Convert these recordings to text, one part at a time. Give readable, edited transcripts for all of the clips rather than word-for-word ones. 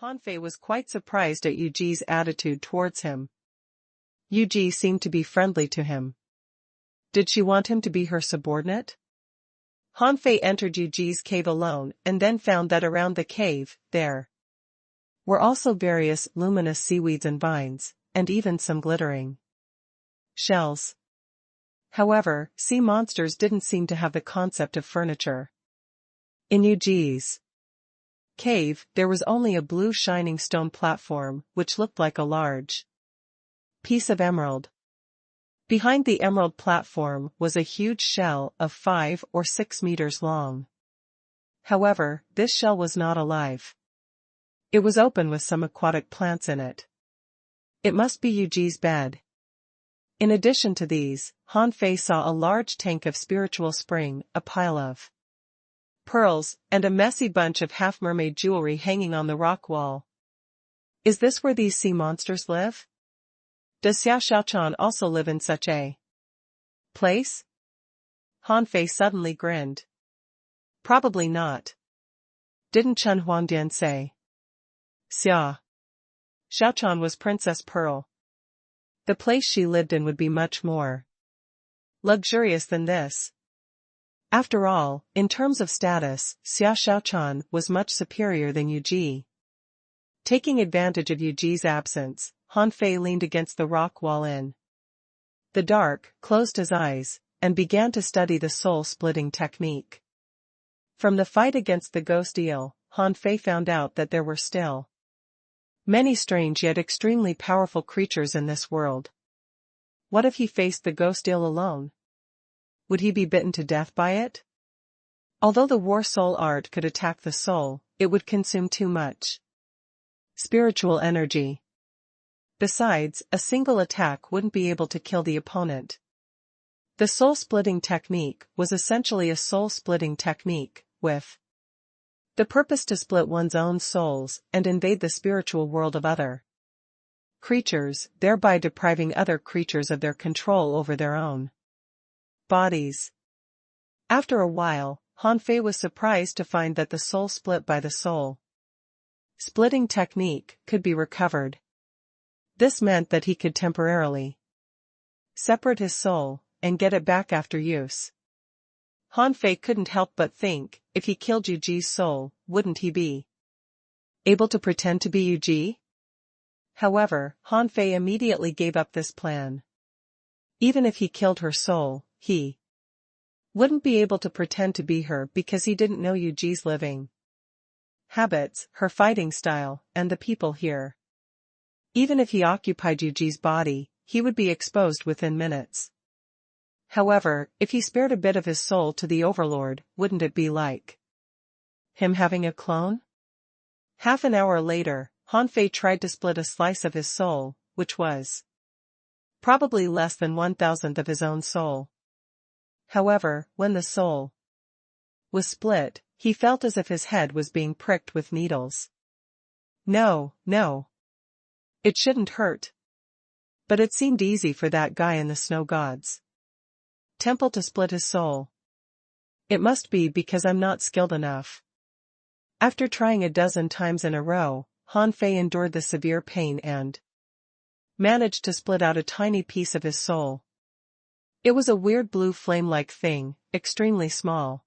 Han Fei was quite surprised at Yuji's attitude towards him. Yuji seemed to be friendly to him. Did she want him to be her subordinate? Han Fei entered Yuji's cave alone and then found that around the cave, there were also various luminous seaweeds and vines, and even some glittering shells. However, sea monsters didn't seem to have the concept of furniture. In Yuji's cave, there was only a blue shining stone platform, which looked like a large piece of emerald. Behind the emerald platform was a huge shell of 5 or 6 meters long. However, this shell was not alive. It was open with some aquatic plants in it. It must be Yuji's bed. In addition to these, Han Fei saw a large tank of spiritual spring, a pile of pearls, and a messy bunch of half-mermaid jewelry hanging on the rock wall. Is this where these sea monsters live? Does Xiao Xiaochan also live in such a place? Han Fei suddenly grinned. Probably not. Didn't Chen Huangdian say? Xiao Xiaochan was Princess Pearl. The place she lived in would be much more luxurious than this. After all, in terms of status, Xiao Xiaochan was much superior than Yuji. Taking advantage of Yuji's absence, Han Fei leaned against the rock wall in the dark, closed his eyes, and began to study the soul-splitting technique. From the fight against the ghost eel, Han Fei found out that there were still many strange yet extremely powerful creatures in this world. What if he faced the ghost eel alone? Would he be bitten to death by it? Although the war soul art could attack the soul, it would consume too much spiritual energy. Besides, a single attack wouldn't be able to kill the opponent. The soul-splitting technique was essentially a soul-splitting technique, with the purpose to split one's own souls and invade the spiritual world of other creatures, thereby depriving other creatures of their control over their own bodies. After a while, Han Fei was surprised to find that the soul split by the soul splitting technique could be recovered. This meant that he could temporarily separate his soul and get it back after use. Han Fei couldn't help but think, if he killed Yuji's soul, wouldn't he be able to pretend to be Yuji? However, Han Fei immediately gave up this plan. Even if he killed her soul, he wouldn't be able to pretend to be her because he didn't know Yuji's living habits, her fighting style, and the people here. Even if he occupied Yuji's body, he would be exposed within minutes. However, if he spared a bit of his soul to the Overlord, wouldn't it be like him having a clone? Half an hour later, Han Fei tried to split a slice of his soul, which was probably less than 1,000th of his own soul. However, when the soul was split, he felt as if his head was being pricked with needles. No. It shouldn't hurt. But it seemed easy for that guy in the snow god's temple to split his soul. It must be because I'm not skilled enough. After trying a dozen times in a row, Han Fei endured the severe pain and managed to split out a tiny piece of his soul. It was a weird blue flame-like thing, extremely small.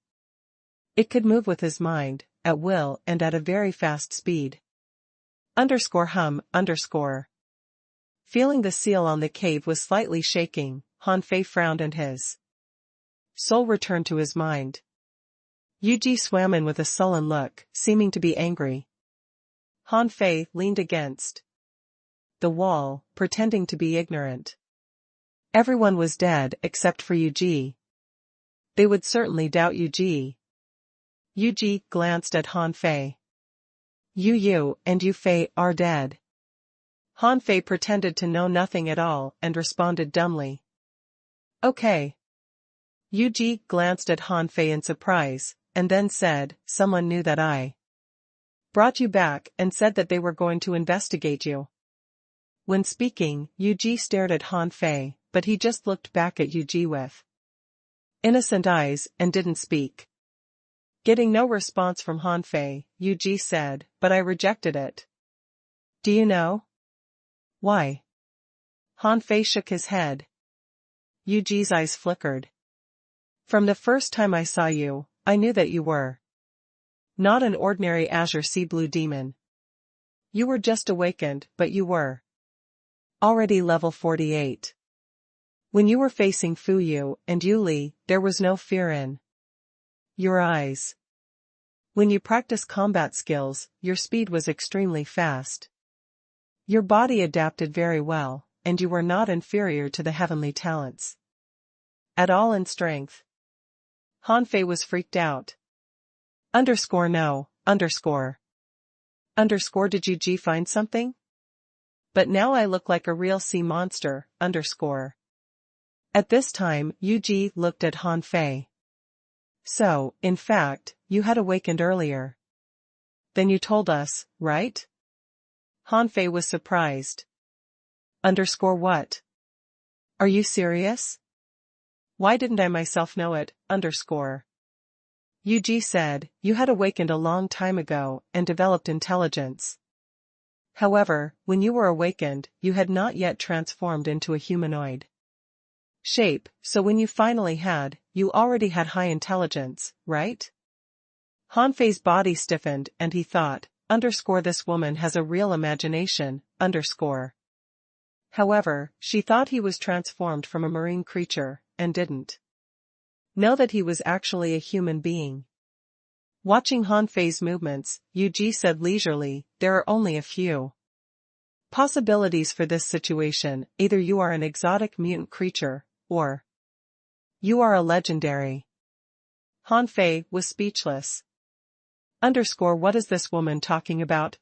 It could move with his mind, at will and at a very fast speed. _hum_. Feeling the seal on the cave was slightly shaking, Han Fei frowned and his soul returned to his mind. Yuji swam in with a sullen look, seeming to be angry. Han Fei leaned against the wall, pretending to be ignorant. Everyone was dead except for Yuji. They would certainly doubt Yuji. Yuji glanced at Han Fei. You and Yu Fei are dead. Han Fei pretended to know nothing at all and responded dumbly. Okay. Yuji glanced at Han Fei in surprise, and then said, someone knew that I brought you back and said that they were going to investigate you. When speaking, Yuji stared at Han Fei, but he just looked back at Yuji with innocent eyes and didn't speak. Getting no response from Han Fei, Yuji said, but I rejected it. Do you know? Why? Han Fei shook his head. Yu Ji's eyes flickered. From the first time I saw you, I knew that you were not an ordinary azure sea blue demon. You were just awakened, but you were already level 48. When you were facing Fu Yu and Yu Li, there was no fear in your eyes. When you practiced combat skills, your speed was extremely fast. Your body adapted very well, and you were not inferior to the heavenly talents at all in strength. Han Fei was freaked out. No. Did Yu Ji find something? But now I look like a real sea monster. At this time, Yu Ji looked at Han Fei. So, in fact, you had awakened earlier. Then you told us, right? Han Fei was surprised. What? Are you serious? Why didn't I myself know it? Yu Ji said, you had awakened a long time ago and developed intelligence. However, when you were awakened, you had not yet transformed into a humanoid shape, so when you finally had, you already had high intelligence, right? Han Fei's body stiffened and he thought, this woman has a real imagination, However, she thought he was transformed from a marine creature, and didn't know that he was actually a human being. Watching Han Fei's movements, Yu Ji said leisurely, there are only a few possibilities for this situation, either you are an exotic mutant creature, or you are a legendary. Han Fei was speechless. What is this woman talking about?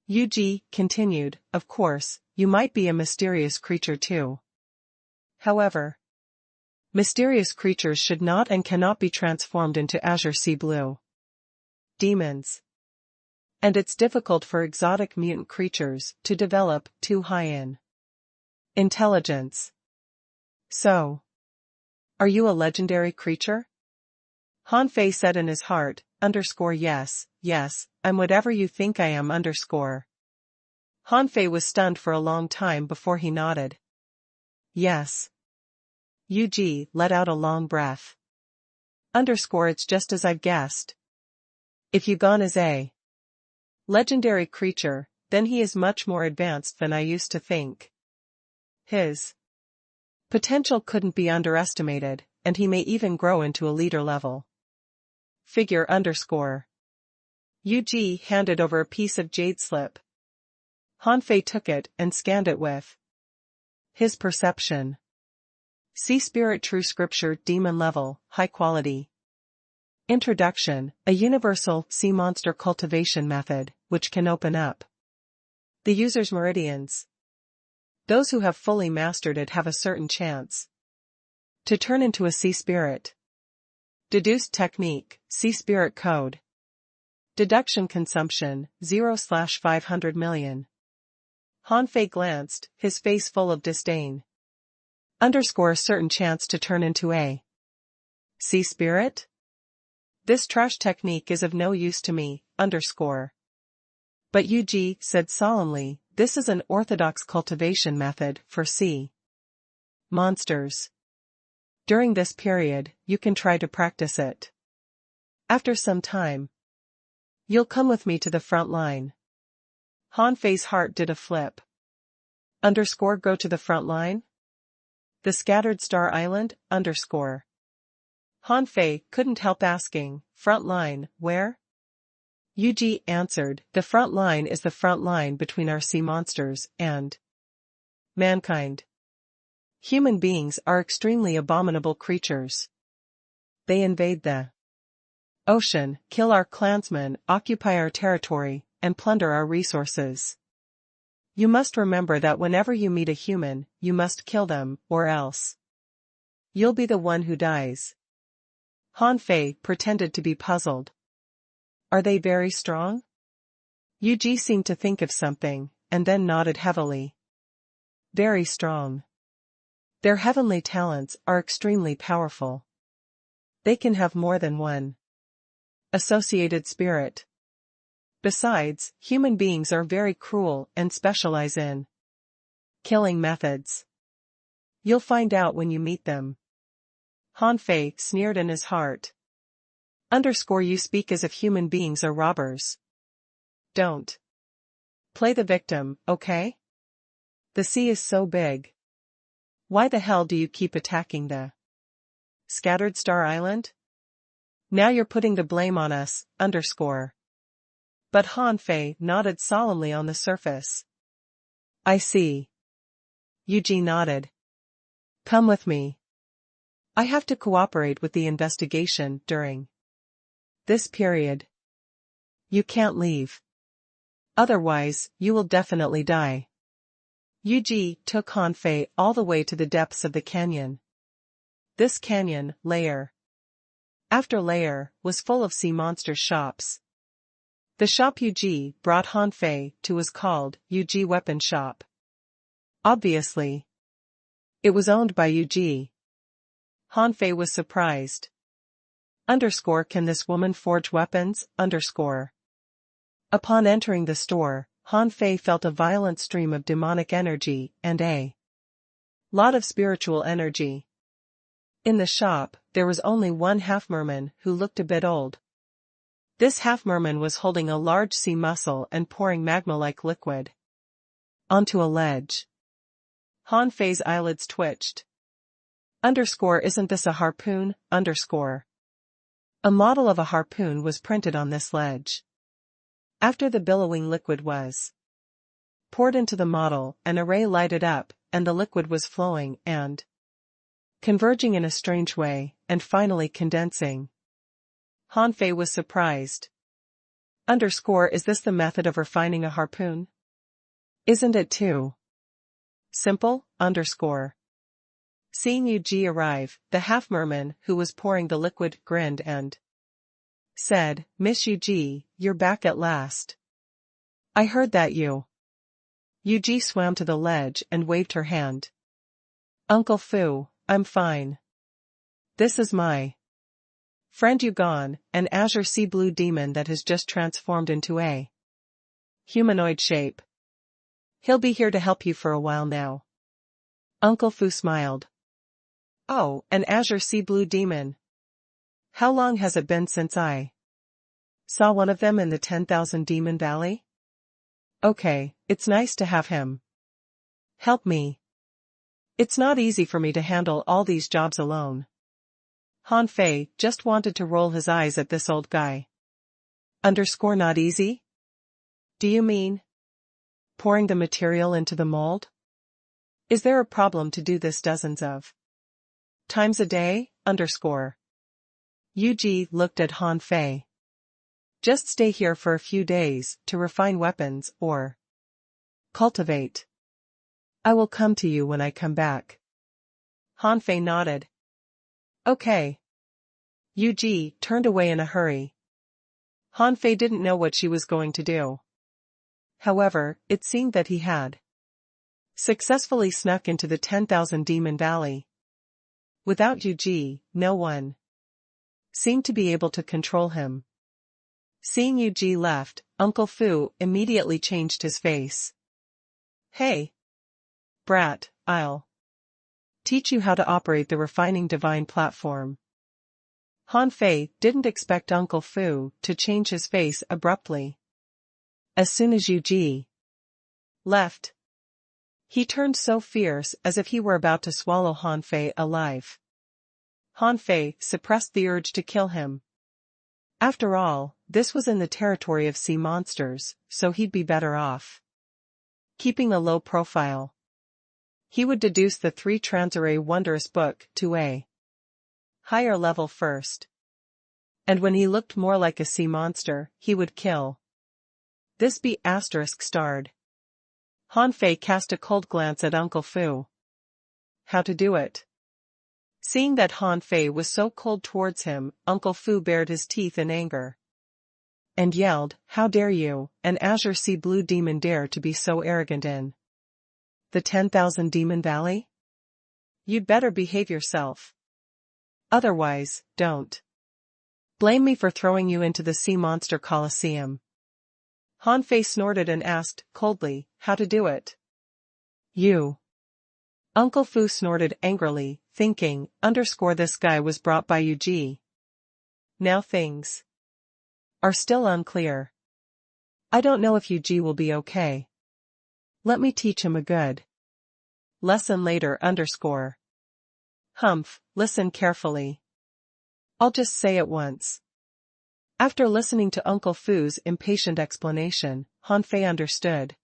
Yu Ji continued, of course, you might be a mysterious creature too. However, mysterious creatures should not and cannot be transformed into azure sea blue demons. And it's difficult for exotic mutant creatures to develop too high in intelligence. So, are you a legendary creature? Han Fei said in his heart, yes, I'm whatever you think I am. Han Fei was stunned for a long time before he nodded. Yes. Yu Ji let out a long breath. It's just as I've guessed. If Yugon is a legendary creature, then he is much more advanced than I used to think. His potential couldn't be underestimated, and he may even grow into a leader level figure. Yu Ji handed over a piece of jade slip. Han Fei took it and scanned it with his perception. Sea Spirit True Scripture Demon Level, High Quality. Introduction, a universal sea monster cultivation method, which can open up the user's meridians. Those who have fully mastered it have a certain chance to turn into a sea spirit. Deduced technique, Sea Spirit Code. Deduction consumption, 0/500 million. Han Fei glanced, his face full of disdain. A certain chance to turn into a sea spirit? This trash technique is of no use to me, But Yu Ji said solemnly, this is an orthodox cultivation method for sea monsters. During this period, you can try to practice it. After some time, you'll come with me to the front line. Han Fei's heart did a flip. Go to the front line? The Scattered Star Island, Han Fei couldn't help asking, front line, where? Yu Ji answered, the front line is the front line between our sea monsters and mankind. Human beings are extremely abominable creatures. They invade the ocean, kill our clansmen, occupy our territory, and plunder our resources. You must remember that whenever you meet a human, you must kill them, or else you'll be the one who dies. Han Fei pretended to be puzzled. Are they very strong? Yu Ji seemed to think of something, and then nodded heavily. Very strong. Their heavenly talents are extremely powerful. They can have more than one associated spirit. Besides, human beings are very cruel and specialize in killing methods. You'll find out when you meet them. Han Fei sneered in his heart. You speak as if human beings are robbers. Don't play the victim, okay? The sea is so big. Why the hell do you keep attacking the scattered Star Island? Now you're putting the blame on us, . But Han Fei nodded solemnly on the surface. I see. Yuji nodded. Come with me. I have to cooperate with the investigation during this period. You can't leave. Otherwise, you will definitely die. Yuji took Han Fei all the way to the depths of the canyon. This canyon, layer after layer, was full of sea monster shops. The shop Yuji brought Han Fei to was called Yuji Weapon Shop. Obviously, it was owned by Yuji. Han Fei was surprised. Can this woman forge weapons? Upon entering the store, Han Fei felt a violent stream of demonic energy and a lot of spiritual energy. In the shop, there was only one half-merman who looked a bit old. This half-merman was holding a large sea mussel and pouring magma-like liquid onto a ledge. Han Fei's eyelids twitched. Isn't this a harpoon? A model of a harpoon was printed on this ledge. After the billowing liquid was poured into the model, an array lighted up, and the liquid was flowing and converging in a strange way, and finally condensing. Han Fei was surprised. Is this the method of refining a harpoon? Isn't it too simple? Seeing Yuji arrive, the half-merman who was pouring the liquid grinned and said, Miss Yuji, you're back at last. I heard that you. Yuji swam to the ledge and waved her hand. Uncle Fu, I'm fine. This is my friend Yugon, an azure sea blue demon that has just transformed into a humanoid shape. He'll be here to help you for a while now. Uncle Fu smiled. Oh, an azure sea blue demon. How long has it been since I saw one of them in the 10,000 Demon Valley? Okay, it's nice to have him help me. It's not easy for me to handle all these jobs alone. Han Fei just wanted to roll his eyes at this old guy. Not easy? Do you mean pouring the material into the mold? Is there a problem to do this dozens of times a day? Yuji looked at Han Fei. Just stay here for a few days to refine weapons or cultivate. I will come to you when I come back. Han Fei nodded. Okay. Yuji turned away in a hurry. Han Fei didn't know what she was going to do. However, it seemed that he had successfully snuck into the 10,000 Demon Valley. Without Yuji, no one seemed to be able to control him. Seeing Yuji left, Uncle Fu immediately changed his face. Hey, brat, I'll teach you how to operate the refining divine platform. Han Fei didn't expect Uncle Fu to change his face abruptly. As soon as Yuji left, he turned so fierce as if he were about to swallow Han Fei alive. Han Fei suppressed the urge to kill him. After all, this was in the territory of sea monsters, so he'd be better off keeping a low profile. He would deduce the 3 Transarray wondrous book to a higher level first. And when he looked more like a sea monster, he would kill. This be *starred. Han Fei cast a cold glance at Uncle Fu. How to do it? Seeing that Han Fei was so cold towards him, Uncle Fu bared his teeth in anger and yelled, How dare you, an azure sea blue demon, dare to be so arrogant in the 10,000 Demon Valley? You'd better behave yourself. Otherwise, don't blame me for throwing you into the sea monster coliseum. Han Fei snorted and asked, coldly, how to do it. You. Uncle Fu snorted angrily, thinking, this guy was brought by Yuji. Now things are still unclear. I don't know if Yuji will be okay. Let me teach him a good lesson later. Humph, listen carefully. I'll just say it once. After listening to Uncle Fu's impatient explanation, Han Fei understood.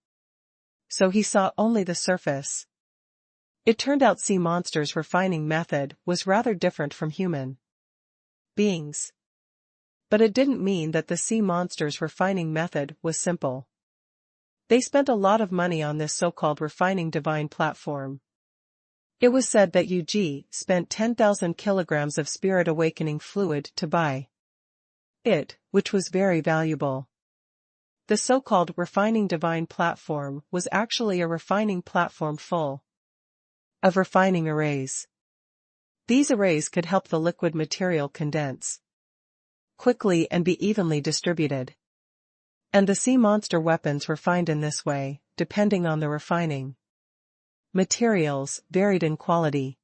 So he saw only the surface. It turned out sea monsters' refining method was rather different from human beings. But it didn't mean that the sea monsters' refining method was simple. They spent a lot of money on this so-called refining divine platform. It was said that Yuji spent 10,000 kilograms of spirit awakening fluid to buy it, which was very valuable. The so-called refining divine platform was actually a refining platform full of refining arrays. These arrays could help the liquid material condense quickly and be evenly distributed. And the sea monster weapons refined in this way, depending on the refining materials, varied in quality.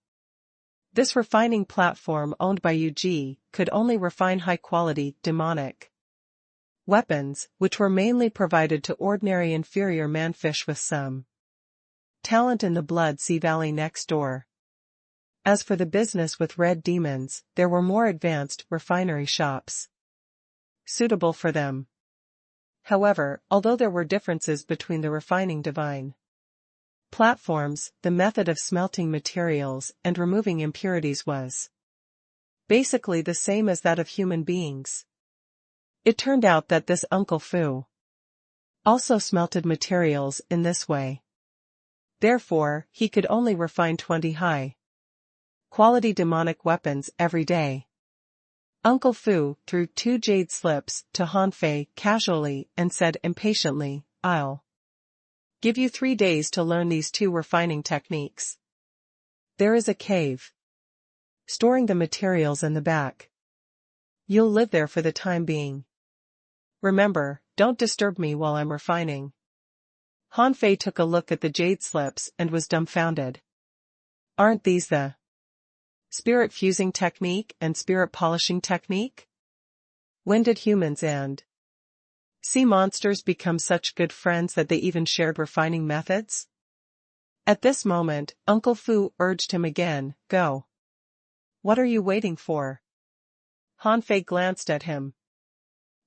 This refining platform owned by Yuji could only refine high-quality, demonic weapons, which were mainly provided to ordinary inferior manfish with some talent in the Blood Sea Valley next door. As for the business with red demons, there were more advanced refinery shops suitable for them. However, although there were differences between the refining divine platforms, the method of smelting materials and removing impurities was basically the same as that of human beings. It turned out that this Uncle Fu also smelted materials in this way. Therefore, he could only refine 20 high-quality demonic weapons every day. Uncle Fu threw 2 jade slips to Han Fei casually and said impatiently, I'll give you 3 days to learn these 2 refining techniques. There is a cave storing the materials in the back. You'll live there for the time being. Remember, don't disturb me while I'm refining. Han Fei took a look at the jade slips and was dumbfounded. Aren't these the spirit fusing technique and spirit polishing technique? When did humans and sea monsters become such good friends that they even shared refining methods? At this moment, Uncle Fu urged him again, go. What are you waiting for? Han Fei glanced at him.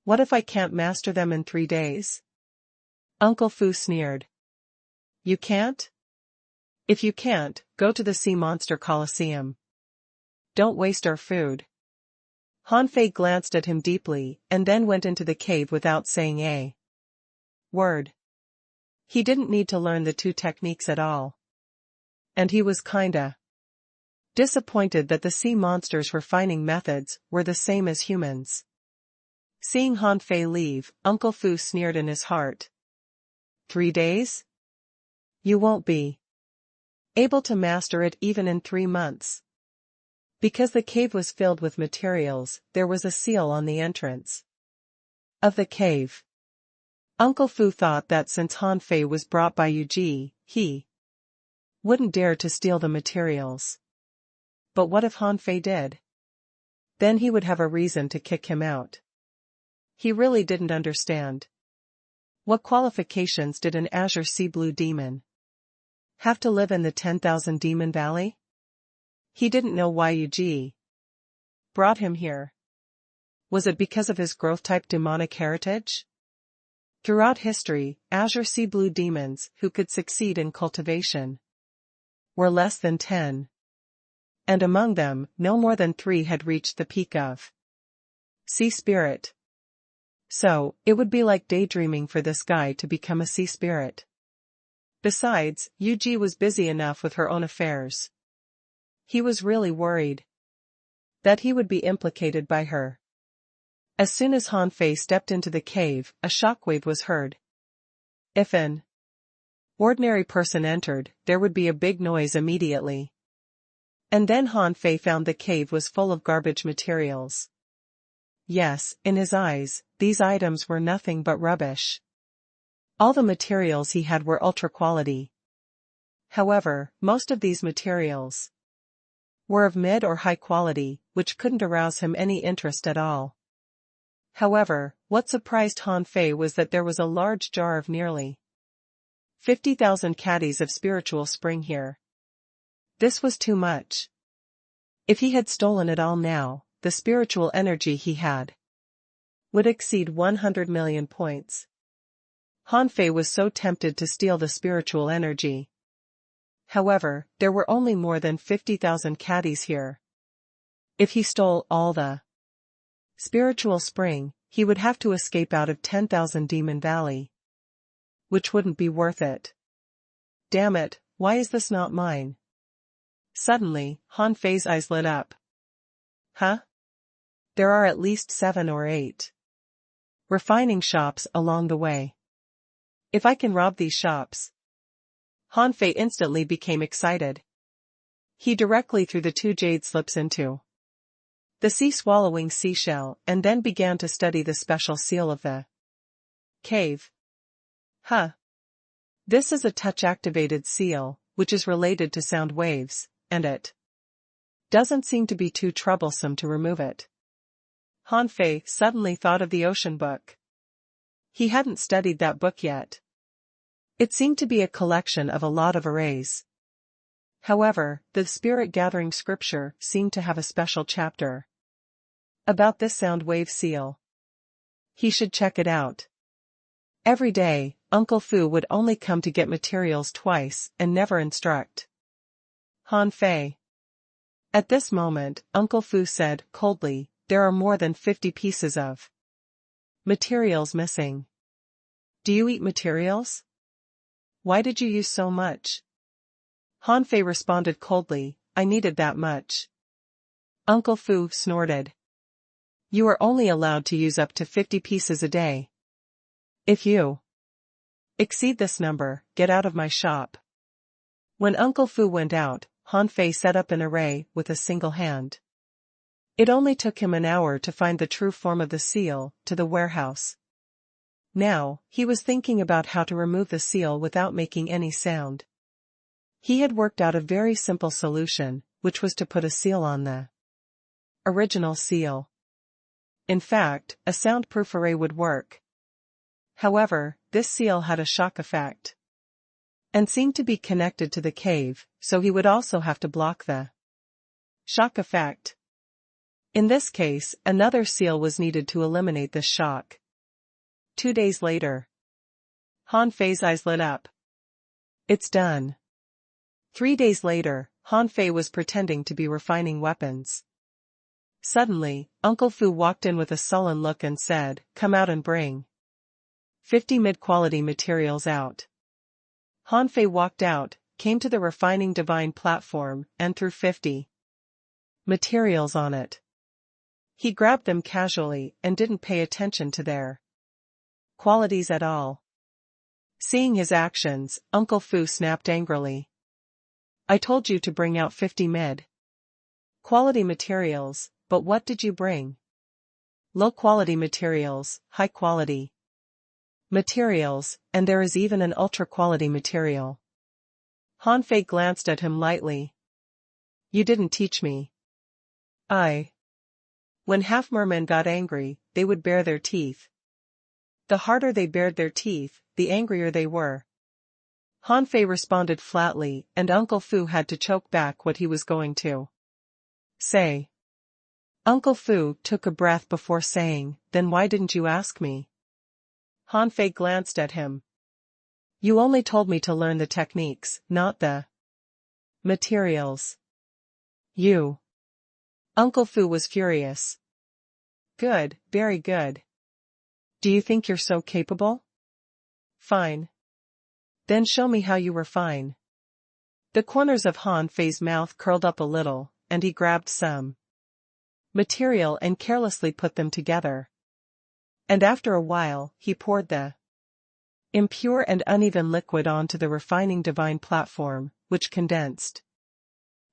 What if I can't master them in 3 days? Uncle Fu sneered. You can't? If you can't, go to the Sea Monster Coliseum. Don't waste our food. Han Fei glanced at him deeply and then went into the cave without saying a word. He didn't need to learn the 2 techniques at all. And he was kinda disappointed that the sea monsters' refining methods were the same as humans. Seeing Han Fei leave, Uncle Fu sneered in his heart. 3 days? You won't be able to master it even in 3 months. Because the cave was filled with materials, there was a seal on the entrance of the cave. Uncle Fu thought that since Han Fei was brought by Yuji, he wouldn't dare to steal the materials. But what if Han Fei did? Then he would have a reason to kick him out. He really didn't understand. What qualifications did an Azure Sea Blue demon have to live in the 10,000 Demon Valley? He didn't know why Yuji brought him here. Was it because of his growth-type demonic heritage? Throughout history, Azure Sea Blue demons who could succeed in cultivation were less than 10. And among them, no more than 3 had reached the peak of sea spirit. So, it would be like daydreaming for this guy to become a sea spirit. Besides, Yuji was busy enough with her own affairs. He was really worried that he would be implicated by her. As soon as Han Fei stepped into the cave, a shockwave was heard. If an ordinary person entered, there would be a big noise immediately. And then Han Fei found the cave was full of garbage materials. Yes, in his eyes, these items were nothing but rubbish. All the materials he had were ultra quality. However, most of these materials were of mid or high quality, which couldn't arouse him any interest at all. However, what surprised Han Fei was that there was a large jar of nearly 50,000 caddies of spiritual spring here. This was too much. If he had stolen it all now, the spiritual energy he had would exceed 100 million points. Han Fei was so tempted to steal the spiritual energy. However, there were only more than 50,000 caddies here. If he stole all the spiritual spring, he would have to escape out of 10,000 Demon Valley, which wouldn't be worth it. Damn it, why is this not mine? Suddenly, Han Fei's eyes lit up. Huh? There are at least 7 or 8 refining shops along the way. If I can rob these shops. Han Fei instantly became excited. He directly threw the 2 jade slips into the sea-swallowing seashell and then began to study the special seal of the cave. Huh. This is a touch-activated seal, which is related to sound waves, and it doesn't seem to be too troublesome to remove it. Han Fei suddenly thought of the ocean book. He hadn't studied that book yet. It seemed to be a collection of a lot of arrays. However, the spirit-gathering scripture seemed to have a special chapter about this sound wave seal. He should check it out. Every day, Uncle Fu would only come to get materials twice and never instruct Han Fei. At this moment, Uncle Fu said coldly, "There are more than 50 pieces of materials missing. Do you eat materials? Why did you use so much?" Han Fei responded coldly, "I needed that much." Uncle Fu snorted. "You are only allowed to use up to 50 pieces a day. If you exceed this number, get out of my shop." When Uncle Fu went out, Han Fei set up an array with a single hand. It only took him an hour to find the true form of the seal to the warehouse. Now, he was thinking about how to remove the seal without making any sound. He had worked out a very simple solution, which was to put a seal on the original seal. In fact, a soundproof array would work. However, this seal had a shock effect and seemed to be connected to the cave, so he would also have to block the shock effect. In this case, another seal was needed to eliminate this shock. 2 days later. Han Fei's eyes lit up. It's done. 3 days later, Han Fei was pretending to be refining weapons. Suddenly, Uncle Fu walked in with a sullen look and said, "Come out and bring 50 mid-quality materials out." Han Fei walked out, came to the refining divine platform, and threw 50 materials on it. He grabbed them casually and didn't pay attention to their qualities at all. Seeing his actions, Uncle Fu snapped angrily. "I told you to bring out 50 mid-quality materials, but what did you bring? Low-quality materials, high-quality materials, and there is even an ultra-quality material." Han Fei glanced at him lightly. "You didn't teach me." When half-mermen got angry, they would bare their teeth. The harder they bared their teeth, the angrier they were. Han Fei responded flatly, and Uncle Fu had to choke back what he was going to say. Uncle Fu took a breath before saying, "Then why didn't you ask me?" Han Fei glanced at him. "You only told me to learn the techniques, not the materials." "You." Uncle Fu was furious. "Good, very good. Do you think you're so capable? Fine. Then show me how you refine." The corners of Han Fei's mouth curled up a little, and he grabbed some material and carelessly put them together. And after a while, he poured the impure and uneven liquid onto the refining divine platform, which condensed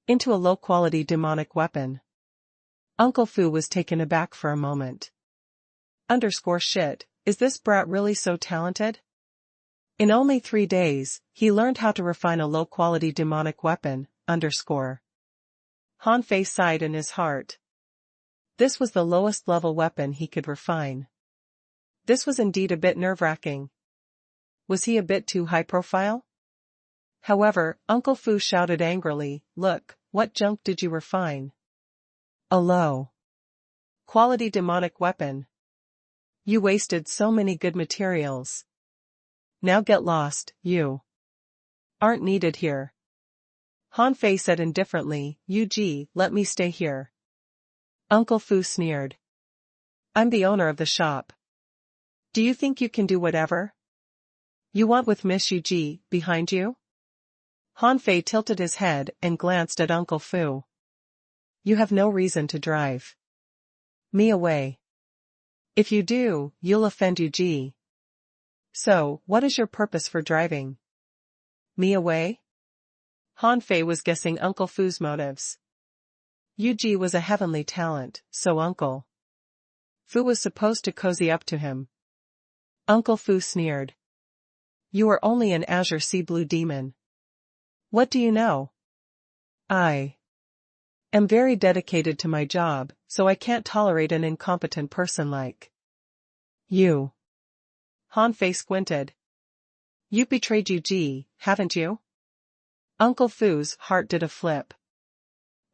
into a low-quality demonic weapon. Uncle Fu was taken aback for a moment. Shit, is this brat really so talented? In only 3 days, he learned how to refine a low-quality demonic weapon, underscore. Han Fei sighed in his heart. This was the lowest level weapon he could refine. This was indeed a bit nerve-wracking. Was he a bit too high-profile? However, Uncle Fu shouted angrily, "Look, what junk did you refine? A low-quality demonic weapon. You wasted so many good materials. Now get lost, you aren't needed here." Han Fei said indifferently, "Yu, let me stay here." Uncle Fu sneered. "I'm the owner of the shop. Do you think you can do whatever you want with Miss Yu behind you?" Han Fei tilted his head and glanced at Uncle Fu. "You have no reason to drive me away. If you do, you'll offend Yu. So, what is your purpose for driving me away?" Han Fei was guessing Uncle Fu's motives. Yu was a heavenly talent, so Uncle Fu was supposed to cozy up to him. Uncle Fu sneered. "You are only an azure sea blue demon. What do you know? I am very dedicated to my job, so I can't tolerate an incompetent person like you." Han Fei squinted. "You betrayed Yu, haven't you?" Uncle Fu's heart did a flip.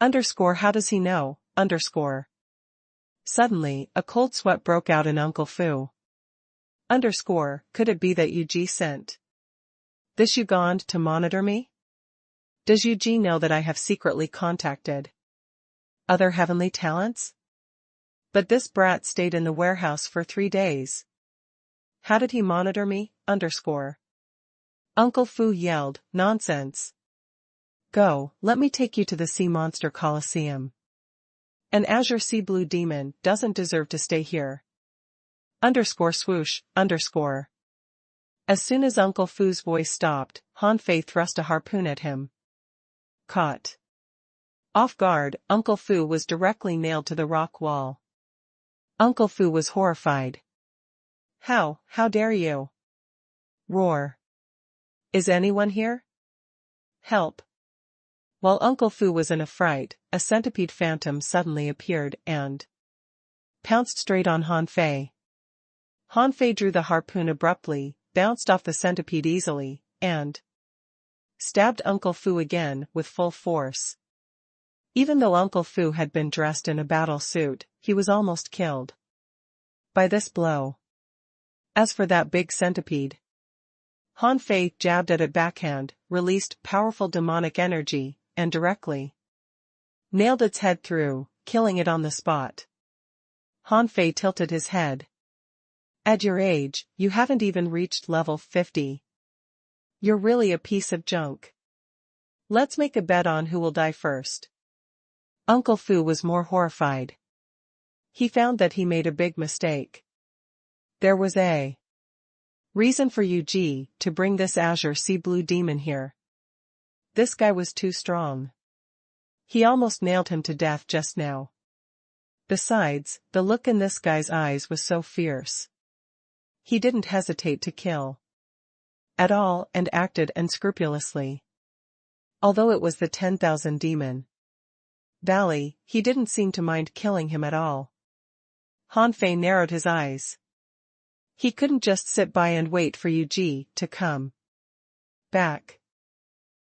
Underscore, how does he know, underscore. Suddenly, a cold sweat broke out in Uncle Fu. Underscore, could it be that Yu sent this Ugand to monitor me? Does Yu know that I have secretly contacted other heavenly talents? But this brat stayed in the warehouse for 3 days. How did he monitor me, underscore? Uncle Fu yelled, "Nonsense. Go, let me take you to the Sea Monster Coliseum. An azure sea blue demon doesn't deserve to stay here." Underscore swoosh, underscore. As soon as Uncle Fu's voice stopped, Han Fei thrust a harpoon at him. Caught off guard, Uncle Fu was directly nailed to the rock wall. Uncle Fu was horrified. How dare you?" roar. "Is anyone here? Help." While Uncle Fu was in a fright, a centipede phantom suddenly appeared and pounced straight on Han Fei. Han Fei drew the harpoon abruptly, bounced off the centipede easily, and stabbed Uncle Fu again with full force. Even though Uncle Fu had been dressed in a battle suit, he was almost killed by this blow. As for that big centipede, Han Fei jabbed at it backhand, released powerful demonic energy, and directly nailed its head through, killing it on the spot. Han Fei tilted his head. "At your age, you haven't even reached level 50. You're really a piece of junk. Let's make a bet on who will die first." Uncle Fu was more horrified. He found that he made a big mistake. There was a reason for Yu to bring this azure sea blue demon here. This guy was too strong. He almost nailed him to death just now. Besides, the look in this guy's eyes was so fierce. He didn't hesitate to kill at all and acted unscrupulously. Although it was the 10,000 demon Valley, he didn't seem to mind killing him at all. Han Fei narrowed his eyes. He couldn't just sit by and wait for Yu to come back.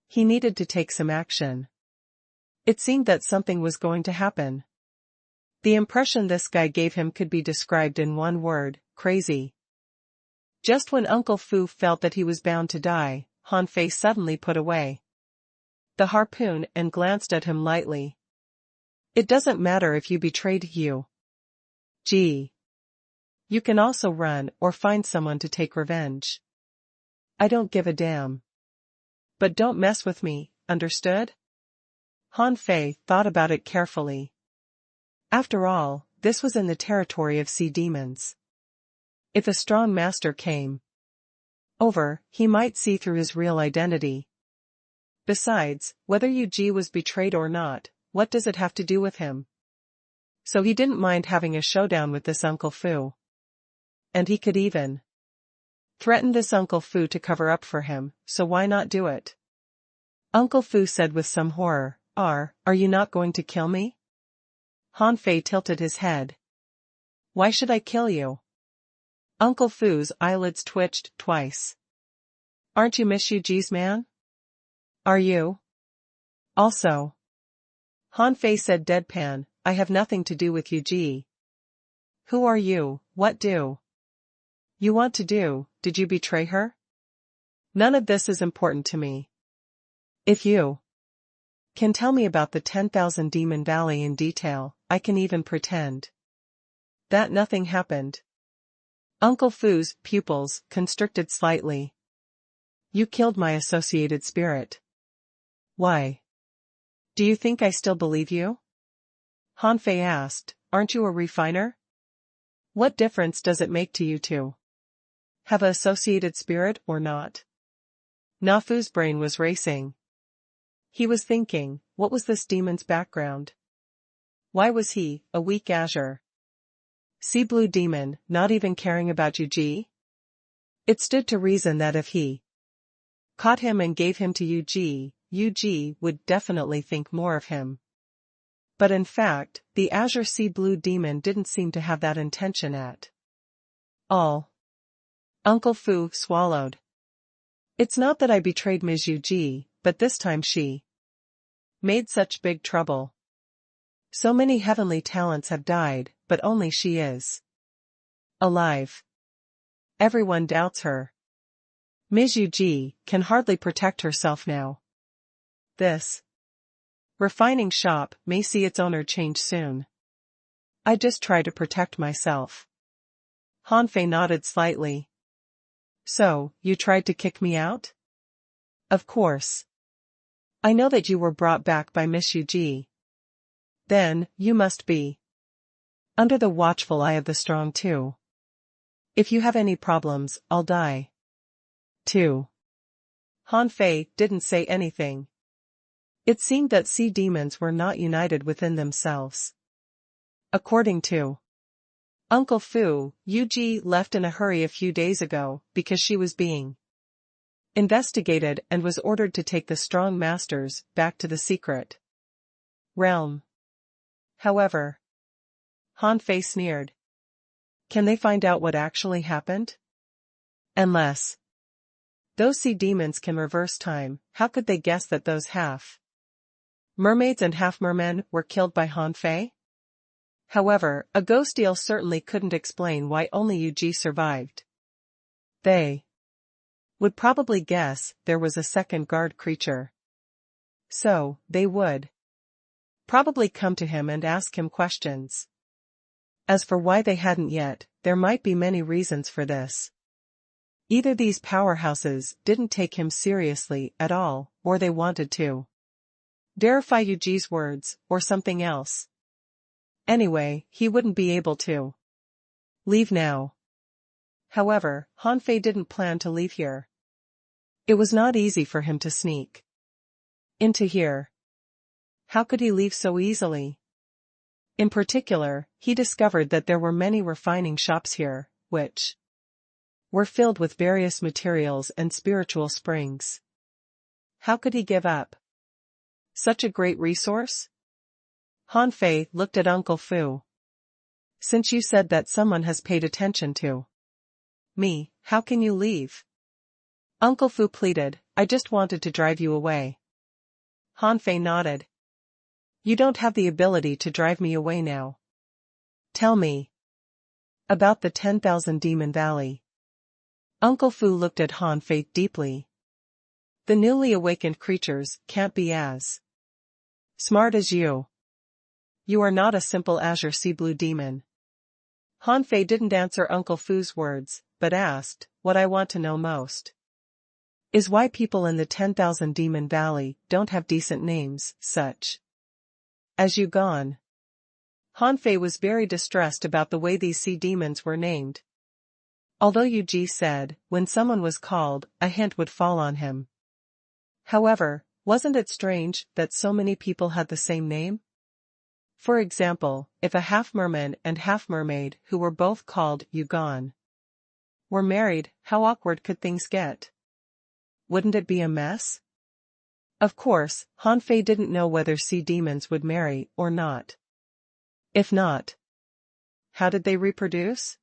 He needed to take some action. It seemed that something was going to happen. The impression this guy gave him could be described in one word: crazy. Just when Uncle Fu felt that he was bound to die, Han Fei suddenly put away the harpoon and glanced at him lightly. "It doesn't matter if you betrayed Yu. You can also run or find someone to take revenge. I don't give a damn. But don't mess with me, understood?" Han Fei thought about it carefully. After all, this was in the territory of sea demons. If a strong master came over, he might see through his real identity. Besides, whether Yu was betrayed or not, what does it have to do with him? So he didn't mind having a showdown with this Uncle Fu. And he could even threatened this Uncle Fu to cover up for him, so why not do it? Uncle Fu said with some horror, Are you not going to kill me? Han Fei tilted his head. Why should I kill you? Uncle Fu's eyelids twitched twice. Aren't you Miss Yuji's man? Are you? Also. Han Fei said deadpan, I have nothing to do with Yuji. Who are you? What do you want to do? Did you betray her? None of this is important to me. If you can tell me about the 10,000 Demon Valley in detail, I can even pretend that nothing happened. Uncle Fu's pupils constricted slightly. You killed my associated spirit. Why? Do you think I still believe you? Han Fei asked, Aren't you a refiner? What difference does it make to you two? Have an associated spirit or not? Na Fu's brain was racing. He was thinking, what was this demon's background? Why was he, a weak azure sea blue demon, not even caring about Yuji? It stood to reason that if he caught him and gave him to Yuji, Yuji would definitely think more of him. But in fact, the azure sea blue demon didn't seem to have that intention at all. Uncle Fu swallowed. It's not that I betrayed Ms. Yuji, but this time she made such big trouble. So many heavenly talents have died, but only she is alive. Everyone doubts her. Ms. Yuji can hardly protect herself now. This refining shop may see its owner change soon. I just try to protect myself. Han Fei nodded slightly. So, you tried to kick me out? Of course. I know that you were brought back by Miss Yuji. Then, you must be under the watchful eye of the strong too. If you have any problems, I'll die too. Han Fei didn't say anything. It seemed that sea demons were not united within themselves. According to Uncle Fu, Yuji left in a hurry a few days ago because she was being investigated and was ordered to take the strong masters back to the secret realm. However, Han Fei sneered. Can they find out what actually happened? Unless those sea demons can reverse time, how could they guess that those half-mermaids and half-mermen were killed by Han Fei? However, a ghost eel certainly couldn't explain why only Yuji survived. They would probably guess there was a second guard creature. So, they would probably come to him and ask him questions. As for why they hadn't yet, there might be many reasons for this. Either these powerhouses didn't take him seriously at all, or they wanted to verify Yuji's words, or something else. Anyway, he wouldn't be able to leave now. However, Han Fei didn't plan to leave here. It was not easy for him to sneak into here. How could he leave so easily? In particular, he discovered that there were many refining shops here, which were filled with various materials and spiritual springs. How could he give up such a great resource? Han Fei looked at Uncle Fu. Since you said that someone has paid attention to me, how can you leave? Uncle Fu pleaded, I just wanted to drive you away. Han Fei nodded. You don't have the ability to drive me away now. Tell me about the 10,000 Demon Valley. Uncle Fu looked at Han Fei deeply. The newly awakened creatures can't be as smart as you. You are not a simple azure sea blue demon. Han Fei didn't answer Uncle Fu's words, but asked, what I want to know most is why people in the 10,000 Demon Valley don't have decent names, such as Yugon. Han Fei was very distressed about the way these sea demons were named. Although Yuji said, when someone was called, a hint would fall on him. However, wasn't it strange that so many people had the same name? For example, if a half-merman and half-mermaid who were both called Yugon We're married, how awkward could things get? Wouldn't it be a mess? Of course, Hanfei didn't know whether sea demons would marry or not. If not, how did they reproduce?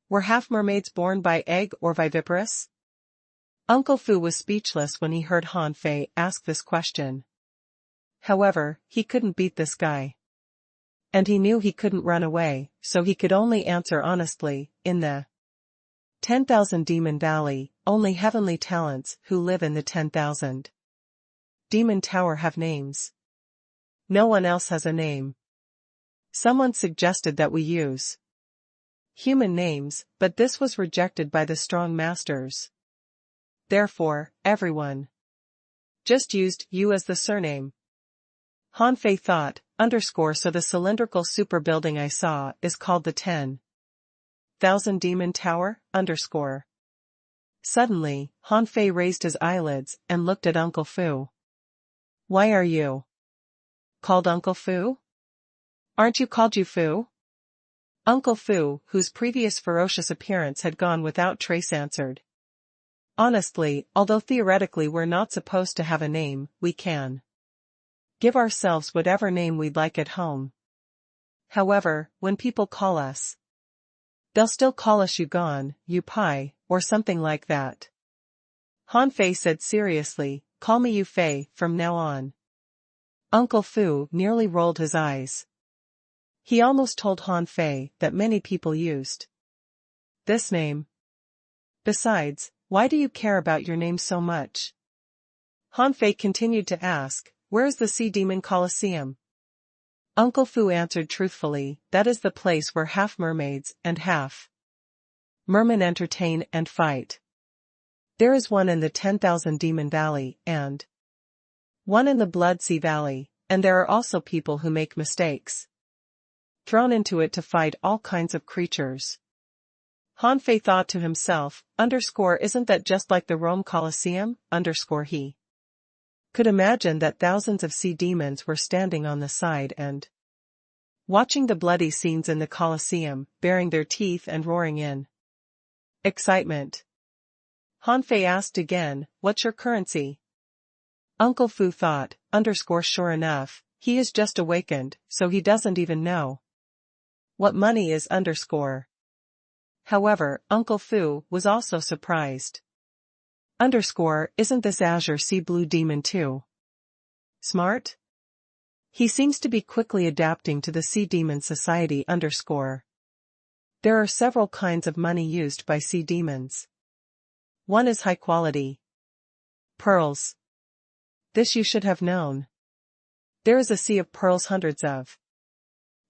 Were half-mermaids born by egg or viviparous? Uncle Fu was speechless when he heard Hanfei ask this question. However, he couldn't beat this guy. And he knew he couldn't run away, so he could only answer honestly, in the 10,000 Demon Valley, only heavenly talents who live in the 10,000 Demon Tower have names. No one else has a name. Someone suggested that we use human names, but this was rejected by the strong masters. Therefore, everyone just used you as the surname. Hanfei thought, so the cylindrical super building I saw is called the 10,000 Demon Tower, Suddenly, Hanfei raised his eyelids and looked at Uncle Fu. Why are you called Uncle Fu? Aren't you called you Fu? Uncle Fu, whose previous ferocious appearance had gone without trace, answered. Honestly, although theoretically we're not supposed to have a name, we can give ourselves whatever name we'd like at home. However, when people call us, they'll still call us Yugon, Yu Pai, or something like that. Hanfei said seriously, call me Yu Fei from now on. Uncle Fu nearly rolled his eyes. He almost told Hanfei that many people used this name. Besides, why do you care about your name so much? Hanfei continued to ask, where is the Sea Demon Colosseum? Uncle Fu answered truthfully, that is the place where half-mermaids and half-mermen entertain and fight. There is one in the 10,000 Demon Valley and one in the Blood Sea Valley, and there are also people who make mistakes thrown into it to fight all kinds of creatures. Hanfei thought to himself, isn't that just like the Rome Colosseum, he could imagine that thousands of sea demons were standing on the side and watching the bloody scenes in the Colosseum, baring their teeth and roaring in excitement. Hanfei asked again, what's your currency? Uncle Fu thought, sure enough, he is just awakened, so he doesn't even know what money is. However, Uncle Fu was also surprised. Isn't this Azure Sea Blue Demon too smart? He seems to be quickly adapting to the Sea Demon Society. There are several kinds of money used by sea demons. One is high quality pearls. This you should have known. There is a sea of pearls hundreds of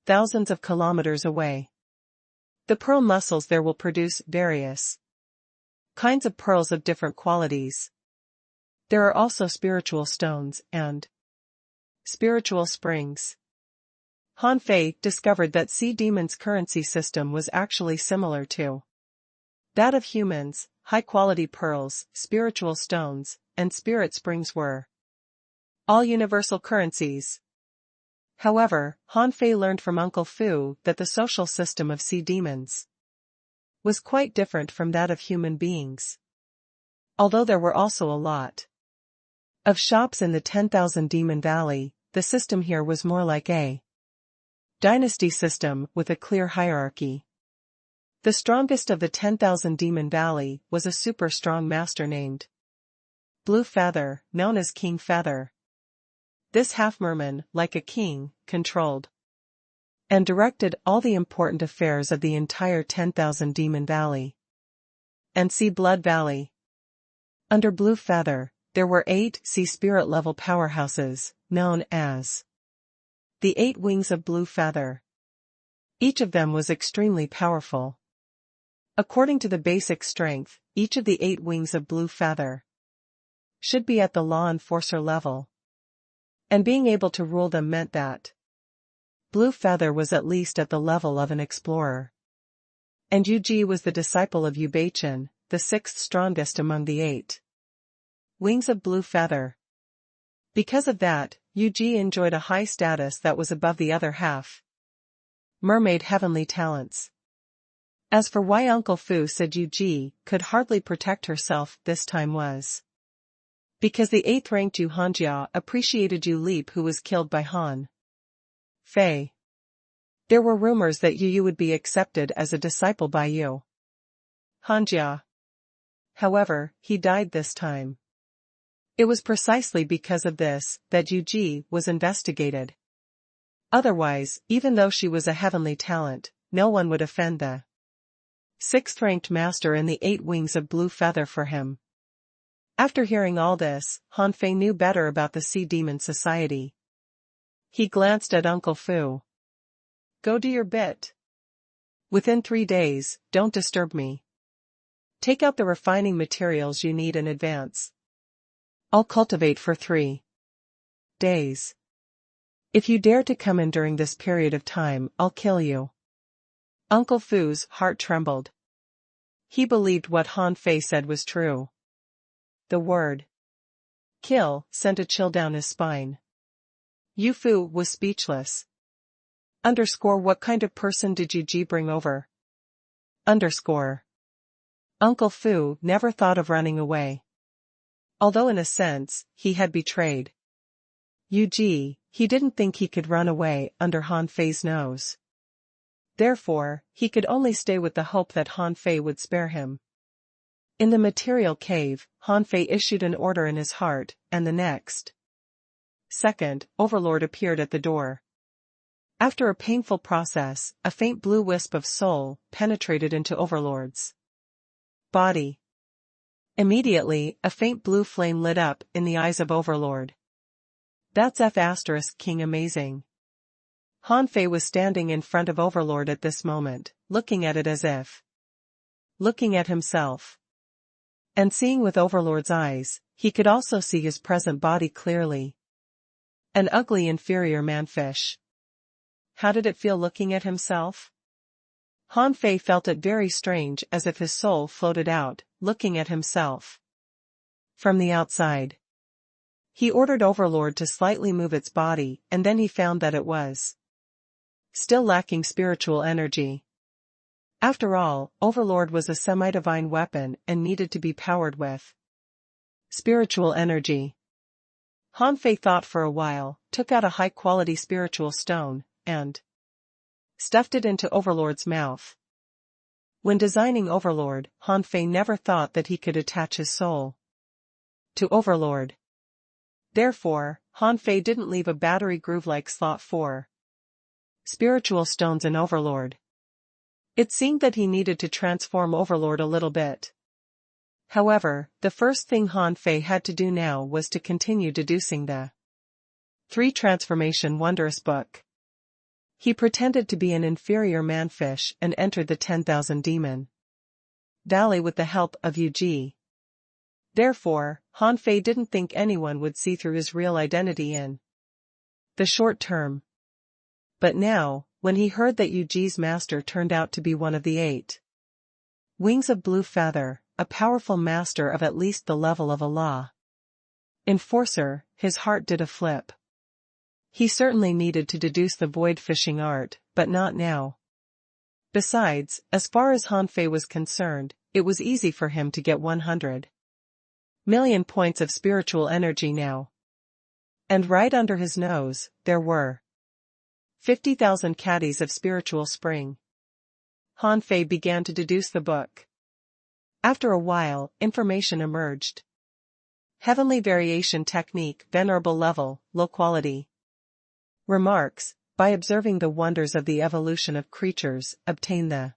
thousands of kilometers away. The pearl mussels there will produce various kinds of pearls of different qualities. There are also spiritual stones and spiritual springs. Hanfei discovered that sea demons' currency system was actually similar to that of humans. High-quality pearls, spiritual stones, and spirit springs were all universal currencies. However, Hanfei learned from Uncle Fu that the social system of sea demons was quite different from that of human beings. Although there were also a lot of shops in the 10,000 Demon Valley, the system here was more like a dynasty system with a clear hierarchy. The strongest of the 10,000 Demon Valley was a super strong master named Blue Feather, known as King Feather. This half-merman, like a king, controlled and directed all the important affairs of the entire 10,000 Demon Valley and Sea Blood Valley. Under Blue Feather, there were 8 sea spirit level powerhouses, known as the 8 Wings of Blue Feather. Each of them was extremely powerful. According to the basic strength, each of the 8 Wings of Blue Feather should be at the law enforcer level. And being able to rule them meant that Blue Feather was at least at the level of an explorer. And Yuji was the disciple of Yubachin, the 6th strongest among the 8 Wings of Blue Feather. Because of that, Yuji enjoyed a high status that was above the other half mermaid heavenly talents. As for why Uncle Fu said Yuji could hardly protect herself this time was because the 8th-ranked Yu Hanjia appreciated Yu Leap, who was killed by Han Fei. There were rumors that Yu would be accepted as a disciple by Yu Hanjia. However, he died this time. It was precisely because of this that Yuji was investigated. Otherwise, even though she was a heavenly talent, no one would offend the 6th-ranked master and the 8 wings of blue feather for him. After hearing all this, Han Fei knew better about the Sea Demon Society. He glanced at Uncle Fu. Go do your bit. Within 3 days, don't disturb me. Take out the refining materials you need in advance. I'll cultivate for 3 days. If you dare to come in during this period of time, I'll kill you. Uncle Fu's heart trembled. He believed what Han Fei said was true. The word kill sent a chill down his spine. Yu Fu was speechless. What kind of person did Yuji bring over? Uncle Fu never thought of running away. Although in a sense, he had betrayed Yuji, he didn't think he could run away under Han Fei's nose. Therefore, he could only stay with the hope that Han Fei would spare him. In the material cave, Han Fei issued an order in his heart, and the next second, Overlord appeared at the door. After a painful process, a faint blue wisp of soul penetrated into Overlord's body. Immediately, a faint blue flame lit up in the eyes of Overlord. That's King amazing. Han Fei was standing in front of Overlord at this moment, looking at it as if looking at himself. And seeing with Overlord's eyes, he could also see his present body clearly. An ugly inferior manfish. How did it feel looking at himself? Han Fei felt it very strange, as if his soul floated out, looking at himself from the outside. He ordered Overlord to slightly move its body, and then he found that it was still lacking spiritual energy. After all, Overlord was a semi-divine weapon and needed to be powered with spiritual energy. Han Fei thought for a while, took out a high-quality spiritual stone, and stuffed it into Overlord's mouth. When designing Overlord, Han Fei never thought that he could attach his soul to Overlord. Therefore, Han Fei didn't leave a battery groove-like slot for spiritual stones in Overlord. It seemed that he needed to transform Overlord a little bit. However, the first thing Han Fei had to do now was to continue deducing the 3 Transformation Wondrous Book. He pretended to be an inferior manfish and entered the 10,000 Demon Valley with the help of Yuji. Therefore, Han Fei didn't think anyone would see through his real identity in the short term. But now, when he heard that Yuji's master turned out to be one of the 8 wings of blue feather, a powerful master of at least the level of a law enforcer, his heart did a flip. He certainly needed to deduce the void fishing art, but not now. Besides, as far as Han Fei was concerned, it was easy for him to get 100 million points of spiritual energy now. And right under his nose, there were 50,000 caddies of spiritual spring. Han Fei began to deduce the book. After a while, information emerged. Heavenly variation technique, venerable level, low quality. Remarks: by observing the wonders of the evolution of creatures, obtain the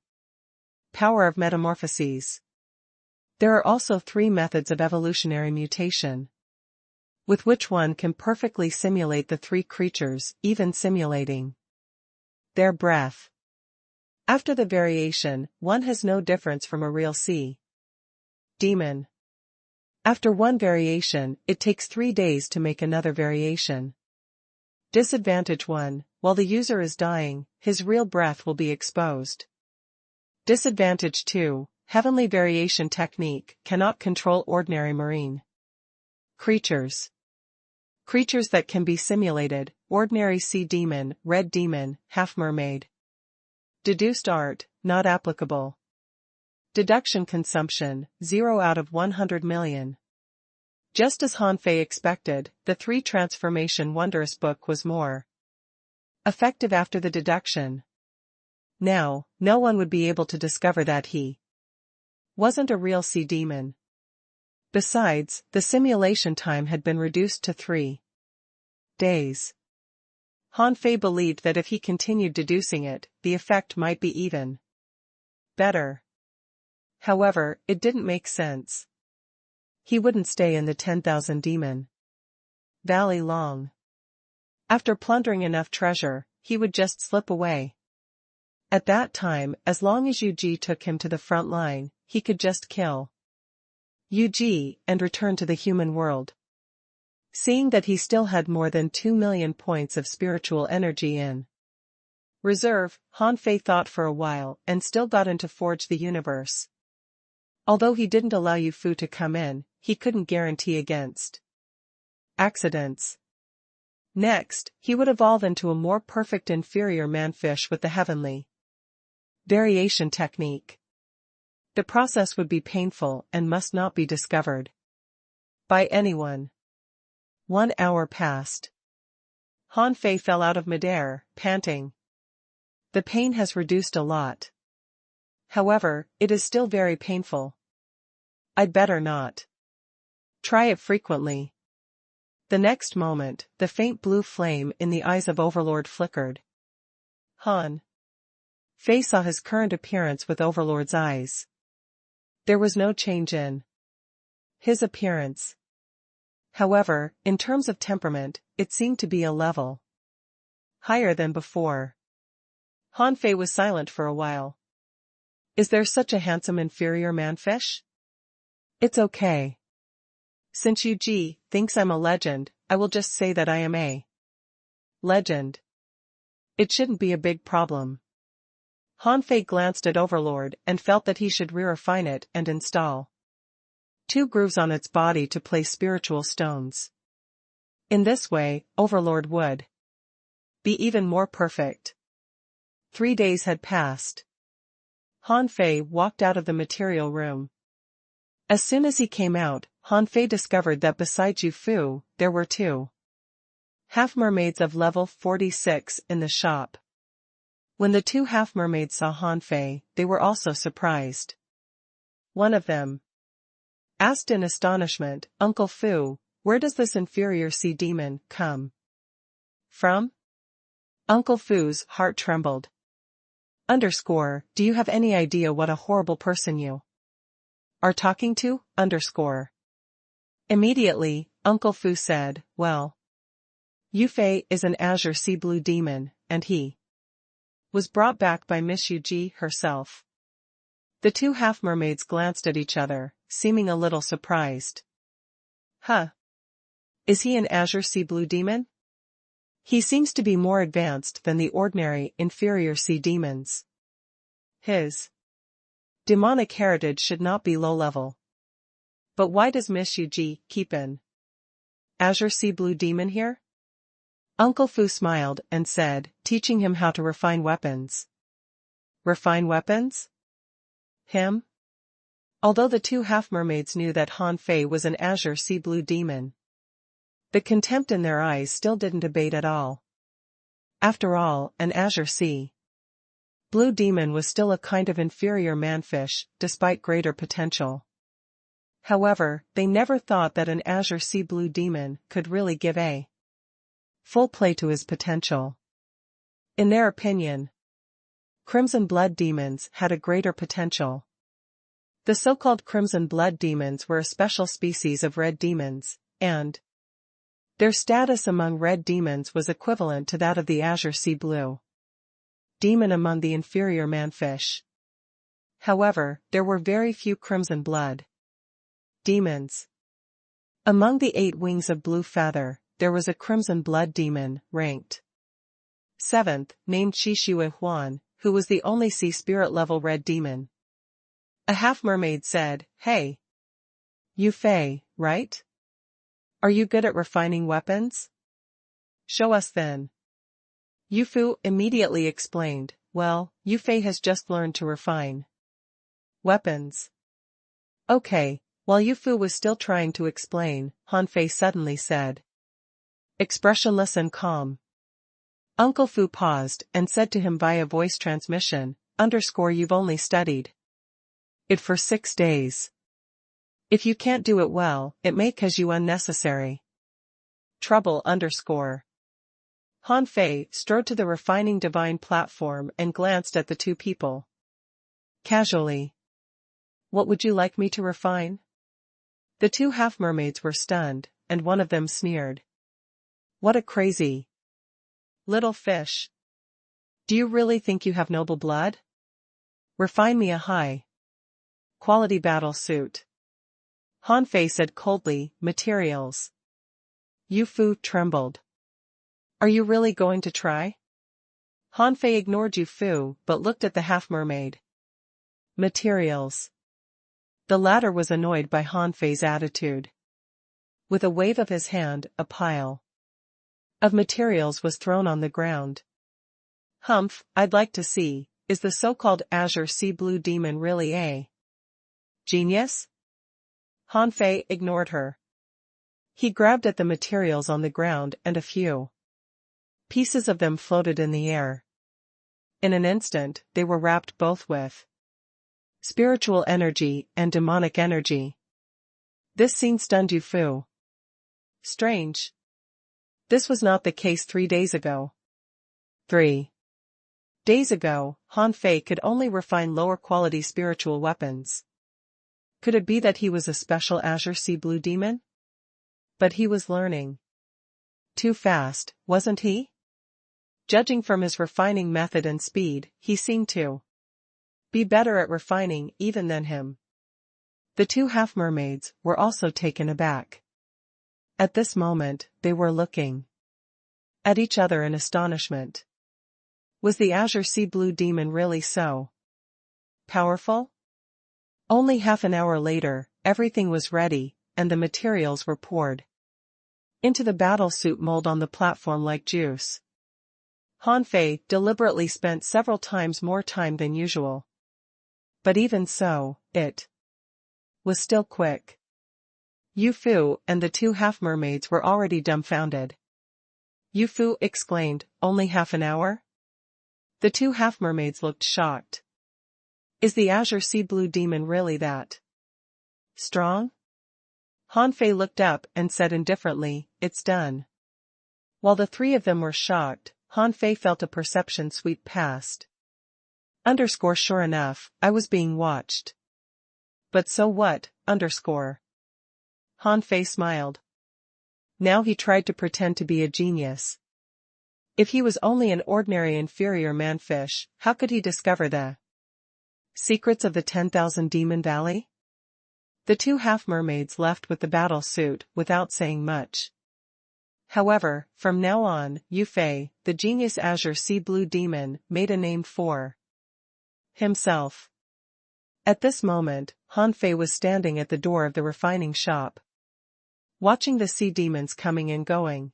power of metamorphoses. There are also 3 methods of evolutionary mutation, with which one can perfectly simulate the 3 creatures, even simulating their breath. After the variation, one has no difference from a real sea demon. After one variation, it takes 3 days to make another variation. Disadvantage 1, while the user is dying, his real breath will be exposed. Disadvantage 2, heavenly variation technique cannot control ordinary marine creatures. Creatures that can be simulated: ordinary sea demon, red demon, half mermaid. Deduced art, not applicable. Deduction consumption, 0 out of 100 million. Just as Han Fei expected, the 3 transformation wondrous book was more effective after the deduction. Now, no one would be able to discover that he wasn't a real sea demon. Besides, the simulation time had been reduced to 3 days. Han Fei believed that if he continued deducing it, the effect might be even better. However, it didn't make sense. He wouldn't stay in the 10,000 demon valley long. After plundering enough treasure, he would just slip away. At that time, as long as Yu took him to the front line, he could just kill Yu and return to the human world. Seeing that he still had more than 2 million points of spiritual energy in reserve, Han Fei thought for a while and still got into Forge the Universe. Although he didn't allow Yu Fu to come in, he couldn't guarantee against accidents. Next, he would evolve into a more perfect inferior manfish with the heavenly variation technique. The process would be painful and must not be discovered by anyone. 1 hour passed. Han Fei fell out of midair, panting. The pain has reduced a lot. However, it is still very painful. I'd better not try it frequently. The next moment, the faint blue flame in the eyes of Overlord flickered. Han Fei saw his current appearance with Overlord's eyes. There was no change in his appearance. However, in terms of temperament, it seemed to be a level higher than before. Han Fei was silent for a while. Is there such a handsome inferior manfish? It's okay. Since Yu thinks I'm a legend, I will just say that I am a legend. It shouldn't be a big problem. Han Fei glanced at Overlord and felt that he should re-refine it and install 2 grooves on its body to place spiritual stones. In this way, Overlord would be even more perfect. 3 days had passed. Han Fei walked out of the material room. As soon as he came out, Han Fei discovered that besides Yu Fu, there were 2 half-mermaids of level 46 in the shop. When the 2 half-mermaids saw Han Fei, they were also surprised. One of them asked in astonishment, "Uncle Fu, where does this inferior sea demon come from?" Uncle Fu's heart trembled. Do you have any idea what a horrible person you are talking to? Immediately, Uncle Fu said, well, Yu Fei is an azure sea blue demon, and he was brought back by Miss Yu herself. The 2 half-mermaids glanced at each other, seeming a little surprised. Huh. Is he an azure sea blue demon? He seems to be more advanced than the ordinary inferior sea demons. His demonic heritage should not be low-level. But why does Miss Yu keep an azure sea blue demon here? Uncle Fu smiled and said, teaching him how to refine weapons. Refine weapons? Him? Although the 2 half-mermaids knew that Han Fei was an azure sea blue demon, the contempt in their eyes still didn't abate at all. After all, an azure sea blue demon was still a kind of inferior manfish, despite greater potential. However, they never thought that an azure sea blue demon could really give a full play to his potential. In their opinion, crimson blood demons had a greater potential. The so-called crimson blood demons were a special species of red demons, and their status among red demons was equivalent to that of the azure sea blue demon among the inferior manfish. However, there were very few crimson blood demons. Among the 8 wings of blue feather, there was a crimson blood demon, ranked 7th, named Shishue Huan, who was the only sea spirit level red demon. A half-mermaid said, "Hey, Yu Fei, right? Are you good at refining weapons? Show us then." Yu Fu immediately explained, "Well, Yu Fei has just learned to refine Weapons. Okay, while Yufu was still trying to explain, Hanfei suddenly said. Expressionless and calm. Uncle Fu paused and said to him via voice transmission, "You've only studied it for 6 days. If you can't do it well, it may cause you unnecessary trouble. Hanfei strode to the refining divine platform and glanced at the two people. Casually. What would you like me to refine? The two half-mermaids were stunned, and one of them sneered. What a crazy little fish. Do you really think you have noble blood? Refine me a high-quality battle suit. Hanfei said coldly, materials. Yufu trembled. Are you really going to try? Hanfei ignored Yufu but looked at the half-mermaid. Materials. The latter was annoyed by Hanfei's attitude. With a wave of his hand, a pile of materials was thrown on the ground. Humph, I'd like to see, is the so-called Azure Sea Blue Demon really a genius? Hanfei ignored her. He grabbed at the materials on the ground and a few pieces of them floated in the air. In an instant, they were wrapped both with spiritual energy and demonic energy. This scene stunned Yufu. Strange. This was not the case 3 days ago. 3 days ago, Hanfei could only refine lower-quality spiritual weapons. Could it be that he was a special Azure Sea Blue Demon? But he was learning too fast, wasn't he? Judging from his refining method and speed, he seemed to be better at refining even than him. The two half-mermaids were also taken aback. At this moment, they were looking at each other in astonishment. Was the Azure Sea Blue Demon really so powerful? Only half an hour later, everything was ready, and the materials were poured into the battle suit mold on the platform like juice. Hanfei deliberately spent several times more time than usual. But even so, it was still quick. Yufu and the two half-mermaids were already dumbfounded. Yufu exclaimed, "Only half an hour?" The two half-mermaids looked shocked. Is the Azure Sea Blue Demon really that strong? Hanfei looked up and said indifferently, "It's done." While the three of them were shocked, Hanfei felt a perception sweep past. Sure enough, I was being watched. But so what, Hanfei smiled. Now he tried to pretend to be a genius. If he was only an ordinary inferior manfish, how could he discover the secrets of the 10,000 Demon Valley? The two half-mermaids left with the battle suit without saying much. However, from now on, Yufei, the genius Azure Sea Blue Demon, made a name for himself. At this moment, Hanfei was standing at the door of the refining shop, watching the sea demons coming and going.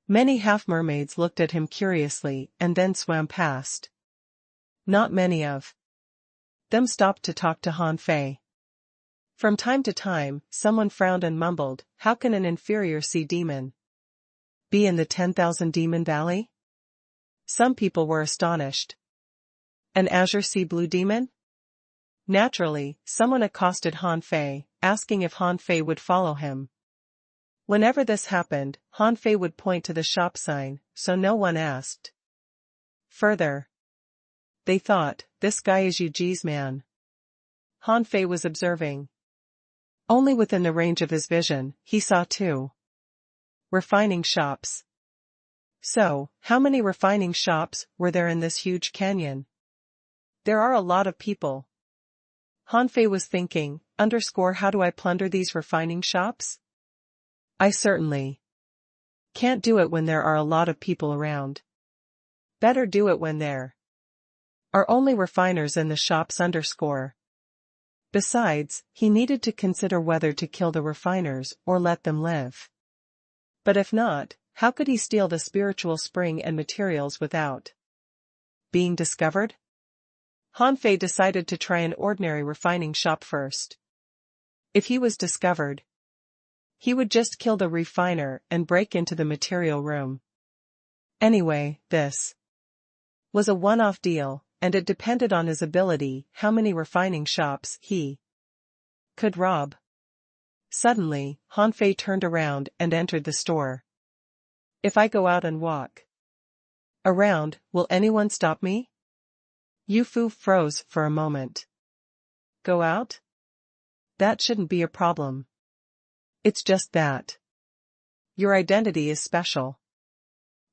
Many half-mermaids looked at him curiously and then swam past. Not many of them stopped to talk to Hanfei. From time to time, someone frowned and mumbled, "How can an inferior sea demon be in the 10,000 Demon Valley?" Some people were astonished. An Azure Sea Blue Demon? Naturally, someone accosted Hanfei, asking if Hanfei would follow him. Whenever this happened, Hanfei would point to the shop sign, so no one asked further. They thought, this guy is Yuji's man. Hanfei was observing. Only within the range of his vision, he saw 2 refining shops. So, how many refining shops were there in this huge canyon? There are a lot of people. Hanfei was thinking, how do I plunder these refining shops? I certainly can't do it when there are a lot of people around. Better do it when there are only refiners in the shops. Besides, he needed to consider whether to kill the refiners or let them live. But if not, how could he steal the spiritual spring and materials without being discovered? Han Fei decided to try an ordinary refining shop first. If he was discovered, he would just kill the refiner and break into the material room. Anyway, this was a one-off deal, and it depended on his ability how many refining shops he could rob. Suddenly, Han Fei turned around and entered the store. If I go out and walk around, will anyone stop me? Yu Fu froze for a moment. Go out? That shouldn't be a problem. It's just that your identity is special.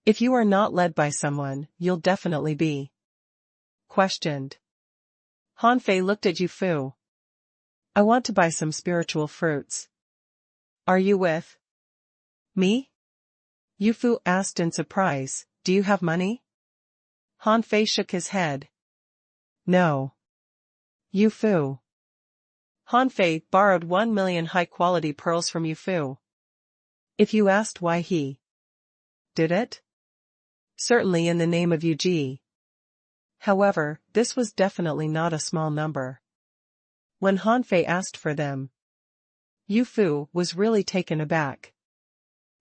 If you are not led by someone, you'll definitely be questioned. Han Fei looked at Yu Fu. I want to buy some spiritual fruits. Are you with me? Yu Fu asked in surprise, do you have money? Han Fei shook his head. No. Yu Fu. Han Fei borrowed 1 million high-quality pearls from Yu Fu. If you asked why he did it? Certainly in the name of Yuji. However, this was definitely not a small number. When Han Fei asked for them, Yu Fu was really taken aback.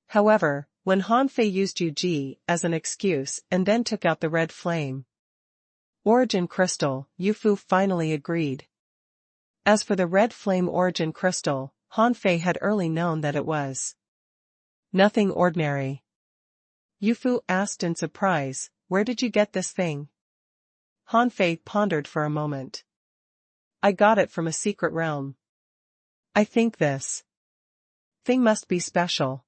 However, when Han Fei used Yuji as an excuse and then took out the red flame origin crystal, Yu Fu finally agreed. As for the red flame origin crystal, Han Fei had early known that it was nothing ordinary. Yu Fu asked in surprise, where did you get this thing? Han Fei pondered for a moment. I got it from a secret realm. I think this thing must be special.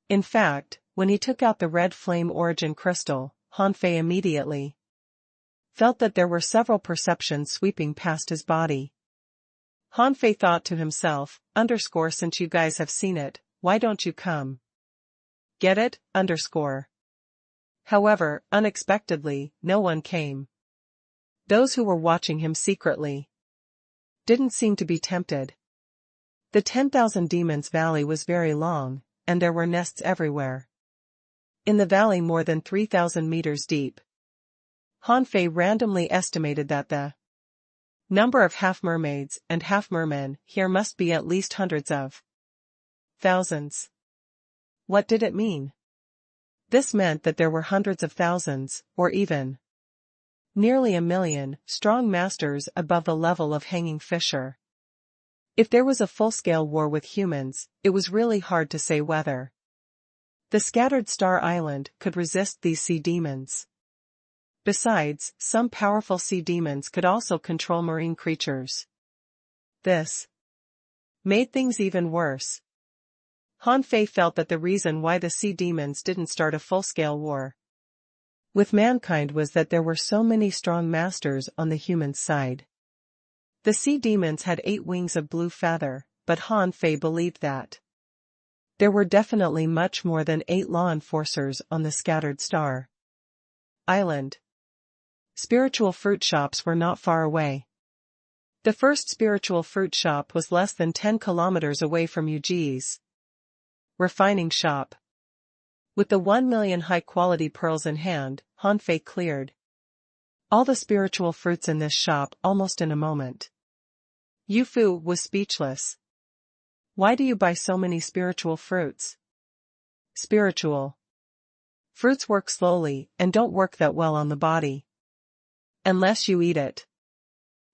In fact, when he took out the red flame origin crystal, Han Fei immediately felt that there were several perceptions sweeping past his body. Han Fei thought to himself, since you guys have seen it, why don't you come get it, However, unexpectedly, no one came. Those who were watching him secretly didn't seem to be tempted. The 10,000 Demons Valley was very long, and there were nests everywhere. In the valley more than 3,000 meters deep, Han Fei randomly estimated that the number of half-mermaids and half-mermen here must be at least hundreds of thousands. What did it mean? This meant that there were hundreds of thousands, or even nearly 1 million, strong masters above the level of Hanging Fisher. If there was a full-scale war with humans, it was really hard to say whether the Scattered Star Island could resist these sea demons. Besides, some powerful sea demons could also control marine creatures. This made things even worse. Han Fei felt that the reason why the sea demons didn't start a full-scale war with mankind was that there were so many strong masters on the human side. The sea demons had 8 wings of blue feather, but Han Fei believed that there were definitely much more than 8 law enforcers on the Scattered Star Island. Spiritual fruit shops were not far away. The first spiritual fruit shop was less than 10 kilometers away from Yuji's refining shop. With the 1 million high-quality pearls in hand, Han Fei cleared all the spiritual fruits in this shop almost in a moment. Yu Fu was speechless. Why do you buy so many spiritual fruits? Spiritual fruits work slowly and don't work that well on the body. Unless you eat it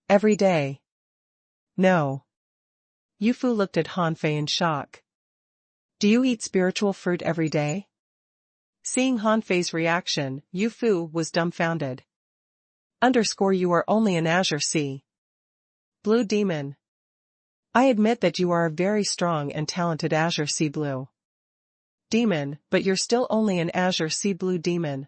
every day. No. Yu Fu looked at Han Fei in shock. Do you eat spiritual fruit every day? Seeing Han Fei's reaction, Yu Fu was dumbfounded. You are only an Azure Sea Blue demon. I admit that you are a very strong and talented Azure Sea Blue demon, but you're still only an Azure Sea Blue demon,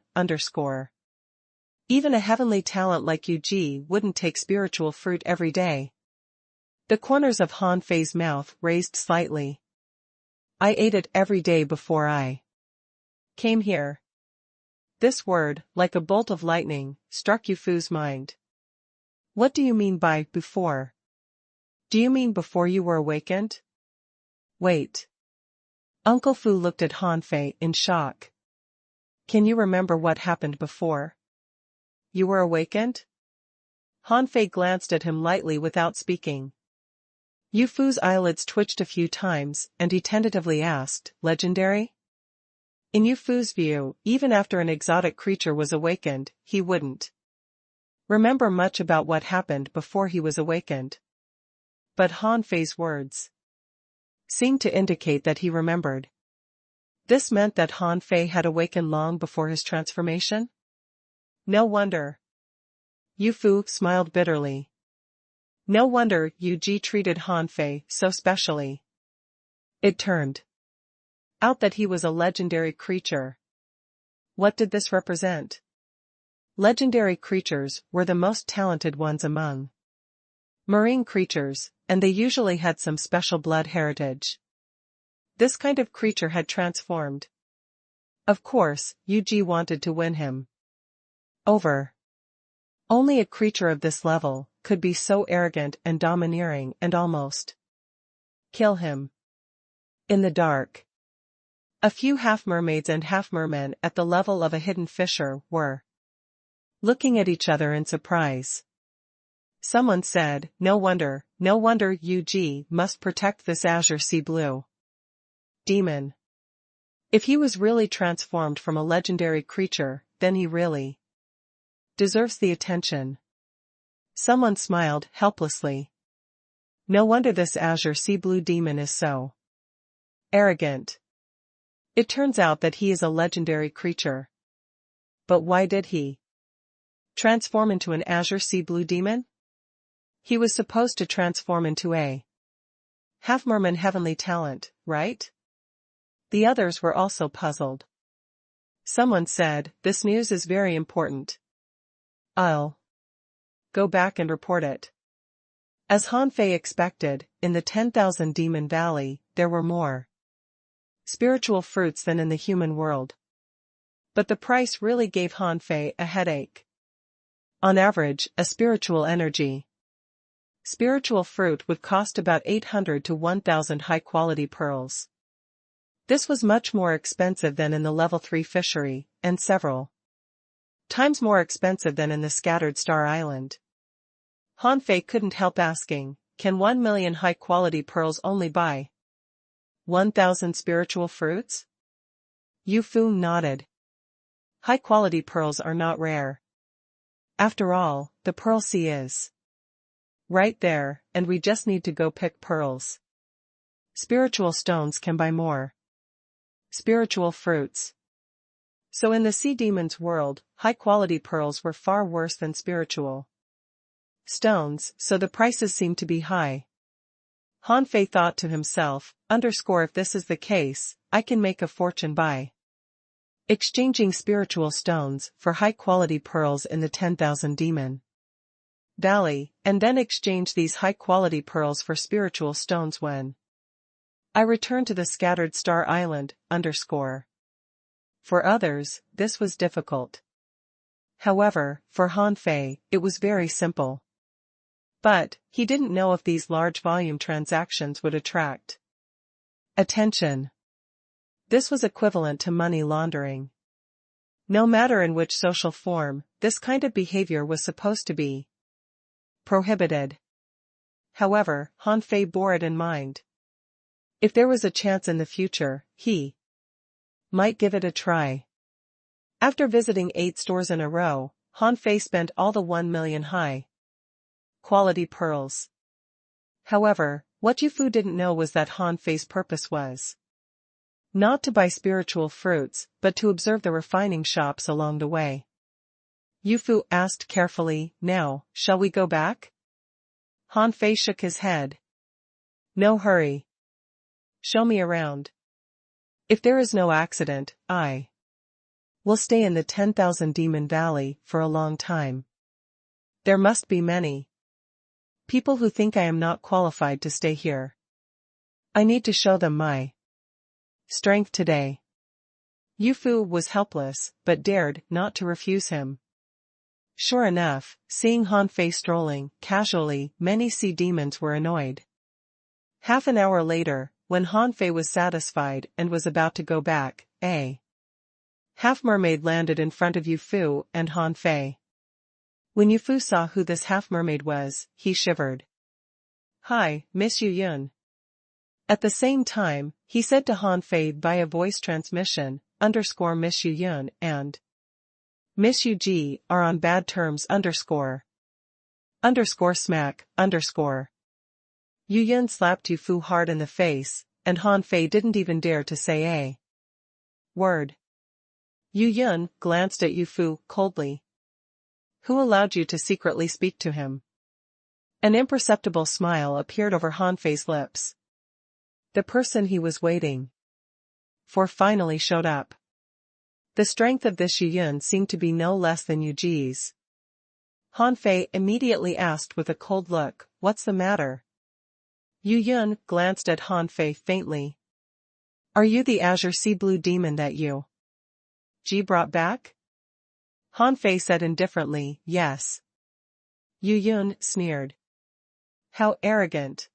Even a heavenly talent like Yuji wouldn't take spiritual fruit every day. The corners of Han Fei's mouth raised slightly. I ate it every day before I came here. This word, like a bolt of lightning, struck Yu Fu's mind. What do you mean by before? Do you mean before you were awakened? Wait. Uncle Fu looked at Han Fei in shock. Can you remember what happened before you were awakened? Han Fei glanced at him lightly without speaking. Yu Fu's eyelids twitched a few times, and he tentatively asked, "Legendary?" In Yu Fu's view, even after an exotic creature was awakened, he wouldn't remember much about what happened before he was awakened. But Han Fei's words seemed to indicate that he remembered. This meant that Han Fei had awakened long before his transformation? No wonder. Yu Fu smiled bitterly. No wonder Yu Ji treated Han Fei so specially. It turned out that he was a legendary creature. What did this represent? Legendary creatures were the most talented ones among marine creatures, and they usually had some special blood heritage. This kind of creature had transformed. Of course, Yu Ji wanted to win him over. Only a creature of this level could be so arrogant and domineering and almost kill him. In the dark, a few half-mermaids and half-mermen at the level of a hidden fisher were looking at each other in surprise. Someone said, no wonder Yu Ji must protect this azure sea blue demon. If he was really transformed from a legendary creature, then he really deserves the attention. Someone smiled helplessly. No wonder this azure sea blue demon is so arrogant. It turns out that he is a legendary creature. But why did he transform into an azure sea blue demon? He was supposed to transform into a half-merman heavenly talent, right? The others were also puzzled. Someone said, this news is very important. I'll go back and report it. As Han Fei expected, in the 10,000 Demon Valley, there were more spiritual fruits than in the human world. But the price really gave Han Fei a headache. On average, a spiritual fruit would cost about 800 to 1,000 high-quality pearls. This was much more expensive than in the level 3 fishery, and several times more expensive than in the Scattered Star Island. Han Fei couldn't help asking, can 1 million high-quality pearls only buy 1,000 spiritual fruits? Yu Fu nodded. High-quality pearls are not rare. After all, the Pearl Sea is right there, and we just need to go pick pearls. Spiritual stones can buy more spiritual fruits. So in the sea demon's world, high-quality pearls were far worse than spiritual stones, so the prices seemed to be high. Han Fei thought to himself, if this is the case, I can make a fortune by exchanging spiritual stones for high-quality pearls in the 10,000 Demon Valley, and then exchange these high-quality pearls for spiritual stones when I return to the Scattered Star Island. For others, this was difficult. However, for Han Fei, it was very simple. But, he didn't know if these large volume transactions would attract attention. This was equivalent to money laundering. No matter in which social form, this kind of behavior was supposed to be prohibited. However, Han Fei bore it in mind. If there was a chance in the future, he might give it a try. After visiting 8 stores in a row, Han Fei spent all the 1 million high-quality pearls. However, what Yu Fu didn't know was that Han Fei's purpose was not to buy spiritual fruits, but to observe the refining shops along the way. Yu Fu asked carefully, now, shall we go back? Han Fei shook his head. No hurry. Show me around. If there is no accident, I will stay in the 10,000 Demon Valley for a long time. There must be many people who think I am not qualified to stay here. I need to show them my strength today. Yu Fu was helpless, but dared not to refuse him. Sure enough, seeing Han Fei strolling casually, many sea demons were annoyed. Half an hour later, when Han Fei was satisfied and was about to go back, a half-mermaid landed in front of Yu Fu and Han Fei. When Yu Fu saw who this half-mermaid was, he shivered. "Hi, Miss Yu Yun." At the same time, he said to Han Fei via voice transmission, _Miss Yu Yun and Miss Yu Ji are on bad terms _. Smack _. Yu Yun slapped Yu Fu hard in the face, and Han Fei didn't even dare to say a word. Yu Yun glanced at Yu Fu coldly. "Who allowed you to secretly speak to him?" An imperceptible smile appeared over Han Fei's lips. The person he was waiting for finally showed up. The strength of this Yu Yun seemed to be no less than Yu Ji's. Han Fei immediately asked with a cold look, "What's the matter?" Yu Yun glanced at Han Fei faintly. "Are you the azure sea blue demon that Yu Ji brought back?" Han Fei said indifferently, "Yes." Yu Yun sneered. "How arrogant.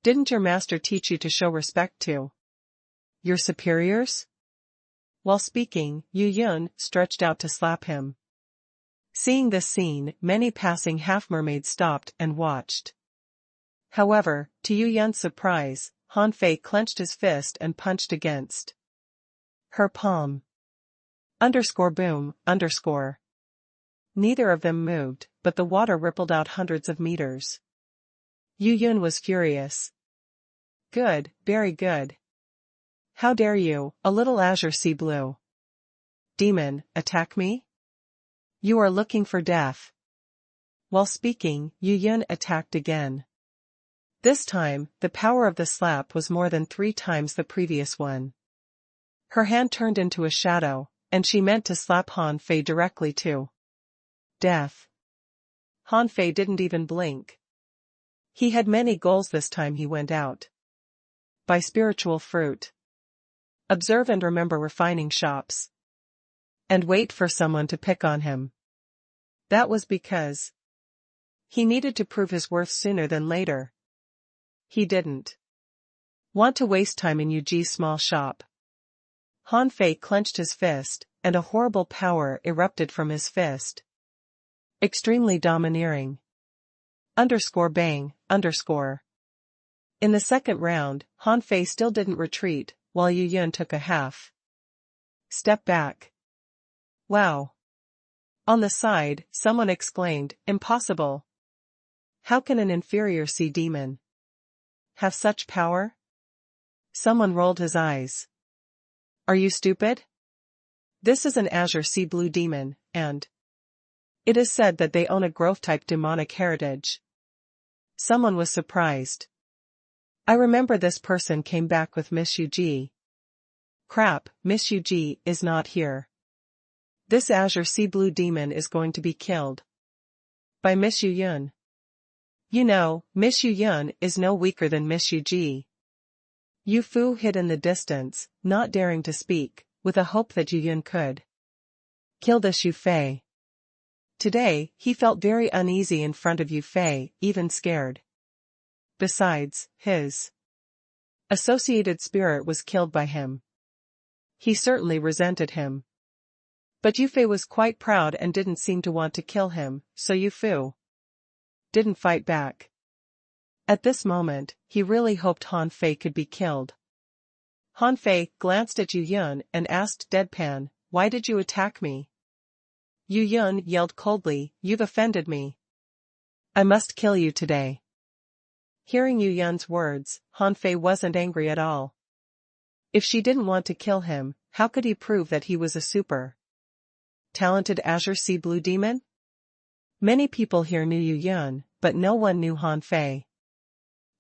Didn't your master teach you to show respect to your superiors?" While speaking, Yu Yun stretched out to slap him. Seeing this scene, many passing half-mermaids stopped and watched. However, to Yu Yun's surprise, Han Fei clenched his fist and punched against her palm. Boom. Neither of them moved, but the water rippled out hundreds of meters. Yu Yun was furious. "Good, very good. How dare you, a little azure sea blue demon, attack me? You are looking for death." While speaking, Yu Yun attacked again. This time, the power of the slap was more than 3 times the previous one. Her hand turned into a shadow, and she meant to slap Han Fei directly to death. Han Fei didn't even blink. He had many goals this time he went out. Buy spiritual fruit. Observe and remember refining shops. And wait for someone to pick on him. That was because he needed to prove his worth sooner than later. He didn't want to waste time in Yu Ji's small shop. Han Fei clenched his fist, and a horrible power erupted from his fist. Extremely domineering. Bang. In the second round, Han Fei still didn't retreat, while Yu Yun took a half step back. "Wow." On the side, someone exclaimed, "Impossible. How can an inferior sea demon have such power?" Someone rolled his eyes. "Are you stupid? This is an azure sea blue demon, and it is said that they own a growth-type demonic heritage." Someone was surprised. "I remember this person came back with Miss Yu Ji." "Crap, Miss Yu Ji is not here. This azure sea blue demon is going to be killed by Miss Yu Yun. You know, Miss Yu Yun is no weaker than Miss Yu Ji." Yu Fu hid in the distance, not daring to speak, with a hope that Yu Yun could kill this Yu Fei. Today, he felt very uneasy in front of Yu Fei, even scared. Besides, his associated spirit was killed by him. He certainly resented him. But Yu Fei was quite proud and didn't seem to want to kill him, so Yu Fu didn't fight back. At this moment, he really hoped Han Fei could be killed. Han Fei glanced at Yu Yun and asked deadpan, "Why did you attack me?" Yu Yun yelled coldly, "You've offended me. I must kill you today." Hearing Yu Yun's words, Han Fei wasn't angry at all. If she didn't want to kill him, how could he prove that he was a super talented azure sea blue demon? Many people here knew Yu Yun, but no one knew Han Fei.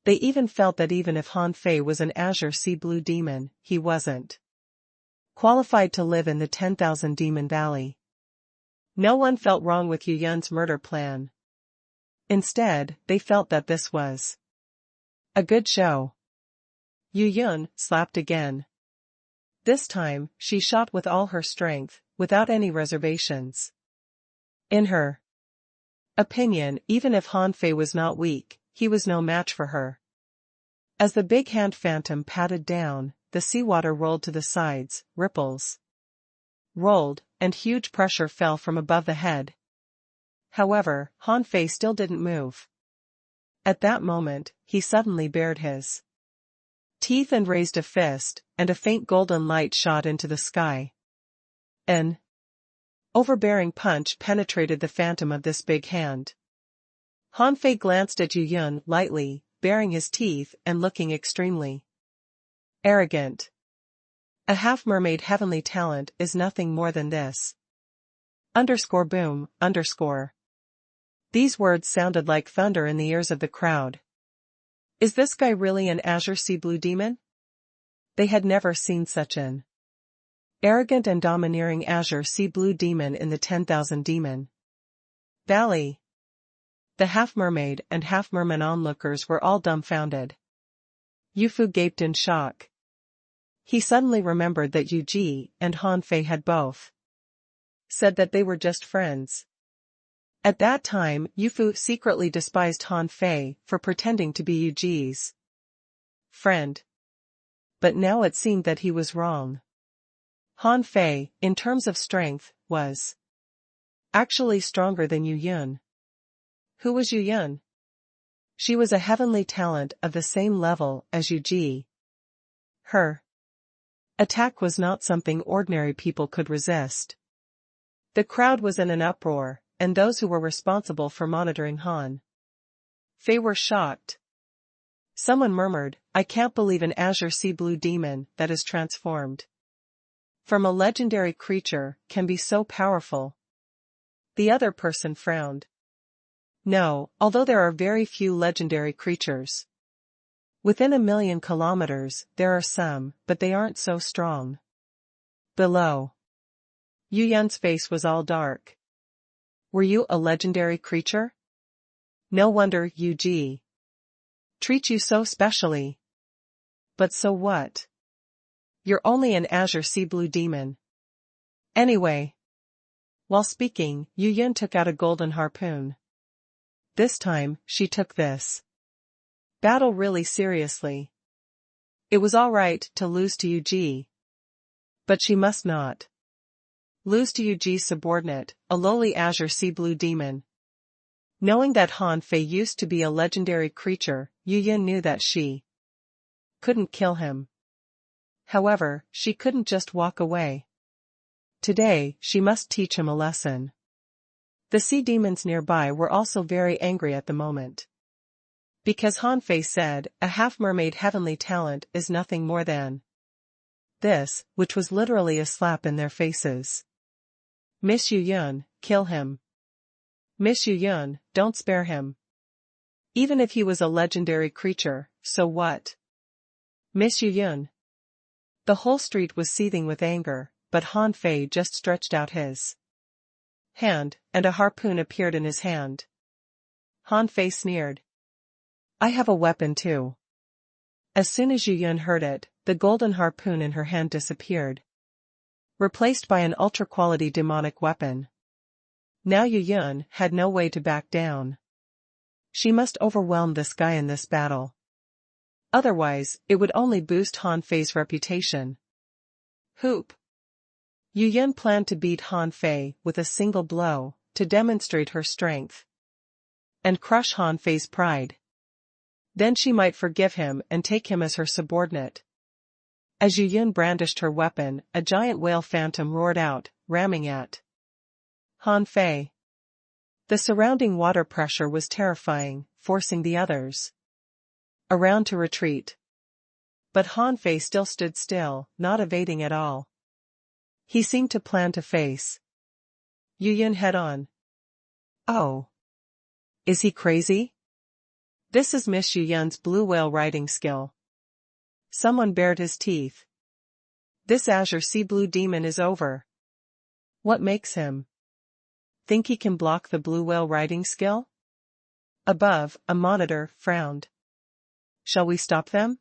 They even felt that even if Han Fei was an azure sea blue demon, he wasn't qualified to live in the 10,000 Demon Valley. No one felt wrong with Yu Yun's murder plan. Instead, they felt that this was a good show. Yu Yun slapped again. This time, she shot with all her strength, without any reservations. In her opinion, even if Han Fei was not weak, he was no match for her. As the big hand phantom patted down, the seawater rolled to the sides, ripples rolled, and huge pressure fell from above the head. However, Han Fei still didn't move. At that moment, he suddenly bared his teeth and raised a fist, and a faint golden light shot into the sky. An overbearing punch penetrated the phantom of this big hand. Han Fei glanced at Yu Yun lightly, baring his teeth and looking extremely arrogant. A half-mermaid heavenly talent is nothing more than this. Boom. These words sounded like thunder in the ears of the crowd. Is this guy really an azure sea blue demon? They had never seen such an arrogant and domineering azure sea blue demon in the 10,000 demon valley. The half-mermaid and half-merman onlookers were all dumbfounded. Yu Fu gaped in shock. He suddenly remembered that Yu Ji and Han Fei had both said that they were just friends. At that time, Yu Fu secretly despised Han Fei for pretending to be Yu Ji's friend. But now it seemed that he was wrong. Han Fei, in terms of strength, was actually stronger than Yu Yun. Who was Yu Yun? She was a heavenly talent of the same level as Yu Ji. Her attack was not something ordinary people could resist. The crowd was in an uproar, and those who were responsible for monitoring Han Fei were shocked. Someone murmured, "I can't believe an azure sea blue demon that is transformed from a legendary creature can be so powerful." The other person frowned. No, although there are very few legendary creatures within 1,000,000 kilometers, there are some, but they aren't so strong. Below, Yu Yun's face was all dark. Were you a legendary creature? No wonder Yu Ji treats you so specially. But so what? You're only an azure sea blue demon. Anyway. While speaking, Yu Yun took out a golden harpoon. This time, she took this battle really seriously. It was all right to lose to Yu Ji, but she must not lose to Yu Ji's subordinate, a lowly azure sea blue demon. Knowing that Han Fei used to be a legendary creature, Yu Yun knew that she couldn't kill him. However, she couldn't just walk away. Today, she must teach him a lesson. The sea demons nearby were also very angry at the moment. Because Han Fei said, a half-mermaid heavenly talent is nothing more than this, which was literally a slap in their faces. Miss Yu Yun, kill him. Miss Yu Yun, don't spare him. Even if he was a legendary creature, so what? Miss Yu Yun. The whole street was seething with anger, but Han Fei just stretched out his hand, and a harpoon appeared in his hand. Han Fei sneered. I have a weapon too. As soon as Yu Yun heard it, the golden harpoon in her hand disappeared, replaced by an ultra-quality demonic weapon. Now Yu Yun had no way to back down. She must overwhelm this guy in this battle. Otherwise, it would only boost Han Fei's reputation. Hoop. Yu Yun planned to beat Han Fei with a single blow, to demonstrate her strength and crush Han Fei's pride. Then she might forgive him and take him as her subordinate. As Yu Yun brandished her weapon, a giant whale phantom roared out, ramming at Han Fei. The surrounding water pressure was terrifying, forcing the others around to retreat. But Han Fei still stood still, not evading at all. He seemed to plan to face Yu Yun head-on. Oh. Is he crazy? This is Miss Yu Yun's blue whale riding skill. Someone bared his teeth. This azure sea blue demon is over. What makes him think he can block the blue whale riding skill? Above, a monitor frowned. Shall we stop them?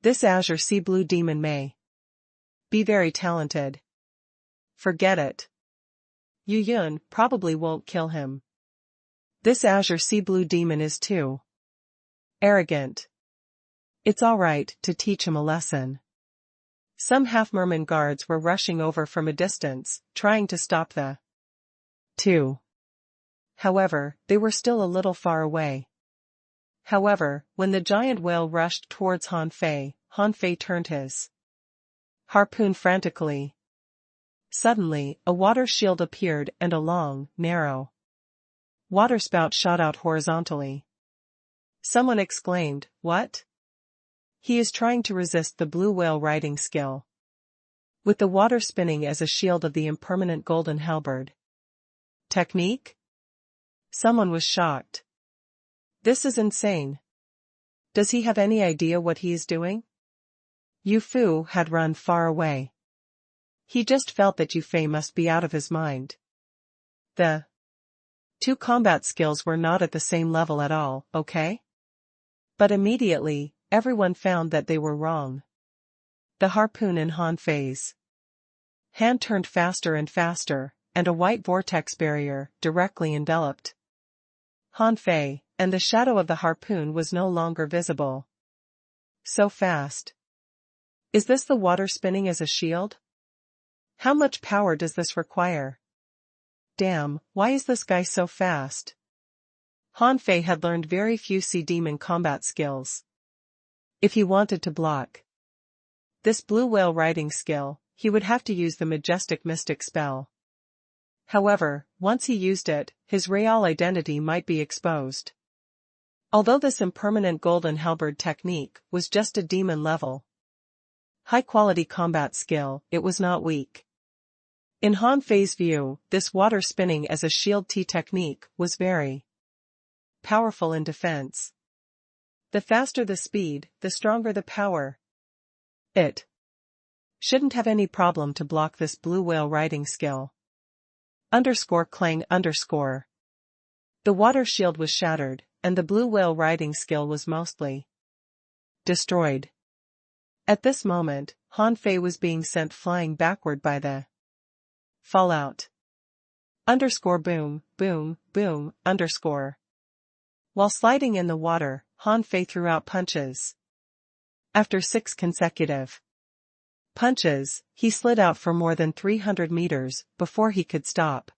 This azure sea blue demon may be very talented. Forget it. Yu Yun probably won't kill him. This azure sea blue demon is too arrogant. It's all right to teach him a lesson. Some half-merman guards were rushing over from a distance, trying to stop the two However, they were still a little far away. However, when the giant whale rushed towards Han Fei turned his harpoon frantically. Suddenly, a water shield appeared and a long, narrow waterspout shot out horizontally. Someone exclaimed, "What?" He is trying to resist the blue whale riding skill. With the water spinning as a shield of the impermanent golden halberd technique? Someone was shocked. This is insane. Does he have any idea what he is doing? Yu Fu had run far away. He just felt that Yu Fei must be out of his mind. The two combat skills were not at the same level at all, okay? But immediately, everyone found that they were wrong. The harpoon in Han Fei's hand turned faster and faster, and a white vortex barrier directly enveloped Han Fei, and the shadow of the harpoon was no longer visible. So fast. Is this the water spinning as a shield? How much power does this require? Damn, why is this guy so fast? Han Fei had learned very few sea demon combat skills. If he wanted to block this blue whale riding skill, he would have to use the majestic mystic spell. However, once he used it, his real identity might be exposed. Although this impermanent golden halberd technique was just a demon level high-quality combat skill, it was not weak. In Han Fei's view, this water spinning as a shield T technique was very powerful in defense. The faster the speed, the stronger the power. It shouldn't have any problem to block this blue whale riding skill. Clang. The water shield was shattered, and the blue whale riding skill was mostly destroyed. At this moment, Han Fei was being sent flying backward by the fallout. Boom, boom, boom, While sliding in the water, Han Fei threw out punches. After 6 consecutive punches, he slid out for more than 300 meters before he could stop.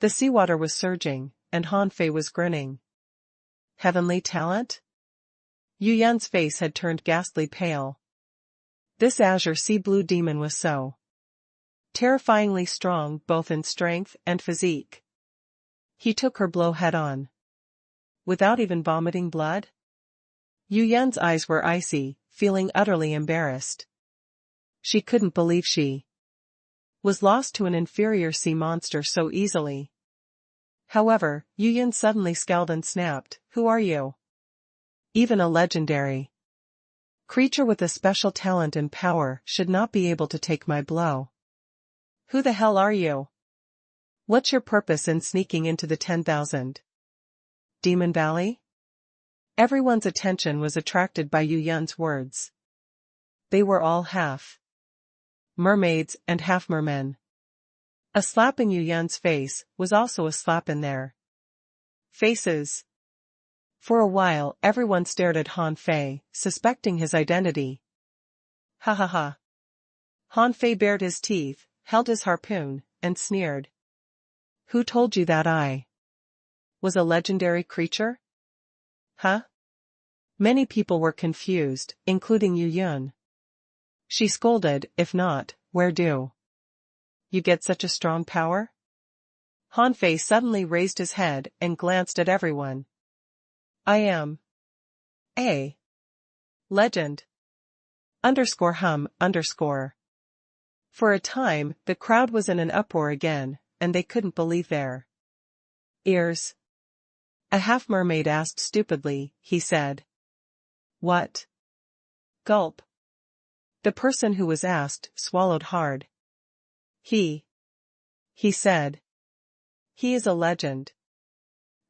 The seawater was surging, and Han Fei was grinning. Heavenly talent? Yu Yan's face had turned ghastly pale. This azure sea blue demon was so terrifyingly strong both in strength and physique. He took her blow head-on. Without even vomiting blood? Yu Yan's eyes were icy, feeling utterly embarrassed. She couldn't believe she was lost to an inferior sea monster so easily. However, Yu Yan suddenly scowled and snapped, "Who are you?" Even a legendary creature with a special talent and power should not be able to take my blow. Who the hell are you? What's your purpose in sneaking into the 10,000 Demon Valley? Everyone's attention was attracted by Yu Yan's words. They were all half mermaids and half mermen. A slap in Yu Yan's face was also a slap in their faces. For a while everyone stared at Han Fei, suspecting his identity. Ha ha ha. Han Fei bared his teeth, held his harpoon, and sneered. Who told you that I was a legendary creature? Huh? Many people were confused, including Yu Yan. She scolded, if not, where do you get such a strong power? Han Fei suddenly raised his head and glanced at everyone. I am a legend. _hum_. For a time, the crowd was in an uproar again, and they couldn't believe their ears. A half-mermaid asked stupidly, he said. What? Gulp. The person who was asked swallowed hard. He said. He is a legend.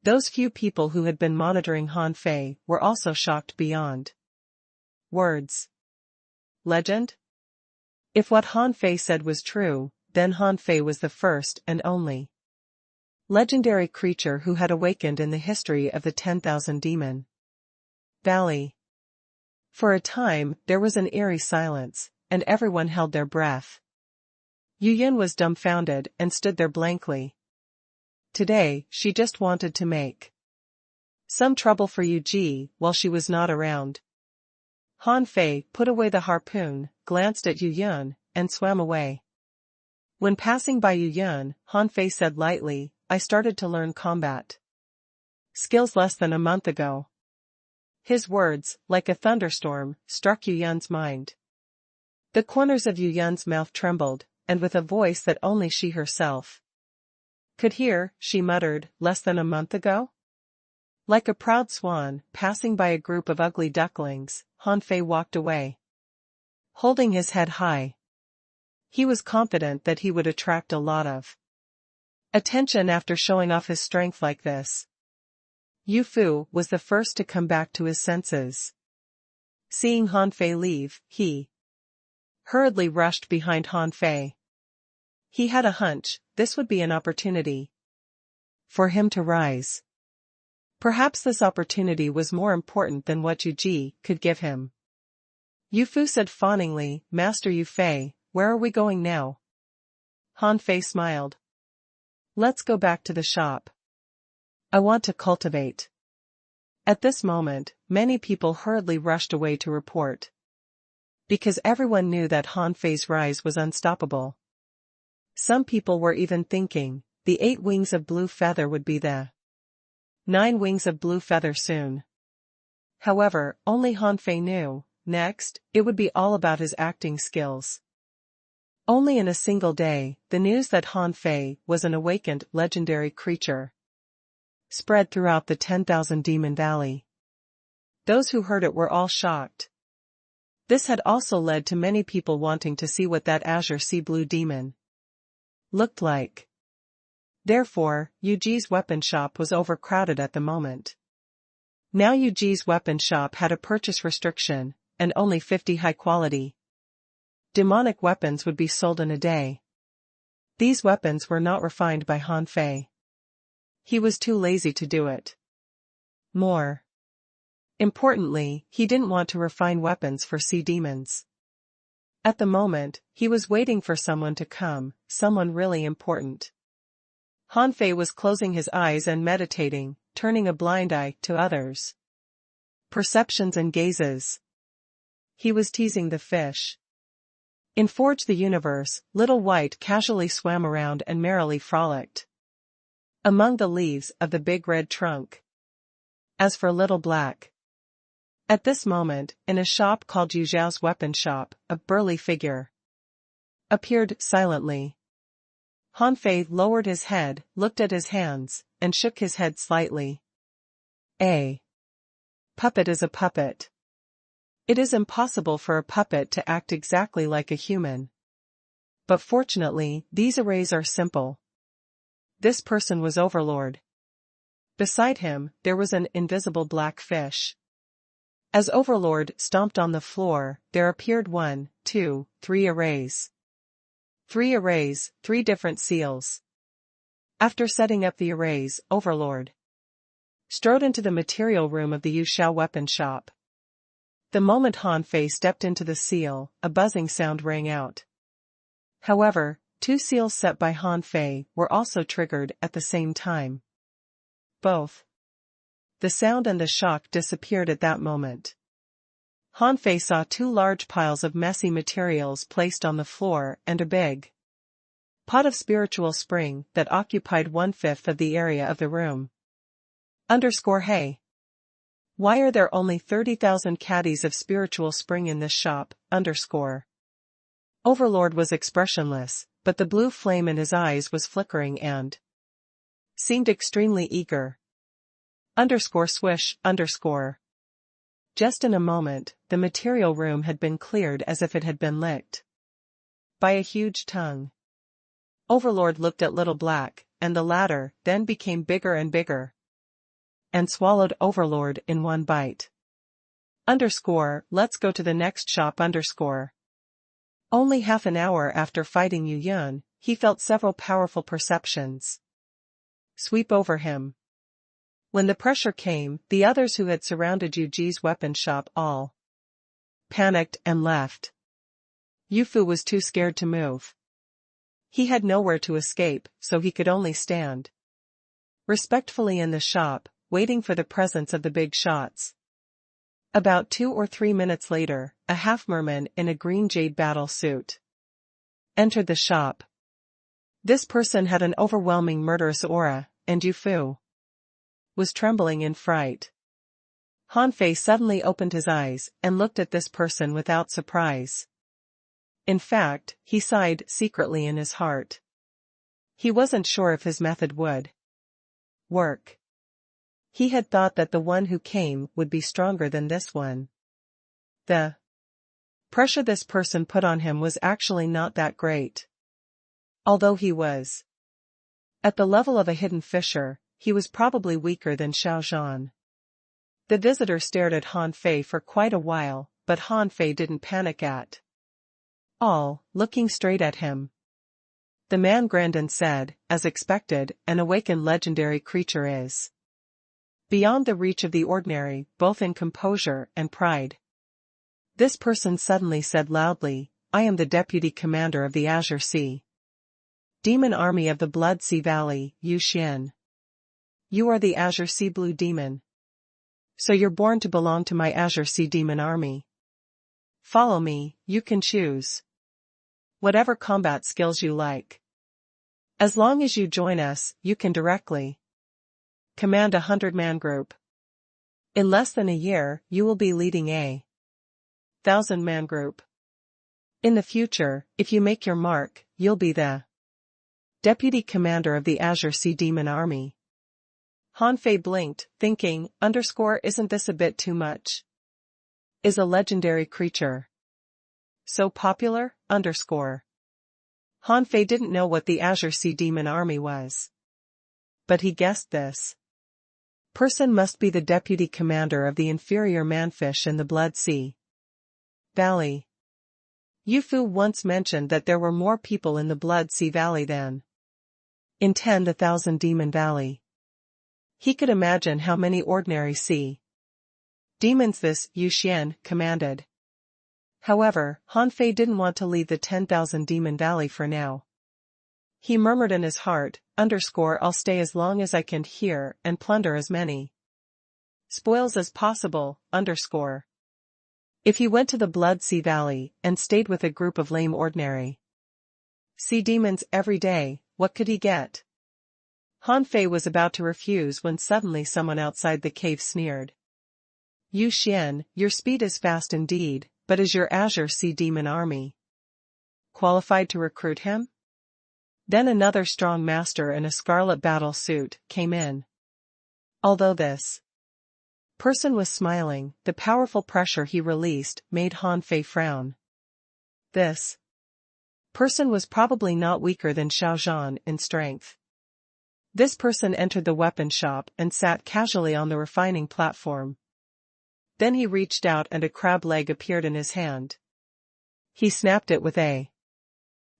Those few people who had been monitoring Han Fei were also shocked beyond words. Legend? If what Han Fei said was true, then Han Fei was the first and only legendary creature who had awakened in the history of the 10,000 Demon Valley. For a time, there was an eerie silence, and everyone held their breath. Yu Yan was dumbfounded and stood there blankly. Today, she just wanted to make some trouble for Yuji while she was not around. Han Fei put away the harpoon, glanced at Yu Yun, and swam away. When passing by Yu Yun, Han Fei said lightly, "I started to learn combat skills less than a month ago." His words, like a thunderstorm, struck Yu Yun's mind. The corners of Yu Yun's mouth trembled, and with a voice that only she herself could hear, she muttered, "Less than a month ago?" Like a proud swan, passing by a group of ugly ducklings, Han Fei walked away, holding his head high. He was confident that he would attract a lot of attention after showing off his strength like this. Yu Fu was the first to come back to his senses. Seeing Han Fei leave, he hurriedly rushed behind Han Fei. He had a hunch this would be an opportunity for him to rise. Perhaps this opportunity was more important than what Yuji could give him. Yu Fu said fawningly, "Master Yu Fei, where are we going now?" Han Fei smiled. "Let's go back to the shop. I want to cultivate." At this moment, many people hurriedly rushed away to report, because everyone knew that Han Fei's rise was unstoppable. Some people were even thinking, the 8 wings of blue feather would be the 9 wings of blue feather soon. However, only Han Fei knew, next, it would be all about his acting skills. Only in a single day, the news that Han Fei was an awakened legendary creature spread throughout the 10,000 Demon Valley. Those who heard it were all shocked. This had also led to many people wanting to see what that azure sea blue demon looked like. Therefore, Yuji's weapon shop was overcrowded at the moment. Now Yuji's weapon shop had a purchase restriction, and only 50 high-quality demonic weapons would be sold in a day. These weapons were not refined by Han Fei. He was too lazy to do it. More importantly, he didn't want to refine weapons for sea demons. At the moment, he was waiting for someone to come, someone really important. Han Fei was closing his eyes and meditating, turning a blind eye to others' perceptions and gazes. He was teasing the fish. In Forge the Universe, Little White casually swam around and merrily frolicked among the leaves of the big red trunk. As for Little Black, at this moment, in a shop called Yu Zhao's weapon shop, a burly figure appeared silently. Han Fei lowered his head, looked at his hands, and shook his head slightly. A puppet is a puppet. It is impossible for a puppet to act exactly like a human. But fortunately, these arrays are simple. This person was Overlord. Beside him, there was an invisible black fish. As Overlord stomped on the floor, there appeared 1, 2, 3 arrays. 3 arrays, 3 different seals. After setting up the arrays, Overlord strode into the material room of the Yu Xiao weapon shop. The moment Han Fei stepped into the seal, a buzzing sound rang out. However, 2 seals set by Han Fei were also triggered at the same time. Both the sound and the shock disappeared at that moment. Han Fei saw 2 large piles of messy materials placed on the floor and a big pot of spiritual spring that occupied 1/5 of the area of the room. Hey. Why are there only 30,000 caddies of spiritual spring in this shop? Overlord was expressionless, but the blue flame in his eyes was flickering and seemed extremely eager. Swish. Just in a moment, the material room had been cleared as if it had been licked by a huge tongue. Overlord looked at Little Black, and the latter then became bigger and bigger, and swallowed Overlord in one bite. Let's go to the next shop. Only half an hour after fighting Yu Yun, he felt several powerful perceptions sweep over him. When the pressure came, the others who had surrounded Yuji's weapon shop all panicked and left. Yu Fu was too scared to move. He had nowhere to escape, so he could only stand respectfully in the shop, waiting for the presence of the big shots. About 2 or 3 minutes later, a half-merman in a green jade battle suit entered the shop. This person had an overwhelming murderous aura, and Yu Fu was trembling in fright. Han Fei suddenly opened his eyes and looked at this person without surprise. In fact, he sighed secretly in his heart. He wasn't sure if his method would work. He had thought that the one who came would be stronger than this one. The pressure this person put on him was actually not that great. Although he was at the level of a hidden fisher, he was probably weaker than Xiao Zhan. The visitor stared at Han Fei for quite a while, but Han Fei didn't panic at all, looking straight at him. The man grinned and said, as expected, an awakened legendary creature is beyond the reach of the ordinary, both in composure and pride. This person suddenly said loudly, I am the deputy commander of the Azure Sea Demon Army of the Blood Sea Valley, Yu Xian. You are the Azure Sea Blue Demon. So you're born to belong to my Azure Sea Demon Army. Follow me, you can choose whatever combat skills you like. As long as you join us, you can directly command a 100-man group. In less than a year, you will be leading a 1,000-man group. In the future, if you make your mark, you'll be the deputy commander of the Azure Sea Demon Army. Han Fei blinked, thinking, isn't this a bit too much? Is a legendary creature so popular? Han Fei didn't know what the Azure Sea Demon Army was, but he guessed this person must be the deputy commander of the inferior manfish in the Blood Sea Valley. Yu Fu once mentioned that there were more people in the Blood Sea Valley than in 10,000 Demon Valley. He could imagine how many ordinary sea demons this Yu Xian commanded. However, Han Fei didn't want to leave the 10,000 Demon Valley for now. He murmured in his heart, I'll stay as long as I can here and plunder as many spoils as possible, If he went to the Blood Sea Valley and stayed with a group of lame ordinary sea demons every day, what could he get? Han Fei was about to refuse when suddenly someone outside the cave sneered. Yu Xian, your speed is fast indeed, but is your Azure Sea Demon Army qualified to recruit him? Then another strong master in a scarlet battle suit came in. Although this person was smiling, the powerful pressure he released made Han Fei frown. This person was probably not weaker than Xiao Zhan in strength. This person entered the weapon shop and sat casually on the refining platform. Then he reached out and a crab leg appeared in his hand. He snapped it with a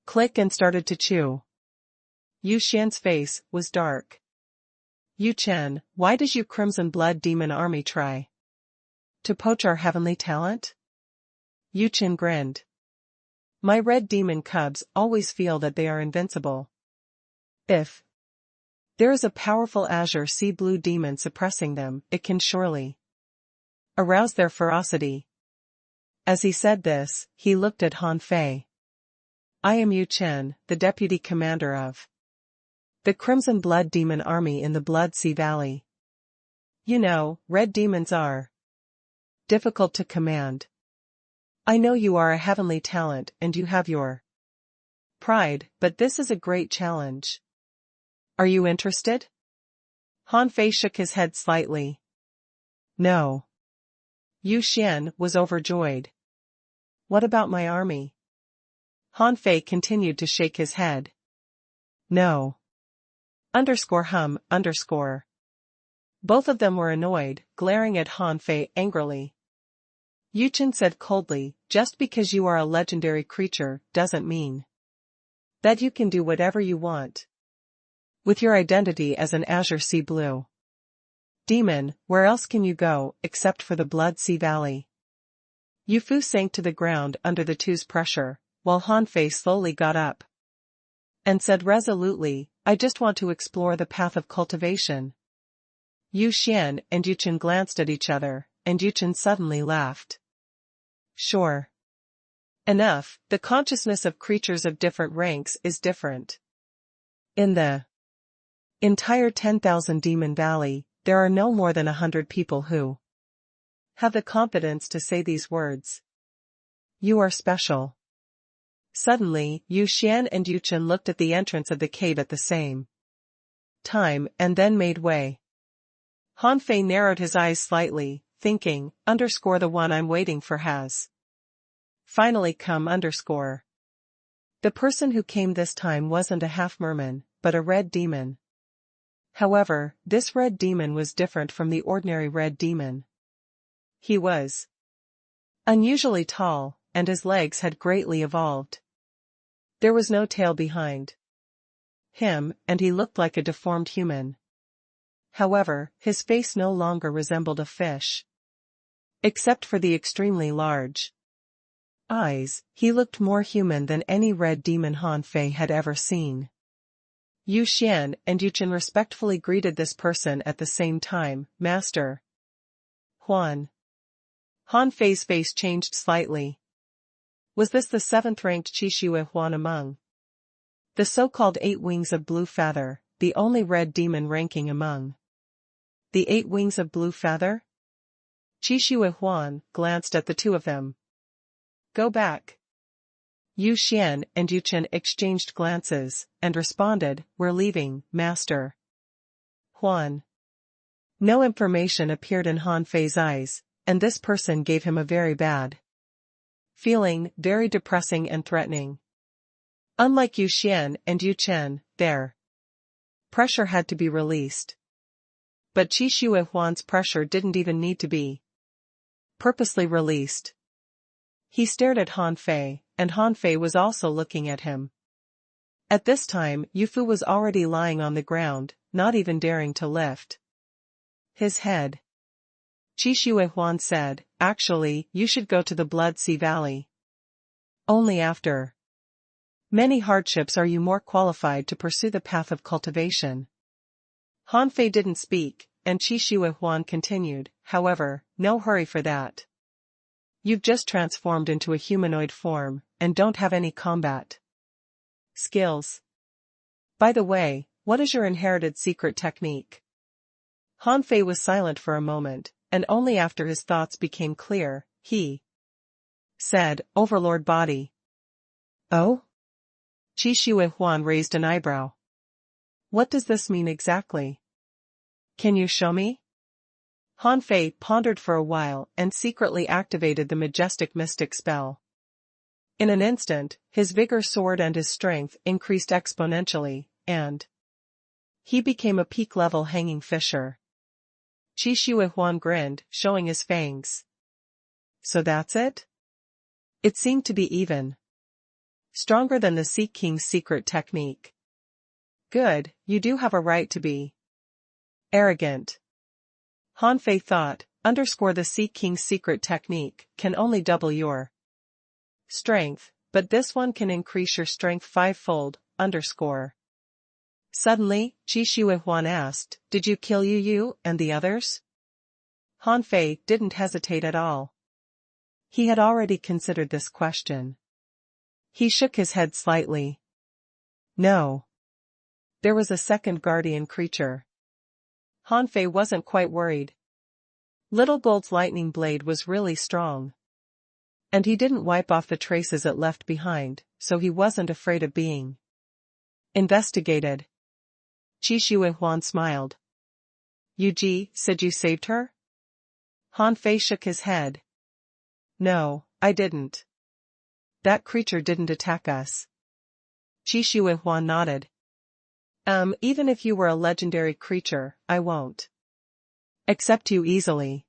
click and started to chew. Yu Xian's face was dark. Yu Chen, why does your Crimson Blood Demon Army try to poach our heavenly talent? Yu Chen grinned. My red demon cubs always feel that they are invincible. If there is a powerful Azure Sea Blue demon suppressing them, it can surely arouse their ferocity. As he said this, he looked at Han Fei. I am Yu Chen, the deputy commander of the Crimson Blood Demon Army in the Blood Sea Valley. You know, red demons are difficult to command. I know you are a heavenly talent and you have your pride, but this is a great challenge. Are you interested? Han Fei shook his head slightly. No. Yu Xian was overjoyed. What about my army? Han Fei continued to shake his head. No. _hum_. Both of them were annoyed, glaring at Han Fei angrily. Yu Chen said coldly, just because you are a legendary creature doesn't mean that you can do whatever you want with your identity as an Azure Sea Blue demon. Where else can you go, except for the Blood Sea Valley? Yu Fu sank to the ground under the two's pressure, while Han Fei slowly got up and said resolutely, I just want to explore the path of cultivation. Yu Xian and Yu Chen glanced at each other, and Yu Chen suddenly laughed. Sure. Enough, the consciousness of creatures of different ranks is different. In the entire 10,000 Demon Valley, there are no more than 100 people who have the confidence to say these words. You are special. Suddenly, Yu Xian and Yu Chen looked at the entrance of the cave at the same time and then made way. Han Fei narrowed his eyes slightly, thinking, the one I'm waiting for has finally come. The person who came this time wasn't a half-merman, but a red demon. However, this red demon was different from the ordinary red demon. He was unusually tall, and his legs had greatly evolved. There was no tail behind him, and he looked like a deformed human. However, his face no longer resembled a fish. Except for the extremely large eyes, he looked more human than any red demon Han Fei had ever seen. Yu Xian and Yu Chen respectfully greeted this person at the same time. Master Huan. Han Fei's face changed slightly. Was this the 7th-ranked Qishue Huan among the so-called 8 Wings of Blue Feather, the only red demon ranking among the 8 Wings of Blue Feather? Qishue Huan glanced at the two of them. Go back. Yu Xian and Yu Chen exchanged glances, and responded, We're leaving, Master Huan. No information appeared in Han Fei's eyes, and this person gave him a very bad feeling, very depressing and threatening. Unlike Yu Xian and Yu Chen, their pressure had to be released. But Qishue Huan's pressure didn't even need to be purposely released. He stared at Han Fei, and Han Fei was also looking at him. At this time, Yu Fu was already lying on the ground, not even daring to lift his head. Qishue Huan said, Actually, you should go to the Blood Sea Valley. Only after many hardships are you more qualified to pursue the path of cultivation. Han Fei didn't speak, and Qishue Huan continued, However, no hurry for that. You've just transformed into a humanoid form, and don't have any combat skills. By the way, what is your inherited secret technique? Han Fei was silent for a moment, and only after his thoughts became clear, he said, Overlord Body. Oh? Qishue Huan raised an eyebrow. What does this mean exactly? Can you show me? Han Fei pondered for a while and secretly activated the majestic mystic spell. In an instant, his vigor soared and his strength increased exponentially, and he became a peak-level hanging fisher. Qishue Huan grinned, showing his fangs. So that's it? It seemed to be even stronger than the Sea King's secret technique. Good, you do have a right to be arrogant. Han Fei thought, the Sea King's secret technique can only double your strength, but this one can increase your strength 5-fold, Suddenly, Qishue Huan asked, Did you kill Yu and the others? Han Fei didn't hesitate at all. He had already considered this question. He shook his head slightly. No. There was a second guardian creature. Han Fei wasn't quite worried. Little Gold's lightning blade was really strong. And he didn't wipe off the traces it left behind, so he wasn't afraid of being investigated. Qishue Huan smiled. Yu said you saved her? Han Fei shook his head. No, I didn't. That creature didn't attack us. Qishue Huan nodded. Even if you were a legendary creature, I won't accept you easily.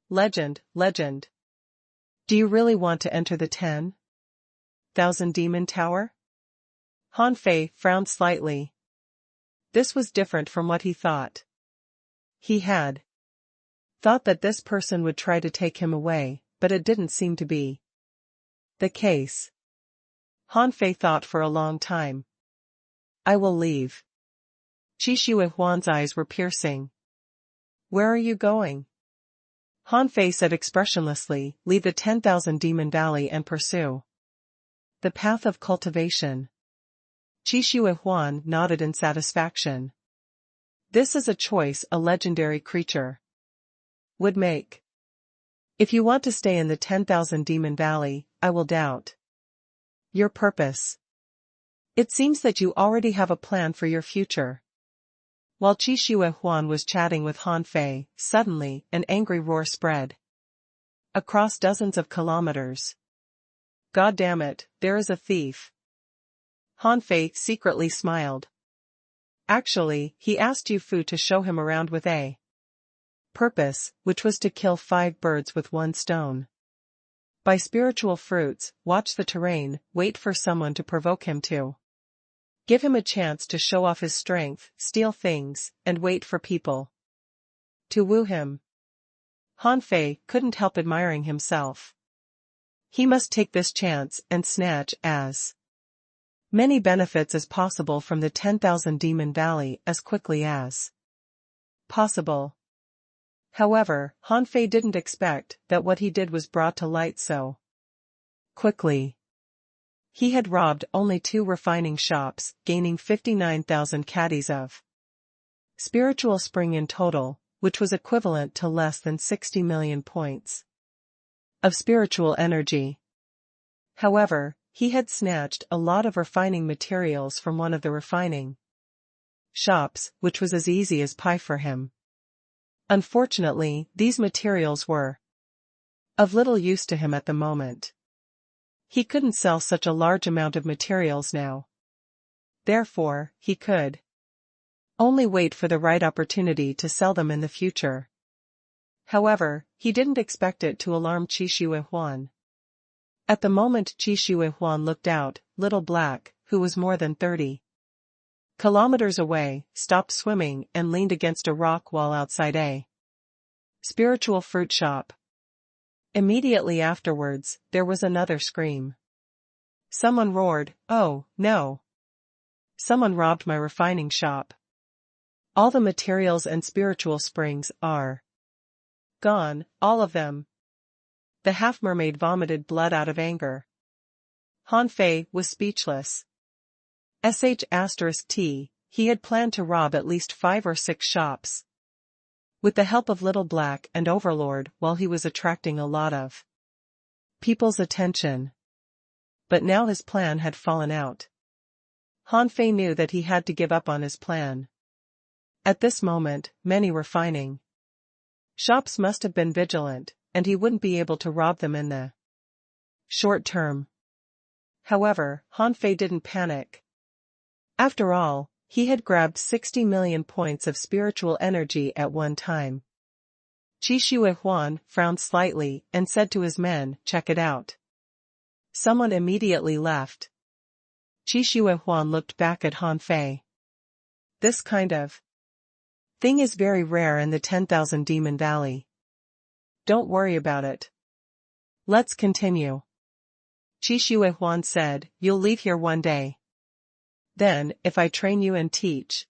Legend. Do you really want to enter the 10,000 Demon Tower? Han Fei frowned slightly. This was different from what he thought. He had thought that this person would try to take him away, but it didn't seem to be the case. Han Fei thought for a long time. I will leave. Qi Huan's eyes were piercing. Where are you going? Han Fei said expressionlessly, leave the 10,000 Demon Valley and pursue the path of cultivation. Qi Huan nodded in satisfaction. This is a choice a legendary creature would make. If you want to stay in the 10,000 Demon Valley, I will doubt your purpose. It seems that you already have a plan for your future. While Qi Huan was chatting with Han Fei, suddenly, an angry roar spread across dozens of kilometers. God damn it, there is a thief. Han Fei secretly smiled. Actually, he asked Yu Fu to show him around with a purpose, which was to kill 5 birds with 1 stone. Buy spiritual fruits, watch the terrain, wait for someone to provoke him to give him a chance to show off his strength, steal things, and wait for people to woo him. Han Fei couldn't help admiring himself. He must take this chance and snatch as many benefits as possible from the 10,000 Demon Valley as quickly as possible. However, Han Fei didn't expect that what he did was brought to light so quickly. He had robbed only 2 refining shops, gaining 59,000 caddies of spiritual spring in total, which was equivalent to less than 60 million points of spiritual energy. However, he had snatched a lot of refining materials from one of the refining shops, which was as easy as pie for him. Unfortunately, these materials were of little use to him at the moment. He couldn't sell such a large amount of materials now. Therefore, he could only wait for the right opportunity to sell them in the future. However, he didn't expect it to alarm Qi Huan. At the moment Qi Huan looked out, Little Black, who was more than 30 kilometers away, stopped swimming and leaned against a rock wall outside a spiritual fruit shop. Immediately afterwards, there was another scream. Someone roared, "Oh, no! Someone robbed my refining shop. All the materials and spiritual springs are gone, all of them." The half-mermaid vomited blood out of anger. Han Fei was speechless. *T, he had planned to rob at least 5 or 6 shops with the help of Little Black and Overlord while he was attracting a lot of people's attention. But now his plan had fallen out. Han Fei knew that he had to give up on his plan. At this moment, many refining shops must have been vigilant, and he wouldn't be able to rob them in the short term. However, Han Fei didn't panic. After all, he had grabbed 60 million points of spiritual energy at one time. Qi Huan frowned slightly and said to his men, "Check it out." Someone immediately left. Qi Huan looked back at Han Fei. This kind of thing is very rare in the 10,000 Demon Valley. Don't worry about it. Let's continue. Qi Huan said, "You'll leave here one day. Then, if I train you and teach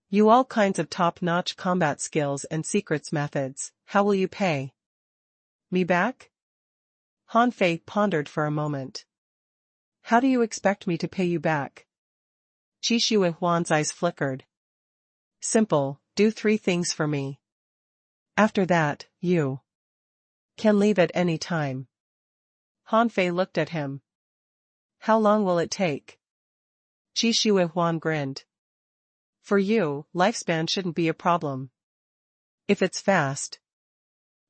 you all kinds of top-notch combat skills and secrets methods, how will you pay me back?" Han Fei pondered for a moment. "How do you expect me to pay you back?" Qi Huan's eyes flickered. "Simple, do 3 things for me. After that, you can leave at any time." Han Fei looked at him. "How long will it take?" Qi Huan grinned. "For you, lifespan shouldn't be a problem. If it's fast,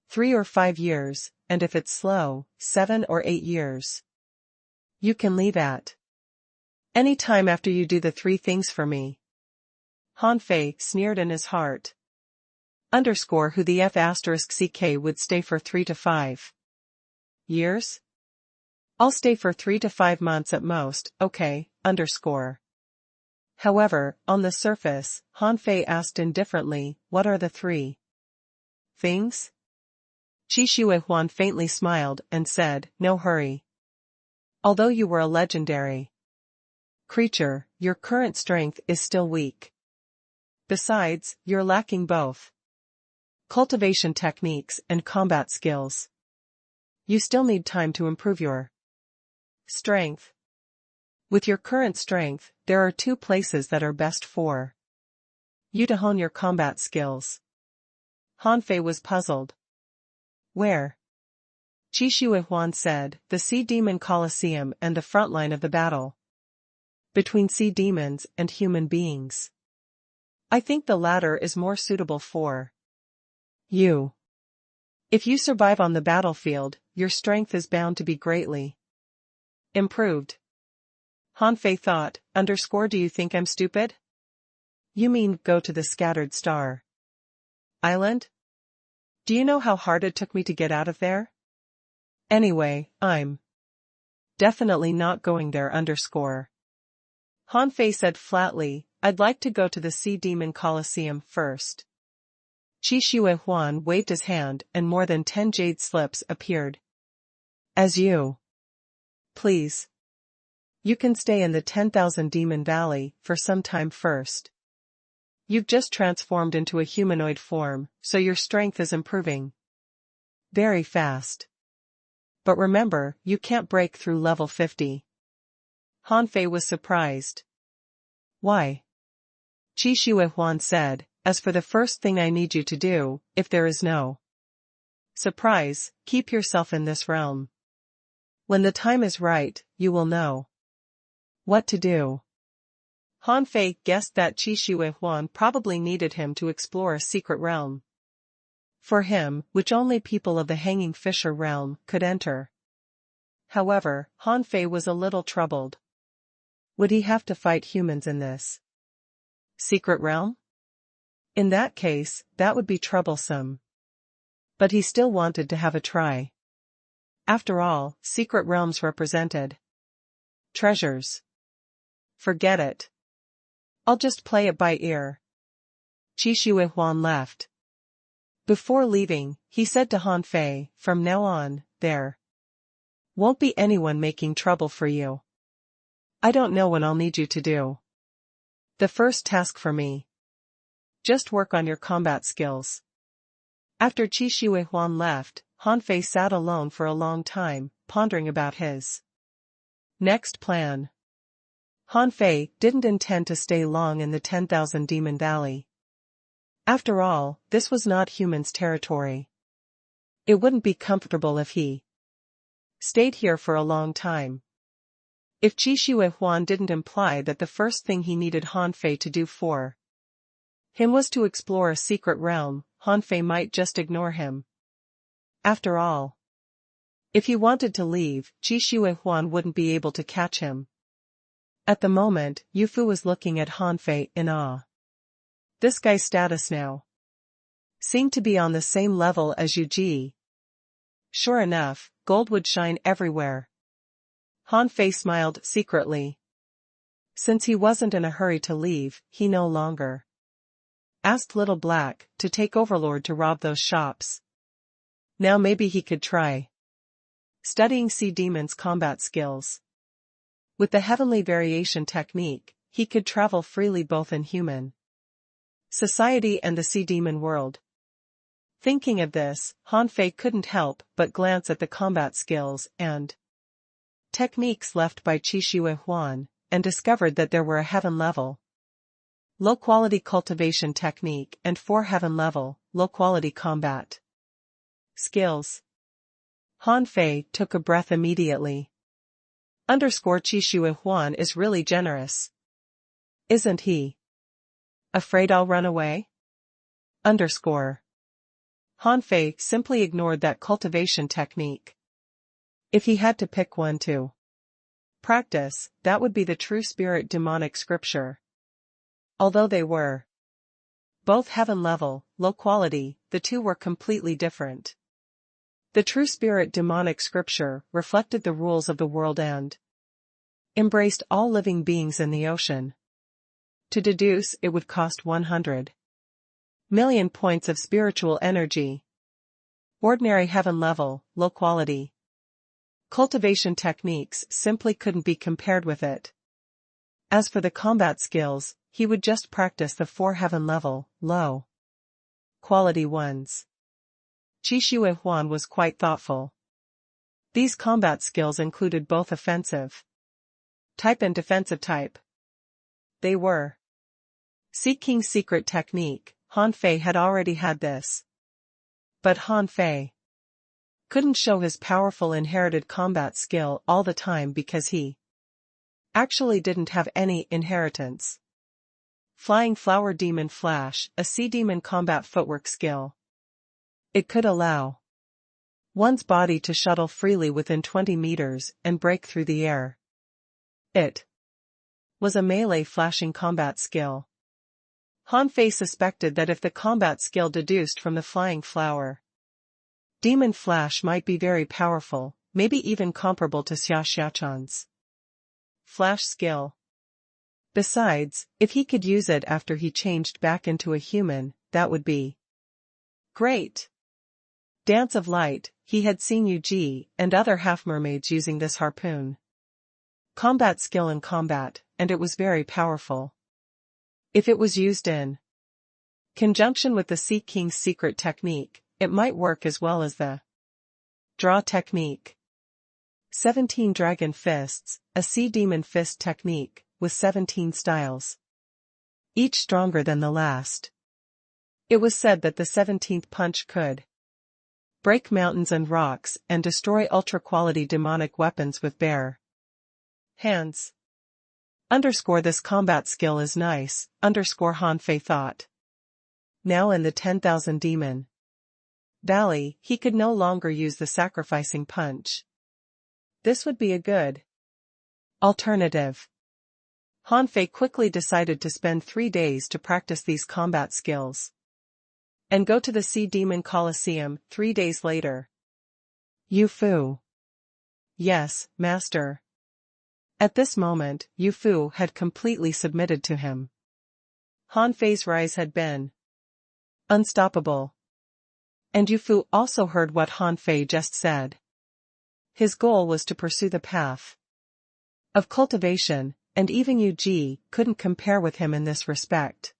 3 or 5 years, and if it's slow, 7 or 8 years. You can leave at any time after you do the 3 things for me." Han Fei sneered in his heart. Who the F***ck would stay for 3 to 5 years? I'll stay for 3 to 5 months at most, okay, However, on the surface, Han Fei asked indifferently, "What are the 3 things?" Qi Huan faintly smiled and said, "No hurry. Although you were a legendary Creature, your current strength is still weak. Besides, you're lacking both cultivation techniques and combat skills. You still need time to improve your strength. With your current strength, there are two places that are best for you to hone your combat skills. Hanfei was puzzled. Where? Qi Shuihuan said, the Sea Demon Colosseum and the front line of the battle. Between sea demons and human beings. I think the latter is more suitable for you. If you survive on the battlefield, your strength is bound to be greatly improved. Hanfei thought, do you think I'm stupid? You mean go to the Scattered Star Island? Do you know how hard it took me to get out of there? Anyway, I'm definitely not going there. Hanfei said flatly, I'd like to go to the Sea Demon Colosseum first. Qi Shuihuan waved his hand and more than 10 jade slips appeared. As you please. You can stay in the 10,000 Demon Valley for some time first. You've just transformed into a humanoid form, so your strength is improving very fast. But remember, you can't break through level 50. Hanfei was surprised. Why? Qi Shuihuan said, as for the first thing I need you to do, if there is no surprise, keep yourself in this realm. When the time is right, you will know what to do. Hanfei guessed that Qi Shuihuan probably needed him to explore a secret realm for him, which only people of the Hanging Fisher realm could enter. However, Hanfei was a little troubled. Would he have to fight humans in this secret realm? In that case, that would be troublesome. But he still wanted to have a try. After all, secret realms represented treasures. Forget it. I'll just play it by ear. Qi Shuihuan left. Before leaving, he said to Hanfei, from now on, there won't be anyone making trouble for you. I don't know when I'll need you to do the first task for me. Just work on your combat skills. After Qi Shuihuan left, Hanfei sat alone for a long time, pondering about his next plan. Hanfei didn't intend to stay long in the 10,000 Demon Valley. After all, this was not humans' territory. It wouldn't be comfortable if he stayed here for a long time. If Qi Shuihuan didn't imply that the first thing he needed Hanfei to do for him was to explore a secret realm, Hanfei might just ignore him. After all, if he wanted to leave, Qi Shuihuan wouldn't be able to catch him. At the moment, Yufu was looking at Hanfei in awe. This guy's status now seemed to be on the same level as Yuji. Sure enough, gold would shine everywhere. Hanfei smiled secretly. Since he wasn't in a hurry to leave, he no longer asked Little Black to take Overlord to rob those shops. Now maybe he could try studying Sea Demon's combat skills. With the Heavenly Variation technique, he could travel freely both in human society and the Sea Demon world. Thinking of this, Hanfei couldn't help but glance at the combat skills and techniques left by Qi Shuihuan, and discovered that there were a heaven level low-quality cultivation technique and 4 heaven level, low-quality combat skills. Hanfei took a breath immediately. Qi Shuihuan is really generous. Isn't he? Afraid I'll run away? Hanfei simply ignored that cultivation technique. If he had to pick one to practice, that would be the True Spirit demonic scripture. Although they were both heaven level, low quality, the two were completely different. The True Spirit demonic scripture reflected the rules of the world and embraced all living beings in the ocean. To deduce, it would cost 100 million points of spiritual energy. Ordinary heaven level, low quality cultivation techniques simply couldn't be compared with it. As for the combat skills, he would just practice the 4 heaven level, low quality ones. Qi Shui Huan was quite thoughtful. These combat skills included both offensive type and defensive type. They were Sea King's secret technique. Han Fei had already had this. But Han Fei couldn't show his powerful inherited combat skill all the time because he actually didn't have any inheritance. Flying Flower Demon Flash, a sea demon combat footwork skill. It could allow one's body to shuttle freely within 20 meters and break through the air. It was a melee flashing combat skill. Han Fei suspected that if the combat skill deduced from the Flying Flower Demon Flash might be very powerful, maybe even comparable to Xia Xiachan's flash skill. Besides, if he could use it after he changed back into a human, that would be great. Dance of Light, he had seen Yu Ji and other half-mermaids using this harpoon combat skill in combat, and it was very powerful. If it was used in conjunction with the Sea King's secret technique, it might work as well as the draw technique. 17 Dragon Fists, a sea demon fist technique, with 17 styles, each stronger than the last. It was said that the 17th punch could break mountains and rocks and destroy ultra-quality demonic weapons with bare hands. This combat skill is nice, Han Fei thought. Now in the 10,000 Demon Valley, he could no longer use the sacrificing punch. This would be a good alternative. Han Fei quickly decided to spend 3 days to practice these combat skills and go to the Sea Demon Coliseum 3 days later. Yu Fu. Yes, master. At this moment, Yu Fu had completely submitted to him. Han Fei's rise had been unstoppable. And Yu Fu also heard what Han Fei just said. His goal was to pursue the path of cultivation, and even Yu Ji couldn't compare with him in this respect.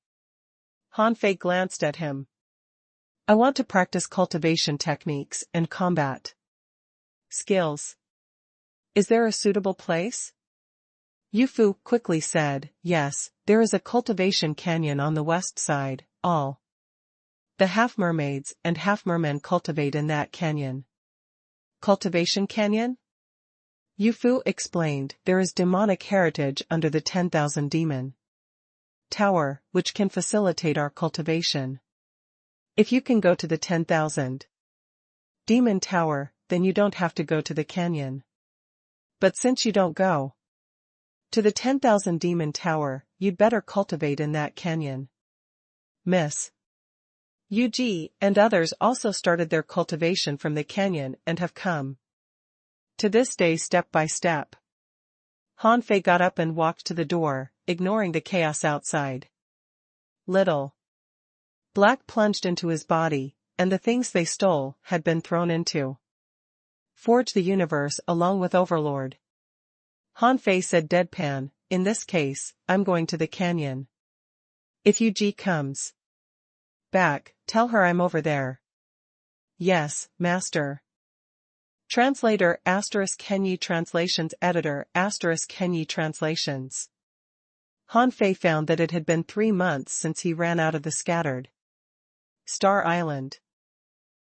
Han Fei glanced at him. I want to practice cultivation techniques and combat skills. Is there a suitable place? Yu Fu quickly said, yes, there is a cultivation canyon on the west side. All the half-mermaids and half-mermen cultivate in that canyon. Cultivation canyon? Yu Fu explained, there is demonic heritage under the 10,000 Demon Tower, which can facilitate our cultivation. If you can go to the 10,000 Demon Tower, then you don't have to go to the canyon. But since you don't go to the 10,000 Demon Tower, you'd better cultivate in that canyon. Miss Yu Ji and others also started their cultivation from the canyon and have come to this day step by step. Han Fei got up and walked to the door, ignoring the chaos outside. Little Black plunged into his body, and the things they stole had been thrown into Forge the Universe along with Overlord. Han Fei said deadpan, in this case, I'm going to the canyon. If Yu Ji comes back, tell her I'm over there. Yes, master. Translator * Kenyi Translations Editor * Kenyi Translations. Han Fei found that it had been 3 months since he ran out of the scattered Star Island.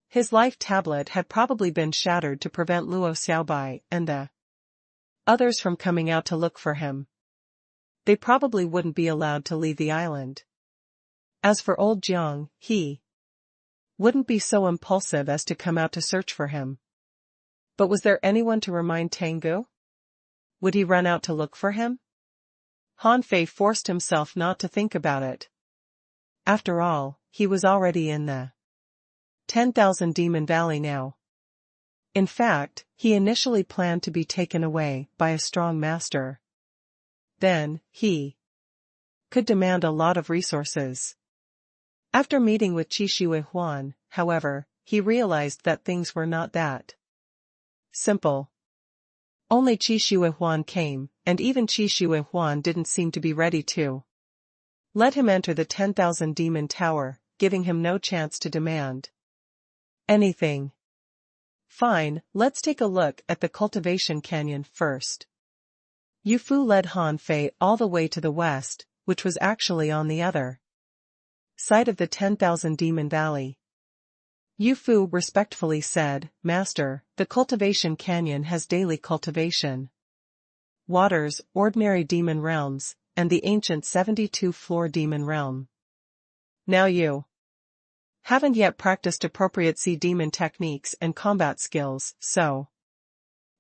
His life tablet had probably been shattered to prevent Luo Xiaobai and the others from coming out to look for him. They probably wouldn't be allowed to leave the island. As for old Jiang, he wouldn't be so impulsive as to come out to search for him. But was there anyone to remind Tengu? Would he run out to look for him? Han Fei forced himself not to think about it. After all, he was already in the 10,000 Demon Valley now. In fact, he initially planned to be taken away by a strong master. Then, he could demand a lot of resources. After meeting with Qi Shui Huan, however, he realized that things were not that simple. Only Qi Huan came, and even Qi Huan didn't seem to be ready to let him enter the 10,000 demon tower, giving him no chance to demand anything. Fine, let's take a look at the cultivation canyon first. Yu Fu led Han Fei all the way to the west, which was actually on the other side of the 10,000 demon valley. Yu Fu respectfully said, Master, the cultivation canyon has daily cultivation waters, ordinary demon realms, and the ancient 72-floor demon realm. Now you haven't yet practiced appropriate sea demon techniques and combat skills, so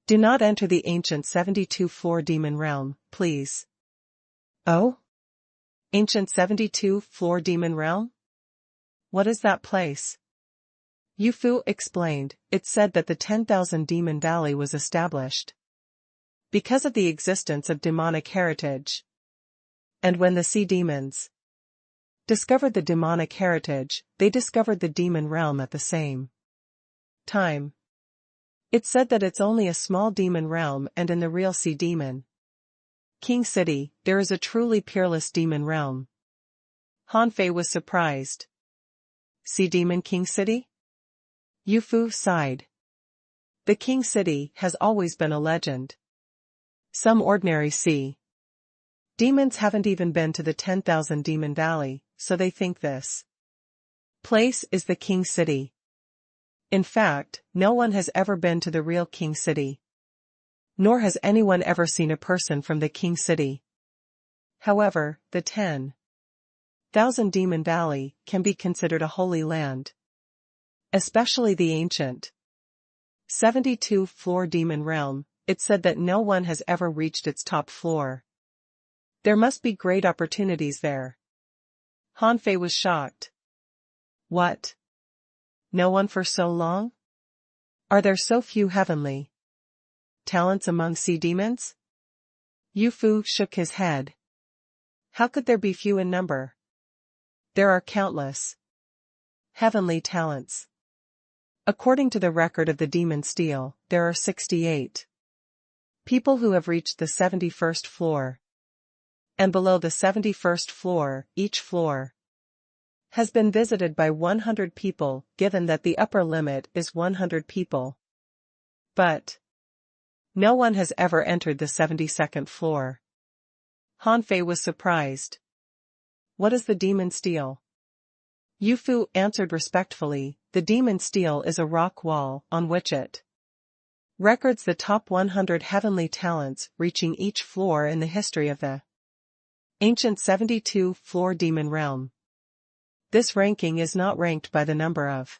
do not enter the ancient 72-floor demon realm, please. Oh? Ancient 72-floor demon realm? What is that place? Yu Fu explained, it said that the 10,000 demon valley was established because of the existence of demonic heritage. And when the sea demons discovered the demonic heritage, they discovered the demon realm at the same time. It said that it's only a small demon realm, and in the real sea demon King City, there is a truly peerless demon realm. Han Fei was surprised. Sea demon King City? Yu Fu sighed. The King City has always been a legend. Some ordinary sea demons haven't even been to the 10,000 demon valley, so they think this place is the King City. In fact, no one has ever been to the real King City. Nor has anyone ever seen a person from the King City. However, the 10,000 demon valley can be considered a holy land. Especially the ancient 72-floor demon realm, it said that no one has ever reached its top floor. There must be great opportunities there. Han Fei was shocked. What? No one for so long? Are there so few heavenly talents among sea demons? Yu Fu shook his head. How could there be few in number? There are countless heavenly talents. According to the record of the demon steel, there are 68 people who have reached the 71st floor. And below the 71st floor, each floor has been visited by 100 people, given that the upper limit is 100 people. But no one has ever entered the 72nd floor. Han Fei was surprised. What is the demon steel? Yu Fu answered respectfully, the demon steel is a rock wall on which it records the top 100 heavenly talents reaching each floor in the history of the ancient 72-floor demon realm. This ranking is not ranked by the number of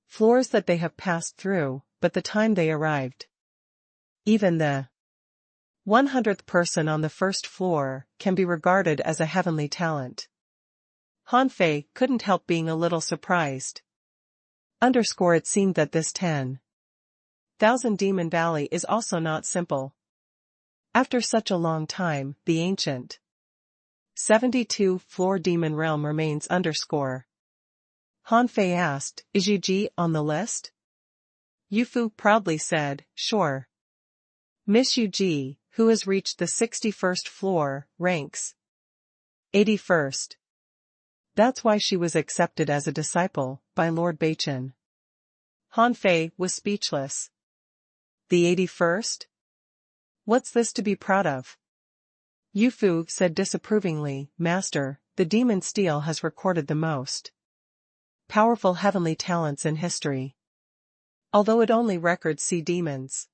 floors that they have passed through, but the time they arrived. Even the 100th person on the first floor can be regarded as a heavenly talent. Han Fei couldn't help being a little surprised. It seemed that this 10,000 demon valley is also not simple. After such a long time, the ancient 72-floor demon realm remains . Han Fei asked, is Yu Ji on the list? Yu Fu proudly said, sure. Miss Yu Ji, who has reached the 61st floor, ranks 81st. That's why she was accepted as a disciple by Lord Beichen. Han Fei was speechless. The 81st? What's this to be proud of? Yu Fu said disapprovingly, Master, the demon steel has recorded the most powerful heavenly talents in history. Although it only records sea demons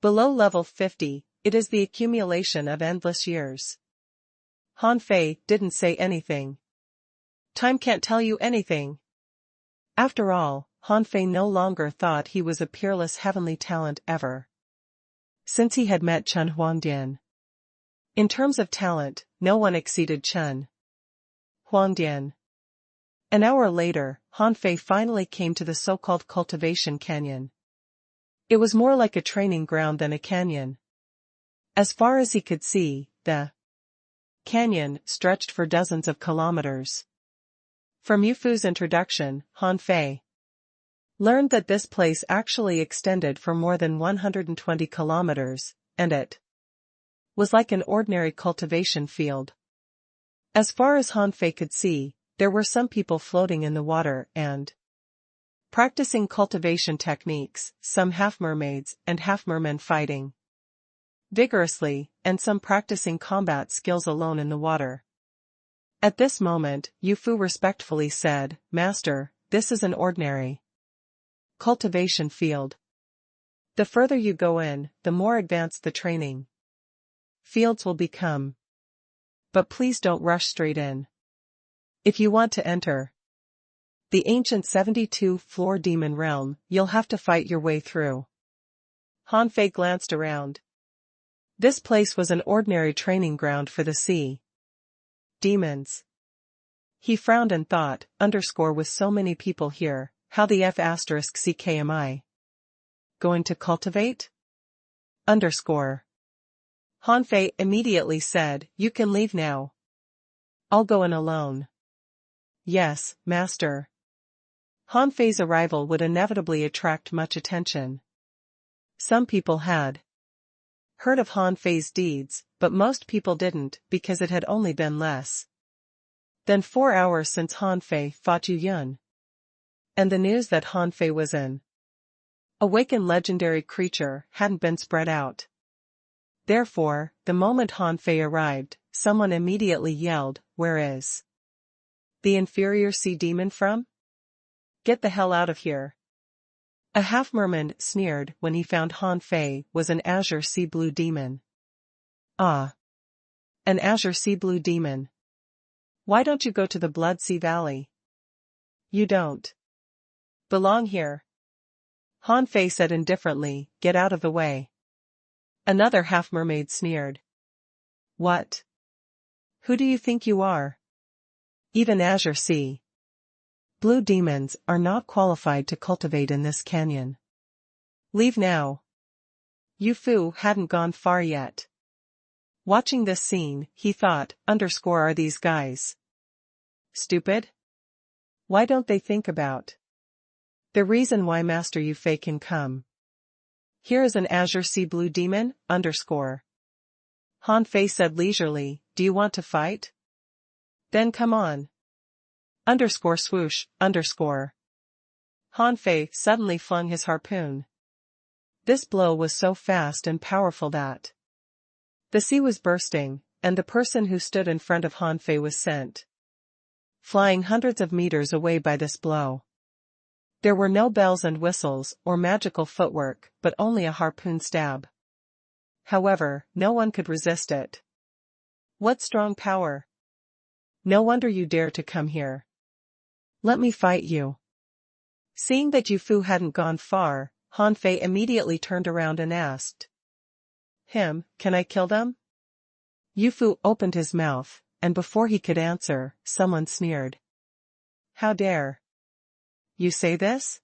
below level 50, it is the accumulation of endless years. Han Fei didn't say anything. Time can't tell you anything. After all, Han Fei no longer thought he was a peerless heavenly talent ever since he had met Chen Huangdian. In terms of talent, no one exceeded Chen Huangdian. An hour later, Han Fei finally came to the so-called cultivation canyon. It was more like a training ground than a canyon. As far as he could see, the canyon stretched for dozens of kilometers. From Yu Fu's introduction, Han Fei Learned that this place actually extended for more than 120 kilometers, and it was like an ordinary cultivation field. As far as Han Fei could see, there were some people floating in the water and practicing cultivation techniques, some half-mermaids and half-mermen fighting vigorously, and some practicing combat skills alone in the water. At this moment, Yu Fu respectfully said, "Master, this is an ordinary cultivation field. The further you go in, the more advanced the training fields will become. But please don't rush straight in. If you want to enter the ancient 72-floor demon realm, you'll have to fight your way through." Han Fei glanced around. This place was an ordinary training ground for the sea demons. He frowned and thought, with so many people here, how the *CK am I going to cultivate? Han Fei immediately said, "You can leave now. I'll go in alone." "Yes, master." Han Fei's arrival would inevitably attract much attention. Some people had heard of Han Fei's deeds, but most people didn't because it had only been less than 4 hours since Han Fei fought Yu Yun. And the news that Han Fei was an awakened legendary creature hadn't been spread out. Therefore, the moment Han Fei arrived, someone immediately yelled, "Where is the inferior sea demon from? Get the hell out of here." A half-merman sneered when he found Han Fei was an azure sea blue demon. "Ah. An azure sea blue demon. Why don't you go to the Blood Sea Valley? You don't belong here." Han Fei said indifferently, "Get out of the way." Another half-mermaid sneered. "What? Who do you think you are? Even azure sea blue demons are not qualified to cultivate in this canyon. Leave now." Yu Fu hadn't gone far yet. Watching this scene, he thought, "Are these guys stupid? Why don't they think about the reason why Master Yu Fei can come? Here is an azure sea blue demon, Han Fei said leisurely, "Do you want to fight? Then come on. Swoosh, Han Fei suddenly flung his harpoon. This blow was so fast and powerful that the sea was bursting, and the person who stood in front of Han Fei was sent flying hundreds of meters away by this blow. There were no bells and whistles or magical footwork, but only a harpoon stab. However, no one could resist it. What strong power! No wonder you dare to come here. Let me fight you." Seeing that Yu Fu hadn't gone far, Han Fei immediately turned around and asked, "Can I kill them?" Yu Fu opened his mouth, and before he could answer, someone sneered. "How dare you say this?"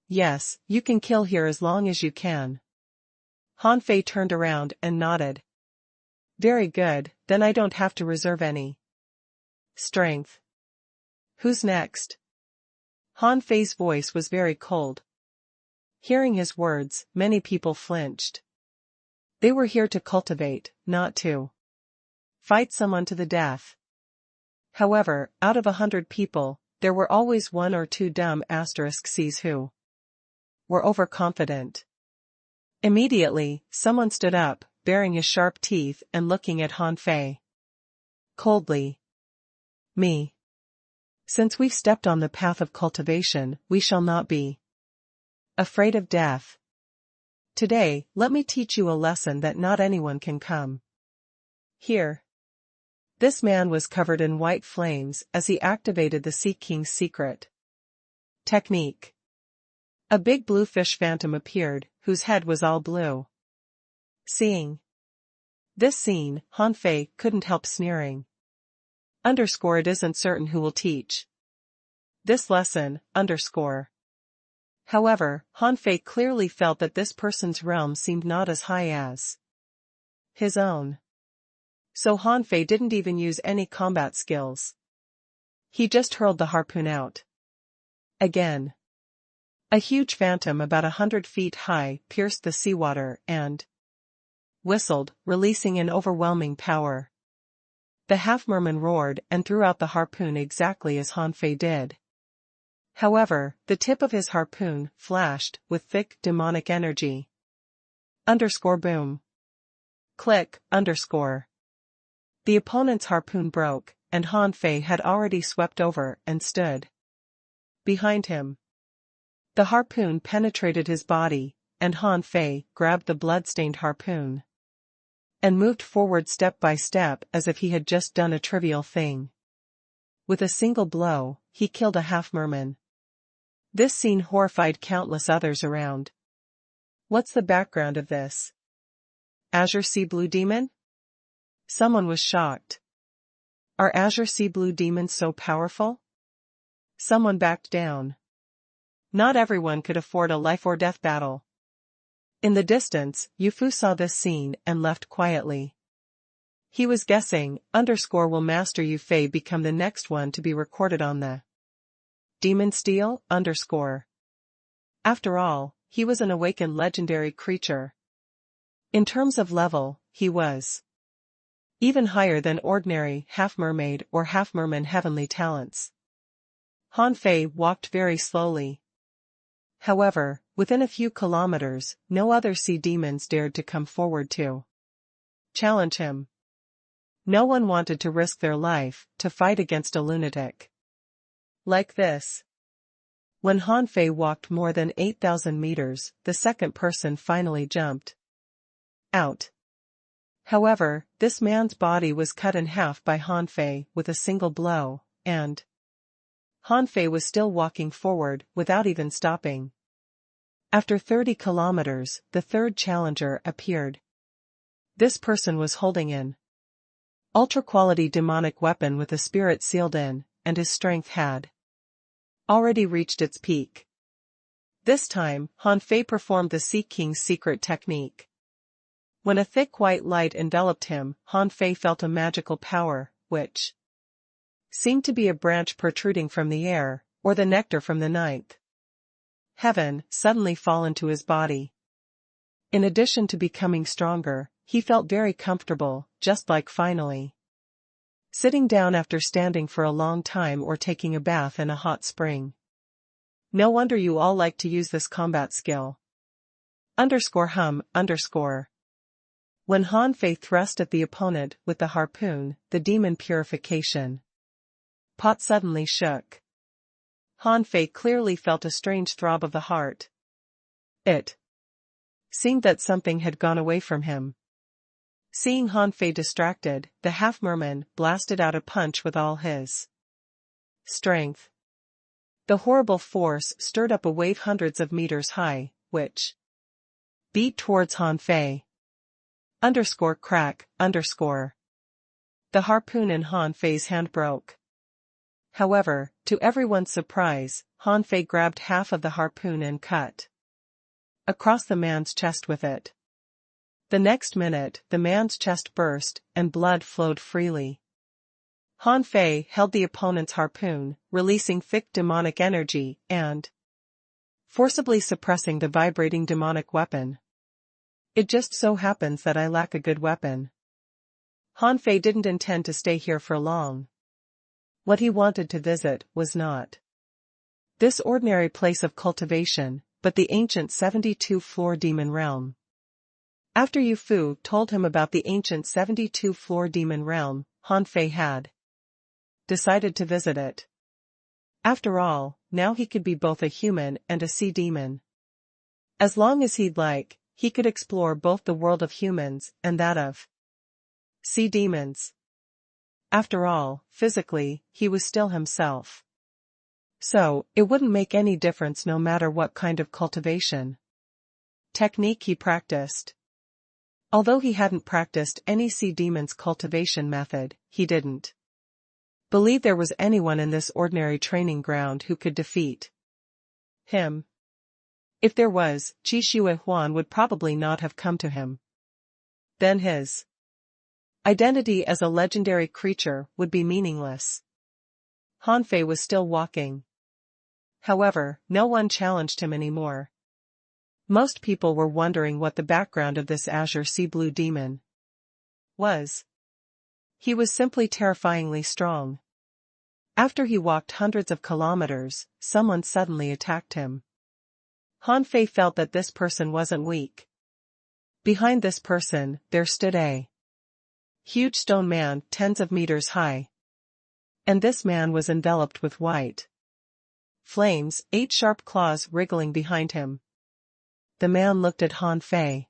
"Yes, you can kill here as long as you can." Han Fei turned around and nodded. "Very good, then I don't have to reserve any strength. Who's next?" Han Fei's voice was very cold. Hearing his words, many people flinched. They were here to cultivate, not to fight someone to the death. However, out of 100 people, there were always 1 or 2 dumb *Cs who were overconfident. Immediately, someone stood up, baring his sharp teeth and looking at Han Fei coldly. "Me. Since we've stepped on the path of cultivation, we shall not be afraid of death. Today, let me teach you a lesson that not anyone can come here." This man was covered in white flames as he activated the Sea King's secret technique. A big blue fish phantom appeared, whose head was all blue. Seeing this scene, Han Fei couldn't help sneering. It isn't certain who will teach this lesson, However, Han Fei clearly felt that this person's realm seemed not as high as his own. So Han Fei didn't even use any combat skills. He just hurled the harpoon out. Again. A huge phantom about 100 feet high pierced the seawater and whistled, releasing an overwhelming power. The half-merman roared and threw out the harpoon exactly as Han Fei did. However, the tip of his harpoon flashed with thick demonic energy. Boom. Click. The opponent's harpoon broke, and Han Fei had already swept over and stood behind him. The harpoon penetrated his body, and Han Fei grabbed the blood-stained harpoon and moved forward step by step as if he had just done a trivial thing. With a single blow, he killed a half-merman. This scene horrified countless others around. What's the background of this? Azure Sea Blue Demon? Someone was shocked. Are Azure Sea Blue Demons so powerful? Someone backed down. Not everyone could afford a life-or-death battle. In the distance, Yufu saw this scene and left quietly. He was guessing, will Master Yu Fei become the next one to be recorded on the Demon Steel, After all, he was an awakened legendary creature. In terms of level, he was even higher than ordinary half-mermaid or half-merman heavenly talents. Han Fei walked very slowly. However, within a few kilometers, no other sea demons dared to come forward to challenge him. No one wanted to risk their life to fight against a lunatic like this. When Han Fei walked more than 8,000 meters, the second person finally jumped out. However, this man's body was cut in half by Han Fei with a single blow, and Han Fei was still walking forward without even stopping. After 30 kilometers, the third challenger appeared. This person was holding an ultra-quality demonic weapon with a spirit sealed in, and his strength had already reached its peak. This time, Han Fei performed the Sea King's secret technique. When a thick white light enveloped him, Han Fei felt a magical power, which seemed to be a branch protruding from the air, or the nectar from the ninth heaven, suddenly fall into his body. In addition to becoming stronger, he felt very comfortable, just like finally sitting down after standing for a long time or taking a bath in a hot spring. No wonder you all like to use this combat skill. Hum. When Han Fei thrust at the opponent with the harpoon, the demon purification pot suddenly shook. Han Fei clearly felt a strange throb of the heart. It seemed that something had gone away from him. Seeing Han Fei distracted, the half-merman blasted out a punch with all his strength. The horrible force stirred up a wave hundreds of meters high, which beat towards Han Fei. Crack. The harpoon in Han Fei's hand broke. However, to everyone's surprise, Han Fei grabbed half of the harpoon and cut across the man's chest with it. The next minute, the man's chest burst, and blood flowed freely. Han Fei held the opponent's harpoon, releasing thick demonic energy, and forcibly suppressing the vibrating demonic weapon. It just so happens that I lack a good weapon. Han Fei didn't intend to stay here for long. What he wanted to visit was not this ordinary place of cultivation, but the ancient 72-floor demon realm. After Yu Fu told him about the ancient 72-floor demon realm, Han Fei had decided to visit it. After all, now he could be both a human and a sea demon. As long as he'd like, he could explore both the world of humans and that of sea demons. After all, physically, he was still himself. So, it wouldn't make any difference no matter what kind of cultivation technique he practiced. Although he hadn't practiced any sea demon's cultivation method, he didn't believe there was anyone in this ordinary training ground who could defeat him. If there was, Qi Shui Huan would probably not have come to him. Then his identity as a legendary creature would be meaningless. Han Fei was still walking. However, no one challenged him anymore. Most people were wondering what the background of this azure sea blue demon was. He was simply terrifyingly strong. After he walked hundreds of kilometers, someone suddenly attacked him. Han Fei felt that this person wasn't weak. Behind this person, there stood a huge stone man, tens of meters high. And this man was enveloped with white flames, 8 sharp claws wriggling behind him. The man looked at Han Fei.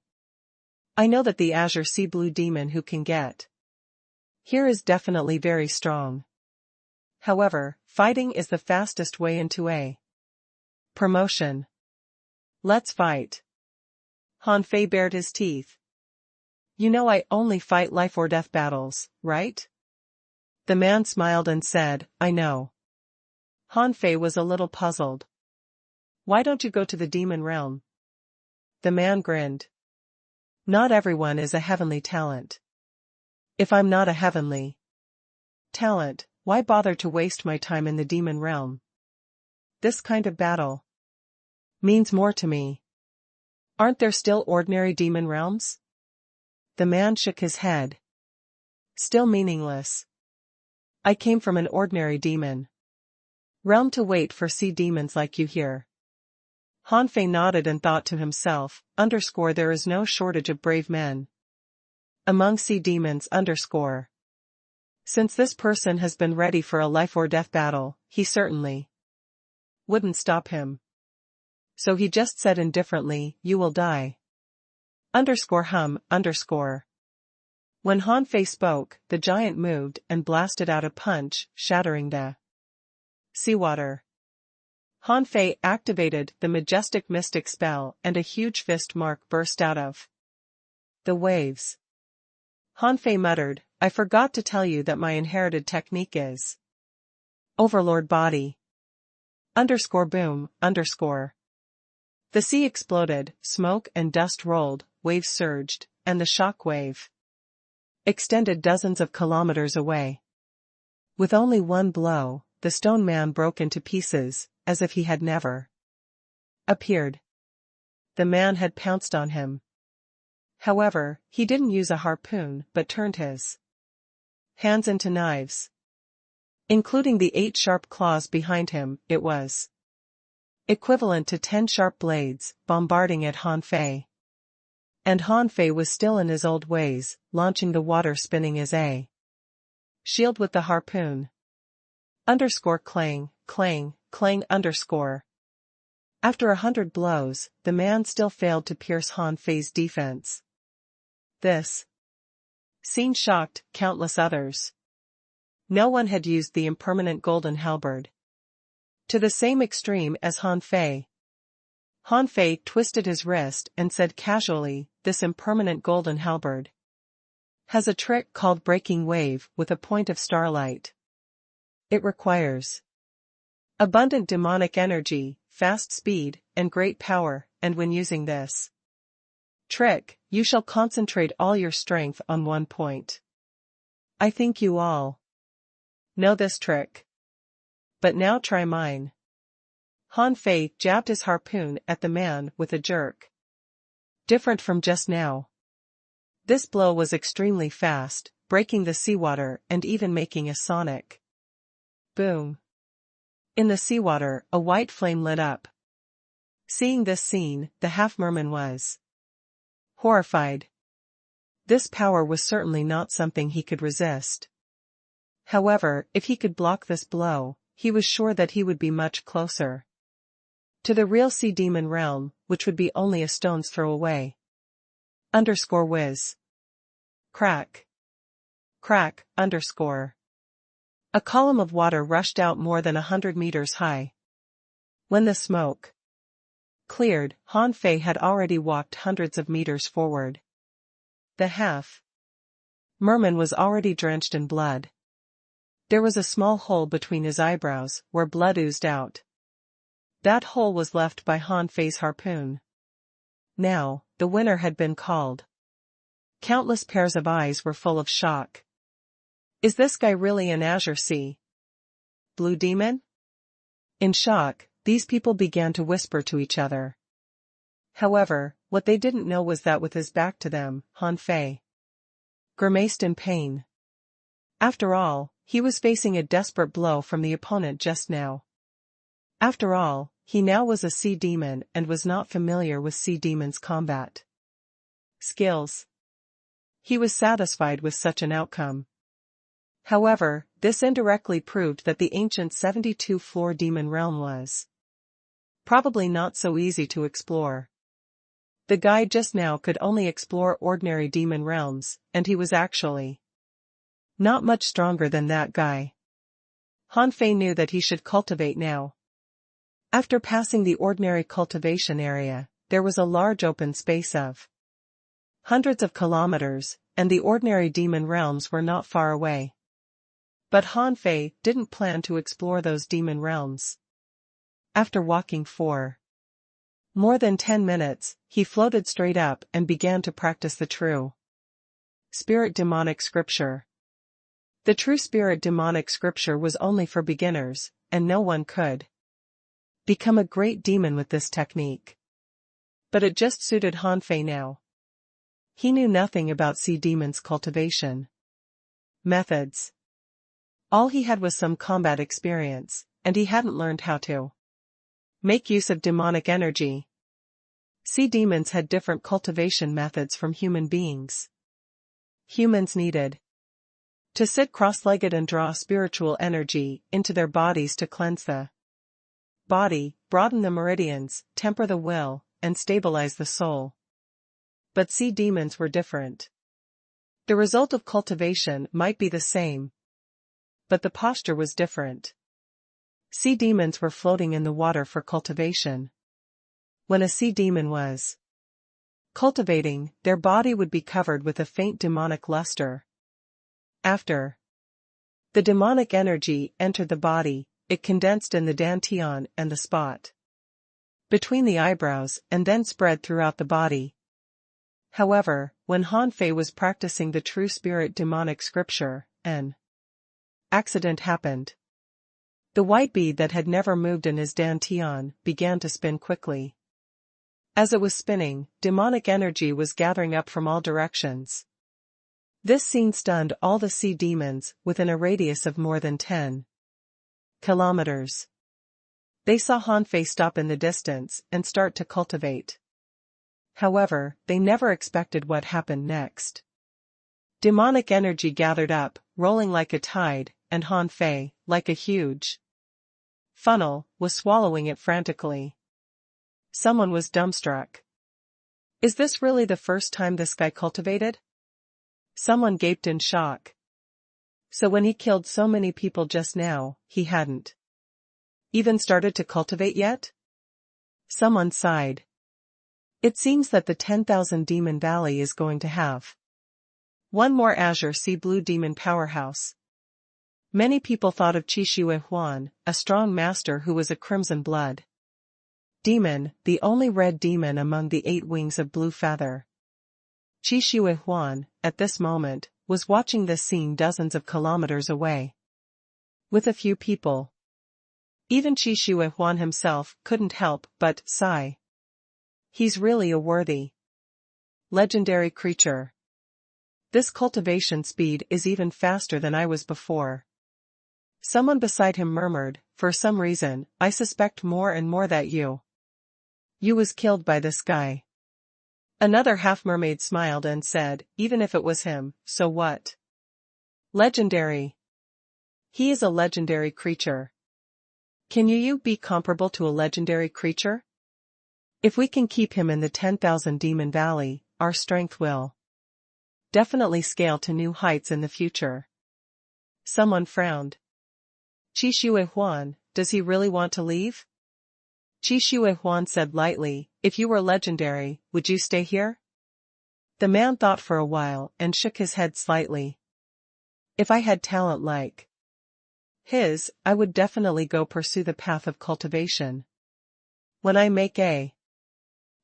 I know that the azure sea blue demon who can get here is definitely very strong. However, fighting is the fastest way into a promotion. Let's fight. Han Fei bared his teeth. You know I only fight life or death battles, right? The man smiled and said, I know. Han Fei was a little puzzled. Why don't you go to the demon realm? The man grinned. Not everyone is a heavenly talent. If I'm not a heavenly talent, why bother to waste my time in the demon realm? This kind of battle means more to me. Aren't there still ordinary demon realms? The man shook his head. Still meaningless. I came from an ordinary demon realm to wait for sea demons like you here. Han Fei nodded and thought to himself, there is no shortage of brave men among sea demons. Since this person has been ready for a life or death battle, he certainly wouldn't stop him. So he just said indifferently, you will die. Hum. When Han Fei spoke, the giant moved and blasted out a punch, shattering the seawater. Han Fei activated the majestic mystic spell and a huge fist mark burst out of the waves. Han Fei muttered, I forgot to tell you that my inherited technique is Overlord Body. Boom. The sea exploded, smoke and dust rolled, waves surged, and the shock wave extended dozens of kilometers away. With only one blow, the stone man broke into pieces, as if he had never appeared. The man had pounced on him. However, he didn't use a harpoon but turned his hands into knives. Including the 8 sharp claws behind him, it was equivalent to 10 sharp blades, bombarding at Han Fei. And Han Fei was still in his old ways, launching the water spinning as a shield with the harpoon. Clang, clang, clang. After 100 blows, the man still failed to pierce Han Fei's defense. This scene shocked countless others. No one had used the impermanent golden halberd to the same extreme as Han Fei. Han Fei twisted his wrist and said casually, this impermanent golden halberd has a trick called breaking wave with a point of starlight. It requires abundant demonic energy, fast speed, and great power, and when using this trick, you shall concentrate all your strength on one point. I think you all know this trick. But now try mine. Han Fei jabbed his harpoon at the man with a jerk. Different from just now. This blow was extremely fast, breaking the seawater and even making a sonic boom. In the seawater, a white flame lit up. Seeing this scene, the half-merman was horrified. This power was certainly not something he could resist. However, if he could block this blow, he was sure that he would be much closer to the real sea demon realm, which would be only a stone's throw away. Whiz. Crack. Crack. A column of water rushed out more than 100 meters high. When the smoke cleared, Han Fei had already walked hundreds of meters forward. The half-merman was already drenched in blood. There was a small hole between his eyebrows, where blood oozed out. That hole was left by Han Fei's harpoon. Now, the winner had been called. Countless pairs of eyes were full of shock. Is this guy really an azure sea blue demon? In shock, these people began to whisper to each other. However, what they didn't know was that with his back to them, Han Fei grimaced in pain. After all, he was facing a desperate blow from the opponent just now. After all, he now was a sea demon and was not familiar with sea demons' combat skills. He was satisfied with such an outcome. However, this indirectly proved that the ancient 72-floor demon realm was probably not so easy to explore. The guy just now could only explore ordinary demon realms, and he was actually not much stronger than that guy. Han Fei knew that he should cultivate now. After passing the ordinary cultivation area, there was a large open space of hundreds of kilometers, and the ordinary demon realms were not far away. But Han Fei didn't plan to explore those demon realms. After walking for more than 10 minutes, he floated straight up and began to practice the true spirit demonic scripture. The true spirit demonic scripture was only for beginners, and no one could become a great demon with this technique. But it just suited Han Fei now. He knew nothing about sea demons' cultivation methods. All he had was some combat experience, and he hadn't learned how to make use of demonic energy. Sea demons had different cultivation methods from human beings. Humans needed to sit cross-legged and draw spiritual energy into their bodies to cleanse the body, broaden the meridians, temper the will, and stabilize the soul. But sea demons were different. The result of cultivation might be the same, but the posture was different. Sea demons were floating in the water for cultivation. When a sea demon was cultivating, their body would be covered with a faint demonic luster. After the demonic energy entered the body, it condensed in the dantian and the spot between the eyebrows and then spread throughout the body. However, when Han Fei was practicing the true spirit demonic scripture, an accident happened. The white bead that had never moved in his dantian began to spin quickly. As it was spinning, demonic energy was gathering up from all directions. This scene stunned all the sea demons within a radius of more than 10 kilometers. They saw Han Fei stop in the distance and start to cultivate. However, they never expected what happened next. Demonic energy gathered up, rolling like a tide, and Han Fei, like a huge funnel, was swallowing it frantically. Someone was dumbstruck. Is this really the first time this guy cultivated? Someone gaped in shock. So when he killed so many people just now, he hadn't even started to cultivate yet? Someone sighed. It seems that the 10,000 Demon Valley is going to have one more Azure Sea Blue Demon powerhouse. Many people thought of Qixue Huan, a strong master who was a crimson blood demon, the only red demon among the 8 wings of blue feather. Qixue Huan, at this moment, was watching this scene dozens of kilometers away. With a few people. Even Qixue Huan himself couldn't help but sigh. He's really a worthy legendary creature. This cultivation speed is even faster than I was before. Someone beside him murmured, for some reason, I suspect more and more that you was killed by this guy. Another half-mermaid smiled and said, even if it was him, so what? Legendary. He is a legendary creature. Can you be comparable to a legendary creature? If we can keep him in the 10,000 Demon Valley, our strength will definitely scale to new heights in the future. Someone frowned. Qixue Huan, does he really want to leave? Qixue Huan said lightly, if you were legendary, would you stay here? The man thought for a while and shook his head slightly. If I had talent like his, I would definitely go pursue the path of cultivation. When I make a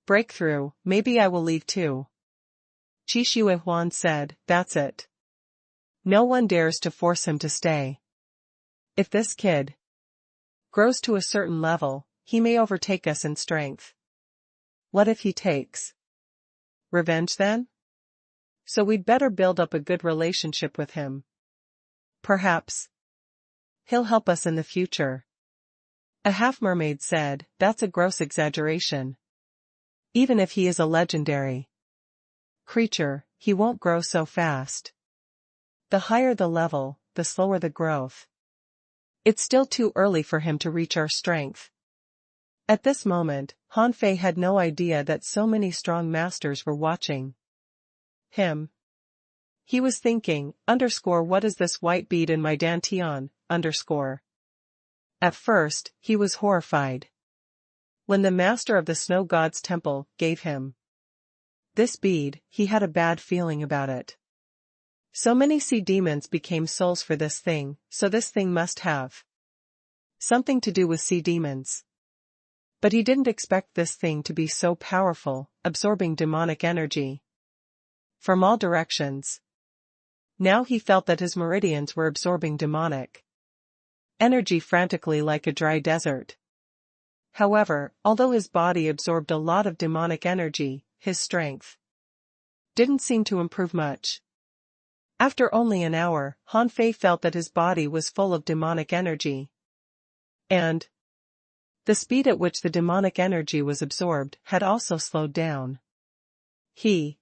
breakthrough, maybe I will leave too. Qixue Huan said, that's it. No one dares to force him to stay. If this kid grows to a certain level, he may overtake us in strength. What if he takes revenge then? So we'd better build up a good relationship with him. Perhaps he'll help us in the future. A half-mermaid said, that's a gross exaggeration. Even if he is a legendary creature, he won't grow so fast. The higher the level, the slower the growth. It's still too early for him to reach our strength. At this moment, Han Fei had no idea that so many strong masters were watching him. He was thinking, what is this white bead in my dantian, At first, he was horrified. When the master of the snow god's temple gave him this bead, he had a bad feeling about it. So many sea demons became souls for this thing, so this thing must have something to do with sea demons. But he didn't expect this thing to be so powerful, absorbing demonic energy from all directions. Now he felt that his meridians were absorbing demonic energy frantically like a dry desert. However, although his body absorbed a lot of demonic energy, his strength didn't seem to improve much. After only an hour, Han Fei felt that his body was full of demonic energy. And the speed at which the demonic energy was absorbed had also slowed down. He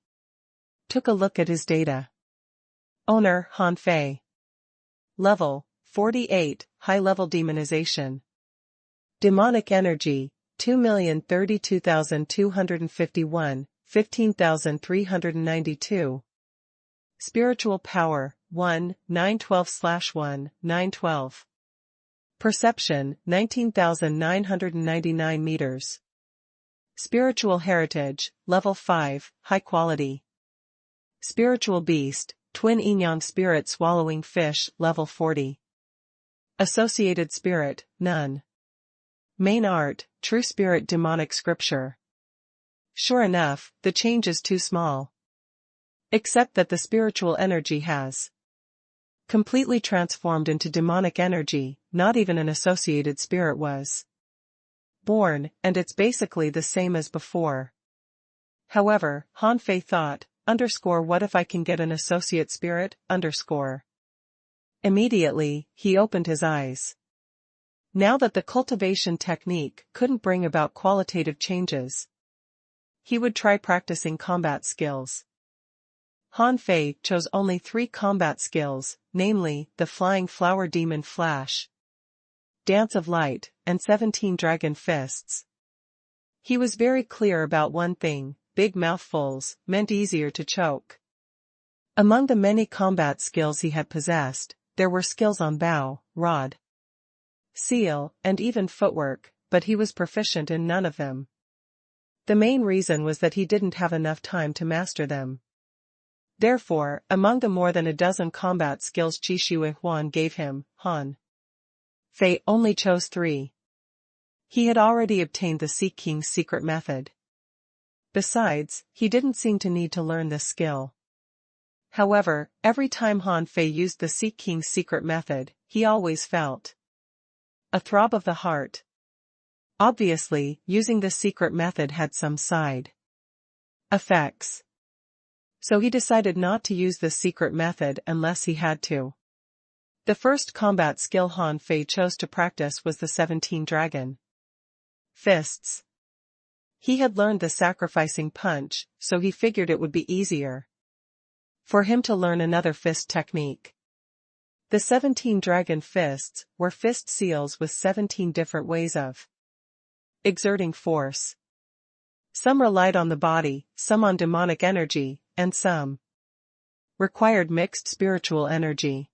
took a look at his data. Owner, Han Fei. Level, 48, high-level demonization. Demonic energy, 2,032,251, 15,392. Spiritual power, 1, 912/1, 912. Perception, 19,999 meters. Spiritual heritage, level 5, high quality. Spiritual beast, twin yin-yang spirit swallowing fish, level 40. Associated spirit, none. Main art, true spirit demonic scripture. Sure enough, the change is too small. Except that the spiritual energy has completely transformed into demonic energy, not even an associated spirit was born, and it's basically the same as before. However, Han Fei thought, what if I can get an associate spirit, Immediately, he opened his eyes. Now that the cultivation technique couldn't bring about qualitative changes, he would try practicing combat skills. Han Fei chose only 3 combat skills, namely, the Flying Flower Demon Flash, Dance of Light, and 17 Dragon Fists. He was very clear about one thing, big mouthfuls meant easier to choke. Among the many combat skills he had possessed, there were skills on bow, rod, seal, and even footwork, but he was proficient in none of them. The main reason was that he didn't have enough time to master them. Therefore, among the more than a dozen combat skills Qi Shui Huan gave him, Han Fei only chose 3. He had already obtained the Sea King's secret method. Besides, he didn't seem to need to learn this skill. However, every time Han Fei used the Sea King's secret method, he always felt a throb of the heart. Obviously, using the secret method had some side effects. So he decided not to use the secret method unless he had to. The first combat skill Han Fei chose to practice was the 17 Dragon Fists. He had learned the sacrificing punch, so he figured it would be easier for him to learn another fist technique. The 17 Dragon Fists were fist seals with 17 different ways of exerting force. Some relied on the body, some on demonic energy, and some required mixed spiritual energy.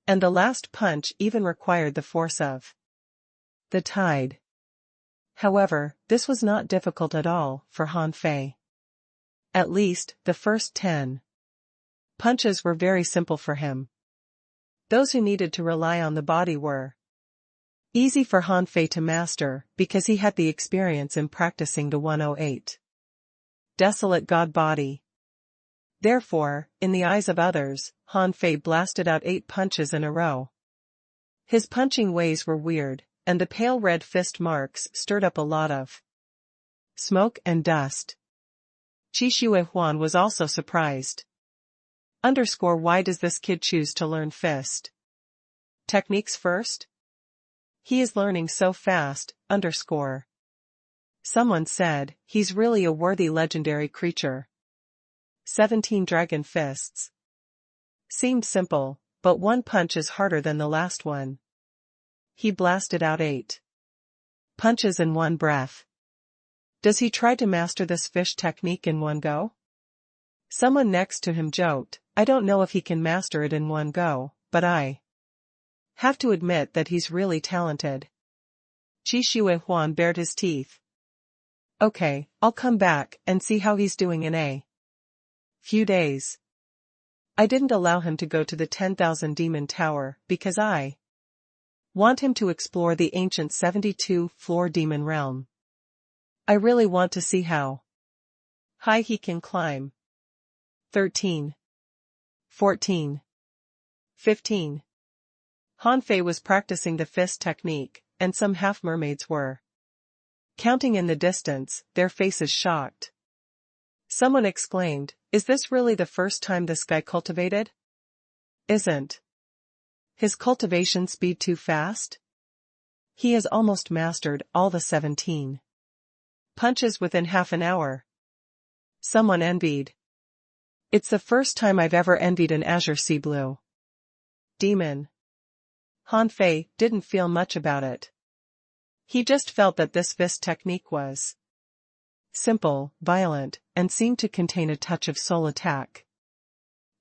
And the last punch even required the force of the tide. However, this was not difficult at all for Han Fei. At least, the first 10 punches were very simple for him. Those who needed to rely on the body were easy for Han Fei to master, because he had the experience in practicing the 108 Desolate God Body. Therefore, in the eyes of others, Han Fei blasted out 8 punches in a row. His punching ways were weird, and the pale red fist marks stirred up a lot of smoke and dust. Qi Huan was also surprised. Why does this kid choose to learn fist techniques first? He is learning so fast. Someone said, he's really a worthy legendary creature. 17 dragon fists. Seemed simple, but one punch is harder than the last one. He blasted out 8 punches in one breath. Does he try to master this fish technique in one go? Someone next to him joked, I don't know if he can master it in one go, but I have to admit that he's really talented. Qi Huan bared his teeth. Okay, I'll come back and see how he's doing in a few days. I didn't allow him to go to the 10,000 Demon Tower because I want him to explore the ancient 72-floor demon realm. I really want to see how high he can climb. 13. 14. 15. Han Fei was practicing the fist technique, and some half-mermaids were counting in the distance, their faces shocked. Someone exclaimed, is this really the first time this guy cultivated? Isn't his cultivation speed too fast? He has almost mastered all the 17 punches within half an hour. Someone envied. It's the first time I've ever envied an azure sea blue demon. Han Fei didn't feel much about it. He just felt that this fist technique was simple, violent, and seemed to contain a touch of soul attack.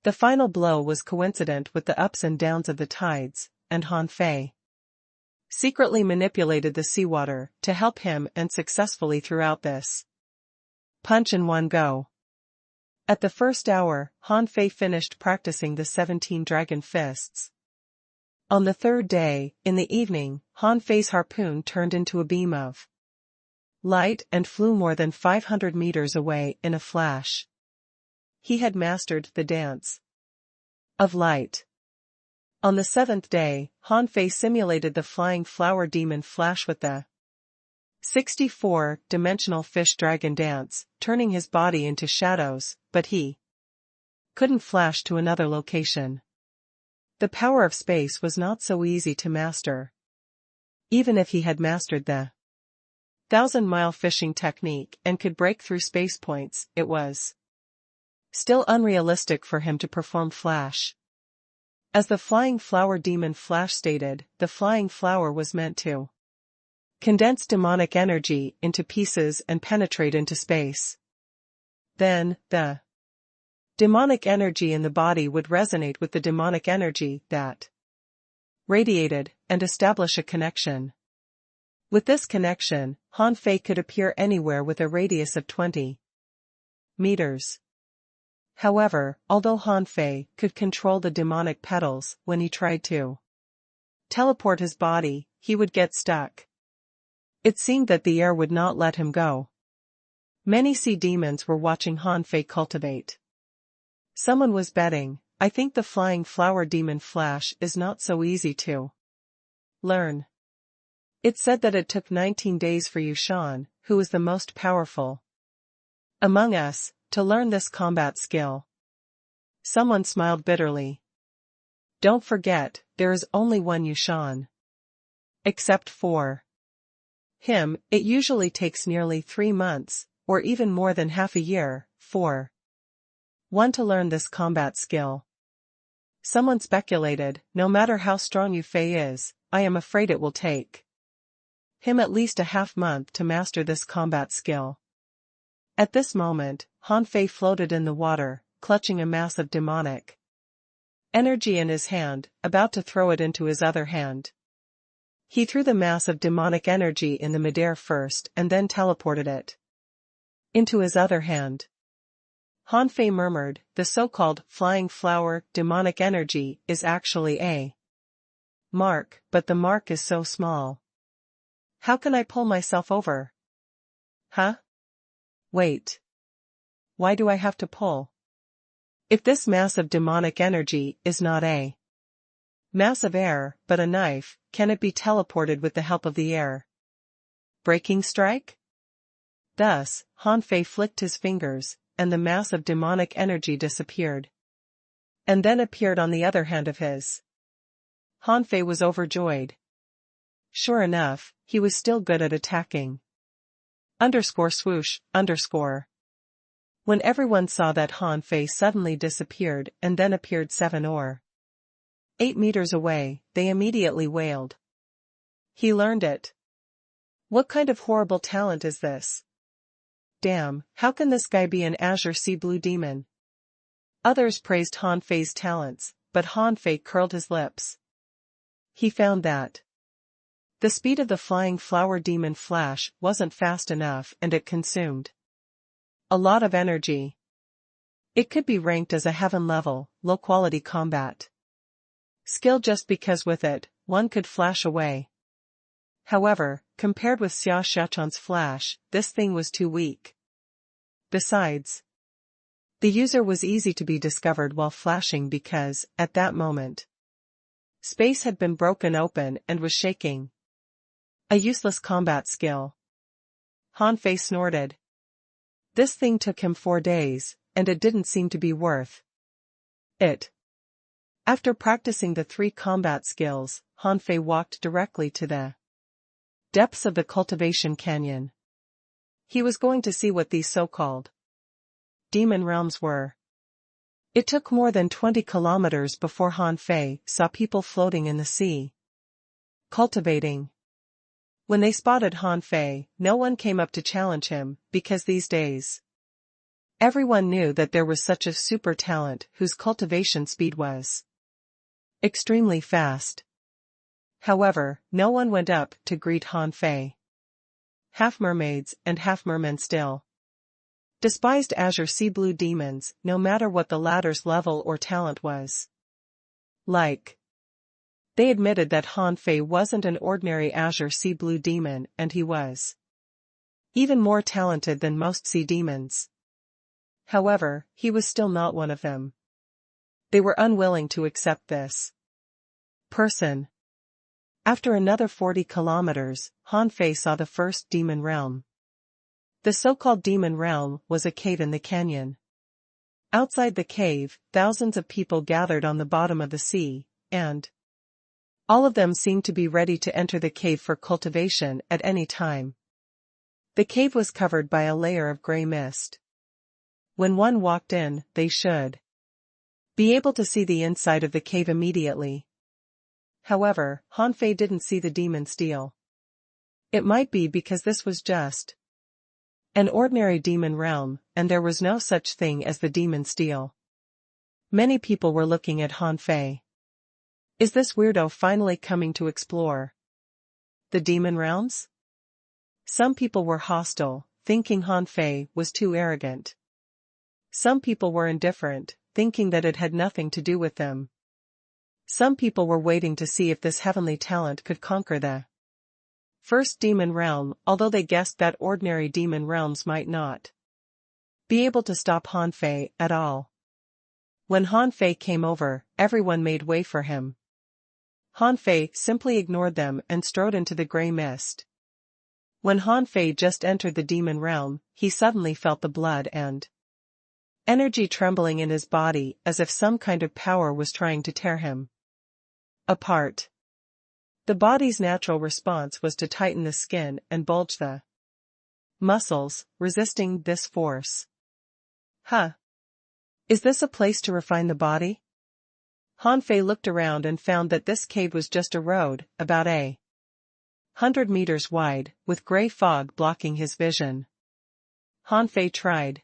The final blow was coincident with the ups and downs of the tides, and Han Fei secretly manipulated the seawater to help him and successfully throughout this punch in one go. At the first hour, Han Fei finished practicing the 17 dragon fists. On the third day, in the evening, Han Fei's harpoon turned into a beam of light and flew more than 500 meters away in a flash. He had mastered the dance of light. On the 7th day, Han Fei simulated the flying flower demon flash with the 64-dimensional fish dragon dance, turning his body into shadows, but he couldn't flash to another location. The power of space was not so easy to master. Even if he had mastered the 1,000-mile fishing technique and could break through space points, it was still unrealistic for him to perform flash. As the flying flower demon Flash stated, the flying flower was meant to condense demonic energy into pieces and penetrate into space. Then, the demonic energy in the body would resonate with the demonic energy that radiated and establish a connection. With this connection, Han Fei could appear anywhere with a radius of 20 meters. However, although Han Fei could control the demonic petals, when he tried to teleport his body, he would get stuck. It seemed that the air would not let him go. Many sea demons were watching Han Fei cultivate. Someone was betting, I think the flying flower demon Flash is not so easy to learn. It said that it took 19 days for Yushan, who is the most powerful among us, to learn this combat skill. Someone smiled bitterly. Don't forget, there is only one Yushan. Except for him, it usually takes nearly 3 months, or even more than half a year, for one to learn this combat skill. Someone speculated, no matter how strong Yu Fei is, I am afraid it will take him at least a half-month to master this combat skill. At this moment, Han Fei floated in the water, clutching a mass of demonic energy in his hand, about to throw it into his other hand. He threw the mass of demonic energy in the midair first and then teleported it into his other hand. Han Fei murmured, the so-called flying flower demonic energy is actually a mark, but the mark is so small. How can I pull myself over? Huh? Wait. Why do I have to pull? If this mass of demonic energy is not a Mass of air, but a knife, can it be teleported with the help of the air? Breaking strike? Thus, Han Fei flicked his fingers, and the mass of demonic energy disappeared. And then appeared on the other hand of his. Han Fei was overjoyed. Sure enough, he was still good at attacking. Swoosh, . When everyone saw that Han Fei suddenly disappeared and then appeared 7 or 8 meters away, they immediately wailed. He learned it. What kind of horrible talent is this? Damn, how can this guy be an azure sea blue demon? Others praised Han Fei's talents, but Han Fei curled his lips. He found that the speed of the flying flower demon flash wasn't fast enough and it consumed a lot of energy. It could be ranked as a heaven-level, low-quality combat skill just because with it, one could flash away. However, compared with Xia Shachan's flash, this thing was too weak. Besides, the user was easy to be discovered while flashing because, at that moment, space had been broken open and was shaking. A useless combat skill. Han Fei snorted. This thing took him 4 days, and it didn't seem to be worth it. After practicing the 3 combat skills, Han Fei walked directly to the depths of the cultivation canyon. He was going to see what these so-called demon realms were. It took more than 20 kilometers before Han Fei saw people floating in the sea, cultivating. When they spotted Han Fei, no one came up to challenge him, because these days, everyone knew that there was such a super talent whose cultivation speed was extremely fast. However, no one went up to greet Han Fei. Half mermaids and half mermen still despised azure sea blue demons, no matter what the latter's level or talent was like. They admitted that Han Fei wasn't an ordinary azure sea blue demon and he was even more talented than most sea demons. However, he was still not one of them. They were unwilling to accept this person. After another 40 kilometers, Han Fei saw the first demon realm. The so-called demon realm was a cave in the canyon. Outside the cave, thousands of people gathered on the bottom of the sea, and all of them seemed to be ready to enter the cave for cultivation at any time. The cave was covered by a layer of gray mist. When one walked in, they should be able to see the inside of the cave immediately. However, Han Fei didn't see the demon steel. It might be because this was just an ordinary demon realm, and there was no such thing as the demon steel. Many people were looking at Han Fei. Is this weirdo finally coming to explore the demon realms? Some people were hostile, thinking Han Fei was too arrogant. Some people were indifferent, thinking that it had nothing to do with them. Some people were waiting to see if this heavenly talent could conquer the first demon realm, although they guessed that ordinary demon realms might not be able to stop Han Fei at all. When Han Fei came over, everyone made way for him. Han Fei simply ignored them and strode into the gray mist. When Han Fei just entered the demon realm, he suddenly felt the blood and energy trembling in his body as if some kind of power was trying to tear him apart. The body's natural response was to tighten the skin and bulge the muscles, resisting this force. Huh. Is this a place to refine the body? Han Fei looked around and found that this cave was just a road, about 100 meters wide, with gray fog blocking his vision. Han Fei tried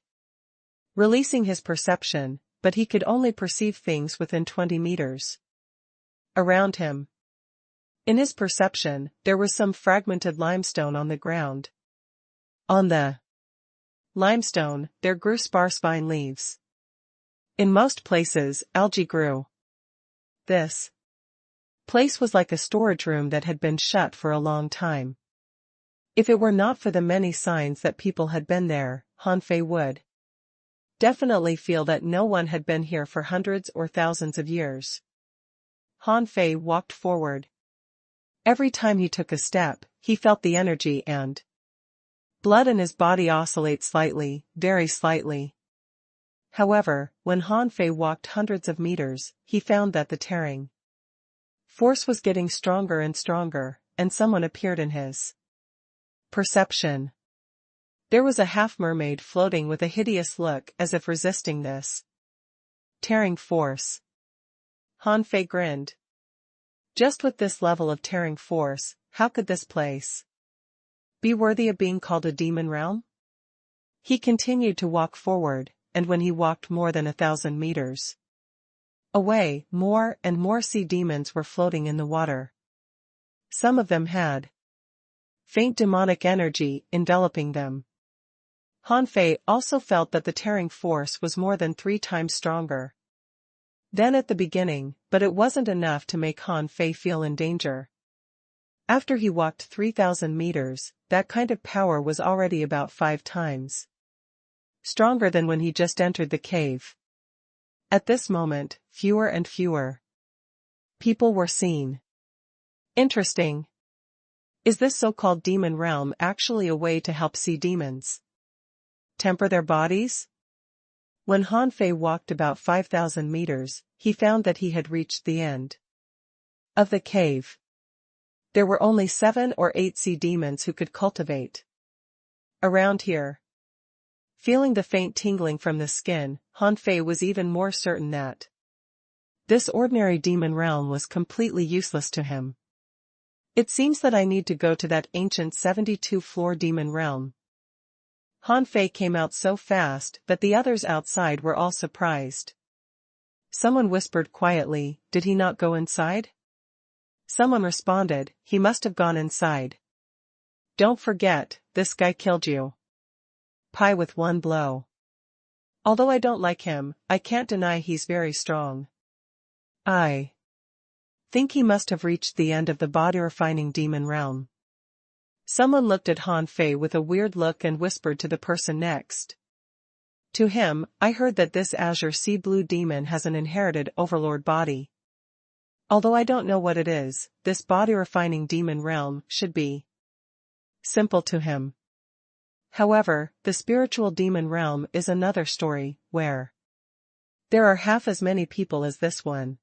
releasing his perception, but he could only perceive things within 20 meters around him. In his perception, there was some fragmented limestone on the ground. On the limestone, there grew sparse vine leaves. In most places, algae grew. This place was like a storage room that had been shut for a long time. If it were not for the many signs that people had been there, Han Fei would definitely feel that no one had been here for hundreds or thousands of years. Han Fei walked forward. Every time he took a step, he felt the energy and blood in his body oscillate slightly, very slightly. However, when Han Fei walked hundreds of meters, he found that the tearing force was getting stronger and stronger, and someone appeared in his perception. There was a half-mermaid floating with a hideous look as if resisting this tearing force. Han Fei grinned. Just with this level of tearing force, how could this place be worthy of being called a demon realm? He continued to walk forward, and when he walked more than 1,000 meters away, more and more sea demons were floating in the water. Some of them had faint demonic energy enveloping them. Han Fei also felt that the tearing force was more than 3 times stronger than at the beginning, but it wasn't enough to make Han Fei feel in danger. After he walked 3,000 meters, that kind of power was already about 5 times stronger than when he just entered the cave. At this moment, fewer and fewer people were seen. Interesting. Is this so-called demon realm actually a way to help sea demons temper their bodies? When Han Fei walked about 5,000 meters, he found that he had reached the end of the cave. There were only 7 or 8 sea demons who could cultivate around here. Feeling the faint tingling from the skin, Han Fei was even more certain that this ordinary demon realm was completely useless to him. It seems that I need to go to that ancient 72-floor demon realm. Han Fei came out so fast that the others outside were all surprised. Someone whispered quietly, "Did he not go inside?" Someone responded, "He must have gone inside. Don't forget, this guy killed you. Pie with one blow. Although I don't like him, I can't deny he's very strong. I think he must have reached the end of the body-refining demon realm." Someone looked at Han Fei with a weird look and whispered to the person next to him, "I heard that this azure sea blue demon has an inherited overlord body. Although I don't know what it is, this body-refining demon realm should be simple to him. However, the spiritual demon realm is another story, where there are half as many people as this one."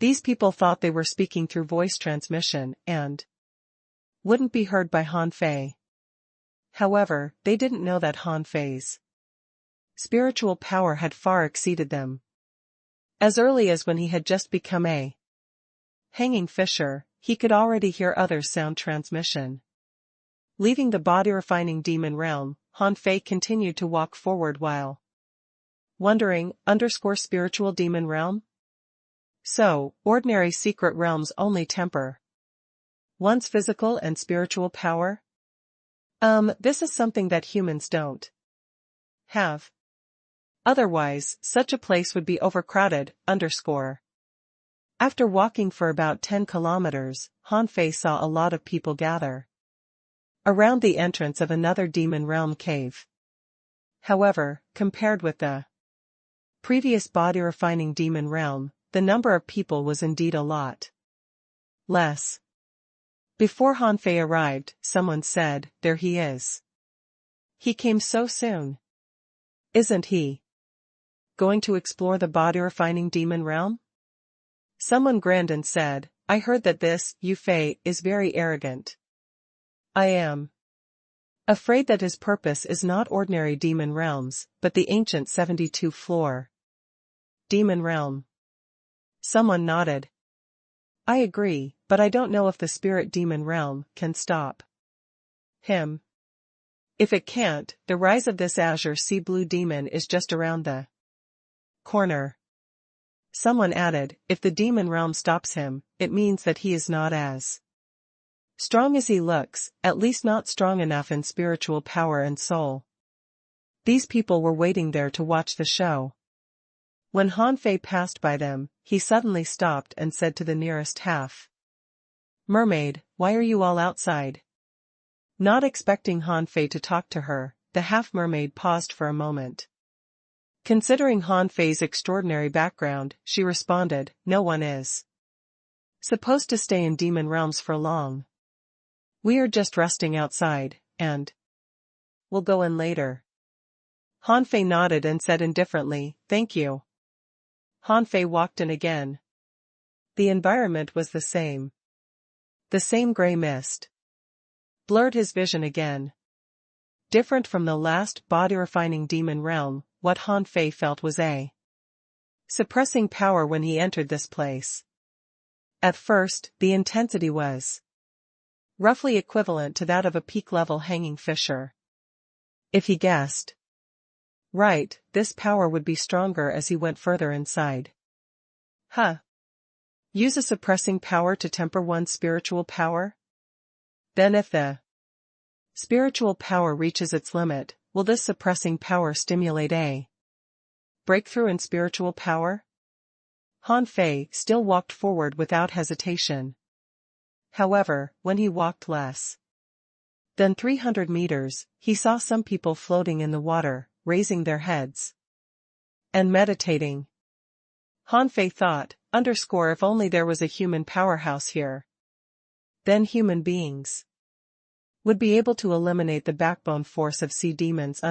These people thought they were speaking through voice transmission and wouldn't be heard by Han Fei. However, they didn't know that Han Fei's spiritual power had far exceeded them. As early as when he had just become a hanging fisher, he could already hear others' sound transmission. Leaving the body-refining demon realm, Han Fei continued to walk forward while wondering, spiritual demon realm? So, ordinary secret realms only temper one's physical and spiritual power? This is something that humans don't have. Otherwise, such a place would be overcrowded. After walking for about 10 kilometers, Han Fei saw a lot of people gather around the entrance of another demon realm cave. However, compared with the previous body-refining demon realm, the number of people was indeed a lot less. Before Han Fei arrived, someone said, "There he is. He came so soon. Isn't he going to explore the body-refining demon realm?" Someone grinned and said, "I heard that this Yu Fei is very arrogant. I am afraid that his purpose is not ordinary demon realms, but the ancient 72-floor demon realm." Someone nodded. "I agree, but I don't know if the spirit demon realm can stop him. If it can't, the rise of this azure sea blue demon is just around the corner." Someone added, "If the demon realm stops him, it means that he is not as strong as he looks, at least not strong enough in spiritual power and soul." These people were waiting there to watch the show. When Han Fei passed by them, he suddenly stopped and said to the nearest half mermaid, "Why are you all outside?" Not expecting Han Fei to talk to her, the half-mermaid paused for a moment. Considering Han Fei's extraordinary background, she responded, "No one is Supposed to stay in demon realms for long? We are just resting outside, and we'll go in later. Hanfei nodded and said indifferently, "Thank you." Hanfei walked in again. The environment was the same. The same gray mist blurred his vision again. Different from the last body-refining demon realm, what Hanfei felt was a suppressing power when he entered this place. At first, the intensity was roughly equivalent to that of a peak-level hanging fisher. If he guessed right, this power would be stronger as he went further inside. Use a suppressing power to temper one's spiritual power? Then if the spiritual power reaches its limit, will this suppressing power stimulate a breakthrough in spiritual power? Hanfei still walked forward without hesitation. However, when he walked less than 300 meters, he saw some people floating in the water, raising their heads and meditating. Hanfei thought, if only there was a human powerhouse here. Then human beings would be able to eliminate the backbone force of sea demons.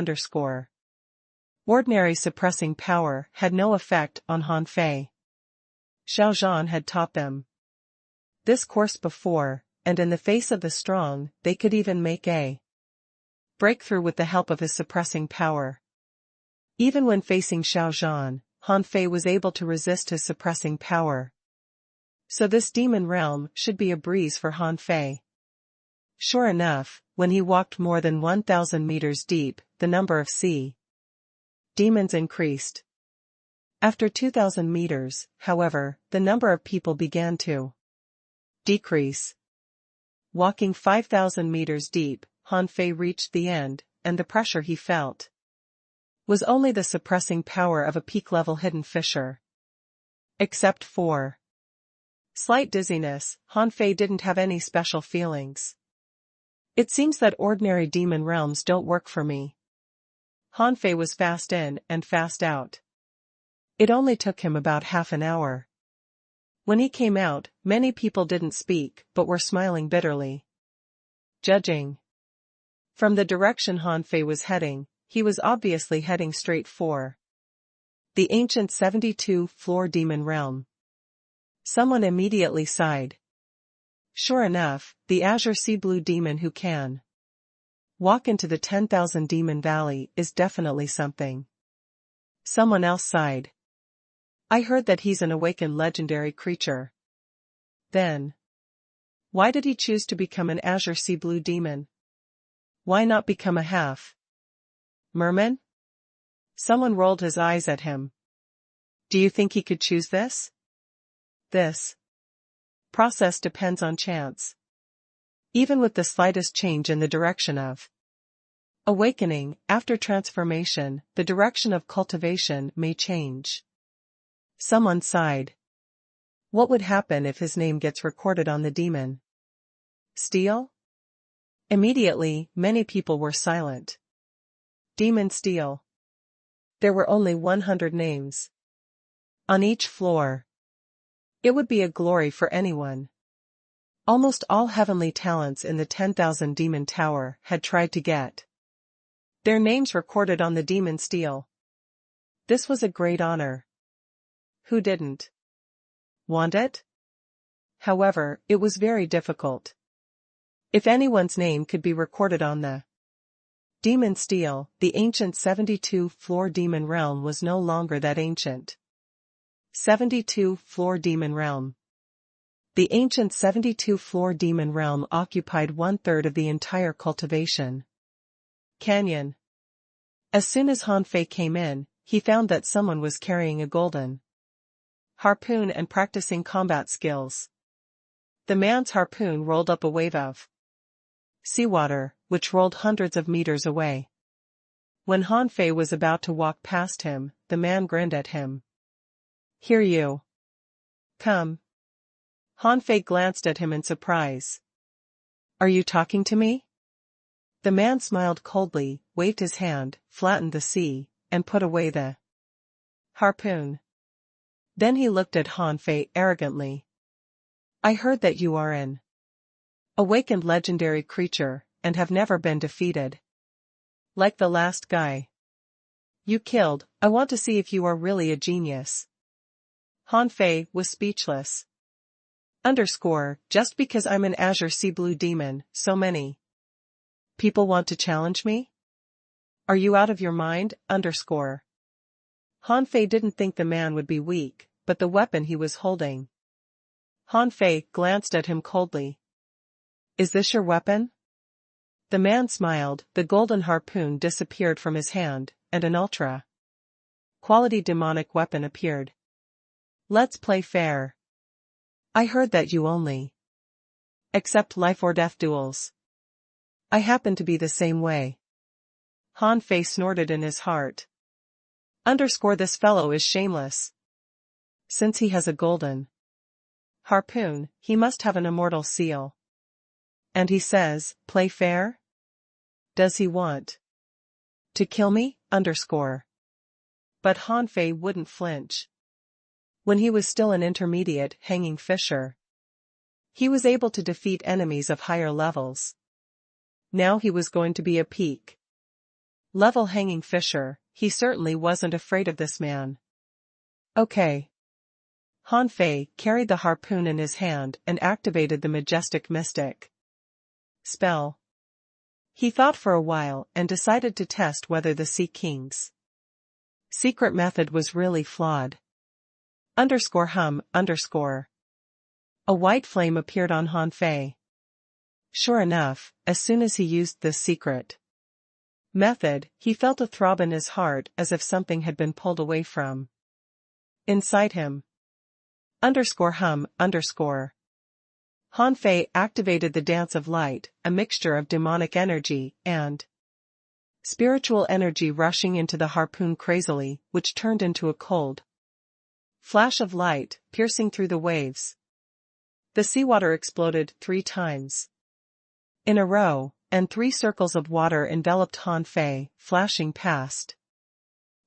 Ordinary suppressing power had no effect on Hanfei. Xiao Zhan had taught them this course before, and in the face of the strong, they could even make a breakthrough with the help of his suppressing power. Even when facing Xiao Zhan, Hanfei was able to resist his suppressing power. So this demon realm should be a breeze for Hanfei. Sure enough, when he walked more than 1,000 meters deep, the number of sea demons increased. After 2,000 meters, however, the number of people began to decrease. Walking 5,000 meters deep, Hanfei reached the end, and the pressure he felt was only the suppressing power of a peak-level hidden fisher. Except for slight dizziness, Hanfei didn't have any special feelings. It seems that ordinary demon realms don't work for me. Hanfei was fast in and fast out. It only took him about half an hour. When he came out, many people didn't speak but were smiling bitterly. Judging from the direction Hanfei was heading, he was obviously heading straight for the ancient 72-floor demon realm. Someone immediately sighed. Sure enough, the azure sea blue demon who can walk into the 10,000 demon valley is definitely something. Someone else sighed. I heard that he's an awakened legendary creature. Then why did he choose to become an azure sea blue demon? Why not become a half merman? Someone rolled his eyes at him. Do you think he could choose this? This process depends on chance. Even with the slightest change in the direction of awakening, after transformation, the direction of cultivation may change. Someone sighed. What would happen if his name gets recorded on the demon stele? Immediately, many people were silent. Demon stele. There were only 100 names on each floor. It would be a glory for anyone. Almost all heavenly talents in the 10,000 demon tower had tried to get their names recorded on the demon stele. This was a great honor. Who didn't want it? However, it was very difficult. If anyone's name could be recorded on the demon stele, the ancient 72-floor demon realm was no longer that ancient 72-floor demon realm. The ancient 72-floor demon realm occupied 1/3 of the entire cultivation canyon. As soon as Hanfei came in, he found that someone was carrying a golden harpoon and practicing combat skills. The man's harpoon rolled up a wave of seawater, which rolled hundreds of meters away. When Hanfei was about to walk past him, the man grinned at him. Here you come. Hanfei glanced at him in surprise. Are you talking to me? The man smiled coldly, waved his hand, flattened the sea, and put away the harpoon. Then he looked at Hanfei arrogantly. I heard that you are an awakened legendary creature, and have never been defeated. Like the last guy you killed, I want to see if you are really a genius. Han Fei was speechless. Just because I'm an Azure Sea Blue demon, so many people want to challenge me? Are you out of your mind? Han Fei didn't think the man would be weak, but the weapon he was holding. Han Fei glanced at him coldly. Is this your weapon? The man smiled, the golden harpoon disappeared from his hand, and an ultra-quality demonic weapon appeared. Let's play fair. I heard that you only accept life or death duels. I happen to be the same way. Han Fei snorted in his heart. This fellow is shameless. Since he has a golden harpoon, he must have an immortal seal. And he says, play fair? Does he want to kill me? But Han Fei wouldn't flinch. When he was still an intermediate hanging fisher, he was able to defeat enemies of higher levels. Now he was going to be a peak level hanging fisher. He certainly wasn't afraid of this man. Okay. Han Fei carried the harpoon in his hand and activated the majestic mystic spell. He thought for a while and decided to test whether the Sea King's secret method was really flawed. Hum. A white flame appeared on Han Fei. Sure enough, as soon as he used this secret method, he felt a throb in his heart as if something had been pulled away from inside him. Hum. Han Fei activated the dance of light, a mixture of demonic energy and spiritual energy rushing into the harpoon crazily, which turned into a cold flash of light, piercing through the waves. The seawater exploded 3 times in a row, and 3 circles of water enveloped Han Fei, flashing past.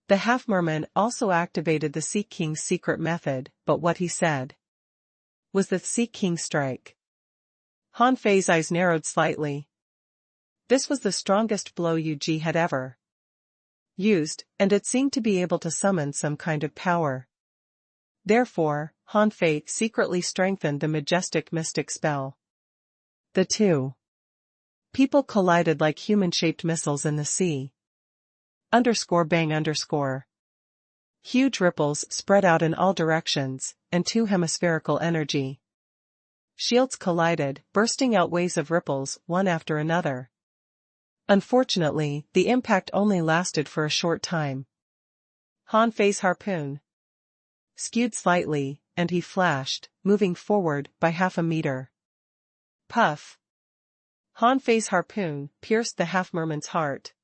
The half-merman also activated the Sea King's secret method, but what he said was the Sea King strike. Han Fei's eyes narrowed slightly. This was the strongest blow Yu had ever used, and it seemed to be able to summon some kind of power. Therefore, Han Fei secretly strengthened the majestic mystic spell. The 2 people collided like human-shaped missiles in the sea. Bang. Huge ripples spread out in all directions, and 2 hemispherical energy shields collided, bursting out waves of ripples, one after another. Unfortunately, the impact only lasted for a short time. Han Fei's harpoon skewed slightly, and he flashed, moving forward by half a meter. Puff! Han Fei's harpoon pierced the half-merman's heart.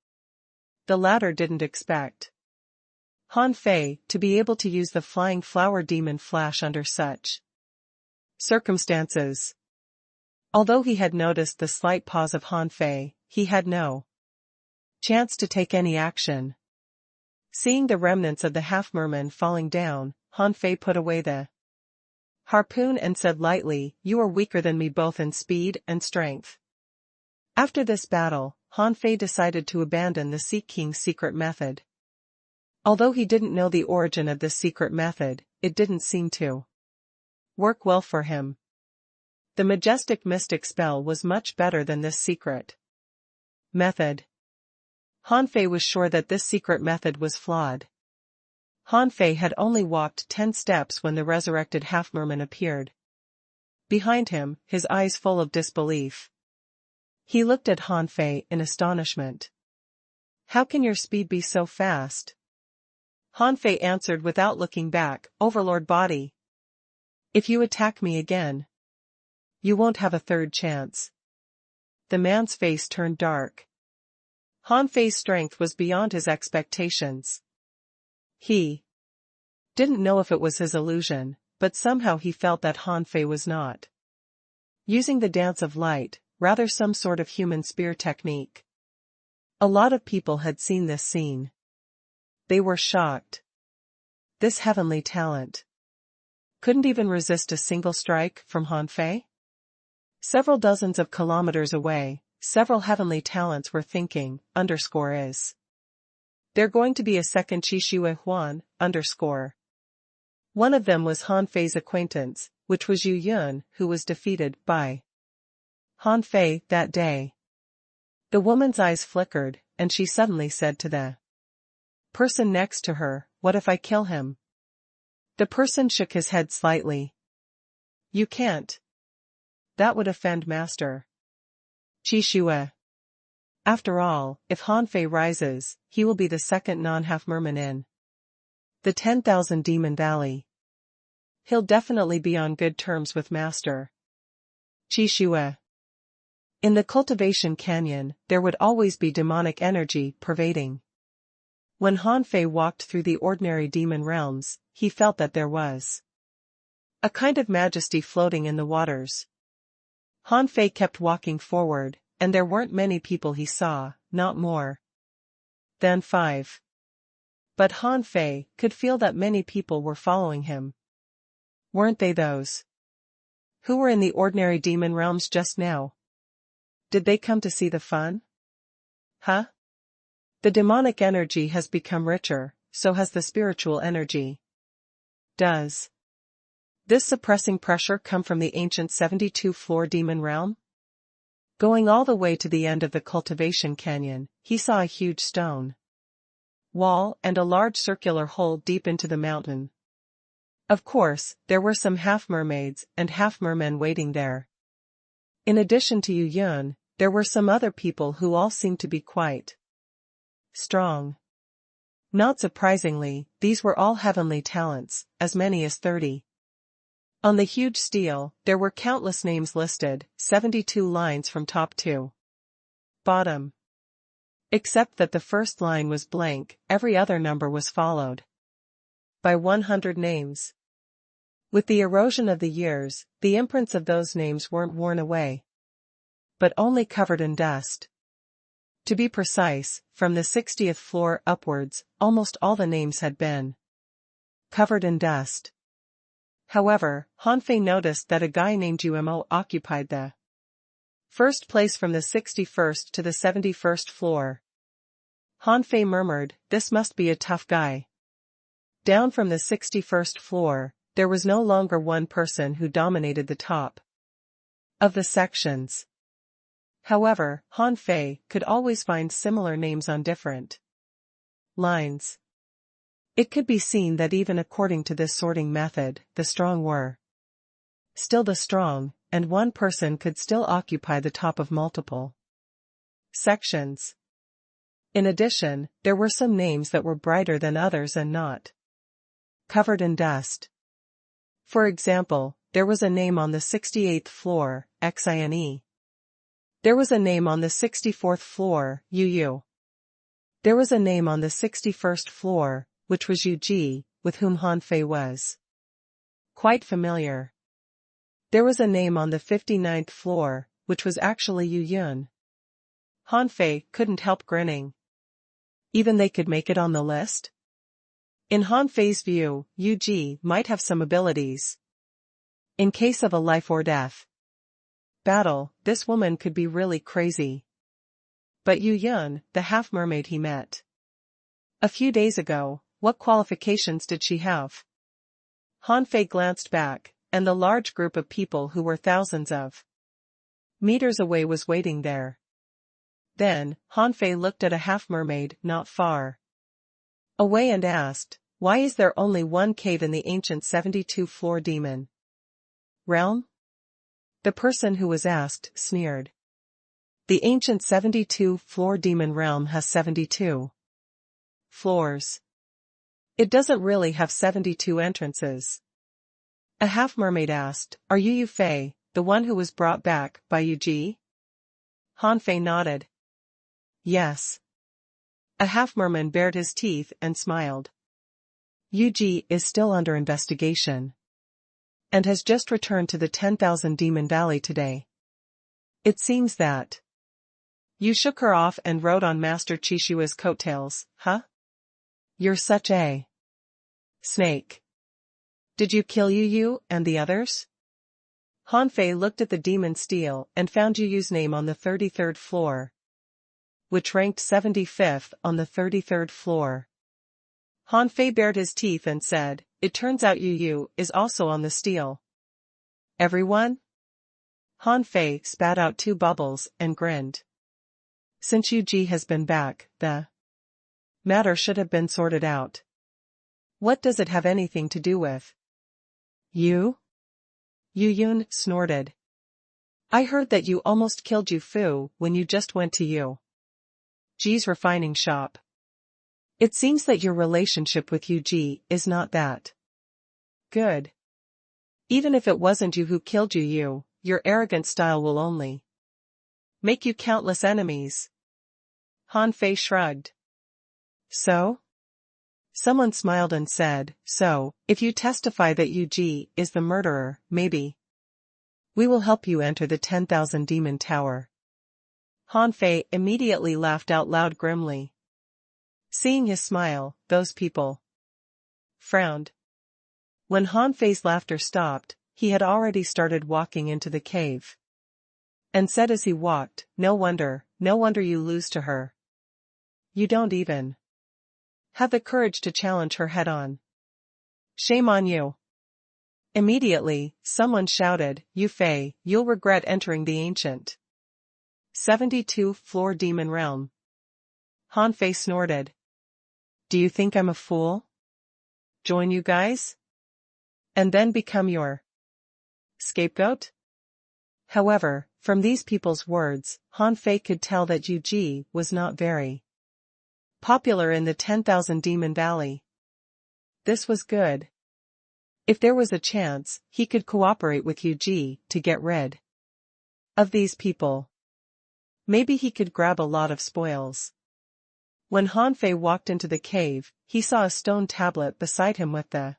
The latter didn't expect Han Fei to be able to use the flying flower demon flash under such circumstances. Although he had noticed the slight pause of Han Fei, he had no chance to take any action. Seeing the remnants of the half-merman falling down, Han Fei put away the harpoon and said lightly, "You are weaker than me both in speed and strength." After this battle, Han Fei decided to abandon the Sea King's secret method. Although he didn't know the origin of this secret method, it didn't seem to work well for him. The majestic mystic spell was much better than this secret method. Han Fei was sure that this secret method was flawed. Han Fei had only walked 10 steps when the resurrected half-merman appeared behind him, his eyes full of disbelief. He looked at Han Fei in astonishment. "How can your speed be so fast?" Han Fei answered without looking back, "Overlord body. If you attack me again, you won't have a third chance." The man's face turned dark. Han Fei's strength was beyond his expectations. He didn't know if it was his illusion, but somehow he felt that Han Fei was not using the dance of light, rather some sort of human spear technique. A lot of people had seen this scene. They were shocked. This heavenly talent couldn't even resist a single strike from Han Fei? Several dozens of kilometers away, several heavenly talents were thinking, is. There going to be a second Qishue Huan, One of them was Han Fei's acquaintance, which was Yu Yun, who was defeated by Han Fei that day. The woman's eyes flickered, and she suddenly said to the person next to her, "What if I kill him?" The person shook his head slightly. "You can't. That would offend Master Qishue. After all, if Han Fei rises, he will be the second non-half merman in the 10,000 Demon Valley. He'll definitely be on good terms with Master Qishue." In the cultivation canyon, there would always be demonic energy pervading. When Han Fei walked through the ordinary demon realms, he felt that there was a kind of majesty floating in the waters. Han Fei kept walking forward, and there weren't many people he saw, not more than 5. But Han Fei could feel that many people were following him. Weren't they those who were in the ordinary demon realms just now? Did they come to see the fun? Huh? The demonic energy has become richer, so has the spiritual energy. Does this suppressing pressure come from the ancient 72-floor demon realm? Going all the way to the end of the cultivation canyon, he saw a huge stone wall and a large circular hole deep into the mountain. Of course, there were some half-mermaids and half-mermen waiting there. In addition to Yu Yun, there were some other people who all seemed to be quite strong. Not surprisingly, these were all heavenly talents, as many as 30. On the huge stele, there were countless names listed, 72 lines from top to bottom. Except that the first line was blank, every other number was followed by 100 names. With the erosion of the years, the imprints of those names weren't worn away, but only covered in dust. To be precise, from the 60th floor upwards, almost all the names had been covered in dust. However, Han Fei noticed that a guy named Umo occupied the first place from the 61st to the 71st floor. Han Fei murmured, "This must be a tough guy." Down from the 61st floor, there was no longer one person who dominated the top of the sections. However, Han Fei could always find similar names on different lines. It could be seen that even according to this sorting method, the strong were still the strong, and one person could still occupy the top of multiple sections. In addition, there were some names that were brighter than others and not covered in dust. For example, there was a name on the 68th floor, Xine. There was a name on the 64th floor, Yu. There was a name on the 61st floor, which was Yuji, with whom Han Fei was quite familiar. There was a name on the 59th floor, which was actually Yu Yun. Han Fei couldn't help grinning. Even they could make it on the list? In Han Fei's view, Yuji might have some abilities. In case of a life or death battle, this woman could be really crazy. But Yu Yun, the half-mermaid he met a few days ago, what qualifications did she have? Han Fei glanced back, and the large group of people who were thousands of meters away was waiting there. Then, Han Fei looked at a half-mermaid not far away and asked, "Why is there only one cave in the ancient 72-floor demon realm?" The person who was asked sneered. "The ancient 72-floor demon realm has 72 floors. It doesn't really have 72 entrances." A half-mermaid asked, "Are you Yu Fei, the one who was brought back by Yuji?" Han Fei nodded. "Yes." A half-merman bared his teeth and smiled. "Yuji is still under investigation and has just returned to the 10,000 Demon Valley today. It seems that you shook her off and rode on Master Chishua's coattails, huh? You're such a snake. Did you kill Yu and the others? Hanfei looked at the demon steel and found Yu's name on the 33rd floor, which ranked 75th on the 33rd floor. Hanfei bared his teeth and said, "It turns out Yu is also on the steel." "Everyone?" Hanfei spat out 2 bubbles and grinned. "Since Yu has been back, the matter should have been sorted out. What does it have anything to do with you?" Yun snorted. "I heard that you almost killed Yu Fu when you just went to Yu's refining shop. It seems that your relationship with Yu is not that good. Even if it wasn't you who killed Yu, your arrogant style will only make you countless enemies." Hanfei shrugged. "So?" Someone smiled and said, "So, if you testify that Yu is the murderer, maybe we will help you enter the 10,000 Demon Tower." Hanfei immediately laughed out loud grimly. Seeing his smile, those people frowned. When Hanfei's laughter stopped, he had already started walking into the cave, and said as he walked, no wonder you lose to her. You don't even have the courage to challenge her head-on. Shame on you." Immediately, someone shouted, "Yu Fei, you'll regret entering the ancient 72th-floor demon realm." Hanfei snorted. "Do you think I'm a fool? Join you guys? And then become your scapegoat?" However, from these people's words, Hanfei could tell that Yu was not very popular in the 10,000 Demon Valley. This was good. If there was a chance, he could cooperate with Yu to get rid of these people. Maybe he could grab a lot of spoils. When Hanfei walked into the cave, he saw a stone tablet beside him with the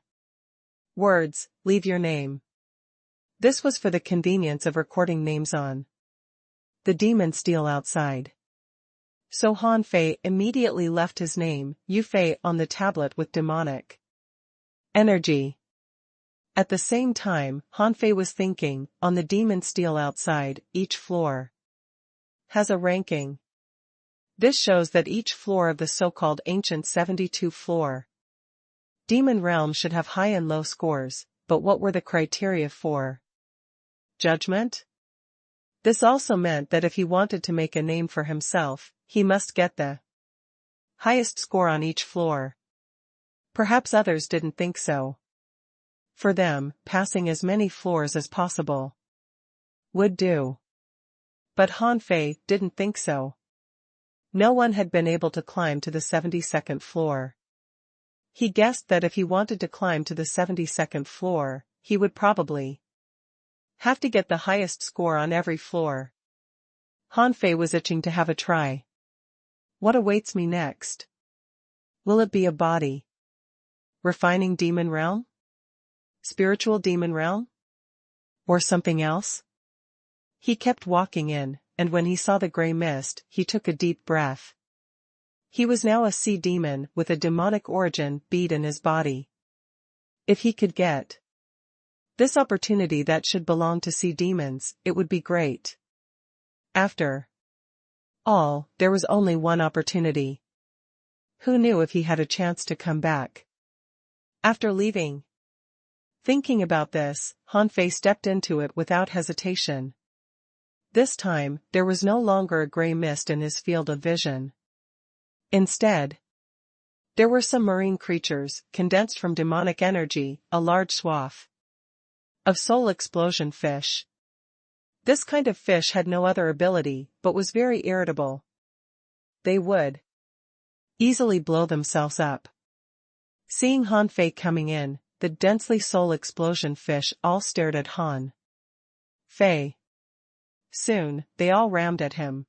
words, "Leave your name." This was for the convenience of recording names on the demon steel outside. So Hanfei immediately left his name, Yu Fei, on the tablet with demonic energy. At the same time, Hanfei was thinking, on the demon steel outside, each floor has a ranking. This shows that each floor of the so-called ancient 72 floor demon realm should have high and low scores, but what were the criteria for judgment? This also meant that if he wanted to make a name for himself, he must get the highest score on each floor. Perhaps others didn't think so. For them, passing as many floors as possible would do. But Hanfei didn't think so. No one had been able to climb to the 72nd floor. He guessed that if he wanted to climb to the 72nd floor, he would probably have to get the highest score on every floor. Hanfei was itching to have a try. What awaits me next? Will it be a body refining demon realm? Spiritual demon realm? Or something else? He kept walking in, and when he saw the gray mist, he took a deep breath. He was now a sea demon with a demonic origin bead in his body. If he could get this opportunity that should belong to sea demons, it would be great. After all, there was only one opportunity. Who knew if he had a chance to come back after leaving? Thinking about this, Hanfei stepped into it without hesitation. This time, there was no longer a gray mist in his field of vision. Instead, there were some marine creatures, condensed from demonic energy, a large swath of soul explosion fish. This kind of fish had no other ability, but was very irritable. They would easily blow themselves up. Seeing Hanfei coming in, the densely soul explosion fish all stared at Hanfei. Soon, they all rammed at him.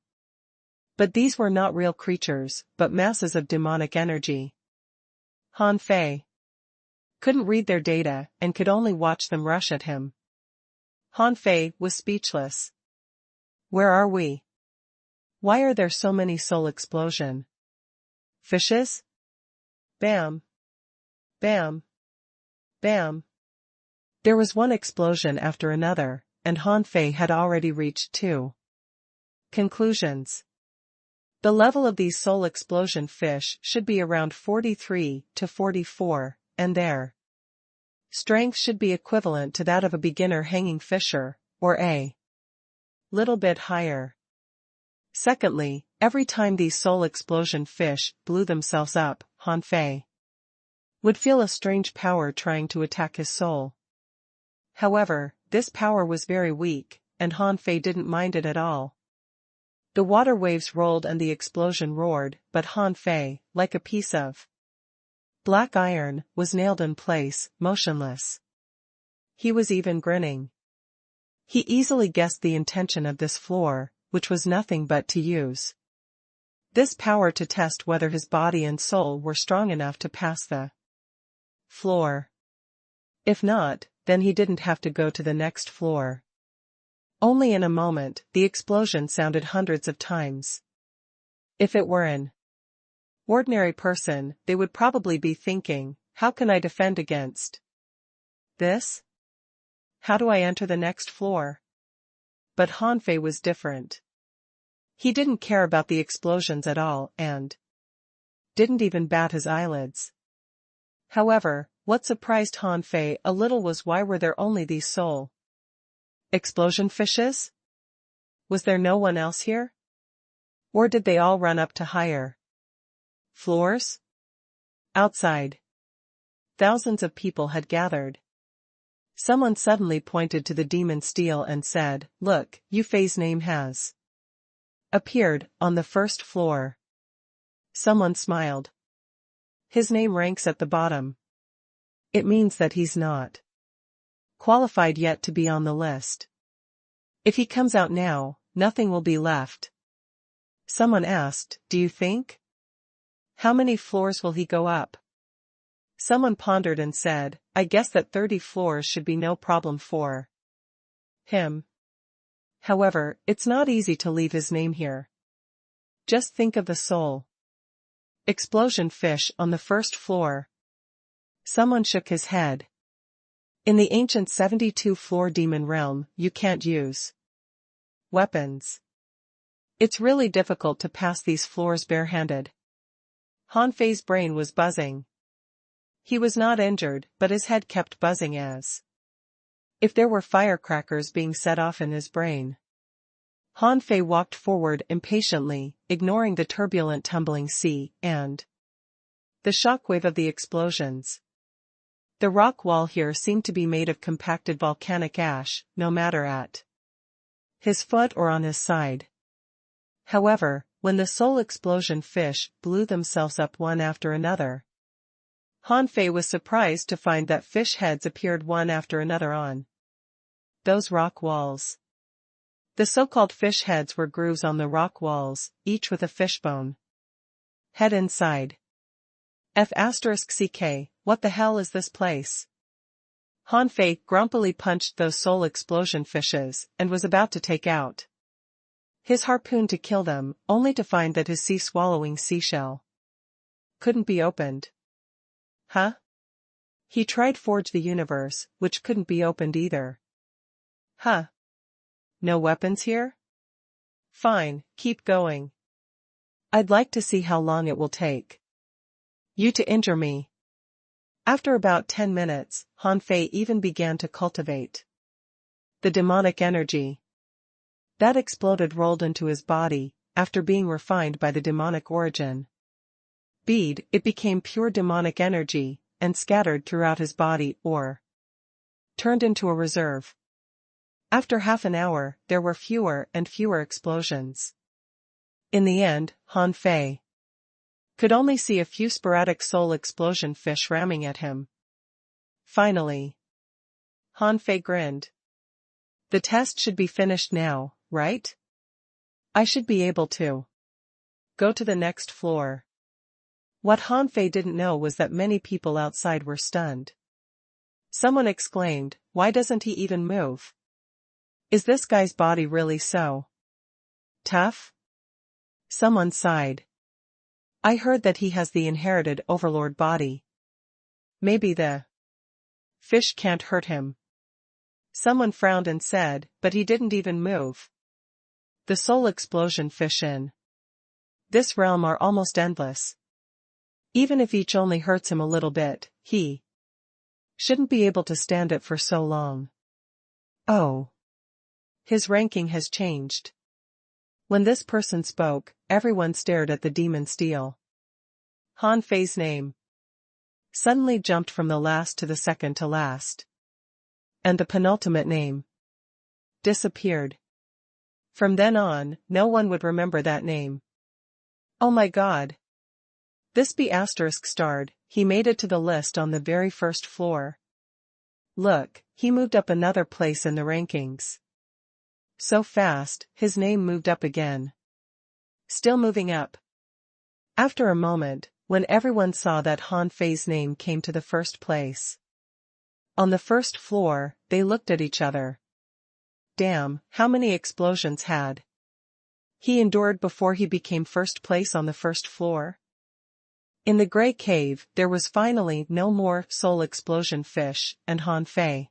But these were not real creatures, but masses of demonic energy. Hanfei couldn't read their data and could only watch them rush at him. Hanfei was speechless. Where are we? Why are there so many soul explosion fishes? Bam! Bam! Bam! There was one explosion after another, and Han Fei had already reached 2. Conclusions. The level of these soul explosion fish should be around 43 to 44, and their strength should be equivalent to that of a beginner hanging fisher, or a little bit higher. Secondly, every time these soul explosion fish blew themselves up, Han Fei would feel a strange power trying to attack his soul. However, this power was very weak, and Han Fei didn't mind it at all. The water waves rolled and the explosion roared, but Han Fei, like a piece of black iron, was nailed in place, motionless. He was even grinning. He easily guessed the intention of this floor, which was nothing but to use this power to test whether his body and soul were strong enough to pass the floor. If not, then he didn't have to go to the next floor. Only in a moment, the explosion sounded hundreds of times. If it were an ordinary person, they would probably be thinking, how can I defend against this? How do I enter the next floor? But Han Fei was different. He didn't care about the explosions at all and didn't even bat his eyelids. However, what surprised Han Fei a little was why were there only these soul explosion fishes? Was there no one else here? Or did they all run up to higher floors? Outside, thousands of people had gathered. Someone suddenly pointed to the demon steel and said, "Look, Yu Fei's name has appeared on the first floor." Someone smiled. "His name ranks at the bottom. It means that he's not qualified yet to be on the list. If he comes out now, nothing will be left." Someone asked, "Do you think? How many floors will he go up?" Someone pondered and said, "I guess that 30 floors should be no problem for him. However, it's not easy to leave his name here. Just think of the soul explosion fish on the first floor." Someone shook his head. "In the ancient 72-floor demon realm, you can't use weapons. It's really difficult to pass these floors barehanded." Han Fei's brain was buzzing. He was not injured, but his head kept buzzing as if there were firecrackers being set off in his brain. Han Fei walked forward impatiently, ignoring the turbulent tumbling sea and the shockwave of the explosions. The rock wall here seemed to be made of compacted volcanic ash, no matter at his foot or on his side. However, when the soul explosion fish blew themselves up one after another, Han Fei was surprised to find that fish heads appeared one after another on those rock walls. The so-called fish heads were grooves on the rock walls, each with a fishbone head inside. F***ck, what the hell is this place? Han Fei grumpily punched those soul explosion fishes and was about to take out his harpoon to kill them, only to find that his sea-swallowing seashell couldn't be opened. Huh? He tried Forge the Universe, which couldn't be opened either. Huh? No weapons here? Fine, keep going. I'd like to see how long it will take you to injure me. After about 10 minutes, Han Fei even began to cultivate the demonic energy that exploded rolled into his body. After being refined by the demonic origin bead, it became pure demonic energy, and scattered throughout his body or turned into a reserve. After half an hour, there were fewer and fewer explosions. In the end, Han Fei could only see a few sporadic soul explosion fish ramming at him. Finally, Han Fei grinned. The test should be finished now, right? I should be able to go to the next floor. What Han Fei didn't know was that many people outside were stunned. Someone exclaimed, "Why doesn't he even move? Is this guy's body really so tough?" Someone sighed. "I heard that he has the inherited overlord body. Maybe the fish can't hurt him." Someone frowned and said, but he didn't even move. The soul explosion fish in this realm are almost endless. Even if each only hurts him a little bit, he shouldn't be able to stand it for so long. Oh. His ranking has changed. When this person spoke, everyone stared at the demon steel. Han Fei's name suddenly jumped from the last to the second to last. And the penultimate name disappeared. From then on, no one would remember that name. Oh my God. This B** starred, he made it to the list on the very first floor. Look, he moved up another place in the rankings. So fast, his name moved up again. Still moving up. After a moment, when everyone saw that Han Fei's name came to the first place on the first floor, they looked at each other. Damn, how many explosions had he endured before he became first place on the first floor? In the gray cave, there was finally no more soul explosion fish, and Han Fei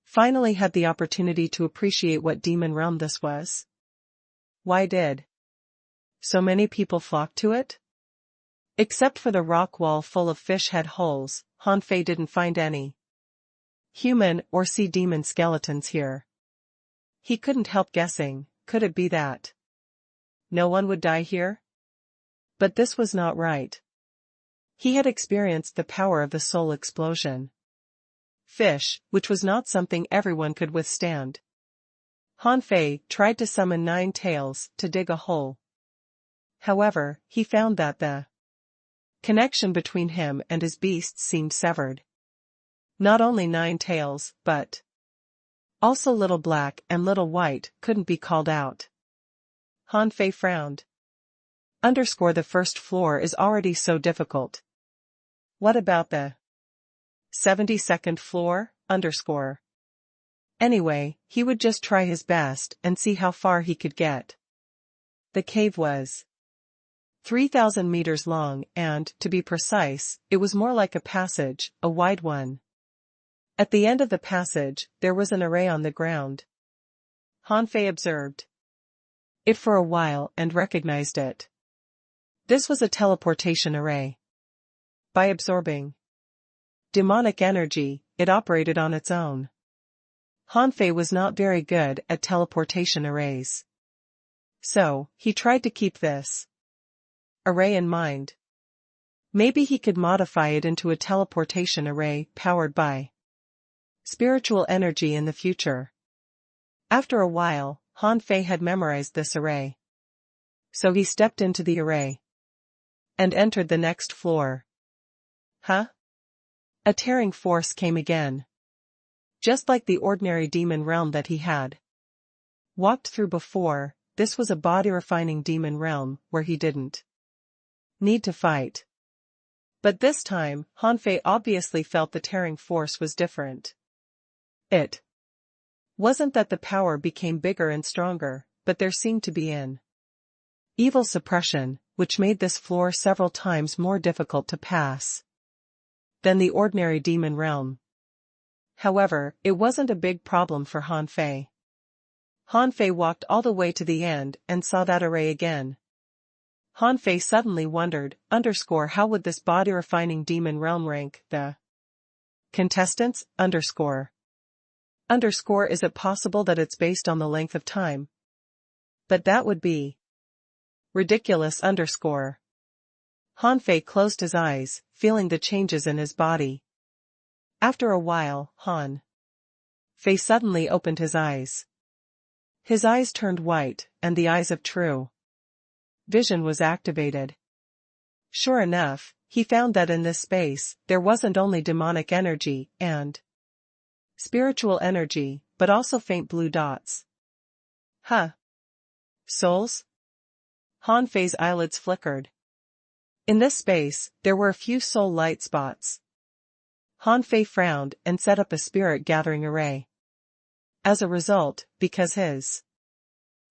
finally had the opportunity to appreciate what demon realm this was. Why did so many people flock to it? Except for the rock wall full of fish head holes, Han Fei didn't find any human or sea demon skeletons here. He couldn't help guessing, could it be that no one would die here? But this was not right. He had experienced the power of the soul explosion fish, which was not something everyone could withstand. Han Fei tried to summon 9 tails to dig a hole. However, he found that the connection between him and his beasts seemed severed. Not only 9 tails, but also Little Black and Little White couldn't be called out. Han Fei frowned. The first floor is already so difficult. What about the 72nd floor? Anyway, he would just try his best and see how far he could get. The cave was 3,000 meters long and, to be precise, it was more like a passage, a wide one. At the end of the passage, there was an array on the ground. Han Fei observed it for a while and recognized it. This was a teleportation array. By absorbing demonic energy, it operated on its own. Han Fei was not very good at teleportation arrays. So, he tried to keep this array in mind. Maybe he could modify it into a teleportation array powered by spiritual energy in the future. After a while, Han Fei had memorized this array. So he stepped into the array and entered the next floor. Huh? A tearing force came again. Just like the ordinary demon realm that he had walked through before, this was a body-refining demon realm where he didn't need to fight. But this time, Han Fei obviously felt the tearing force was different. It wasn't that the power became bigger and stronger, but there seemed to be an evil suppression, which made this floor several times more difficult to pass than the ordinary demon realm. However, it wasn't a big problem for Han Fei. Han Fei walked all the way to the end and saw that array again. Han Fei suddenly wondered, how would this body-refining demon realm rank the contestants, Is it possible that it's based on the length of time? But that would be ridiculous. Han Fei closed his eyes, feeling the changes in his body. After a while, Han Fei suddenly opened his eyes. His eyes turned white, and the eyes of true vision was activated. Sure enough, he found that in this space, there wasn't only demonic energy and spiritual energy, but also faint blue dots. Huh? Souls? Han Fei's eyelids flickered. In this space, there were a few soul light spots. Han Fei frowned and set up a spirit gathering array. As a result, because his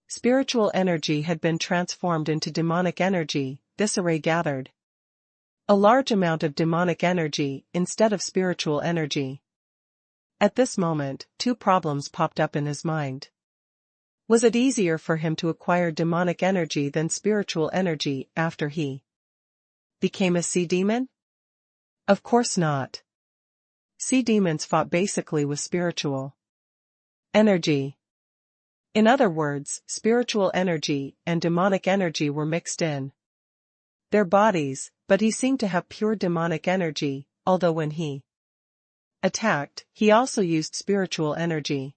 spiritual energy had been transformed into demonic energy, this array gathered a large amount of demonic energy instead of spiritual energy. At this moment, two problems popped up in his mind. Was it easier for him to acquire demonic energy than spiritual energy after he became a sea demon? Of course not. Sea demons fought basically with spiritual energy. In other words, spiritual energy and demonic energy were mixed in their bodies, but he seemed to have pure demonic energy, although when he attacked, he also used spiritual energy.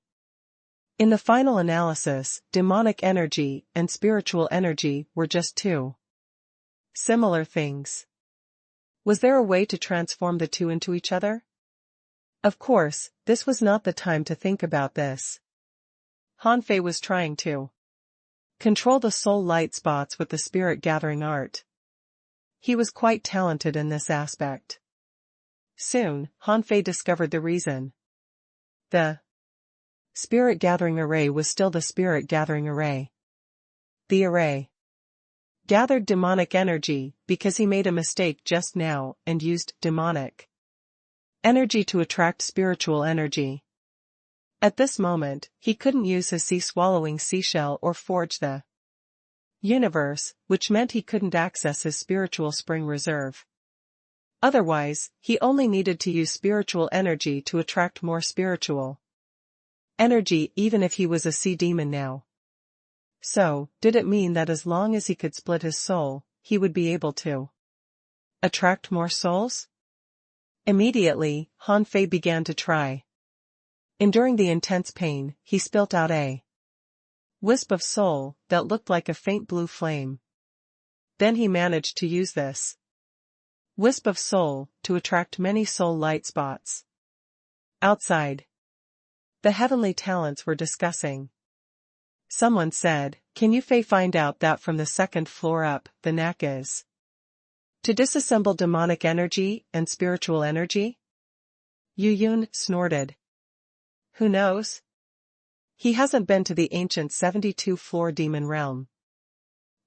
In the final analysis, demonic energy and spiritual energy were just two similar things. Was there a way to transform the two into each other? Of course, this was not the time to think about this. Hanfei was trying to control the soul light spots with the spirit gathering art. He was quite talented in this aspect. Soon, Hanfei discovered the reason. The spirit gathering array was still the spirit gathering array. The array gathered demonic energy because he made a mistake just now and used demonic energy to attract spiritual energy. At this moment, he couldn't use his sea-swallowing seashell or forge the universe, which meant he couldn't access his spiritual spring reserve. Otherwise, he only needed to use spiritual energy to attract more spiritual energy even if he was a sea demon now. So, did it mean that as long as he could split his soul, he would be able to attract more souls? Immediately, Hanfei began to try. Enduring the intense pain, he spilt out a wisp of soul that looked like a faint blue flame. Then he managed to use this wisp of soul to attract many soul light spots. Outside, the heavenly talents were discussing. Someone said, "Can you find out that from the second floor up, the knack is to disassemble demonic energy and spiritual energy?" Yu Yun snorted. Who knows? He hasn't been to the ancient 72-floor demon realm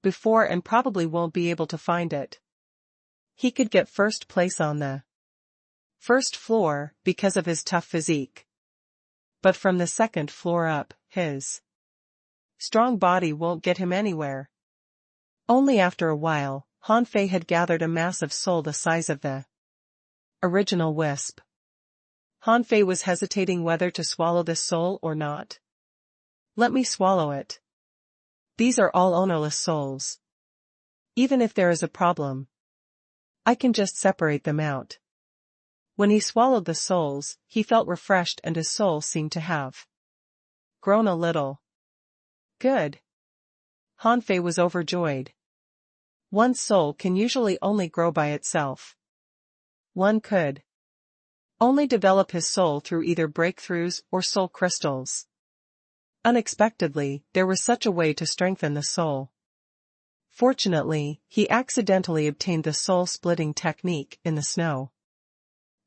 before and probably won't be able to find it. He could get first place on the first floor because of his tough physique. But from the second floor up, his strong body won't get him anywhere. Only after a while, Hanfei had gathered a massive soul the size of the original wisp. Hanfei was hesitating whether to swallow this soul or not. Let me swallow it. These are all ownerless souls. Even if there is a problem, I can just separate them out. When he swallowed the souls, he felt refreshed and his soul seemed to have grown a little. Good. Hanfei was overjoyed. One soul can usually only grow by itself. One could only develop his soul through either breakthroughs or soul crystals. Unexpectedly, there was such a way to strengthen the soul. Fortunately, he accidentally obtained the soul-splitting technique in the snow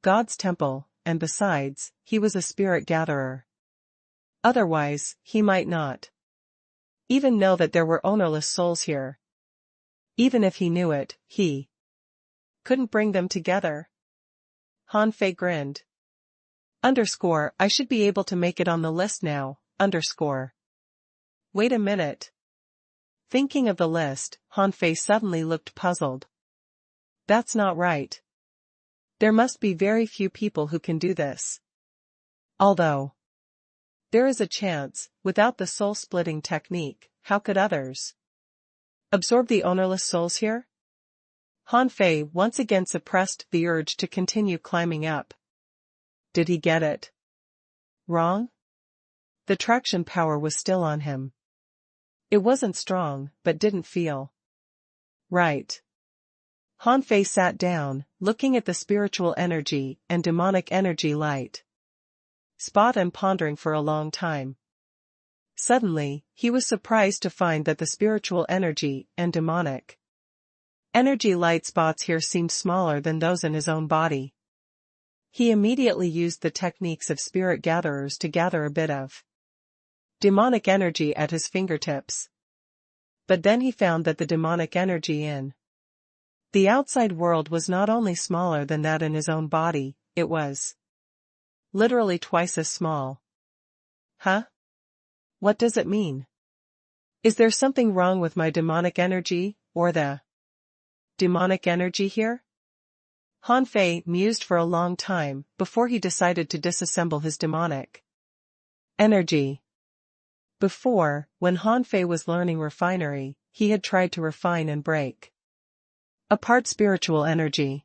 God's temple, and besides, he was a spirit gatherer. Otherwise, he might not even know that there were ownerless souls here. Even if he knew it, he couldn't bring them together. Hanfei grinned. I should be able to make it on the list now, Wait a minute. Thinking of the list, Hanfei suddenly looked puzzled. That's not right. There must be very few people who can do this. Although there is a chance, without the soul-splitting technique, how could others absorb the ownerless souls here? Hanfei once again suppressed the urge to continue climbing up. Did he get it wrong? The traction power was still on him. It wasn't strong, but didn't feel right. Hanfei sat down, looking at the spiritual energy and demonic energy light spot and pondering for a long time. Suddenly, he was surprised to find that the spiritual energy and demonic energy light spots here seemed smaller than those in his own body. He immediately used the techniques of spirit gatherers to gather a bit of demonic energy at his fingertips. But then he found that the demonic energy in the outside world was not only smaller than that in his own body, it was Literally twice as small. Huh? What does it mean? Is there something wrong with my demonic energy, or the demonic energy here? Han Fei mused for a long time before he decided to disassemble his demonic energy. Before, when Han Fei was learning refinery, he had tried to refine and break apart spiritual energy.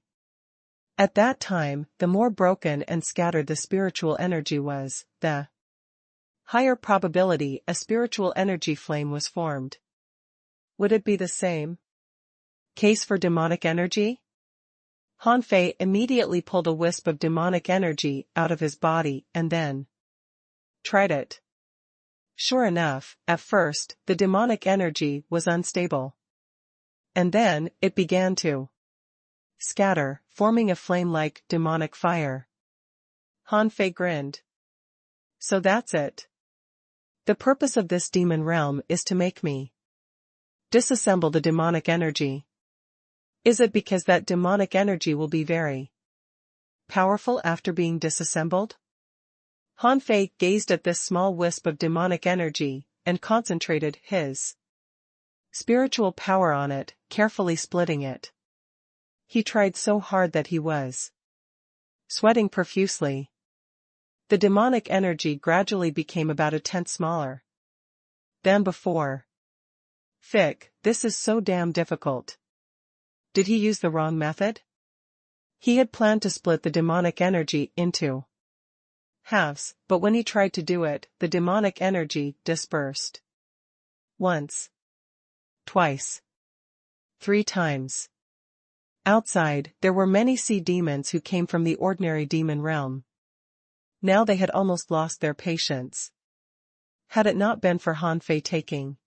At that time, the more broken and scattered the spiritual energy was, the higher probability a spiritual energy flame was formed. Would it be the same case for demonic energy? Han Fei immediately pulled a wisp of demonic energy out of his body and then tried it. Sure enough, at first, the demonic energy was unstable. And then, it began to scatter, forming a flame-like demonic fire. Han Fei grinned. So that's it. The purpose of this demon realm is to make me disassemble the demonic energy. Is it because that demonic energy will be very powerful after being disassembled? Han Fei gazed at this small wisp of demonic energy and concentrated his spiritual power on it, carefully splitting it. He tried so hard that he was sweating profusely. The demonic energy gradually became about a tenth smaller than before. Fick, this is so damn difficult. Did he use the wrong method? He had planned to split the demonic energy into halves, but when he tried to do it, the demonic energy dispersed. Once. Twice. 3 times. Outside, there were many sea demons who came from the ordinary demon realm. Now they had almost lost their patience. Had it not been for Han Fei taking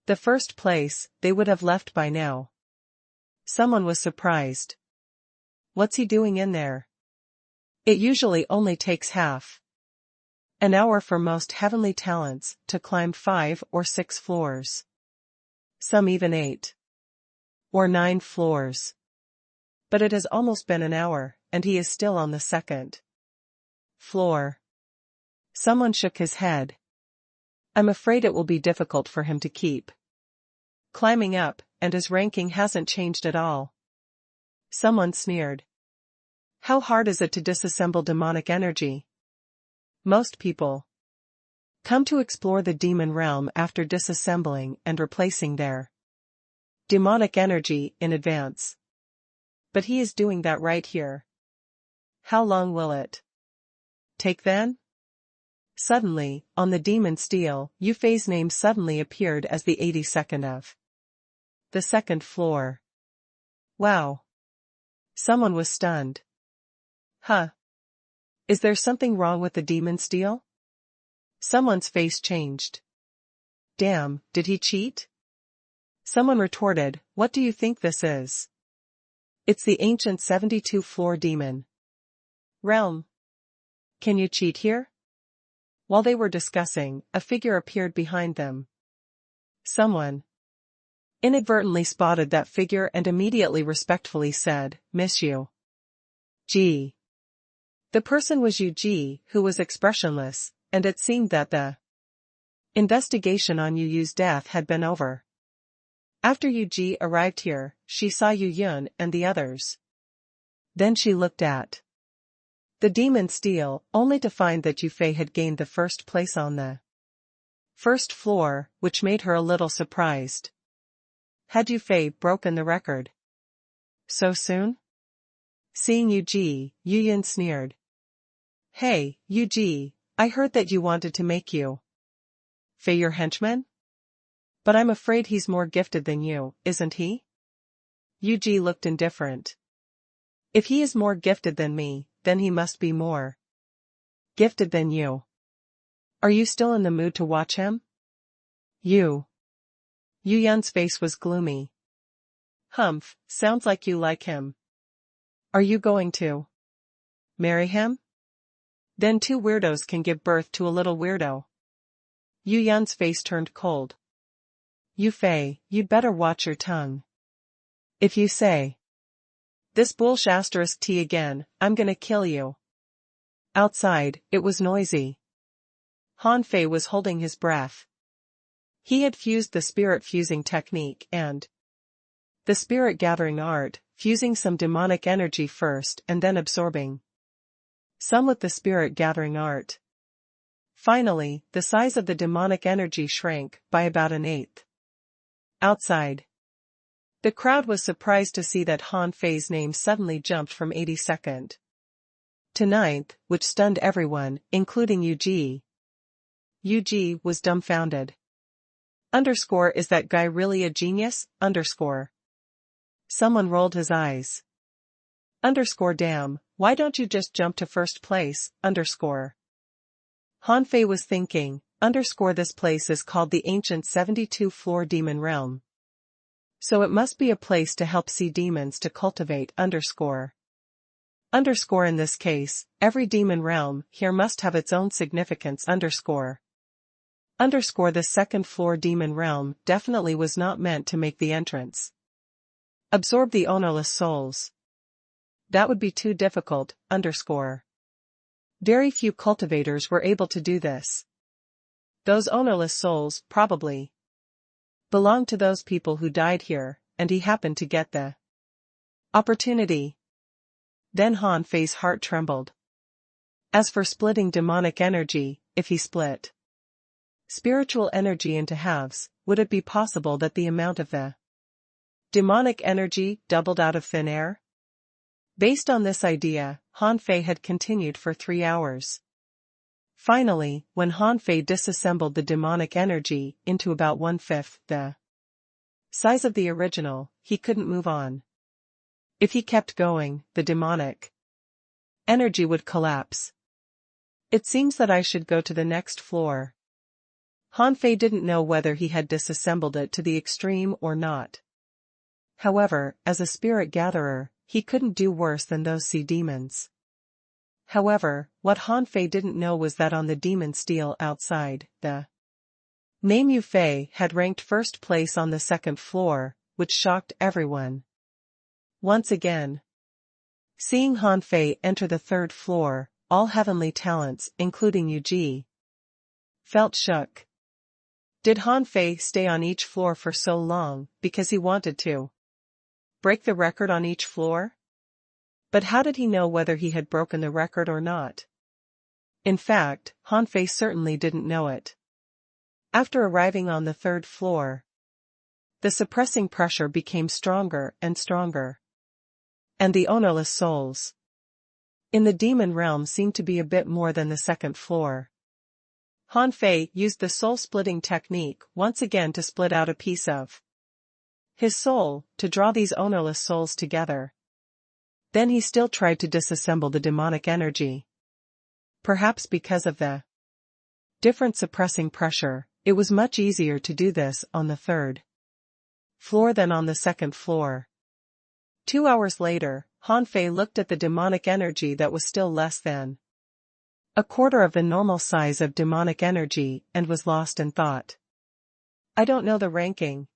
the first place, they would have left by now. Someone was surprised. What's he doing in there? It usually only takes half an hour for most heavenly talents to climb 5 or 6 floors. Some even 8 or 9 floors. But it has almost been an hour, and he is still on the 2nd floor. Someone shook his head. I'm afraid it will be difficult for him to keep climbing up, and his ranking hasn't changed at all. Someone sneered. How hard is it to disassemble demonic energy? Most people come to explore the demon realm after disassembling and replacing their demonic energy in advance. But he is doing that right here. How long will it take then? Suddenly, on the demon steel, Yu Fei's name suddenly appeared as the 82nd of the 2nd floor. Wow. Someone was stunned. Huh. Is there something wrong with the demon steel? Someone's face changed. Damn, did he cheat? Someone retorted, what do you think this is? It's the ancient 72-floor demon realm. Can you cheat here? While they were discussing, a figure appeared behind them. Someone inadvertently spotted that figure and immediately respectfully said, Miss Yu Ji. The person was Yu Ji, who was expressionless, and it seemed that the investigation on Yu Yu's death had been over. After Yu Ji arrived here, she saw Yu Yun and the others. Then she looked at the demon steel, only to find that Yu Fei had gained the first place on the 1st floor, which made her a little surprised. Had Yu Fei broken the record so soon? Seeing Yu Ji, Yu Yun sneered. Hey, Yu Ji, I heard that you wanted to make Yu Fei your henchman? But I'm afraid he's more gifted than you, isn't he? Yu Ji looked indifferent. If he is more gifted than me, then he must be more gifted than you. Are you still in the mood to watch him? Yu Yun's face was gloomy. Humph, sounds like you like him. Are you going to marry him? Then 2 weirdos can give birth to a little weirdo. Yu Yun's face turned cold. Yu Fei, you'd better watch your tongue. If you say this bullsh**t again, I'm gonna kill you. Outside, it was noisy. Han Fei was holding his breath. He had fused the spirit fusing technique and the spirit gathering art, fusing some demonic energy first and then absorbing some with the spirit gathering art. Finally, the size of the demonic energy shrank by about an eighth. Outside, the crowd was surprised to see that Han Fei's name suddenly jumped from 82nd to 9th, which stunned everyone, including Yu. Yu was dumbfounded. Is that guy really a genius? Someone rolled his eyes. Damn, why don't you just jump to first place? Han Fei was thinking, this place is called the ancient 72-floor demon realm. So it must be a place to help sea demons to cultivate In this case, every demon realm here must have its own significance The second floor demon realm definitely was not meant to make the entrance. Absorb the ownerless souls. That would be too difficult. Very few cultivators were able to do this. Those ownerless souls, probably, belonged to those people who died here, and he happened to get the opportunity. Then Han Fei's heart trembled. As for splitting demonic energy, if he split spiritual energy into halves, would it be possible that the amount of the demonic energy doubled out of thin air? Based on this idea, Han Fei had continued for 3 hours. Finally, when Han Fei disassembled the demonic energy into about 1/5 the size of the original, he couldn't move on. If he kept going, the demonic energy would collapse. It seems that I should go to the next floor. Han Fei didn't know whether he had disassembled it to the extreme or not. However, as a spirit gatherer, he couldn't do worse than those sea demons. However, what Han Fei didn't know was that on the demon stele outside, the name Yu Fei had ranked first place on the second floor, which shocked everyone. Once again, seeing Han Fei enter the third floor, all heavenly talents, including Yu, felt shook. Did Han Fei stay on each floor for so long because he wanted to break the record on each floor? But how did he know whether he had broken the record or not? In fact, Han Fei certainly didn't know it. After arriving on the third floor, the suppressing pressure became stronger and stronger. And the ownerless souls in the demon realm seemed to be a bit more than the second floor. Han Fei used the soul-splitting technique once again to split out a piece of his soul, to draw these ownerless souls together. Then he still tried to disassemble the demonic energy. Perhaps because of the different suppressing pressure, it was much easier to do this on the third floor than on the second floor. 2 hours later, Han Fei looked at the demonic energy that was still less than a quarter of the normal size of demonic energy and was lost in thought. I don't know the ranking.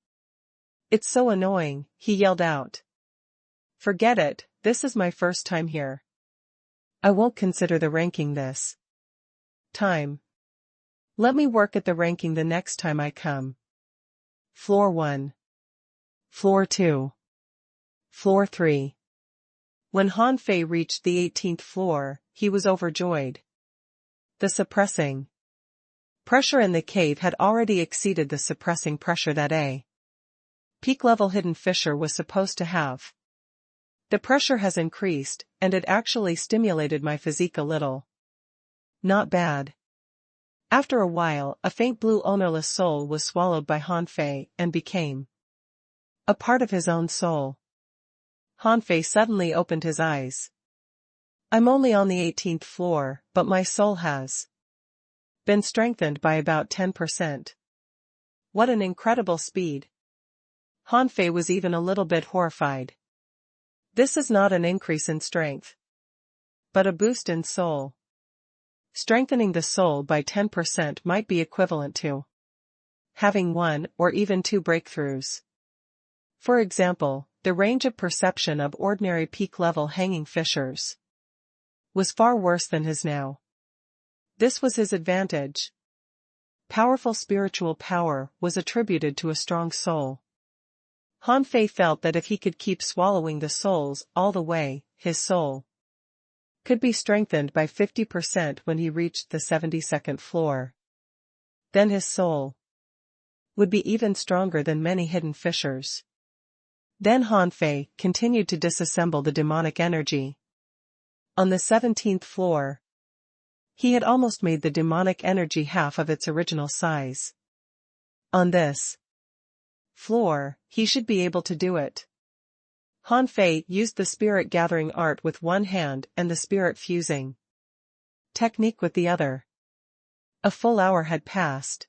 It's so annoying, he yelled out. Forget it, this is my first time here. I won't consider the ranking this time. Let me work at the ranking the next time I come. Floor 1. Floor 2. Floor 3. When Han Fei reached the 18th floor, he was overjoyed. The suppressing pressure in the cave had already exceeded the suppressing pressure that a peak-level hidden fissure was supposed to have. The pressure has increased, and it actually stimulated my physique a little. Not bad. After a while, a faint blue ownerless soul was swallowed by Han Fei and became a part of his own soul. Han Fei suddenly opened his eyes. I'm only on the 18th floor, but my soul has been strengthened by about 10%. What an incredible speed. Han Fei was even a little bit horrified. This is not an increase in strength, but a boost in soul. Strengthening the soul by 10% might be equivalent to having 1 or even 2 breakthroughs. For example, the range of perception of ordinary peak-level hanging fissures was far worse than his now. This was his advantage. Powerful spiritual power was attributed to a strong soul. Han Fei felt that if he could keep swallowing the souls all the way, his soul could be strengthened by 50% when he reached the 72nd floor. Then his soul would be even stronger than many hidden fissures. Then Han Fei continued to disassemble the demonic energy. On the 17th floor, he had almost made the demonic energy half of its original size. On this floor, he should be able to do it. Han Fei used the spirit gathering art with one hand and the spirit fusing technique with the other. A full hour had passed.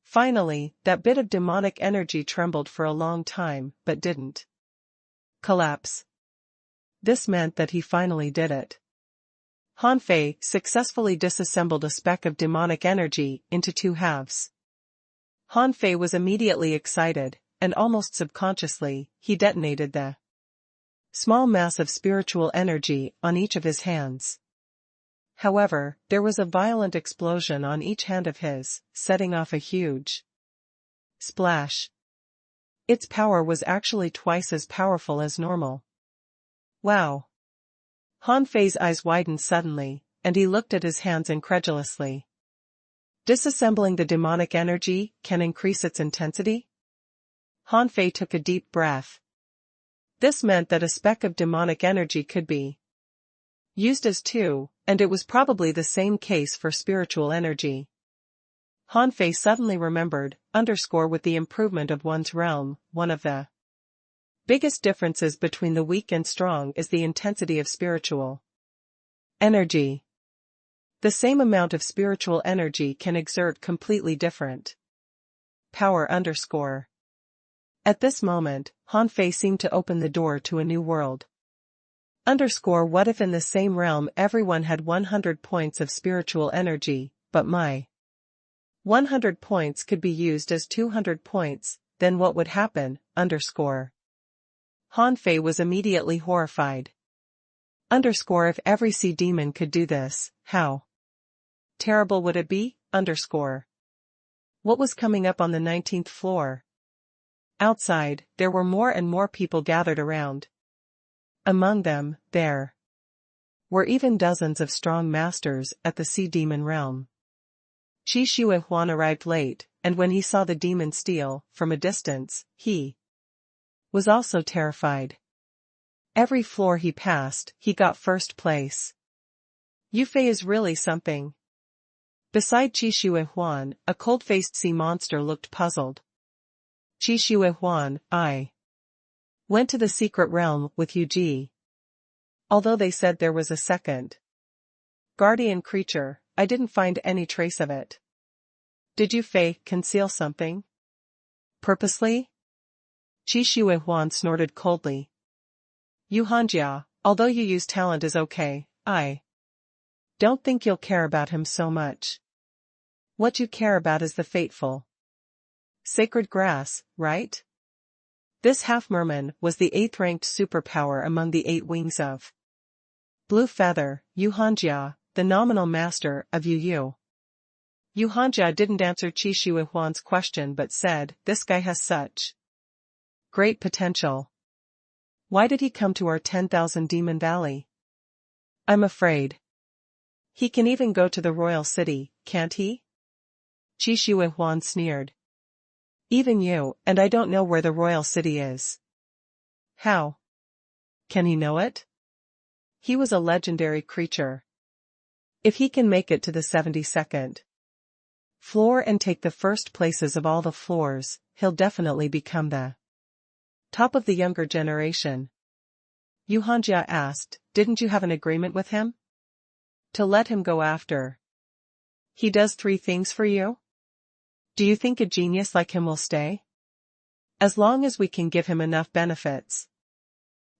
Finally, that bit of demonic energy trembled for a long time, but didn't collapse. This meant that he finally did it. Han Fei successfully disassembled a speck of demonic energy into two halves. Han Fei was immediately excited, and almost subconsciously, he detonated the small mass of spiritual energy on each of his hands. However, there was a violent explosion on each hand of his, setting off a huge splash. Its power was actually twice as powerful as normal. Wow! Han Fei's eyes widened suddenly, and he looked at his hands incredulously. Disassembling the demonic energy can increase its intensity? Han Fei took a deep breath. This meant that a speck of demonic energy could be used as two, and it was probably the same case for spiritual energy. Han Fei suddenly remembered, with the improvement of one's realm, one of the biggest differences between the weak and strong is the intensity of spiritual energy. The same amount of spiritual energy can exert completely different power. At this moment, Han Fei seemed to open the door to a new world. What if in the same realm everyone had 100 points of spiritual energy, but my 100 points could be used as 200 points, then what would happen? Han Fei was immediately horrified. If every sea demon could do this, how terrible would it be? What was coming up on the 19th floor? Outside, there were more and more people gathered around. Among them, there were even dozens of strong masters at the sea demon realm. Qi Shui Huan arrived late, and when he saw the demon steal, from a distance, he was also terrified. Every floor he passed, he got first place. Yu Fei is really something. Beside Qi Shui Huan, a cold-faced sea monster looked puzzled. Qi Shui Huan, I went to the secret realm with Yu Ji. Although they said there was a second guardian creature, I didn't find any trace of it. Did Yu Fei conceal something? Purposely? Qi Shui Huan snorted coldly. Yu Hanjia, although Yu Yu's talent is okay, I don't think you'll care about him so much. What you care about is the fateful sacred grass, right? This half-merman was the 8th-ranked superpower among the 8 wings of Blue Feather, Yu Hanjia, the nominal master of Yu Yu. Yu Hanjia didn't answer Qi Shui Huan's question but said, "This guy has such great potential. Why did he come to our 10,000 Demon Valley? I'm afraid he can even go to the royal city, can't he?" Qi Shui Huan sneered. Even you, and I don't know where the royal city is. How can he know it? He was a legendary creature. If he can make it to the 72nd floor and take the first places of all the floors, he'll definitely become the top of the younger generation. Yu Hanjia asked, "Didn't you have an agreement with him? To let him go after he does 3 things for you? Do you think a genius like him will stay? As long as we can give him enough benefits.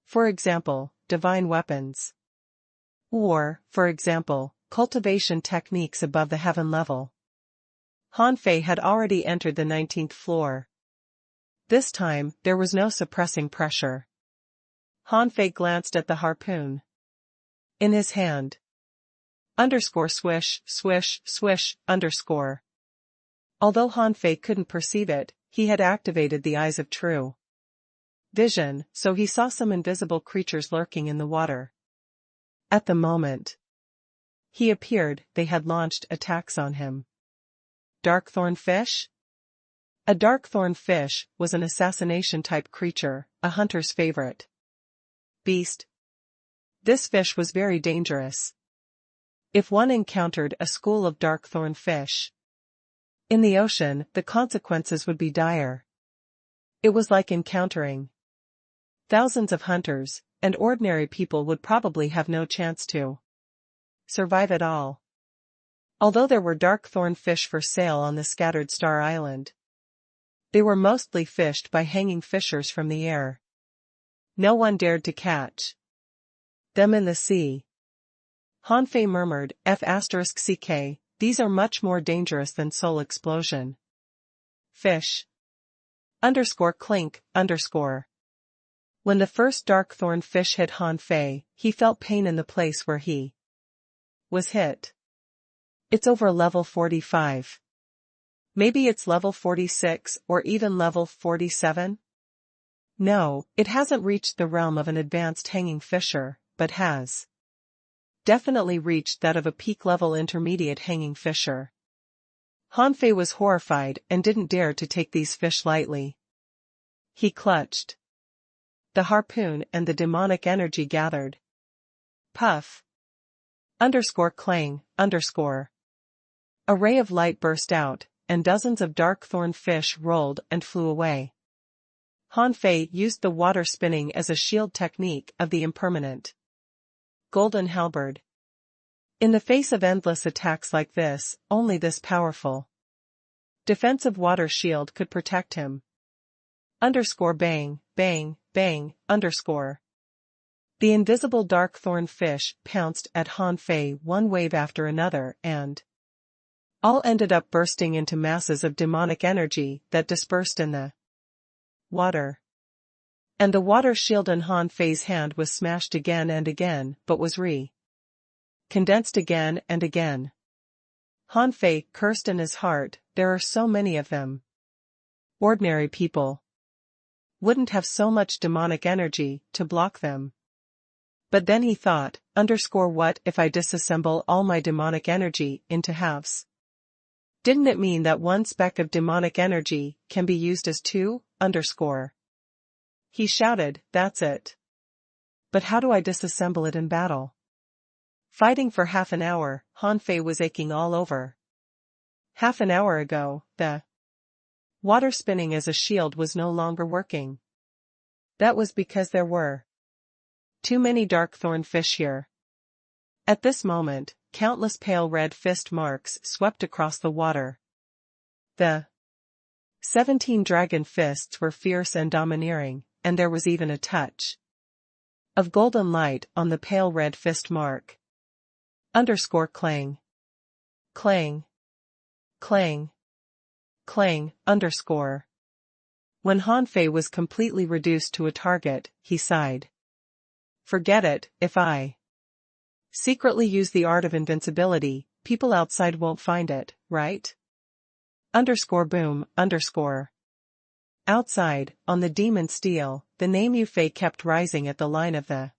For example, divine weapons. Or, for example, cultivation techniques above the heaven level." Han Fei had already entered the 19th floor. This time, there was no suppressing pressure. Han Fei glanced at the harpoon. In his hand. Underscore swish, swish, swish, underscore. Although Han Fei couldn't perceive it, he had activated the eyes of true vision, so he saw some invisible creatures lurking in the water. At the moment he appeared, they had launched attacks on him. Darkthorn fish? A darkthorn fish was an assassination-type creature, a hunter's favorite beast. This fish was very dangerous. If one encountered a school of darkthorn fish in the ocean, the consequences would be dire. It was like encountering thousands of hunters, and ordinary people would probably have no chance to survive at all. Although there were darkthorn fish for sale on the scattered Star Island, they were mostly fished by hanging fishers from the air. No one dared to catch them in the sea. Han Fei murmured, F***ck, these are much more dangerous than soul explosion fish. Clink, When the first darkthorn fish hit Han Fei, he felt pain in the place where he was hit. It's over level 45. Maybe it's level 46 or even level 47? No, it hasn't reached the realm of an advanced hanging fisher, but has definitely reached that of a peak-level intermediate hanging fisher. Han Fei was horrified and didn't dare to take these fish lightly. He clutched the harpoon and the demonic energy gathered. Puff. Clang. A ray of light burst out, and dozens of darkthorn fish rolled and flew away. Han Fei used the water spinning as a shield technique of the impermanent golden halberd. In the face of endless attacks like this, only this powerful defensive water shield could protect him. Bang, bang, bang, The invisible darkthorn fish pounced at Han Fei one wave after another and all ended up bursting into masses of demonic energy that dispersed in the water. And the water shield in Han Fei's hand was smashed again and again, but was condensed again and again. Han Fei cursed in his heart, there are so many of them. Ordinary people wouldn't have so much demonic energy to block them. But then he thought, what if I disassemble all my demonic energy into halves? Didn't it mean that one speck of demonic energy can be used as two? He shouted, that's it. But how do I disassemble it in battle? Fighting for half an hour, Han Fei was aching all over. Half an hour ago, the water spinning as a shield was no longer working. That was because there were too many darkthorn fish here. At this moment, countless pale red fist marks swept across the water. The 17 dragon fists were fierce and domineering, and there was even a touch of golden light on the pale red fist mark. Clang. Clang. Clang. Clang. When Han Fei was completely reduced to a target, he sighed. Forget it, if I secretly use the art of invincibility, people outside won't find it, right? Boom. Outside, on the demon steel, the name Yu Fei kept rising at the line of the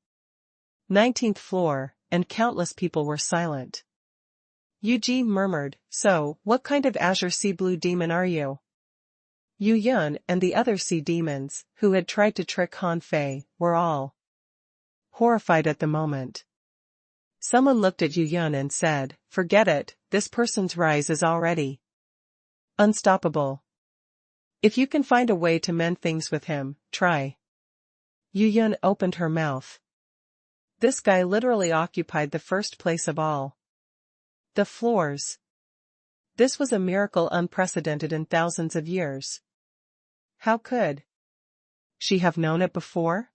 19th floor, and countless people were silent. Yu Ji murmured, so, what kind of azure sea blue demon are you? Yu Yun and the other sea demons, who had tried to trick Han Fei, were all horrified at the moment. Someone looked at Yu Yun and said, forget it, this person's rise is already unstoppable. If you can find a way to mend things with him, try. Yu Yun opened her mouth. This guy literally occupied the first place of all the floors. This was a miracle unprecedented in thousands of years. How could she have known it before?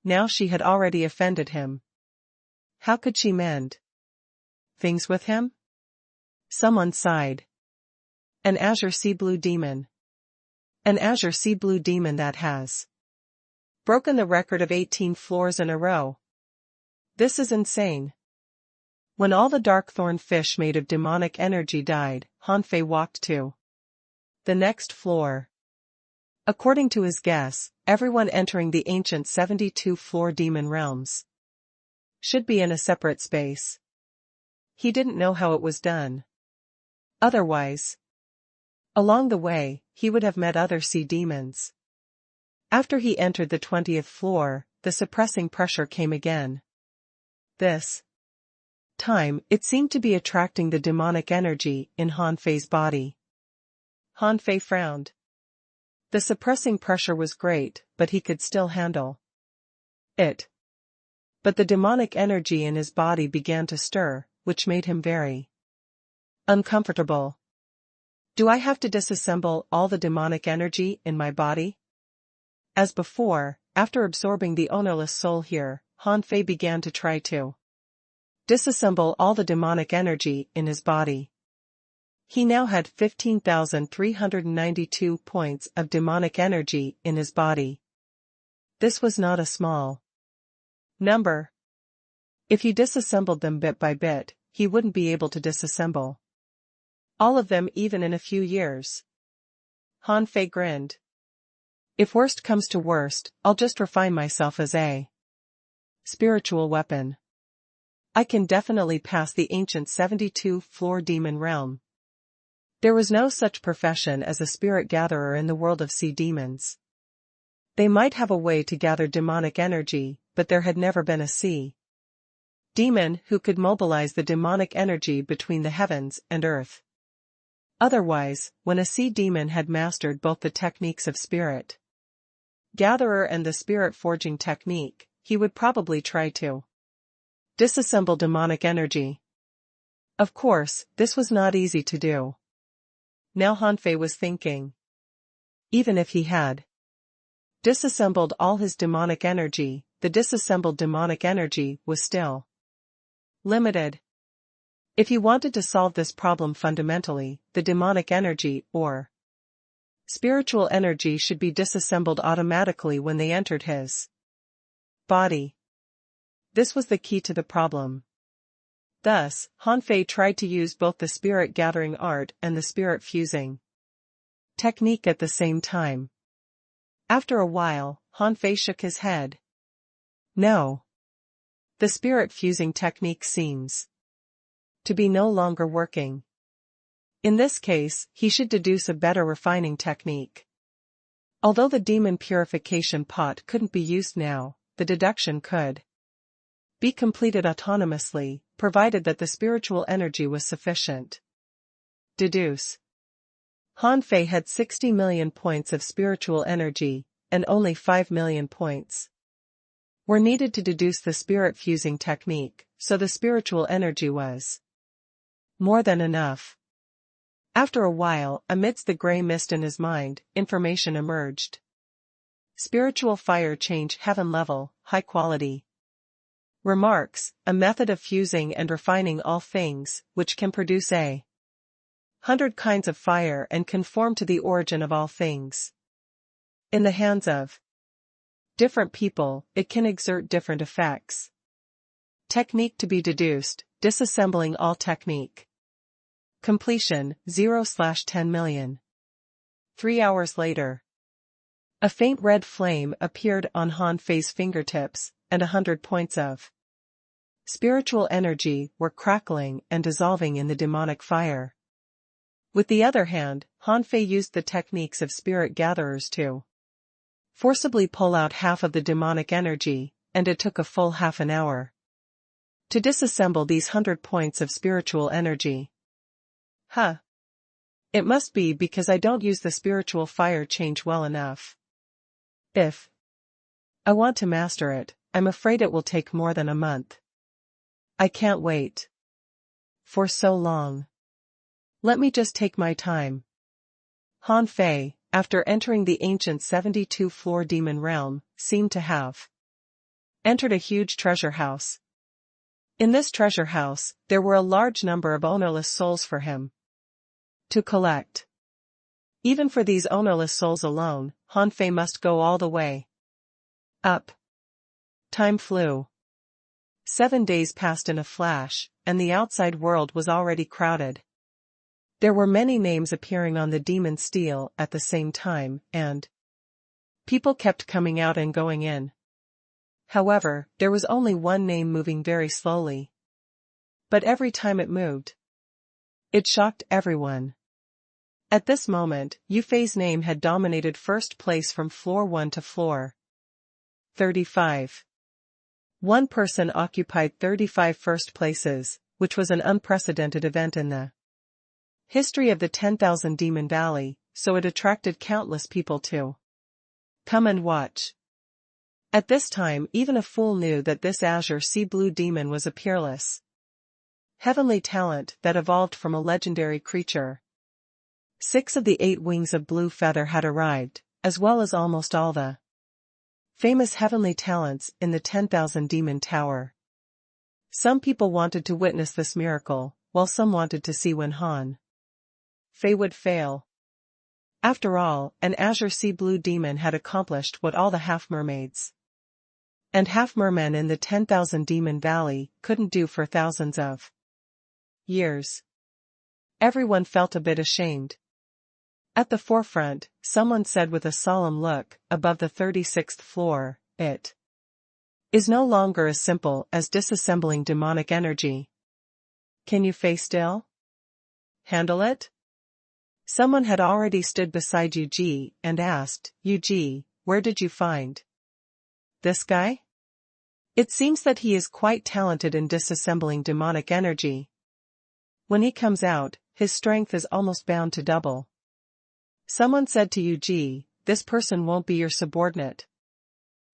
Now she had already offended him. How could she mend things with him? Someone sighed. An azure sea blue demon. An azure sea blue demon that has broken the record of 18 floors in a row. This is insane. When all the dark-thorn fish made of demonic energy died, Hanfei walked to the next floor. According to his guess, everyone entering the ancient 72-floor demon realms should be in a separate space. He didn't know how it was done. Otherwise, along the way, he would have met other sea demons. After he entered the 20th floor, the suppressing pressure came again. This time, it seemed to be attracting the demonic energy in Hanfei's body. Hanfei frowned. The suppressing pressure was great, but he could still handle it. But the demonic energy in his body began to stir, which made him very uncomfortable. Do I have to disassemble all the demonic energy in my body? As before, after absorbing the ownerless soul here, Hanfei began to try to disassemble all the demonic energy in his body. He now had 15,392 points of demonic energy in his body. This was not a small number. If he disassembled them bit by bit, he wouldn't be able to disassemble all of them even in a few years. Hanfei grinned. If worst comes to worst, I'll just refine myself as a spiritual weapon. I can definitely pass the ancient 72-floor demon realm. There was no such profession as a spirit gatherer in the world of sea demons. They might have a way to gather demonic energy, but there had never been a sea demon who could mobilize the demonic energy between the heavens and earth. Otherwise, when a sea demon had mastered both the techniques of spirit gatherer and the spirit forging technique, he would probably try to disassemble demonic energy. Of course, this was not easy to do. Now Hanfei was thinking. Even if he had disassembled all his demonic energy, the disassembled demonic energy was still limited. If he wanted to solve this problem fundamentally, the demonic energy, or spiritual energy, should be disassembled automatically when they entered his body. This was the key to the problem. Thus, Hanfei tried to use both the spirit gathering art and the spirit fusing technique at the same time. After a while, Hanfei shook his head. No. The spirit fusing technique seems to be no longer working. In this case, he should deduce a better refining technique. Although the demon purification pot couldn't be used now, the deduction could be completed autonomously, provided that the spiritual energy was sufficient. Deduce. Hanfei had 60 million points of spiritual energy, and only 5 million points were needed to deduce the spirit fusing technique, so the spiritual energy was more than enough. After a while, amidst the gray mist in his mind, information emerged. Spiritual fire change heaven level, high quality. Remarks, a method of fusing and refining all things, which can produce 100 kinds of fire and conform to the origin of all things. In the hands of different people, it can exert different effects. Technique to be deduced, disassembling all technique. Completion, 0/10 million. 3 hours later. A faint red flame appeared on Hanfei's fingertips, and 100 points of spiritual energy were crackling and dissolving in the demonic fire. With the other hand, Hanfei used the techniques of spirit gatherers to forcibly pull out half of the demonic energy, and it took a full half an hour to disassemble these 100 points of spiritual energy. It must be because I don't use the spiritual fire change well enough. If I want to master it, I'm afraid it will take more than a month. I can't wait for so long. Let me just take my time. Hanfei, after entering the ancient 72-floor demon realm, seemed to have entered a huge treasure house. In this treasure house, there were a large number of ownerless souls for him to collect. Even for these ownerless souls alone, Hanfei must go all the way up. Time flew. 7 days passed in a flash, and the outside world was already crowded. There were many names appearing on the demon stele at the same time, and people kept coming out and going in. However, there was only one name moving very slowly. But every time it moved, it shocked everyone. At this moment, Yufei's name had dominated first place from floor 1 to floor 35. One person occupied 35 first places, which was an unprecedented event in the history of the 10,000 Demon Valley, so it attracted countless people to come and watch. At this time, even a fool knew that this azure sea blue demon was a peerless heavenly talent that evolved from a legendary creature. 6 of the 8 wings of blue feather had arrived, as well as almost all the famous heavenly talents in the 10,000 Demon Tower. Some people wanted to witness this miracle, while some wanted to see when Han Fei would fail. After all, an azure sea blue demon had accomplished what all the half-mermaids and half-mermen in the 10,000 Demon Valley couldn't do for thousands of years. Everyone felt a bit ashamed. At the forefront, someone said with a solemn look, above the 36th floor, "It is no longer as simple as disassembling demonic energy. Can you face still? Handle it?" Someone had already stood beside Yuji and asked, "Yuji, where did you find this guy? It seems that he is quite talented in disassembling demonic energy. When he comes out, his strength is almost bound to double." Someone said to Yuji, "This person won't be your subordinate.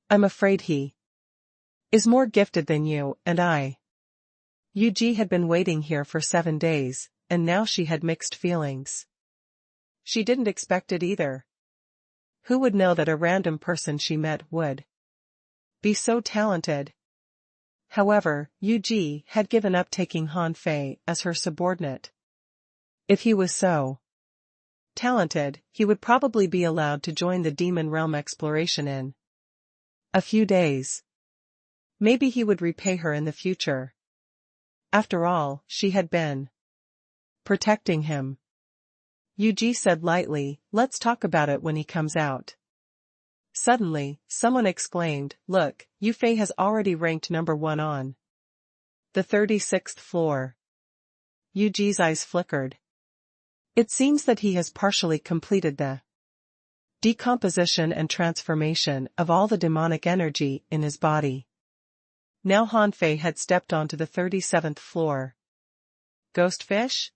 I'm afraid he is more gifted than you and I." Yuji had been waiting here for 7 days, and now she had mixed feelings. She didn't expect it either. Who would know that a random person she met would be so talented? However, Yuji had given up taking Han Fei as her subordinate. If he was so talented, he would probably be allowed to join the demon realm exploration in a few days. Maybe he would repay her in the future. After all, she had been protecting him. Yuji said lightly, "Let's talk about it when he comes out." Suddenly, someone exclaimed, "Look, Yufei has already ranked number 1 on the 36th floor." Yuji's eyes flickered. It seems that he has partially completed the decomposition and transformation of all the demonic energy in his body. Now Han Fei had stepped onto the 37th floor. Ghostfish?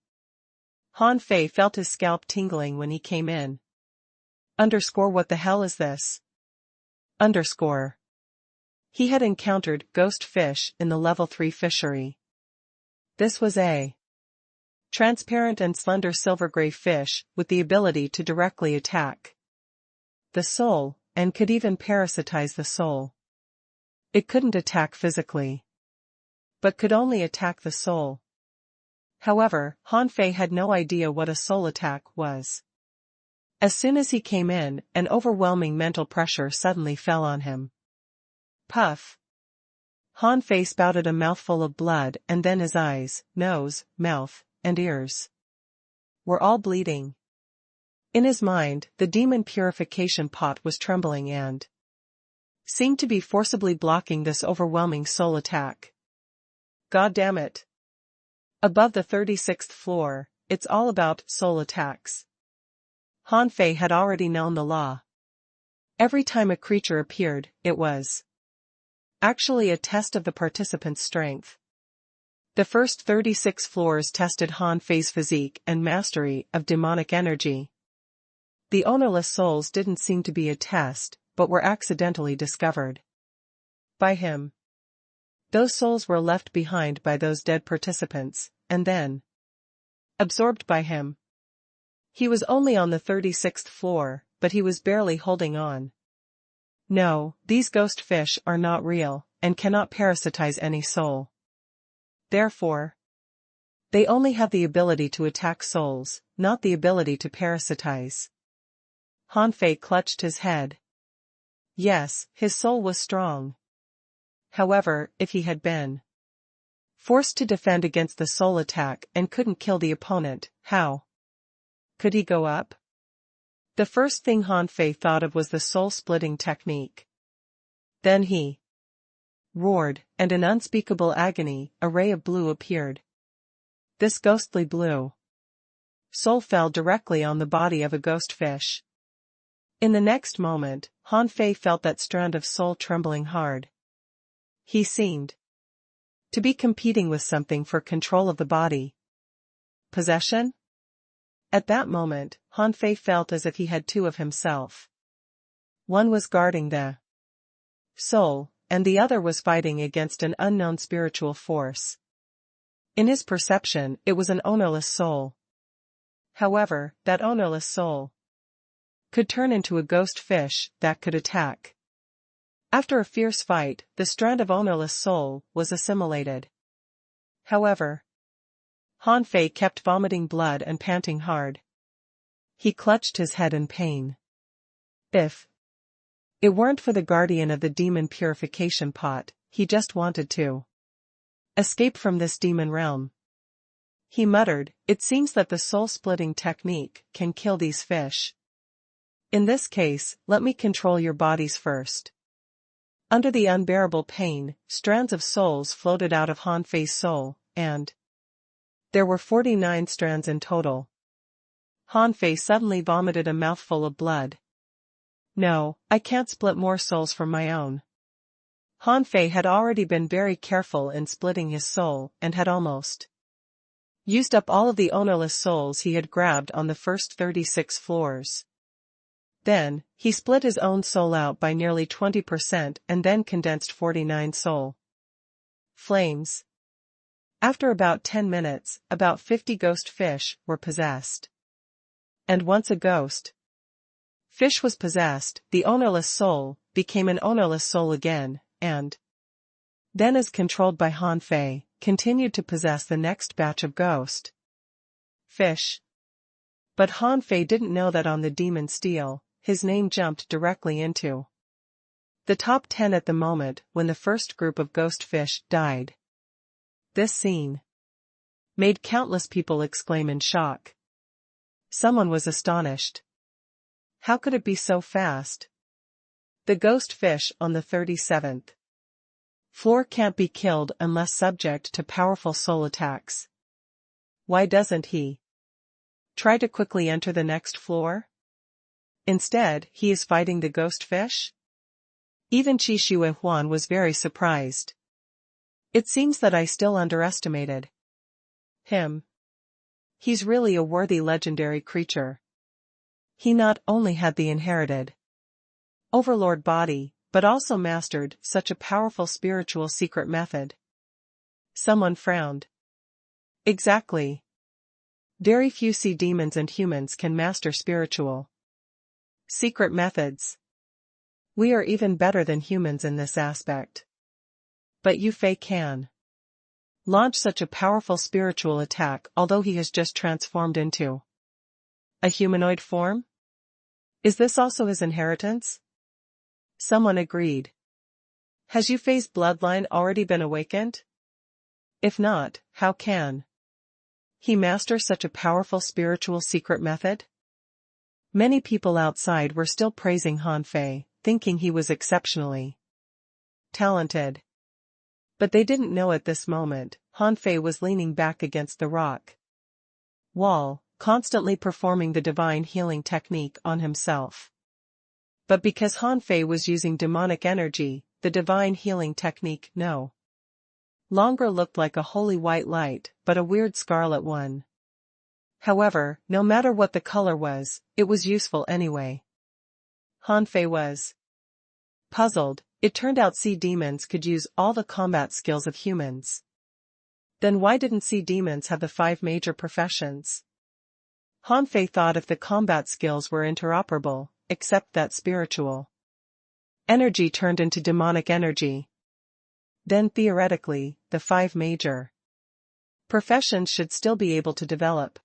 Han Fei felt his scalp tingling when he came in. What the hell is this? He had encountered ghost fish in the level 3 fishery. This was a transparent and slender silver-gray fish with the ability to directly attack the soul, and could even parasitize the soul. It couldn't attack physically, but could only attack the soul. However, Han Fei had no idea what a soul attack was. As soon as he came in, an overwhelming mental pressure suddenly fell on him. Puff! Han Fei spouted a mouthful of blood, and then his eyes, nose, mouth, and ears were all bleeding. In his mind, the demon purification pot was trembling and seemed to be forcibly blocking this overwhelming soul attack. God damn it! Above the 36th floor, it's all about soul attacks. Han Fei had already known the law. Every time a creature appeared, it was actually a test of the participant's strength. The first 36 floors tested Han Fei's physique and mastery of demonic energy. The ownerless souls didn't seem to be a test, but were accidentally discovered by him. Those souls were left behind by those dead participants, and then absorbed by him. He was only on the 36th floor, but he was barely holding on. No, these ghost fish are not real, and cannot parasitize any soul. Therefore, they only have the ability to attack souls, not the ability to parasitize. Han Fei clutched his head. Yes, his soul was strong. However, if he had been Forced to defend against the soul attack and couldn't kill the opponent, how could he go up? The first thing Han Fei thought of was the soul-splitting technique. Then he roared, and in unspeakable agony, a ray of blue appeared. This ghostly blue soul fell directly on the body of a ghost fish. In the next moment, Han Fei felt that strand of soul trembling hard. He seemed to be competing with something for control of the body. Possession? At that moment, Han Fei felt as if he had two of himself. One was guarding the soul, and the other was fighting against an unknown spiritual force. In his perception, it was an ownerless soul. However, that ownerless soul could turn into a ghost fish that could attack. After a fierce fight, the strand of ownerless soul was assimilated. However, Han Fei kept vomiting blood and panting hard. He clutched his head in pain. If it weren't for the guardian of the demon purification pot, he just wanted to escape from this demon realm. He muttered, "It seems that the soul-splitting technique can kill these fish. In this case, let me control your bodies first." Under the unbearable pain, strands of souls floated out of Han Fei's soul, and there were 49 strands in total. Han Fei suddenly vomited a mouthful of blood. "No, I can't split more souls from my own." Han Fei had already been very careful in splitting his soul and had almost used up all of the ownerless souls he had grabbed on the first 36 floors. Then, he split his own soul out by nearly 20% and then condensed 49 soul flames. After about 10 minutes, about 50 ghost fish were possessed. And once a ghost fish was possessed, the ownerless soul became an ownerless soul again, and then, as controlled by Han Fei, continued to possess the next batch of ghost fish. But Han Fei didn't know that on the demon steel, his name jumped directly into the top 10 at the moment when the first group of ghost fish died. This scene made countless people exclaim in shock. Someone was astonished. How could it be so fast? The ghost fish on the 37th floor can't be killed unless subject to powerful soul attacks. Why doesn't he try to quickly enter the next floor? Instead, he is fighting the ghost fish? Even Qi Huan was very surprised. It seems that I still underestimated him. He's really a worthy legendary creature. He not only had the inherited overlord body, but also mastered such a powerful spiritual secret method. Someone frowned. Exactly. Very few sea demons and humans can master spiritual secret methods. We are even better than humans in this aspect. But Yu Fei can launch such a powerful spiritual attack, although he has just transformed into a humanoid form? Is this also his inheritance? Someone agreed. Has Yu Fei's bloodline already been awakened? If not, how can he master such a powerful spiritual secret method? Many people outside were still praising Han Fei, thinking he was exceptionally talented. But they didn't know at this moment, Han Fei was leaning back against the rock wall, constantly performing the divine healing technique on himself. But because Han Fei was using demonic energy, the divine healing technique no longer looked like a holy white light, but a weird scarlet one. However, no matter what the color was, it was useful anyway. Han Fei was puzzled. It turned out sea demons could use all the combat skills of humans. Then why didn't sea demons have the 5 major professions? Han Fei thought if the combat skills were interoperable, except that spiritual energy turned into demonic energy, then theoretically, the 5 major professions should still be able to develop.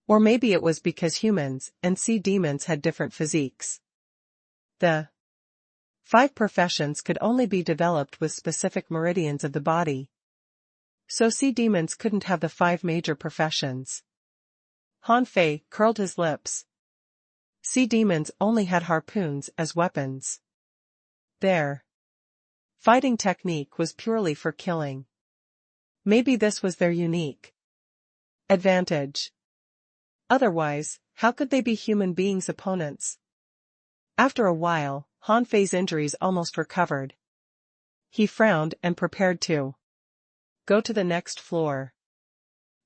Or maybe it was because humans and sea demons had different physiques. The 5 professions could only be developed with specific meridians of the body. So sea demons couldn't have the 5 major professions. Han Fei curled his lips. Sea demons only had harpoons as weapons. Their fighting technique was purely for killing. Maybe this was their unique advantage. Otherwise, how could they be human beings' opponents? After a while, Han Fei's injuries almost recovered. He frowned and prepared to go to the next floor.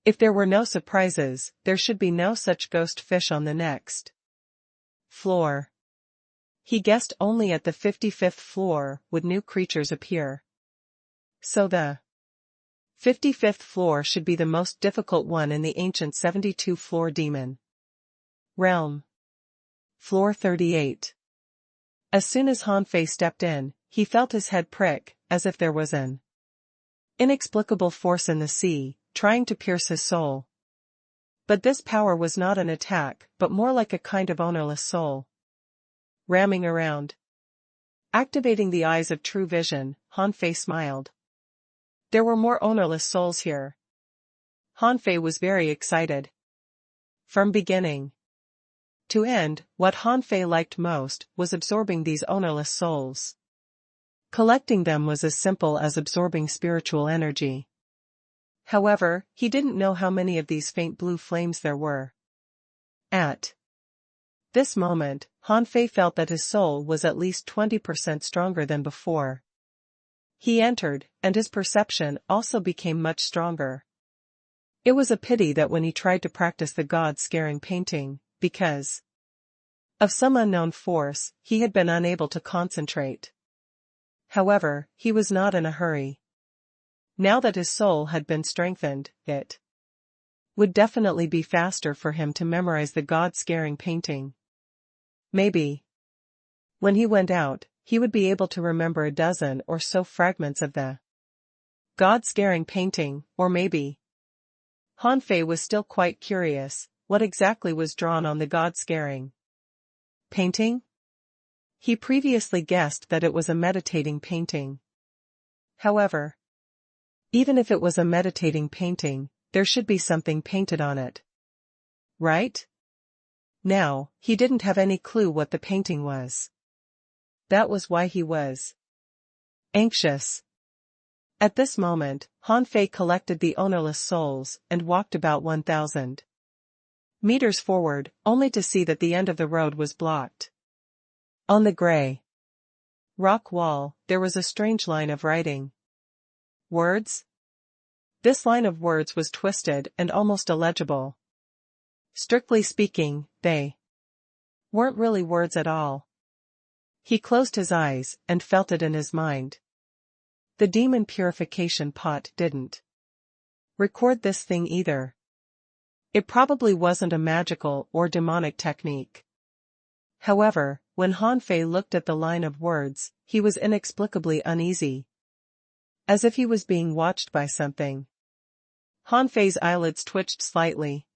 If there were no surprises, there should be no such ghost fish on the next floor. He guessed only at the 55th floor would new creatures appear. So the 55th floor should be the most difficult one in the ancient 72-floor demon realm. Floor 38. As soon as Han Fei stepped in, he felt his head prick, as if there was an inexplicable force in the sea, trying to pierce his soul. But this power was not an attack, but more like a kind of ownerless soul ramming around. Activating the eyes of true vision, Han Fei smiled. There were more ownerless souls here. Han Fei was very excited. From beginning to end, what Han Fei liked most was absorbing these ownerless souls. Collecting them was as simple as absorbing spiritual energy. However, he didn't know how many of these faint blue flames there were. At this moment, Han Fei felt that his soul was at least 20% stronger than before. He entered, and his perception also became much stronger. It was a pity that when he tried to practice the god-scaring painting, because of some unknown force, he had been unable to concentrate. However, he was not in a hurry. Now that his soul had been strengthened, it would definitely be faster for him to memorize the god-scaring painting. Maybe when he went out, he would be able to remember a dozen or so fragments of the god-scaring painting, or maybe. Han Fei was still quite curious, what exactly was drawn on the god-scaring painting? He previously guessed that it was a meditating painting. However, even if it was a meditating painting, there should be something painted on it. Right? Now, he didn't have any clue what the painting was. That was why he was anxious. At this moment, Han Fei collected the ownerless souls and walked about 1,000 meters forward, only to see that the end of the road was blocked. On the gray rock wall, there was a strange line of writing. Words? This line of words was twisted and almost illegible. Strictly speaking, they weren't really words at all. He closed his eyes and felt it in his mind. The demon purification pot didn't record this thing either. It probably wasn't a magical or demonic technique. However, when Han Fei looked at the line of words, he was inexplicably uneasy. As if he was being watched by something. Han Fei's eyelids twitched slightly.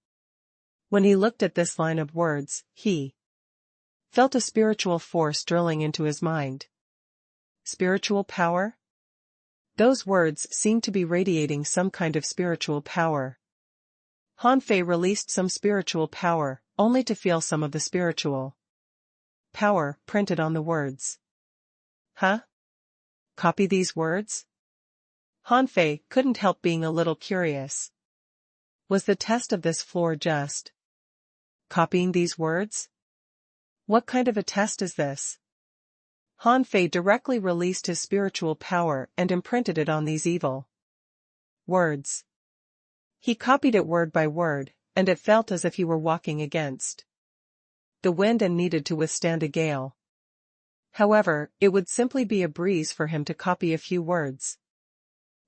When he looked at this line of words, he felt a spiritual force drilling into his mind. Spiritual power? Those words seemed to be radiating some kind of spiritual power. Han Fei released some spiritual power, only to feel some of the spiritual power printed on the words. Huh? Copy these words? Han Fei couldn't help being a little curious. Was the test of this floor just copying these words? What kind of a test is this? Han Fei directly released his spiritual power and imprinted it on these evil words. He copied it word by word, and it felt as if he were walking against the wind and needed to withstand a gale. However, it would simply be a breeze for him to copy a few words.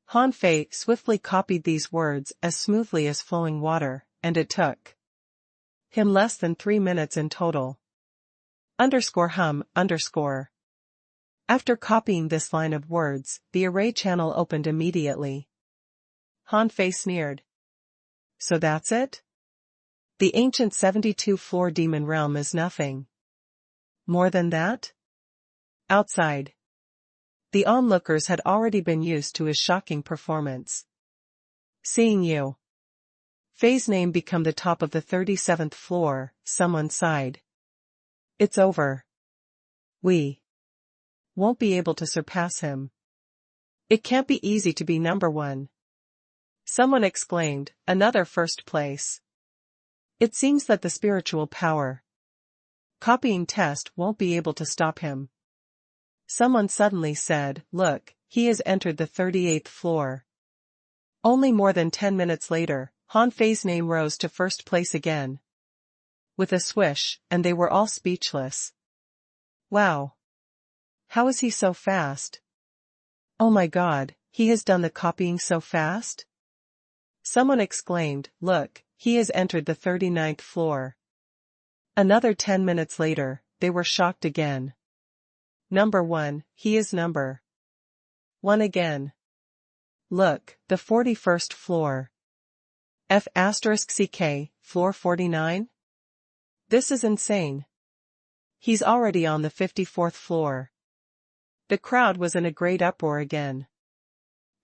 Han Fei swiftly copied these words as smoothly as flowing water, and it took him less than 3 minutes in total. _hum_. After copying this line of words, the array channel opened immediately. Han Fei sneered. So that's it? The ancient 72-floor demon realm is nothing more than that? Outside, the onlookers had already been used to his shocking performance. Seeing you. Fei's name become the top of the 37th floor, someone sighed. It's over. We won't be able to surpass him. It can't be easy to be number one. Someone exclaimed, another first place. It seems that the spiritual power copying test won't be able to stop him. Someone suddenly said, look, he has entered the 38th floor. Only more than 10 minutes later, Han Fei's name rose to first place again. With a swish, and they were all speechless. Wow. How is he so fast? Oh my God, he has done the copying so fast? Someone exclaimed, look, he has entered the 39th floor. Another 10 minutes later, they were shocked again. Number 1, he is number 1 again. Look, the 41st floor. F*CK, floor 49? This is insane. He's already on the 54th floor. The crowd was in a great uproar again.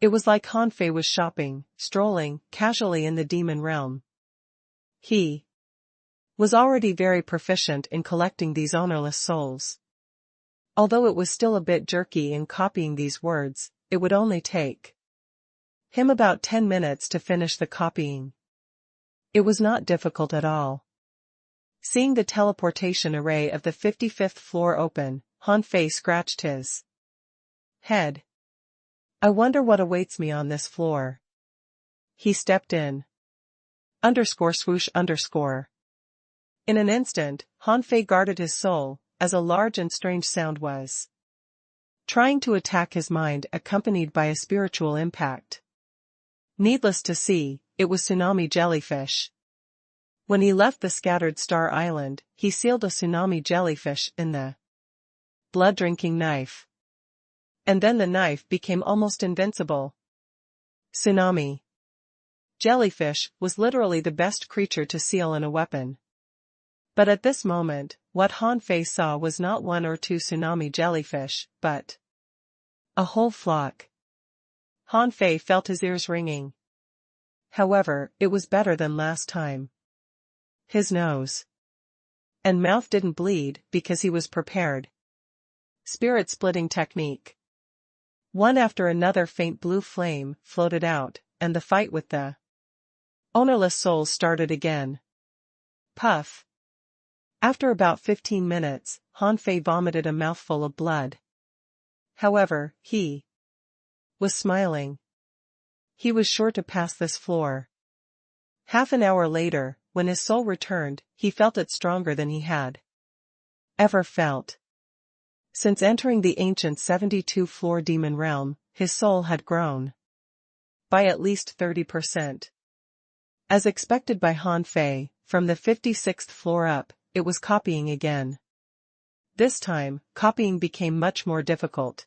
It was like Han Fei was shopping, strolling, casually in the demon realm. He was already very proficient in collecting these ownerless souls. Although it was still a bit jerky in copying these words, it would only take him about 10 minutes to finish the copying. It was not difficult at all. Seeing the teleportation array of the 55th floor open, Han Fei scratched his head. I wonder what awaits me on this floor. He stepped in. _swoosh_. In an instant, Han Fei guarded his soul, as a large and strange sound was trying to attack his mind, accompanied by a spiritual impact. Needless to say, it was tsunami jellyfish. When he left the scattered star island, he sealed a tsunami jellyfish in the blood-drinking knife. And then the knife became almost invincible. Tsunami jellyfish was literally the best creature to seal in a weapon. But at this moment, what Han Fei saw was not one or two tsunami jellyfish, but a whole flock. Han Fei felt his ears ringing. However, it was better than last time. His nose and mouth didn't bleed because he was prepared. Spirit-splitting technique. One after another faint blue flame floated out, and the fight with the ownerless souls started again. Puff. After about 15 minutes, Han Fei vomited a mouthful of blood. However, he was smiling. He was sure to pass this floor. Half an hour later, when his soul returned, he felt it stronger than he had ever felt. Since entering the ancient 72-floor demon realm, his soul had grown by at least 30%. As expected by Han Fei, from the 56th floor up, it was copying again. This time, copying became much more difficult.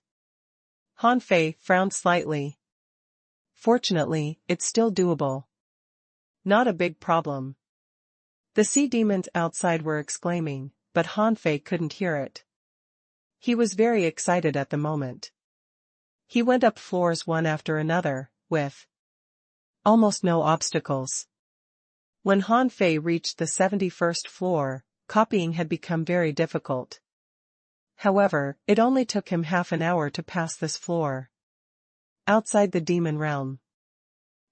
Han Fei frowned slightly. Fortunately, it's still doable. Not a big problem. The sea demons outside were exclaiming, but Han Fei couldn't hear it. He was very excited at the moment. He went up floors one after another, with almost no obstacles. When Han Fei reached the 71st floor, copying had become very difficult. However, it only took him half an hour to pass this floor. Outside the demon realm,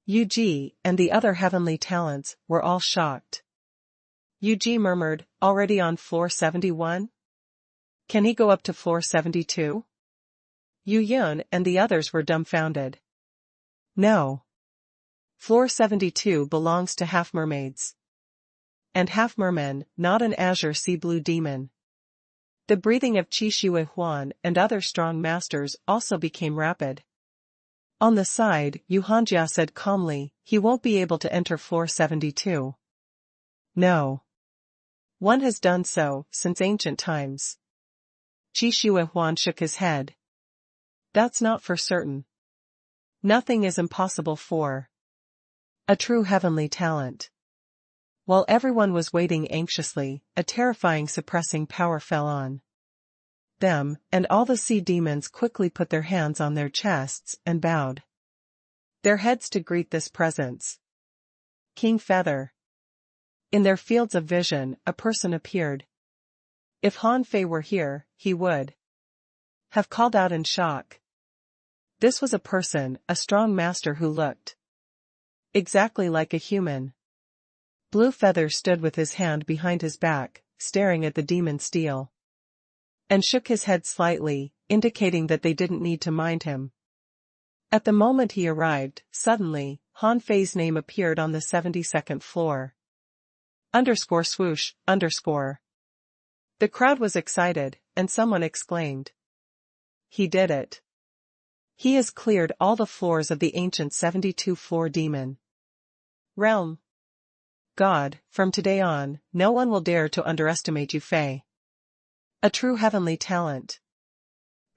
Yu-Ji and the other heavenly talents were all shocked. Yu-Ji murmured, already on floor 71? Can he go up to floor 72? Yu-Yun and the others were dumbfounded. No. Floor 72 belongs to half-mermaids. And half-mermen, not an azure sea blue demon. The breathing of Qi Shui Huan and other strong masters also became rapid. On the side, Yu Hanjia said calmly, he won't be able to enter floor 72. No. One has done so, since ancient times. Qi Shui Huan shook his head. That's not for certain. Nothing is impossible for a true heavenly talent. While everyone was waiting anxiously, a terrifying suppressing power fell on them, and all the sea demons quickly put their hands on their chests and bowed. their heads to greet this presence. King Feather. In their fields of vision, a person appeared. If Han Fei were here, he would have called out in shock. This was a person, a strong master who looked exactly like a human. Blue Feather stood with his hand behind his back, staring at the demon steel, and shook his head slightly, indicating that they didn't need to mind him. At the moment he arrived, suddenly, Han Fei's name appeared on the 72nd floor. _swoosh, _. The crowd was excited, and someone exclaimed. He did it. He has cleared all the floors of the ancient 72-floor demon realm. God, from today on, no one will dare to underestimate you, Fei. A true heavenly talent.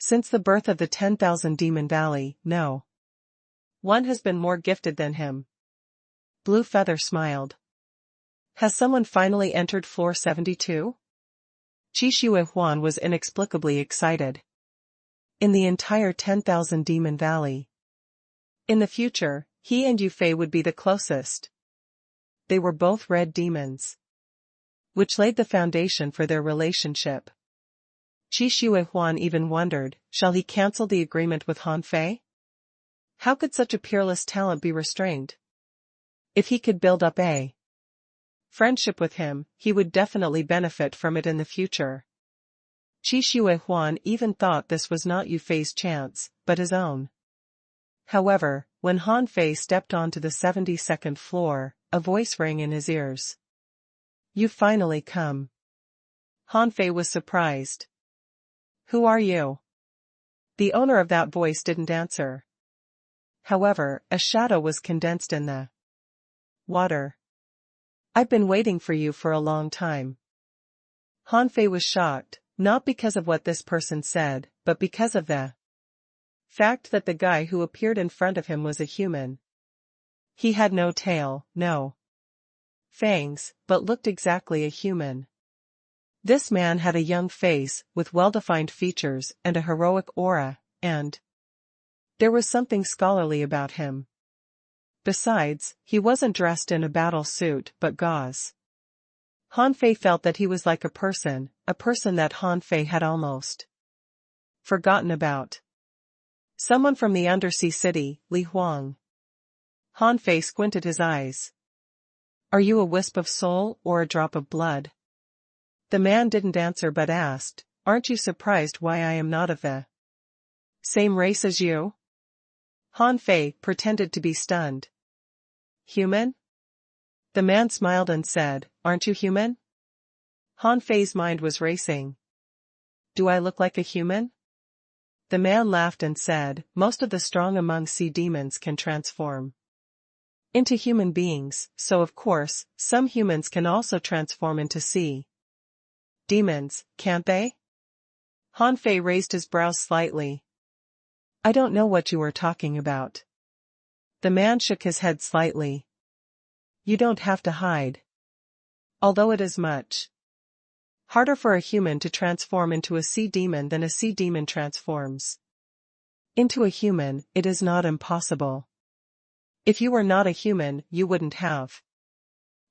Since the birth of the 10,000 Demon Valley, no one has been more gifted than him. Blue Feather smiled. Has someone finally entered floor 72? Qi Shui Huan was inexplicably excited. In the entire 10,000 Demon Valley. In the future, he and Yu Fei would be the closest. They were both red demons, which laid the foundation for their relationship. Qi Shui Huan even wondered, shall he cancel the agreement with Han Fei? How could such a peerless talent be restrained? If he could build up a friendship with him, he would definitely benefit from it in the future. Qi Shui Huan even thought this was not Yu Fei's chance, but his own. However, when Han Fei stepped onto the 72nd floor, a voice rang in his ears. You've finally come. Han Fei was surprised. Who are you? The owner of that voice didn't answer. However, a shadow was condensed in the water. I've been waiting for you for a long time. Han Fei was shocked, not because of what this person said, but because of the fact that the guy who appeared in front of him was a human. He had no tail, no fangs, but looked exactly a human. This man had a young face, with well-defined features and a heroic aura, and there was something scholarly about him. Besides, he wasn't dressed in a battle suit but gauze. Han Fei felt that he was like a person that Han Fei had almost forgotten about. Someone from the undersea city, Li Huang. Han Fei squinted his eyes. Are you a wisp of soul or a drop of blood? The man didn't answer but asked, aren't you surprised why I am not of the same race as you? Han Fei pretended to be stunned. Human? The man smiled and said, aren't you human? Han Fei's mind was racing. Do I look like a human? The man laughed and said, most of the strong among sea demons can transform into human beings, so of course, some humans can also transform into sea demons, can't they? Han Fei raised his brows slightly. I don't know what you are talking about. The man shook his head slightly. You don't have to hide. Although it is much harder for a human to transform into a sea demon than a sea demon transforms into a human, it is not impossible. If you were not a human, you wouldn't have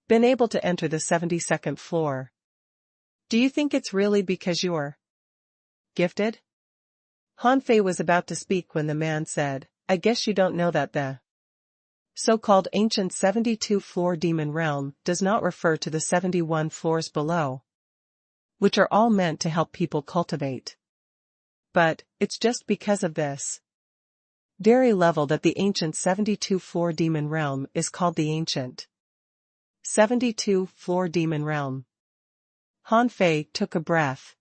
been able to enter the 72nd floor. Do you think it's really because you're gifted? Han Fei was about to speak when the man said, I guess you don't know that the so-called ancient 72-floor demon realm does not refer to the 71 floors below, which are all meant to help people cultivate. But, it's just because of this very level that the ancient 72-floor demon realm is called the ancient 72-floor demon realm. Han Fei took a breath.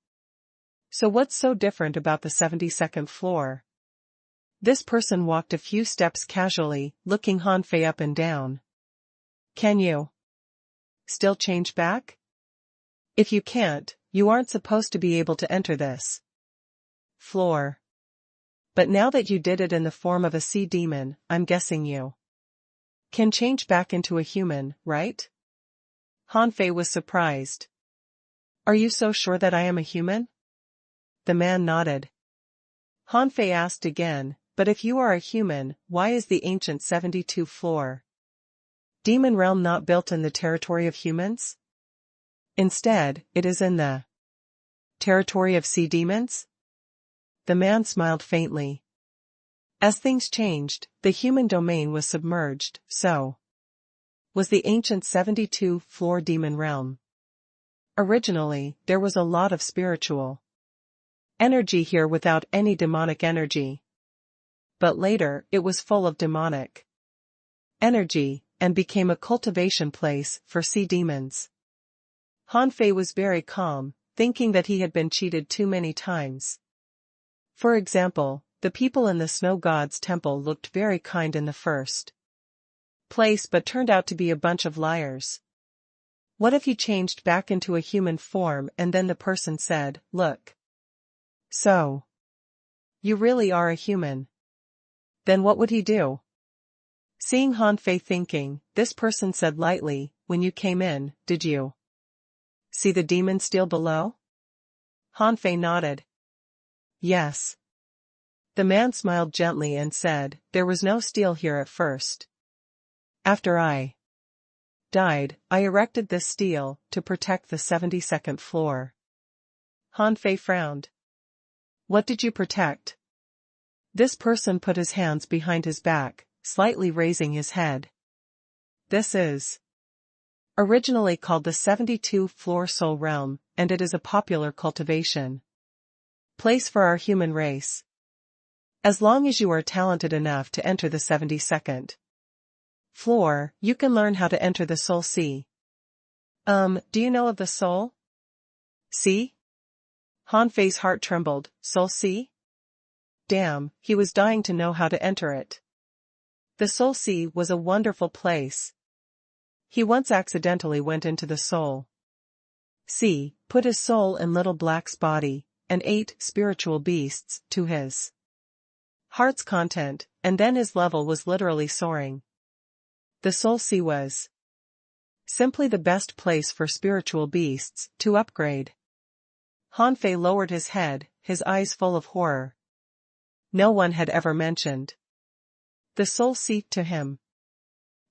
So what's so different about the 72nd floor? This person walked a few steps casually, looking Han Fei up and down. Can you still change back? If you can't, you aren't supposed to be able to enter this floor. But now that you did it in the form of a sea demon, I'm guessing you can change back into a human, right? Han Fei was surprised. Are you so sure that I am a human? The man nodded. Han Fei asked again, but if you are a human, why is the ancient 72 floor demon realm not built in the territory of humans? Instead, it is in the territory of sea demons? The man smiled faintly. As things changed, the human domain was submerged, so was the ancient 72 floor demon realm. Originally, there was a lot of spiritual energy here without any demonic energy. But later, it was full of demonic energy, and became a cultivation place for sea demons. Hanfei was very calm, thinking that he had been cheated too many times. For example, the people in the snow god's temple looked very kind in the first place but turned out to be a bunch of liars. What if he changed back into a human form and then the person said, "Look. So. You really are a human." Then what would he do? Seeing Hanfei thinking, this person said lightly, "When you came in, did you see the demon steel below?" Hanfei nodded. Yes. The man smiled gently and said, "There was no steel here at first. After I died, I erected this steel to protect the 72nd floor." Hanfei frowned. "What did you protect?" This person put his hands behind his back, slightly raising his head. "This is originally called the 72 floor soul realm, and it is a popular cultivation place for our human race. As long as you are talented enough to enter the 72nd floor, you can learn how to enter the soul sea." Do you know of the soul sea? Hanfei's heart trembled. Soul sea? Damn, he was dying to know how to enter it. The soul sea was a wonderful place. He once accidentally went into the soul sea, put his soul in Little Black's body, and ate spiritual beasts to his heart's content, and then his level was literally soaring. The soul sea was simply the best place for spiritual beasts to upgrade. Hanfei lowered his head, his eyes full of horror. No one had ever mentioned the soul sea to him.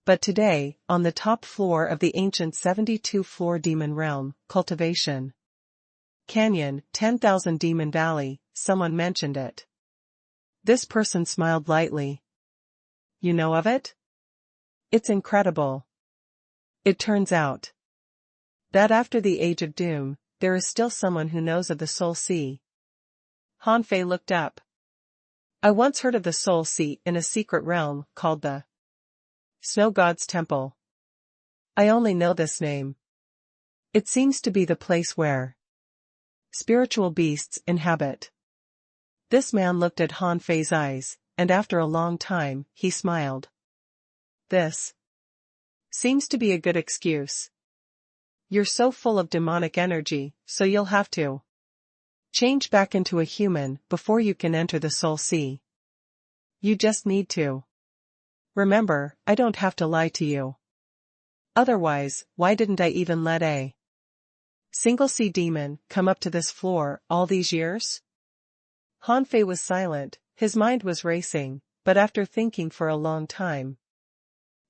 But today, on the top floor of the ancient 72 floor demon realm, cultivation canyon, 10,000 Demon Valley, someone mentioned it. This person smiled lightly. "You know of it? It's incredible. It turns out that after the Age of Doom, there is still someone who knows of the soul sea." Hanfei looked up. "I once heard of the soul sea in a secret realm called the Snow God's Temple. I only know this name. It seems to be the place where spiritual beasts inhabit." This man looked at Hanfei's eyes, and after a long time, he smiled. "This seems to be a good excuse. You're so full of demonic energy, so you'll have to change back into a human before you can enter the soul sea. You just need to. Remember, I don't have to lie to you. Otherwise, why didn't I even let a single sea demon come up to this floor all these years?" Hanfei was silent, his mind was racing, but after thinking for a long time,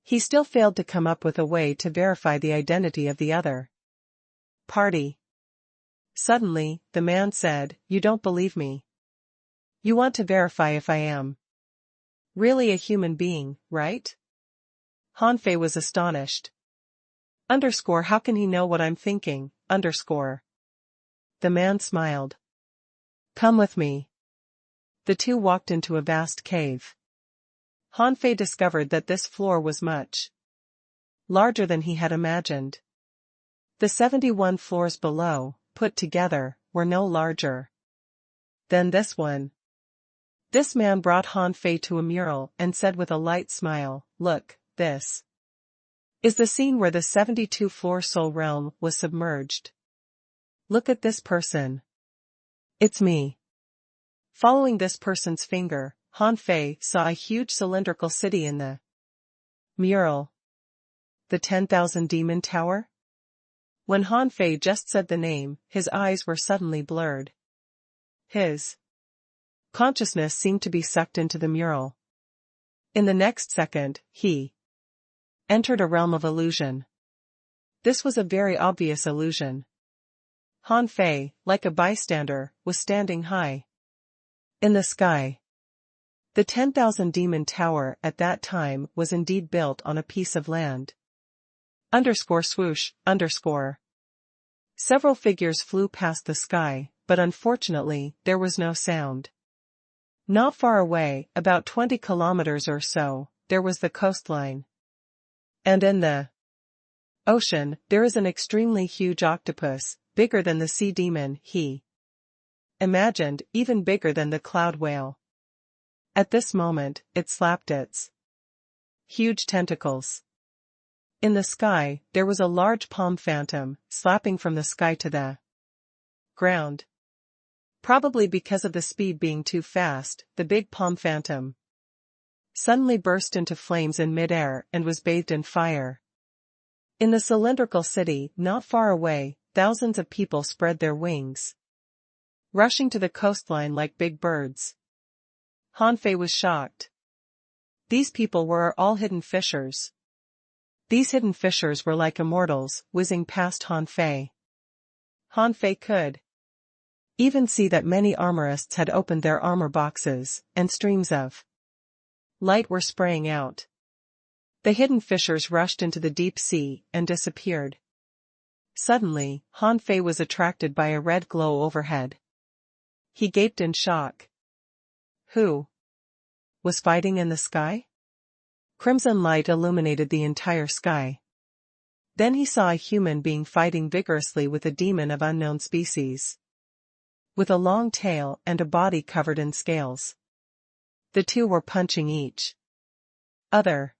he still failed to come up with a way to verify the identity of the other party. Suddenly, the man said, "You don't believe me. You want to verify if I am really a human being, right?" Hanfei was astonished. How can he know what I'm thinking? The man smiled. "Come with me." The two walked into a vast cave. Hanfei discovered that this floor was much larger than he had imagined. The 71 floors below, put together, were no larger than this one. This man brought Hanfei to a mural and said with a light smile, "Look, this is the scene where the 72 floor soul realm was submerged. Look at this person. It's me." Following this person's finger, Hanfei saw a huge cylindrical city in the mural. The 10,000 Demon Tower? When Hanfei just said the name, his eyes were suddenly blurred. His Consciousness seemed to be sucked into the mural. In the next second, he entered a realm of illusion. This was a very obvious illusion. Han Fei, like a bystander, was standing high in the sky. The 10,000 demon tower at that time was indeed built on a piece of land. Swoosh. Several figures flew past the sky, but unfortunately, there was no sound. Not far away, about 20 kilometers or so, there was the coastline. And in the ocean, there is an extremely huge octopus, bigger than the sea demon he imagined, even bigger than the cloud whale. At this moment, it slapped its huge tentacles. In the sky, there was a large palm phantom, slapping from the sky to the ground. Probably because of the speed being too fast, the big palm phantom suddenly burst into flames in midair and was bathed in fire. In the cylindrical city, not far away, thousands of people spread their wings, rushing to the coastline like big birds. Han Fei was shocked. These people were all hidden fishers. These hidden fishers were like immortals, whizzing past Han Fei. Han Fei could even see that many armorists had opened their armor boxes, and streams of light were spraying out. The hidden fishers rushed into the deep sea and disappeared. Suddenly, Han Fei was attracted by a red glow overhead. He gaped in shock. Who was fighting in the sky? Crimson light illuminated the entire sky. Then he saw a human being fighting vigorously with a demon of unknown species, with a long tail and a body covered in scales. The two were punching each other.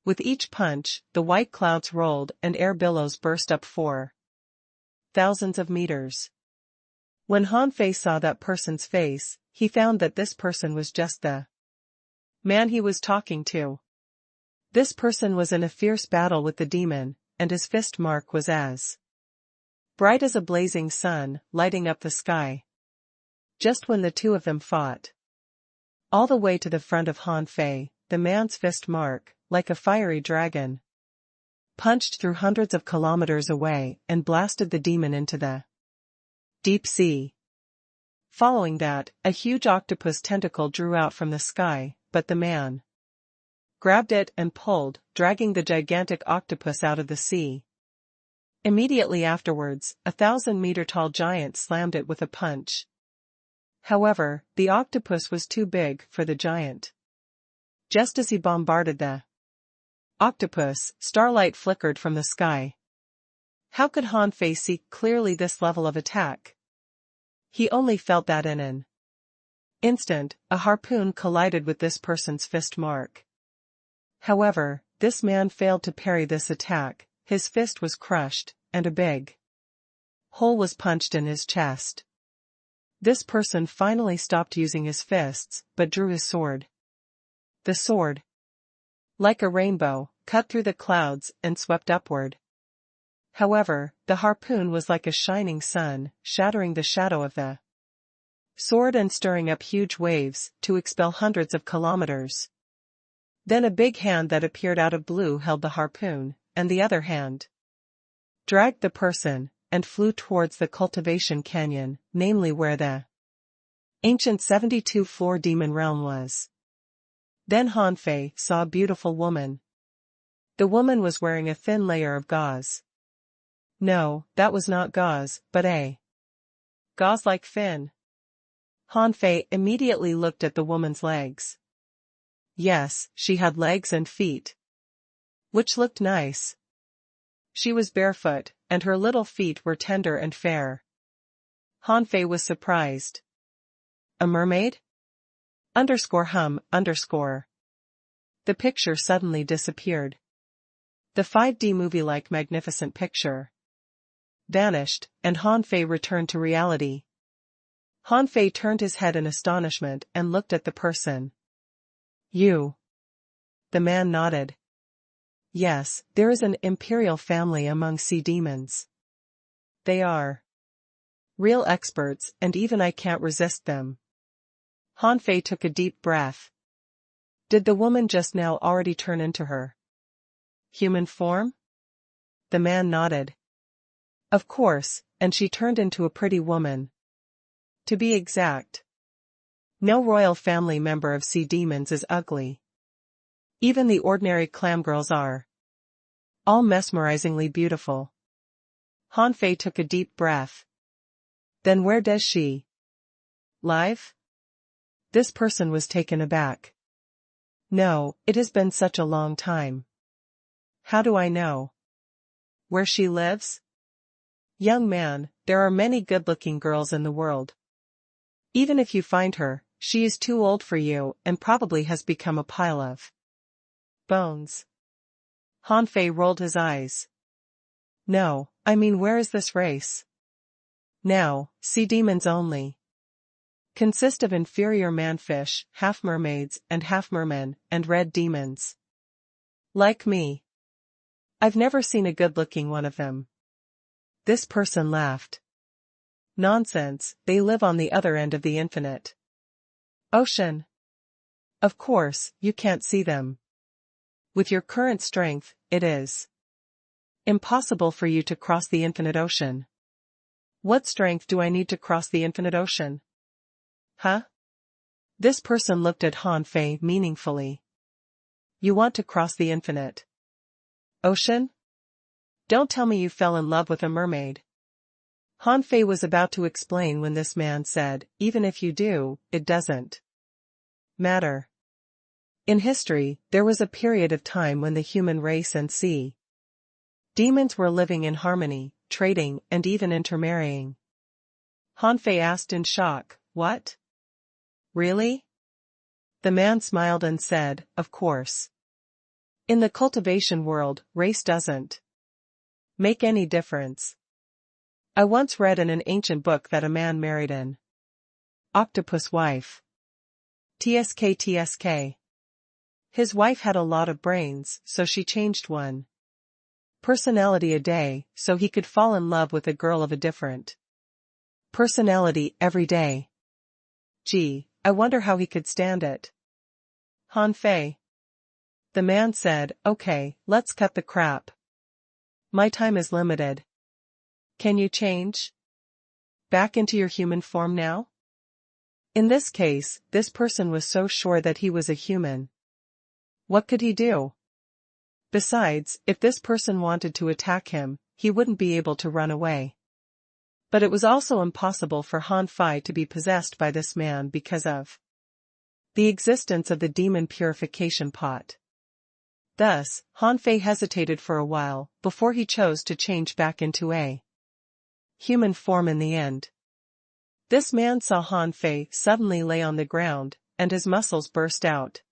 With each punch, the white clouds rolled and air billows burst up for thousands of meters. When Han Fei saw that person's face, he found that this person was just the man he was talking to. This person was in a fierce battle with the demon, and his fist mark was as bright as a blazing sun, lighting up the sky. Just when the two of them fought, all the way to the front of Han Fei, the man's fist mark, like a fiery dragon, punched through hundreds of kilometers away and blasted the demon into the deep sea. Following that, a huge octopus tentacle drew out from the sky, but the man grabbed it and pulled, dragging the gigantic octopus out of the sea. Immediately afterwards, a 1,000-meter-tall giant slammed it with a punch. However, the octopus was too big for the giant. Just as he bombarded the octopus, starlight flickered from the sky. How could Han Fei see clearly this level of attack? He only felt that in an instant, a harpoon collided with this person's fist mark. However, this man failed to parry this attack, his fist was crushed, and a big hole was punched in his chest. This person finally stopped using his fists, but drew his sword. The sword, like a rainbow, cut through the clouds and swept upward. However, the harpoon was like a shining sun, shattering the shadow of the sword and stirring up huge waves to expel hundreds of kilometers. Then a big hand that appeared out of blue held the harpoon, and the other hand dragged the person, and flew towards the cultivation canyon, namely where the ancient 72-floor demon realm was. Then Han Fei saw a beautiful woman. The woman was wearing a thin layer of gauze. No, that was not gauze, but a gauze-like fin. Han Fei immediately looked at the woman's legs. Yes, she had legs and feet, which looked nice. She was barefoot, and her little feet were tender and fair. Han Fei was surprised. A mermaid? _hum_. The picture suddenly disappeared. The 5D movie-like magnificent picture vanished, and Han Fei returned to reality. Han Fei turned his head in astonishment and looked at the person. You. The man nodded. Yes, there is an imperial family among sea demons. They are real experts, and even I can't resist them. Han Fei took a deep breath. Did the woman just now already turn into her human form? The man nodded. Of course, and she turned into a pretty woman. To be exact. No royal family member of sea demons is ugly. Even the ordinary clam girls are all mesmerizingly beautiful. Han Fei took a deep breath. Then where does she live? This person was taken aback. No, it has been such a long time. How do I know where she lives? Young man, there are many good-looking girls in the world. Even if you find her, she is too old for you and probably has become a pile of bones. Han Fei rolled his eyes. No, I mean where is this race? Now, sea demons only consist of inferior manfish, half-mermaids and half-mermen, and red demons. Like me. I've never seen a good-looking one of them. This person laughed. Nonsense, they live on the other end of the infinite ocean. Of course, you can't see them. With your current strength, it is impossible for you to cross the infinite ocean. What strength do I need to cross the infinite ocean? Huh? This person looked at Han Fei meaningfully. You want to cross the infinite ocean? Don't tell me you fell in love with a mermaid. Han Fei was about to explain when this man said, even if you do, it doesn't matter. In history, there was a period of time when the human race and sea demons were living in harmony, trading, and even intermarrying. Han Fei asked in shock, what? Really? The man smiled and said, of course. In the cultivation world, race doesn't make any difference. I once read in an ancient book that a man married an octopus wife. TSK. His wife had a lot of brains, so she changed one personality a day, so he could fall in love with a girl of a different personality every day. Gee, I wonder how he could stand it. Han Fei. The man said, okay, let's cut the crap. My time is limited. Can you change back into your human form now? In this case, this person was so sure that he was a human. What could he do? Besides, if this person wanted to attack him, he wouldn't be able to run away. But it was also impossible for Han Fei to be possessed by this man because of the existence of the demon purification pot. Thus, Han Fei hesitated for a while, before he chose to change back into a human form in the end. This man saw Han Fei suddenly lay on the ground, and his muscles burst out.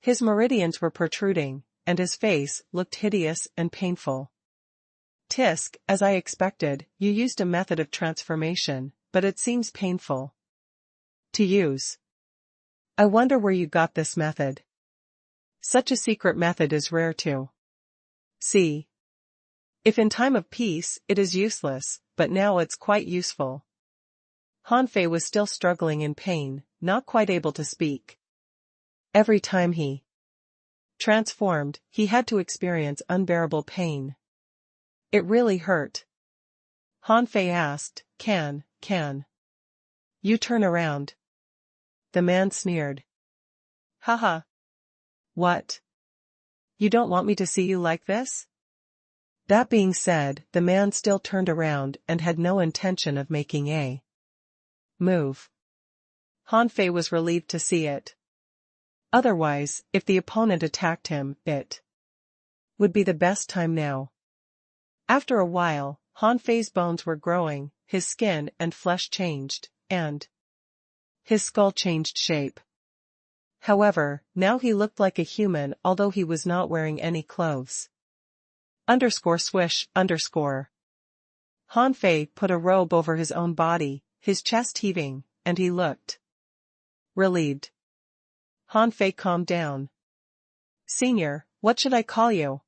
His meridians were protruding, and his face looked hideous and painful. Tisk, as I expected, you used a method of transformation, but it seems painful to use. I wonder where you got this method. Such a secret method is rare to see. If in time of peace, it is useless, but now it's quite useful. Han Fei was still struggling in pain, not quite able to speak. Every time he transformed, he had to experience unbearable pain. It really hurt. Han Fei asked, Can you turn around? The man sneered. Haha. What? You don't want me to see you like this? That being said, the man still turned around and had no intention of making a move. Han Fei was relieved to see it. Otherwise, if the opponent attacked him, it would be the best time now. After a while, Han Fei's bones were growing, his skin and flesh changed, and his skull changed shape. However, now he looked like a human although he was not wearing any clothes. _swish_. Han Fei put a robe over his own body, his chest heaving, and he looked relieved. Han Fei calmed down. Senior, what should I call you?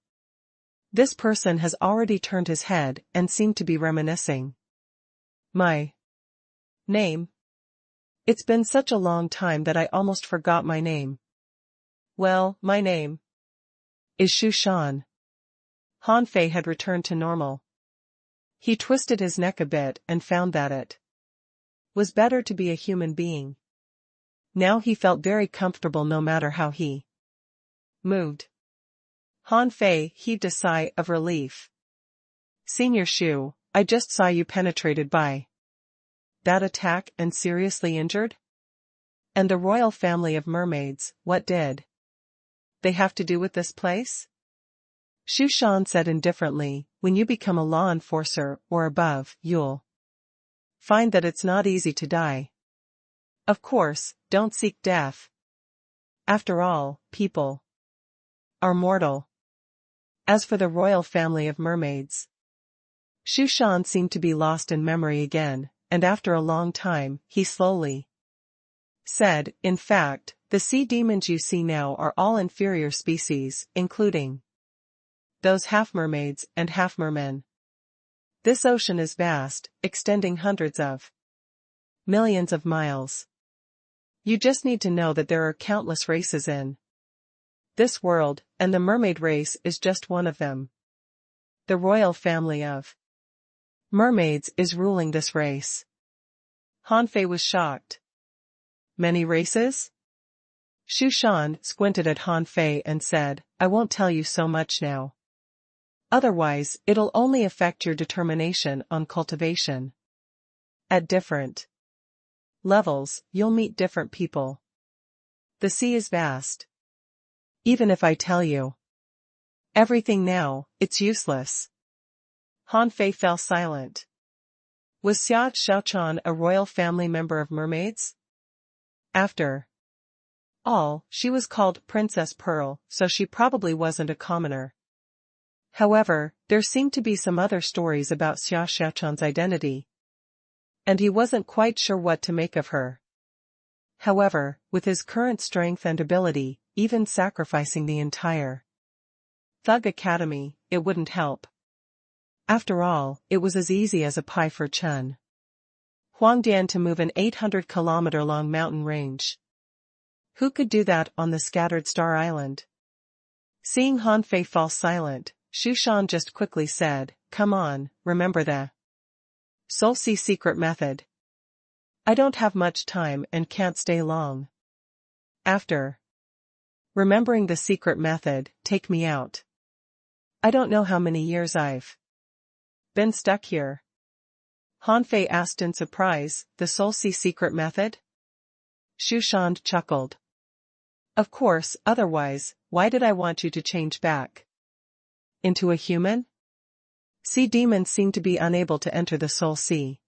This person has already turned his head and seemed to be reminiscing. My name It's been such a long time that I almost forgot my name. Well, my name is Shushan. Hanfei had returned to normal. He twisted his neck a bit and found that it was better to be a human being. Now he felt very comfortable no matter how he moved. Hanfei heaved a sigh of relief. Senior Shu, I just saw you penetrated by that attack and seriously injured? And the royal family of mermaids, what did they have to do with this place? Shushan said indifferently, when you become a law enforcer or above, you'll find that it's not easy to die. Of course, don't seek death. After all, people are mortal. As for the royal family of mermaids, Shushan seemed to be lost in memory again, and after a long time, he slowly said, in fact, the sea demons you see now are all inferior species, including those half-mermaids and half-mermen. This ocean is vast, extending hundreds of millions of miles. You just need to know that there are countless races in this world, and the mermaid race is just one of them. The royal family of mermaids is ruling this race. Hanfei was shocked. Many races? Shushan squinted at Hanfei and said, I won't tell you so much now. Otherwise, it'll only affect your determination on cultivation. At different levels, you'll meet different people. The sea is vast. Even if I tell you everything now, it's useless. Hanfei fell silent. Was Xia Xiaochan a royal family member of mermaids? After all, she was called Princess Pearl, so she probably wasn't a commoner. However, there seemed to be some other stories about Xia Xiaochan's identity, and he wasn't quite sure what to make of her. However, with his current strength and ability, even sacrificing the entire Thug Academy, it wouldn't help. After all, it was as easy as a pie for Chen Huangdian to move an 800-kilometer-long mountain range. Who could do that on the scattered Star Island? Seeing Hanfei fall silent, Shushan just quickly said, come on, remember the Soul Sea secret method. I don't have much time and can't stay long. After remembering the secret method, take me out. I don't know how many years I've been stuck here. Hanfei asked in surprise, the Soul Sea secret method? Shushan chuckled. Of course, otherwise, why did I want you to change back into a human? Sea demons seem to be unable to enter the Soul Sea.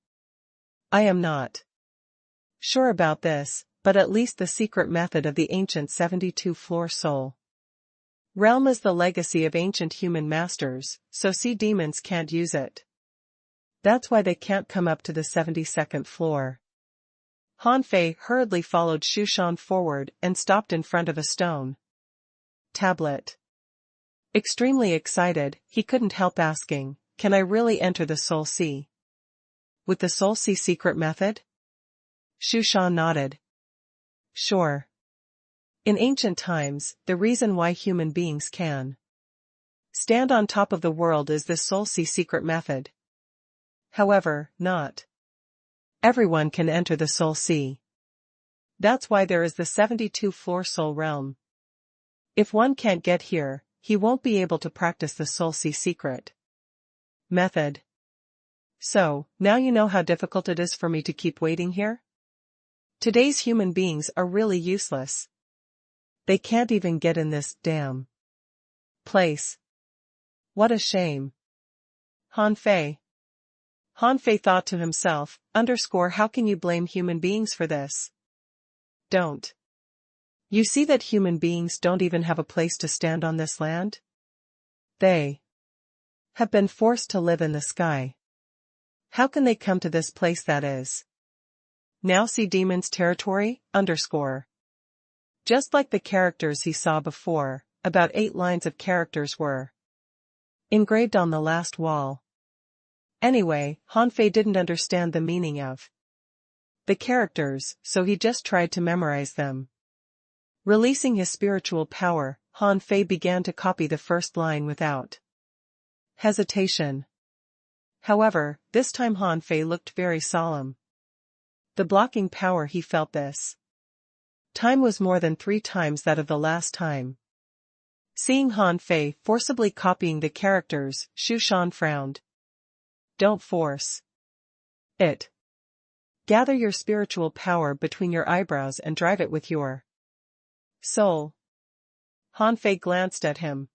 I am not sure about this, but at least the secret method of the ancient 72-floor soul realm is the legacy of ancient human masters, so sea demons can't use it. That's why they can't come up to the 72nd floor. Hanfei hurriedly followed Shushan forward and stopped in front of a stone tablet. Extremely excited, he couldn't help asking, can I really enter the Soul Sea with the Soul Sea secret method? Shushan nodded. Sure. In ancient times, the reason why human beings can stand on top of the world is the Soul Sea secret method. However, not everyone can enter the Soul Sea. That's why there is the 72-floor soul realm. If one can't get here, he won't be able to practice the Soul Sea secret method. So, now you know how difficult it is for me to keep waiting here? Today's human beings are really useless. They can't even get in this damn place. What a shame. Hanfei thought to himself, how can you blame human beings for this? Don't you see that human beings don't even have a place to stand on this land? They have been forced to live in the sky. How can they come to this place that is now Sea Demon's territory? Just like the characters he saw before, about 8 lines of characters were engraved on the last wall. Anyway, Hanfei didn't understand the meaning of the characters, so he just tried to memorize them. Releasing his spiritual power, Han Fei began to copy the first line without hesitation. However, this time Han Fei looked very solemn. The blocking power he felt this time was more than 3 times that of the last time. Seeing Han Fei forcibly copying the characters, Shu Shan frowned. Don't force it. Gather your spiritual power between your eyebrows and drive it with your soul. Han Fei glanced at him.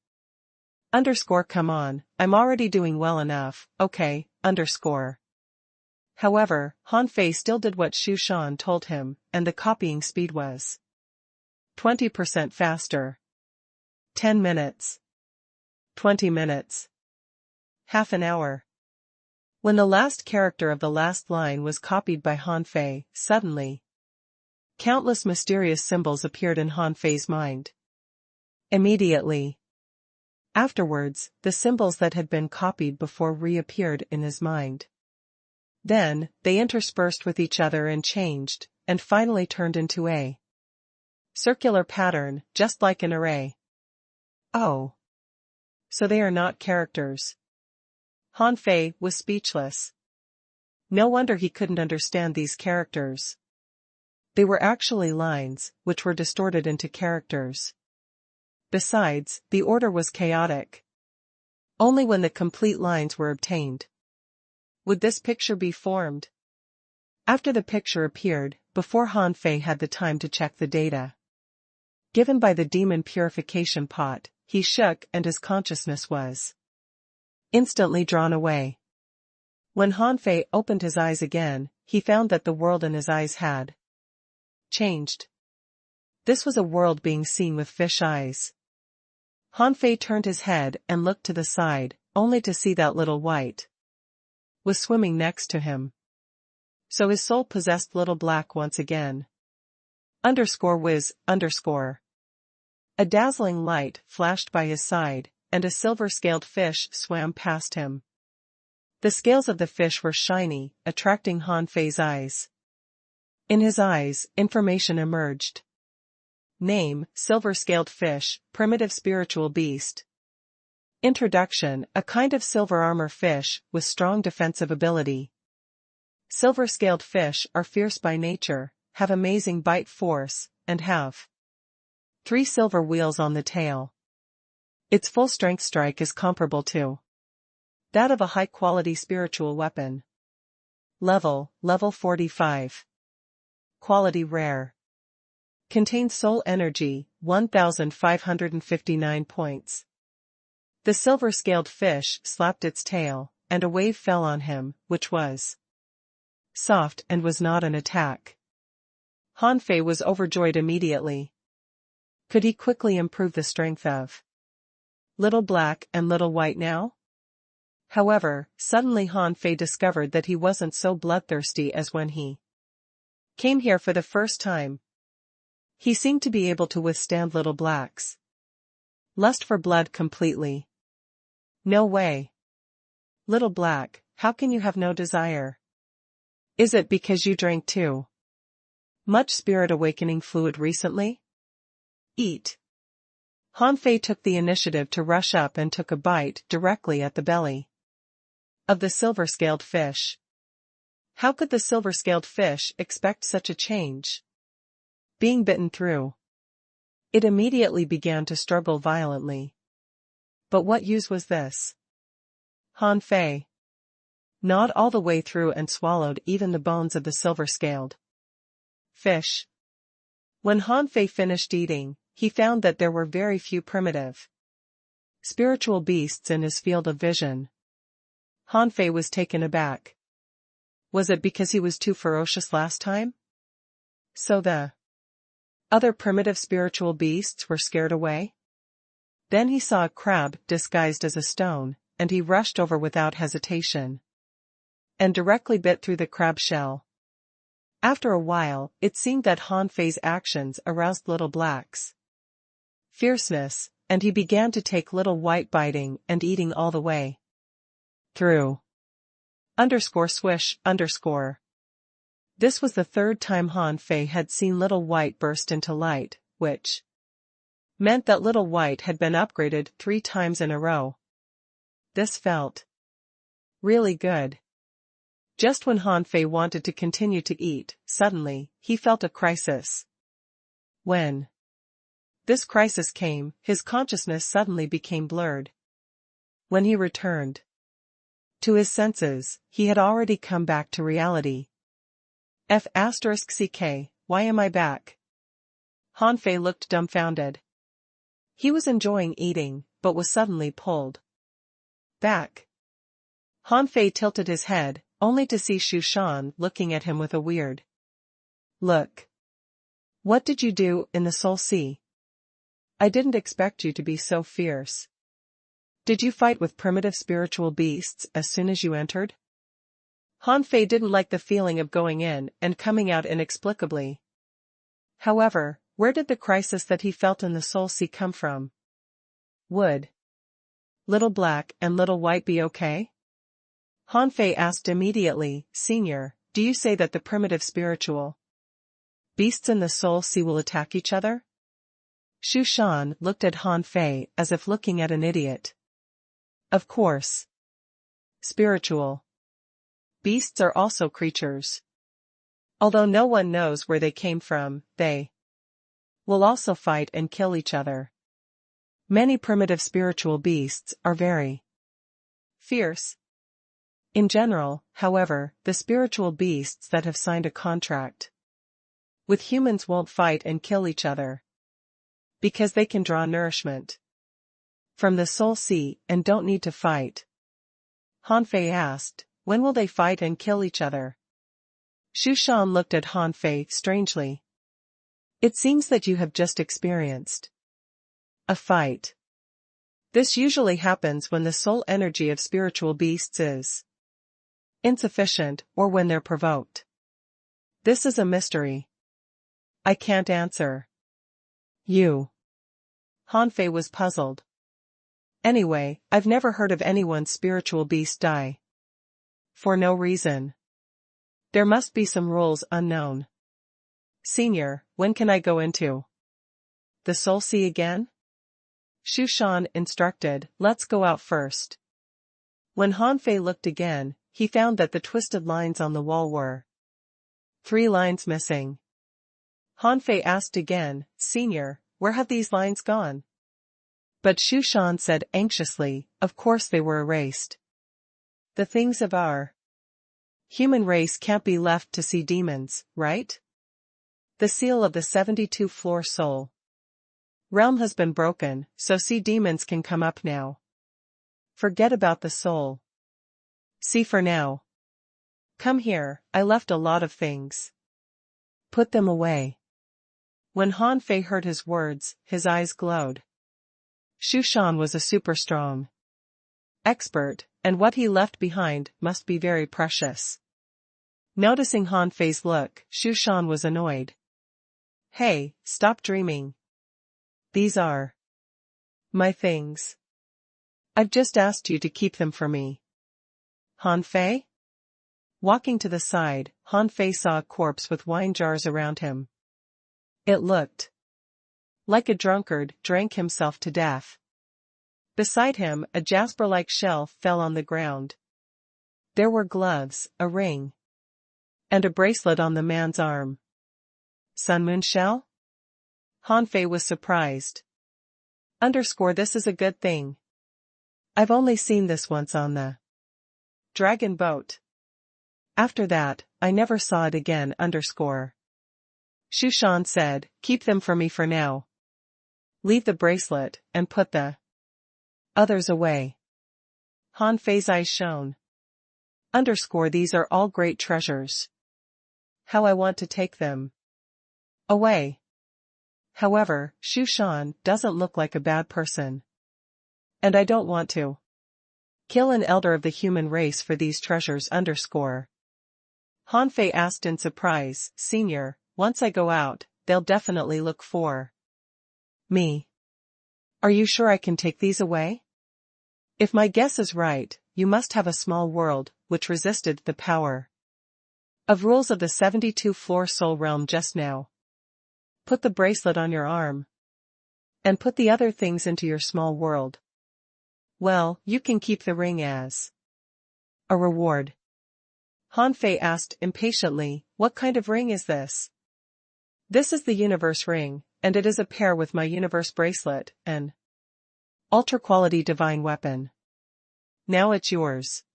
Come on, I'm already doing well enough, okay, . However, Han Fei still did what Shu Shan told him, and the copying speed was 20% faster. 10 minutes. 20 minutes. Half an hour. When the last character of the last line was copied by Han Fei, suddenly, countless mysterious symbols appeared in Han Fei's mind. Immediately afterwards, the symbols that had been copied before reappeared in his mind. Then, they interspersed with each other and changed, and finally turned into a circular pattern, just like an array. Oh. So they are not characters. Han Fei was speechless. No wonder he couldn't understand these characters. They were actually lines, which were distorted into characters. Besides, the order was chaotic. Only when the complete lines were obtained would this picture be formed. After the picture appeared, before Han Fei had the time to check the data given by the demon purification pot, he shook and his consciousness was instantly drawn away. When Han Fei opened his eyes again, he found that the world in his eyes had changed. This was a world being seen with fish eyes. Han Fei turned his head and looked to the side, only to see that little white was swimming next to him. So his soul possessed little black once again. Whiz. A dazzling light flashed by his side, and a silver-scaled fish swam past him. The scales of the fish were shiny, attracting Han Fei's eyes. In his eyes, information emerged. Name, silver-scaled fish, primitive spiritual beast. Introduction, a kind of silver armor fish, with strong defensive ability. Silver-scaled fish are fierce by nature, have amazing bite force, and have 3 silver wheels on the tail. Its full-strength strike is comparable to that of a high-quality spiritual weapon. Level 45. Quality rare. Contains soul energy, 1,559 points. The silver-scaled fish slapped its tail, and a wave fell on him, which was soft and was not an attack. Han Fei was overjoyed immediately. Could he quickly improve the strength of Little Black and Little White now? However, suddenly Han Fei discovered that he wasn't so bloodthirsty as when he came here for the first time. He seemed to be able to withstand Little Black's lust for blood completely. No way. Little Black, how can you have no desire? Is it because you drank too much spirit awakening fluid recently? Eat. Han Fei took the initiative to rush up and took a bite directly at the belly of the silver-scaled fish. How could the silver-scaled fish expect such a change? Being bitten through, it immediately began to struggle violently. But what use was this? Han Fei gnawed all the way through and swallowed even the bones of the silver-scaled fish. When Han Fei finished eating, he found that there were very few primitive spiritual beasts in his field of vision. Han Fei was taken aback. Was it because he was too ferocious last time? So the other primitive spiritual beasts were scared away? Then he saw a crab disguised as a stone, and he rushed over without hesitation and directly bit through the crab shell. After a while, it seemed that Han Fei's actions aroused Little Black's fierceness, and he began to take Little White biting and eating all the way through. Swish. This was the third time Han Fei had seen Little White burst into light, which meant that Little White had been upgraded 3 times in a row. This felt really good. Just when Han Fei wanted to continue to eat, suddenly, he felt a crisis. When this crisis came, his consciousness suddenly became blurred. When he returned to his senses, he had already come back to reality. F***ck, why am I back? Han Fei looked dumbfounded. He was enjoying eating, but was suddenly pulled back. Han Fei tilted his head, only to see Shu Shan looking at him with a weird look. What did you do in the Soul Sea? I didn't expect you to be so fierce. Did you fight with primitive spiritual beasts as soon as you entered? Han Fei didn't like the feeling of going in and coming out inexplicably. However, where did the crisis that he felt in the Soul Sea come from? Would Little Black and Little White be okay? Han Fei asked immediately, Senior, do you say that the primitive spiritual beasts in the Soul Sea will attack each other? Shu Shan looked at Han Fei as if looking at an idiot. Of course. Spiritual beasts are also creatures. Although no one knows where they came from, they will also fight and kill each other. Many primitive spiritual beasts are very fierce. In general, however, the spiritual beasts that have signed a contract with humans won't fight and kill each other, because they can draw nourishment from the Soul Sea and don't need to fight. Han Fei asked, when will they fight and kill each other? Shu Shan looked at Han Fei strangely. It seems that you have just experienced a fight. This usually happens when the soul energy of spiritual beasts is insufficient or when they're provoked. This is a mystery. I can't answer you. Han Fei was puzzled. Anyway, I've never heard of anyone's spiritual beast die for no reason. There must be some rules unknown. Senior, when can I go into the Soul Sea again? Shu Shan instructed, let's go out first. When Han Fei looked again, he found that the twisted lines on the wall were 3 lines missing. Han Fei asked again, Senior, where have these lines gone? But Shu Shan said anxiously, of course they were erased. The things of our human race can't be left to see demons, right? The seal of the 72-floor soul realm has been broken, so sea demons can come up now. Forget about the soul sea for now. Come here, I left a lot of things. Put them away. When Han Fei heard his words, his eyes glowed. Shu Shan was a super strong expert, and what he left behind must be very precious. Noticing Han Fei's look, Shu Shan was annoyed. Hey, stop dreaming. These are my things. I've just asked you to keep them for me. Han Fei? Walking to the side, Han Fei saw a corpse with wine jars around him. It looked like a drunkard drank himself to death. Beside him, a jasper-like shell fell on the ground. There were gloves, a ring, and a bracelet on the man's arm. Sun Moon shell? Han Fei was surprised. This is a good thing. I've only seen this once on the dragon boat. After that, I never saw it again. Shu Shan said, keep them for me for now. Leave the bracelet, and put the others away. Han Fei's eyes shone. These are all great treasures. How I want to take them away. However, Shu Shan doesn't look like a bad person. And I don't want to kill an elder of the human race for these treasures. Han Fei asked in surprise, Senior, once I go out, they'll definitely look for me. Are you sure I can take these away? If my guess is right, you must have a small world, which resisted the power of rules of the 72-floor soul realm just now. Put the bracelet on your arm. And put the other things into your small world. Well, you can keep the ring as a reward. Han Fei asked impatiently, what kind of ring is this? This is the universe ring, and it is a pair with my universe bracelet, an ultra-quality divine weapon. Now it's yours.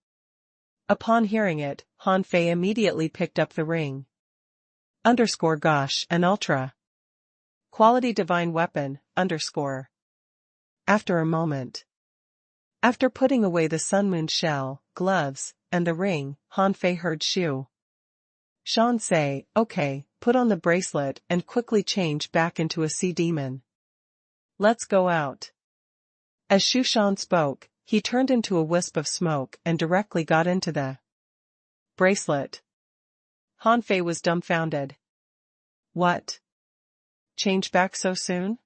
Upon hearing it, Han Fei immediately picked up the ring. Gosh, an ultra quality divine weapon, After a moment. After putting away the sun moon shell, gloves, and the ring, Han Fei heard Shan say, okay, put on the bracelet and quickly change back into a sea demon. Let's go out. As Shu Shan spoke, he turned into a wisp of smoke and directly got into the bracelet. Han Fei was dumbfounded. What? Change back so soon?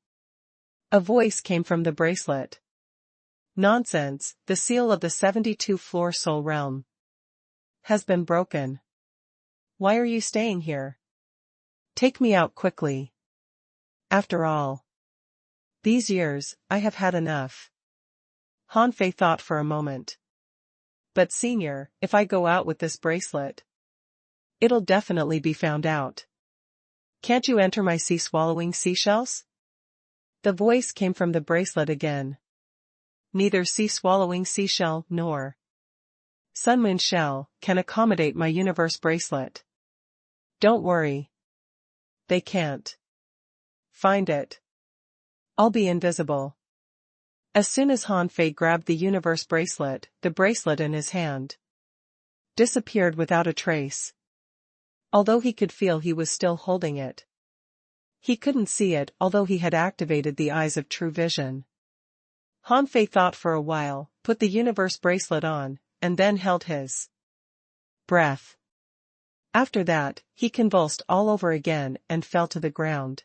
A voice came from the bracelet. Nonsense, the seal of the 72-floor soul realm has been broken. Why are you staying here? Take me out quickly. After all these years, I have had enough. Han Fei thought for a moment. But senior, if I go out with this bracelet, it'll definitely be found out. Can't you enter my sea-swallowing seashells? The voice came from the bracelet again. Neither sea-swallowing seashell nor sun moon shell can accommodate my universe bracelet. Don't worry. They can't find it. I'll be invisible. As soon as Han Fei grabbed the universe bracelet, the bracelet in his hand disappeared without a trace. Although he could feel he was still holding it. He couldn't see it, although he had activated the eyes of true vision. Han Fei thought for a while, put the universe bracelet on, and then held his breath. After that, he convulsed all over again and fell to the ground.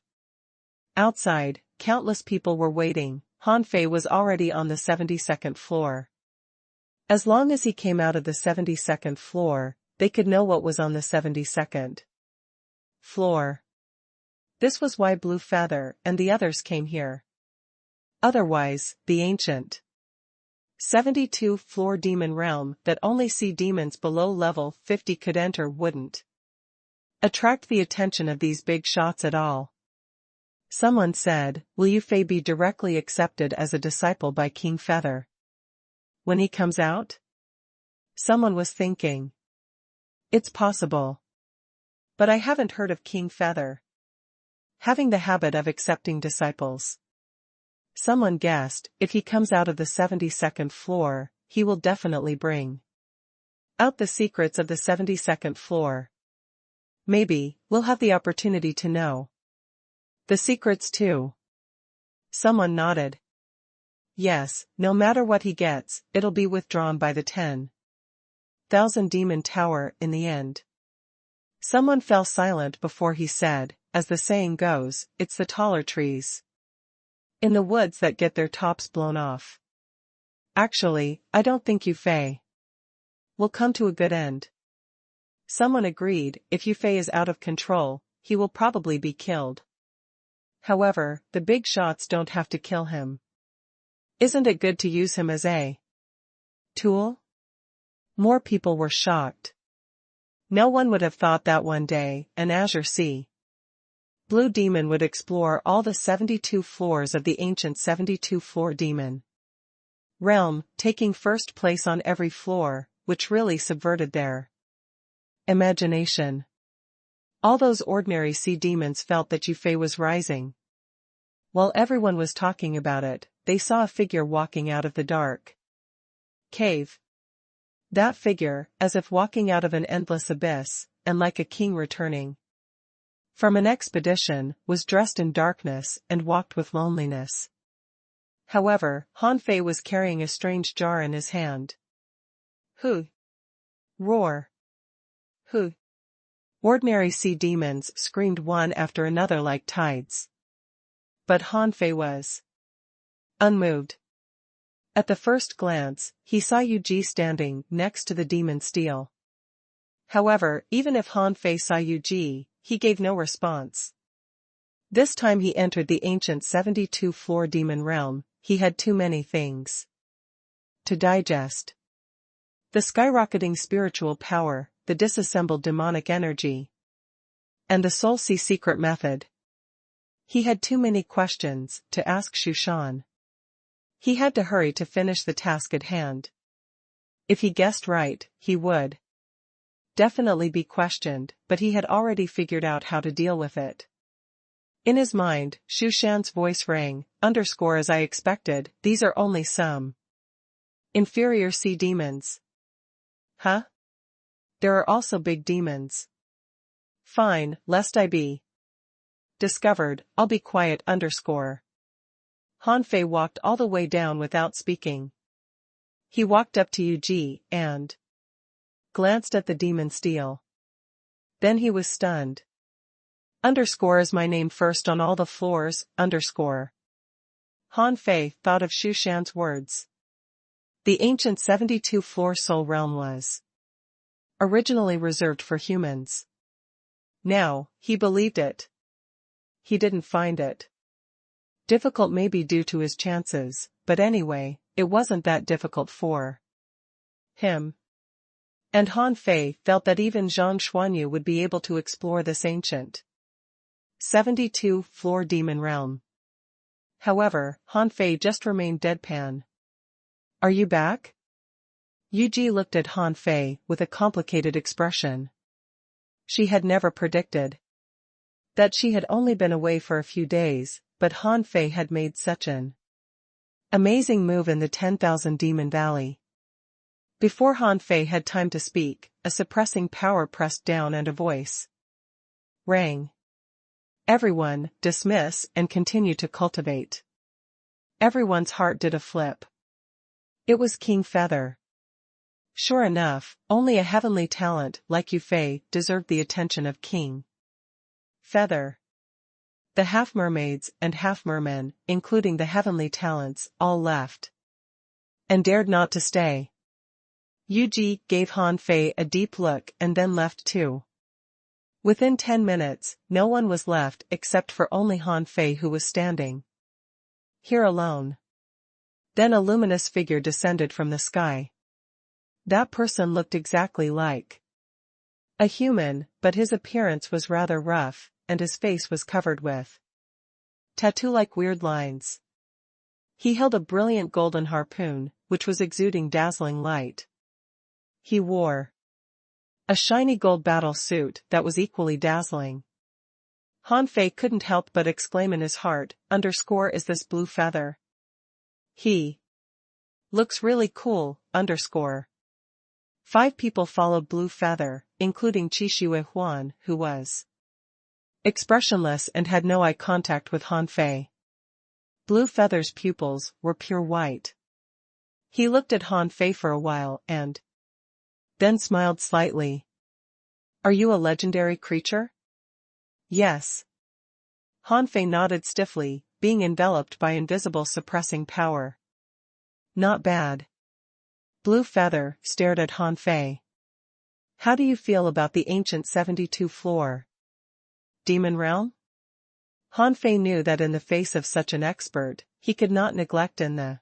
Outside, countless people were waiting. Han Fei was already on the 72nd floor. As long as he came out of the 72nd floor, they could know what was on the 72nd floor. This was why Blue Feather and the others came here. Otherwise, the ancient 72-floor demon realm that only sea demons below level 50 could enter wouldn't attract the attention of these big shots at all. Someone said, will Yu Fei be directly accepted as a disciple by King Feather when he comes out? Someone was thinking. It's possible. But I haven't heard of King Feather having the habit of accepting disciples. Someone guessed, if he comes out of the 72nd floor, he will definitely bring out the secrets of the 72nd floor. Maybe, we'll have the opportunity to know the secrets too. Someone nodded. Yes, no matter what he gets, it'll be withdrawn by the 10,000 demon tower in the end. Someone fell silent before he said, as the saying goes, it's the taller trees in the woods that get their tops blown off. Actually, I don't think Yu Fei will come to a good end. Someone agreed, if Yu Fei is out of control, he will probably be killed. However, the big shots don't have to kill him. Isn't it good to use him as a tool? More people were shocked. No one would have thought that one day, an Azure Sea Blue Demon would explore all the 72 floors of the ancient 72-floor demon realm, taking first place on every floor, which really subverted their imagination. All those ordinary sea demons felt that Yu Fei was rising. While everyone was talking about it, they saw a figure walking out of the dark cave. That figure, as if walking out of an endless abyss, and like a king returning from an expedition, was dressed in darkness and walked with loneliness. However, Han Fei was carrying a strange jar in his hand. Hu! Roar! Hu! Ordinary sea demons screamed one after another like tides. But Han Fei was unmoved. At the first glance, he saw Yu Ji standing next to the demon steel. However, even if Han Fei saw Yuji, he gave no response. This time he entered the ancient 72-floor demon realm. He had too many things to digest. The skyrocketing spiritual power, the disassembled demonic energy, and the Soul Sea secret method. He had too many questions to ask Shushan. He had to hurry to finish the task at hand. If he guessed right, he would definitely be questioned, but he had already figured out how to deal with it. In his mind, Shushan's voice rang, as I expected, these are only some inferior sea demons. Huh? There are also big demons. Fine, lest I be discovered, I'll be quiet. Han Fei walked all the way down without speaking. He walked up to Yuji and glanced at the demon steel. Then he was stunned. Is my name first on all the floors, Han Fei thought of Shushan's words. The ancient 72-floor soul realm was originally reserved for humans. Now, he believed it. He didn't find it difficult, maybe due to his chances, but anyway, it wasn't that difficult for him. And Han Fei felt that even Zhang Xuanyu would be able to explore this ancient 72-floor demon realm. However, Han Fei just remained deadpan. Are you back? Yuji looked at Han Fei with a complicated expression. She had never predicted that she had only been away for a few days, but Han Fei had made such an amazing move in the 10,000 Demon Valley. Before Han Fei had time to speak, a suppressing power pressed down and a voice rang. Everyone, dismiss and continue to cultivate. Everyone's heart did a flip. It was King Feather. Sure enough, only a heavenly talent like Yu Fei deserved the attention of King Feather. The half-mermaids and half-mermen, including the heavenly talents, all left and dared not to stay. Yuji gave Han Fei a deep look and then left too. Within 10 minutes, no one was left except for only Han Fei, who was standing here alone. Then a luminous figure descended from the sky. That person looked exactly like a human, but his appearance was rather rough, and his face was covered with tattoo-like weird lines. He held a brilliant golden harpoon, which was exuding dazzling light. He wore a shiny gold battle suit that was equally dazzling. Han Fei couldn't help but exclaim in his heart, is this Blue Feather? He looks really cool, 5 people followed Blue Feather, including Qixue Huan, who was expressionless and had no eye contact with Han Fei. Blue Feather's pupils were pure white. He looked at Han Fei for a while and then smiled slightly. Are you a legendary creature? Yes. Han Fei nodded stiffly, being enveloped by invisible suppressing power. Not bad. Blue Feather stared at Han Fei. How do you feel about the ancient 72-floor demon realm? Han Fei knew that in the face of such an expert, he could not neglect in the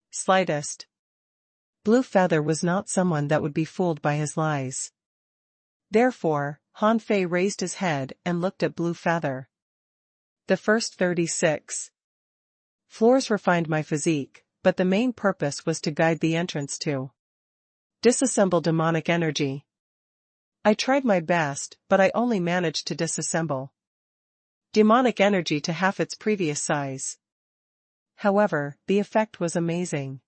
slightest. Blue Feather was not someone that would be fooled by his lies. Therefore, Han Fei raised his head and looked at Blue Feather. The first 36 floors refined my physique, but the main purpose was to guide the entrance to disassemble demonic energy. I tried my best, but I only managed to disassemble demonic energy to half its previous size. However, the effect was amazing.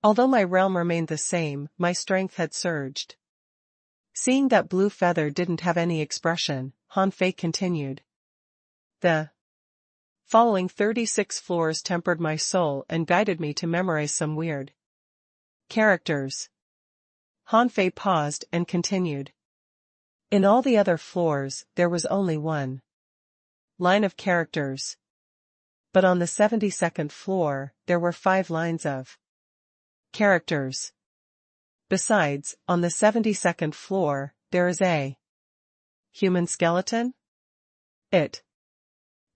Although my realm remained the same, my strength had surged. Seeing that Blue Feather didn't have any expression, Han Fei continued. The following 36 floors tempered my soul and guided me to memorize some weird characters. Han Fei paused and continued. In all the other floors, there was only one line of characters. But on the 72nd floor, there were 5 lines of characters. Besides, on the 72nd floor, there is a human skeleton? It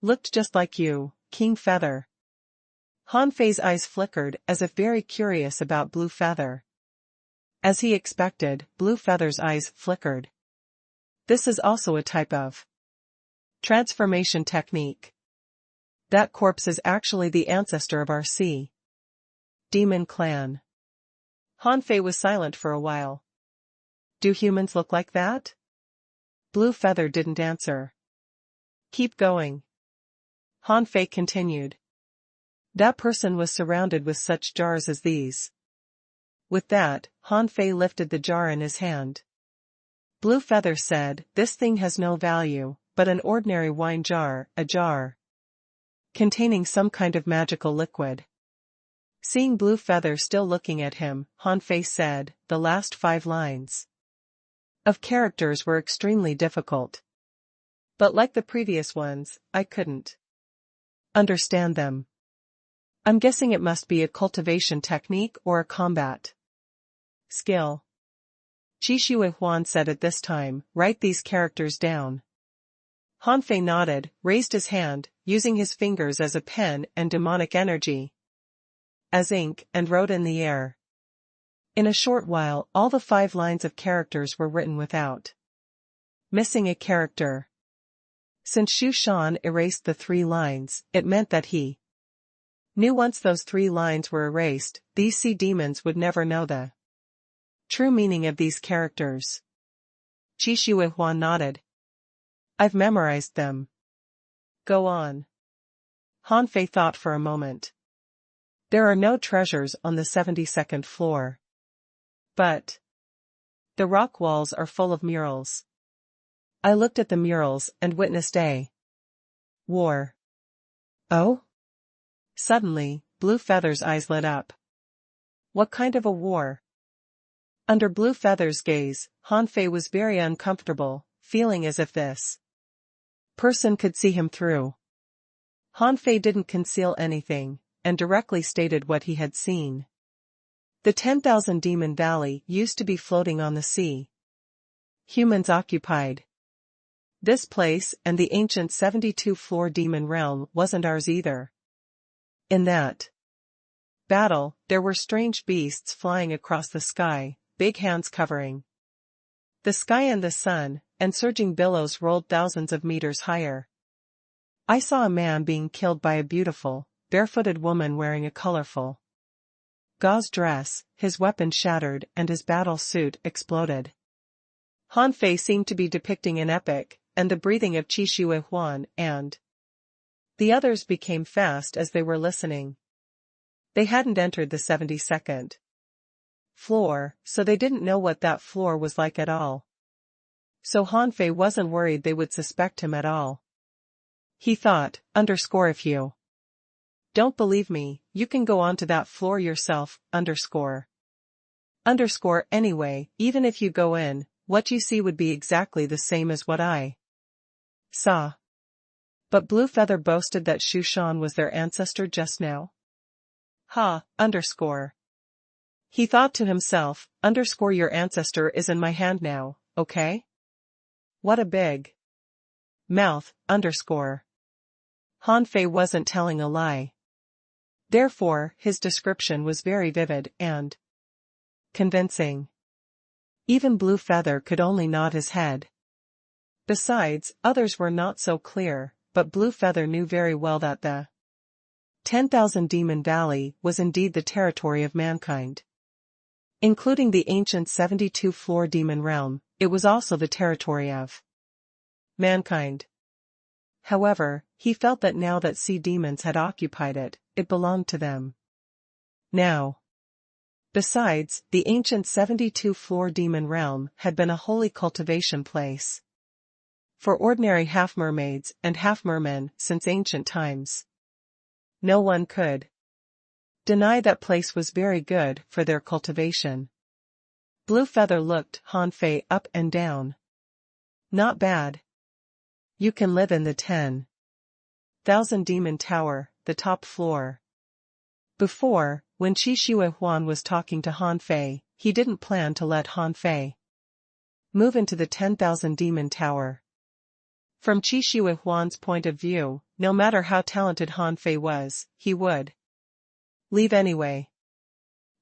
looked just like you, King Feather. Han Fei's eyes flickered as if very curious about Blue Feather. As he expected, Blue Feather's eyes flickered. This is also a type of transformation technique. That corpse is actually the ancestor of our sea demon clan. Han Fei was silent for a while. Do humans look like that? Blue Feather didn't answer. Keep going. Han Fei continued. That person was surrounded with such jars as these. With that, Han Fei lifted the jar in his hand. Blue Feather said, this thing has no value, but an ordinary wine jar, a jar containing some kind of magical liquid. Seeing Blue Feather still looking at him, Han Fei said, the last 5 lines of characters were extremely difficult. But like the previous ones, I couldn't understand them. I'm guessing it must be a cultivation technique or a combat skill. Qi Shui Huan said at this time, write these characters down. Han Fei nodded, raised his hand, using his fingers as a pen and demonic energy as ink, and wrote in the air. In a short while, all the 5 lines of characters were written without missing a character. Since Xu Shan erased the 3 lines, it meant that he knew once those 3 lines were erased, these sea demons would never know the true meaning of these characters. Qi Shui Huan nodded. I've memorized them. Go on. Han Fei thought for a moment. There are no treasures on the 72nd floor. But the rock walls are full of murals. I looked at the murals and witnessed a war. Oh? Suddenly, Blue Feather's eyes lit up. What kind of a war? Under Blue Feather's gaze, Han Fei was very uncomfortable, feeling as if this person could see him through. Han Fei didn't conceal anything, and directly stated what he had seen. The 10,000 Demon Valley used to be floating on the sea. Humans occupied this place, and the ancient 72-floor demon realm wasn't ours either. In that battle, there were strange beasts flying across the sky, big hands covering the sky and the sun, and surging billows rolled thousands of meters higher. I saw a man being killed by a beautiful, barefooted woman wearing a colorful gauze dress, his weapon shattered and his battle suit exploded. Han Fei seemed to be depicting an epic, and the breathing of Qi Shui Huan and the others became fast as they were listening. They hadn't entered the 72nd floor, so they didn't know what that floor was like at all. So Han Fei wasn't worried they would suspect him at all. He thought, if you don't believe me, you can go onto that floor yourself, anyway, even if you go in, what you see would be exactly the same as what I saw. But Blue Feather boasted that Xu Shan was their ancestor just now. Ha, He thought to himself, your ancestor is in my hand now, okay? What a big mouth, Han Fei wasn't telling a lie. Therefore, his description was very vivid and convincing. Even Blue Feather could only nod his head. Besides, others were not so clear, but Blue Feather knew very well that the 10,000 Demon Valley was indeed the territory of mankind. Including the ancient 72-floor demon realm, it was also the territory of mankind. However, he felt that now that sea demons had occupied it, it belonged to them. Now. Besides, the ancient 72-floor demon realm had been a holy cultivation place for ordinary half-mermaids and half-mermen since ancient times. No one could deny that place was very good for their cultivation. Blue Feather looked Han Fei up and down. Not bad. You can live in the 10,000 Demon Tower, the top floor. Before, when Qi Shui Huan was talking to Han Fei, he didn't plan to let Han Fei move into the 10,000 Demon Tower. From Qi Shui Huan's point of view, no matter how talented Han Fei was, he would leave anyway.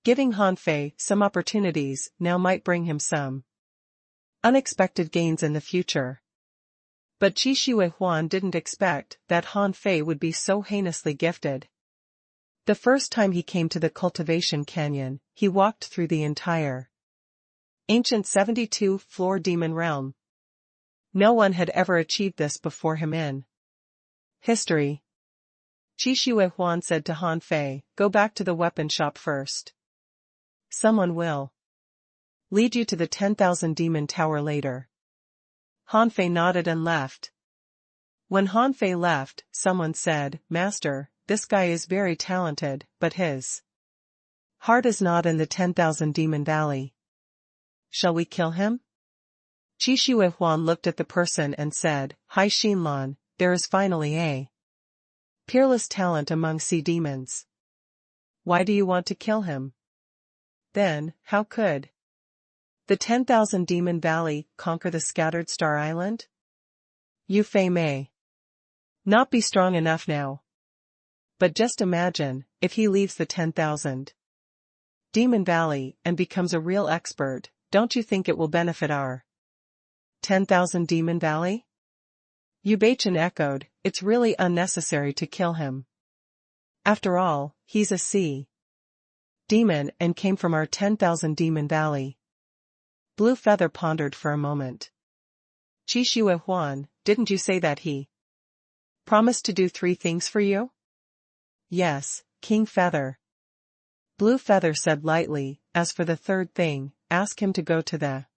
Giving Han Fei some opportunities now might bring him some unexpected gains in the future. But Qi Shui Huan didn't expect that Han Fei would be so heinously gifted. The first time he came to the Cultivation Canyon, he walked through the entire ancient 72-floor demon realm. No one had ever achieved this before him in history. Qi Shui Huan said to Han Fei, "Go back to the weapon shop first. Someone will lead you to the 10,000 Demon Tower later." Han Fei nodded and left. When Han Fei left, someone said, "Master, this guy is very talented, but his heart is not in the 10,000 Demon Valley. Shall we kill him?" Qi Shui Huan looked at the person and said, "Hai Xinlan, there is finally a peerless talent among sea demons. Why do you want to kill him? Then, how could the 10,000 Demon Valley conquer the scattered Star Island? Yu Fei may not be strong enough now. But just imagine, if he leaves the 10,000 Demon Valley and becomes a real expert, don't you think it will benefit our 10,000 Demon Valley?" Yu Baichen echoed, "It's really unnecessary to kill him. After all, he's a sea demon and came from our 10,000 Demon Valley." Blue Feather pondered for a moment. "Qi Shui Huan, didn't you say that he promised to do 3 things for you?" "Yes, King Feather." Blue Feather said lightly, "As for the 3rd thing, ask him to go to the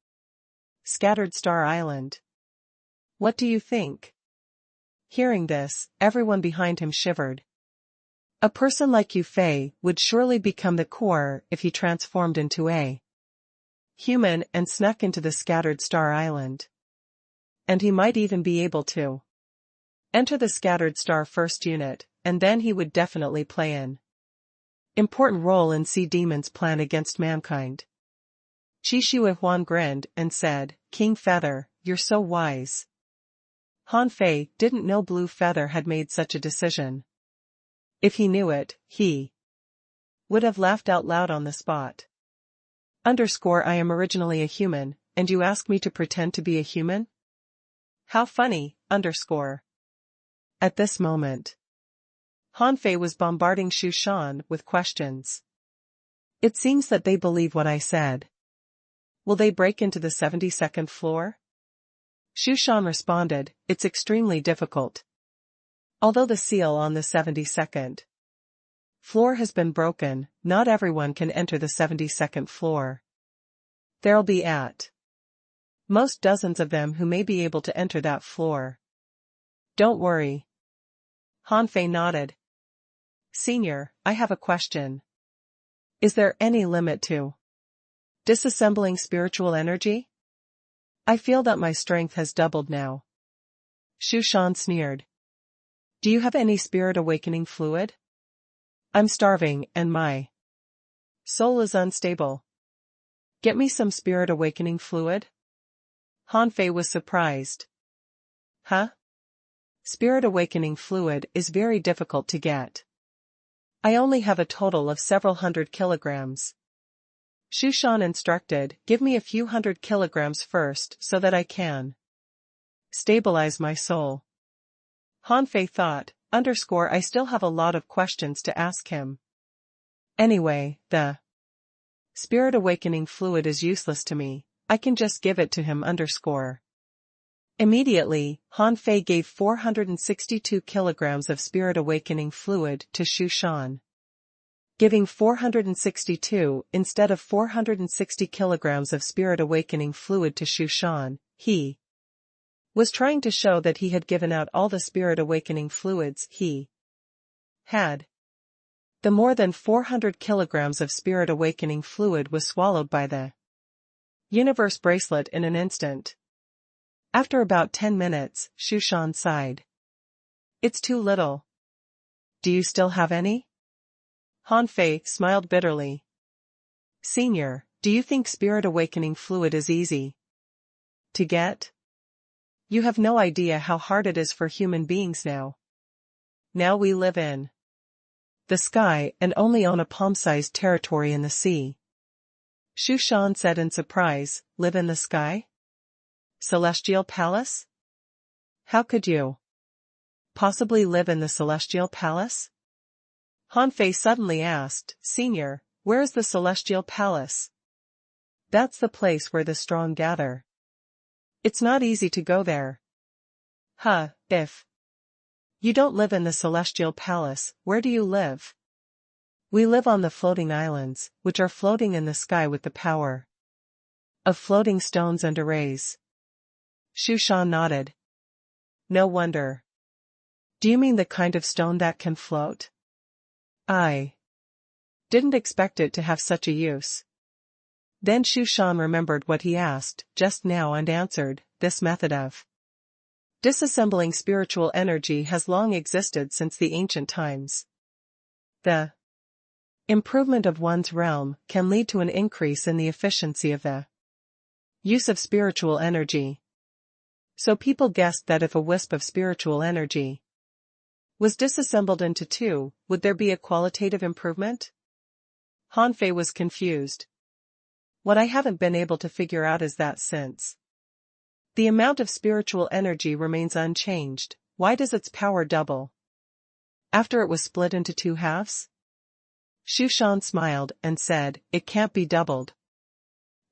scattered Star Island." "What do you think?" Hearing this, everyone behind him shivered. A person like Yu Fei would surely become the core if he transformed into a human and snuck into the scattered Star Island. And he might even be able to enter the scattered Star First Unit, and then he would definitely play an important role in Sea Demon's plan against mankind. Qi Shui Huan grinned and said, "King Feather, you're so wise." Han Fei didn't know Blue Feather had made such a decision. If he knew it, he would have laughed out loud on the spot. I am originally a human, and you ask me to pretend to be a human? How funny, At this moment, Han Fei was bombarding Shu Shan with questions. "It seems that they believe what I said. Will they break into the 72nd floor?" Shu Shan responded, "It's extremely difficult. Although the seal on the 72nd floor has been broken, not everyone can enter the 72nd floor. There'll be at most dozens of them who may be able to enter that floor." "Don't worry." Han Fei nodded. "Senior, I have a question. Is there any limit to disassembling spiritual energy? I feel that my strength has doubled now." Shu Shan sneered. "Do you have any spirit awakening fluid? I'm starving and my soul is unstable. Get me some spirit awakening fluid?" Han Fei was surprised. "Huh? Spirit awakening fluid is very difficult to get. I only have a total of several hundred kilograms." Shu Shan instructed, "Give me a few hundred kilograms first so that I can stabilize my soul." Han Fei thought, I still have a lot of questions to ask him. Anyway, the spirit awakening fluid is useless to me, I can just give it to him. Immediately, Han Fei gave 462 kilograms of spirit awakening fluid to Shu Shan. Giving 462 instead of 460 kilograms of spirit awakening fluid to Shu Shan, he was trying to show that he had given out all the spirit awakening fluids he had. The more than 400 kilograms of spirit awakening fluid was swallowed by the universe bracelet in an instant. After about 10 minutes, Shu Shan sighed. "It's too little. Do you still have any?" Han Fei smiled bitterly. Senior, do you think spirit awakening fluid is easy to get? You have no idea how hard it is for human beings now. Now we live in the sky and only own a palm-sized territory in the sea. Shu Shan said in surprise, live in the sky? Celestial palace? How could you possibly live in the celestial palace? Han Fei suddenly asked, Senior, where is the celestial palace? That's the place where the strong gather. It's not easy to go there. If you don't live in the celestial palace, where do you live? We live on the floating islands, which are floating in the sky with the power of floating stones and arrays. Shu Shan nodded. No wonder. Do you mean the kind of stone that can float? I didn't expect it to have such a use. Then Shu Shan remembered what he asked just now and answered, this method of disassembling spiritual energy has long existed since the ancient times. The improvement of one's realm can lead to an increase in the efficiency of the use of spiritual energy. So people guessed that if a wisp of spiritual energy was disassembled into two, would there be a qualitative improvement? Han Fei was confused. What I haven't been able to figure out is that since the amount of spiritual energy remains unchanged, why does its power double after it was split into two halves? Shu Shan smiled and said, it can't be doubled.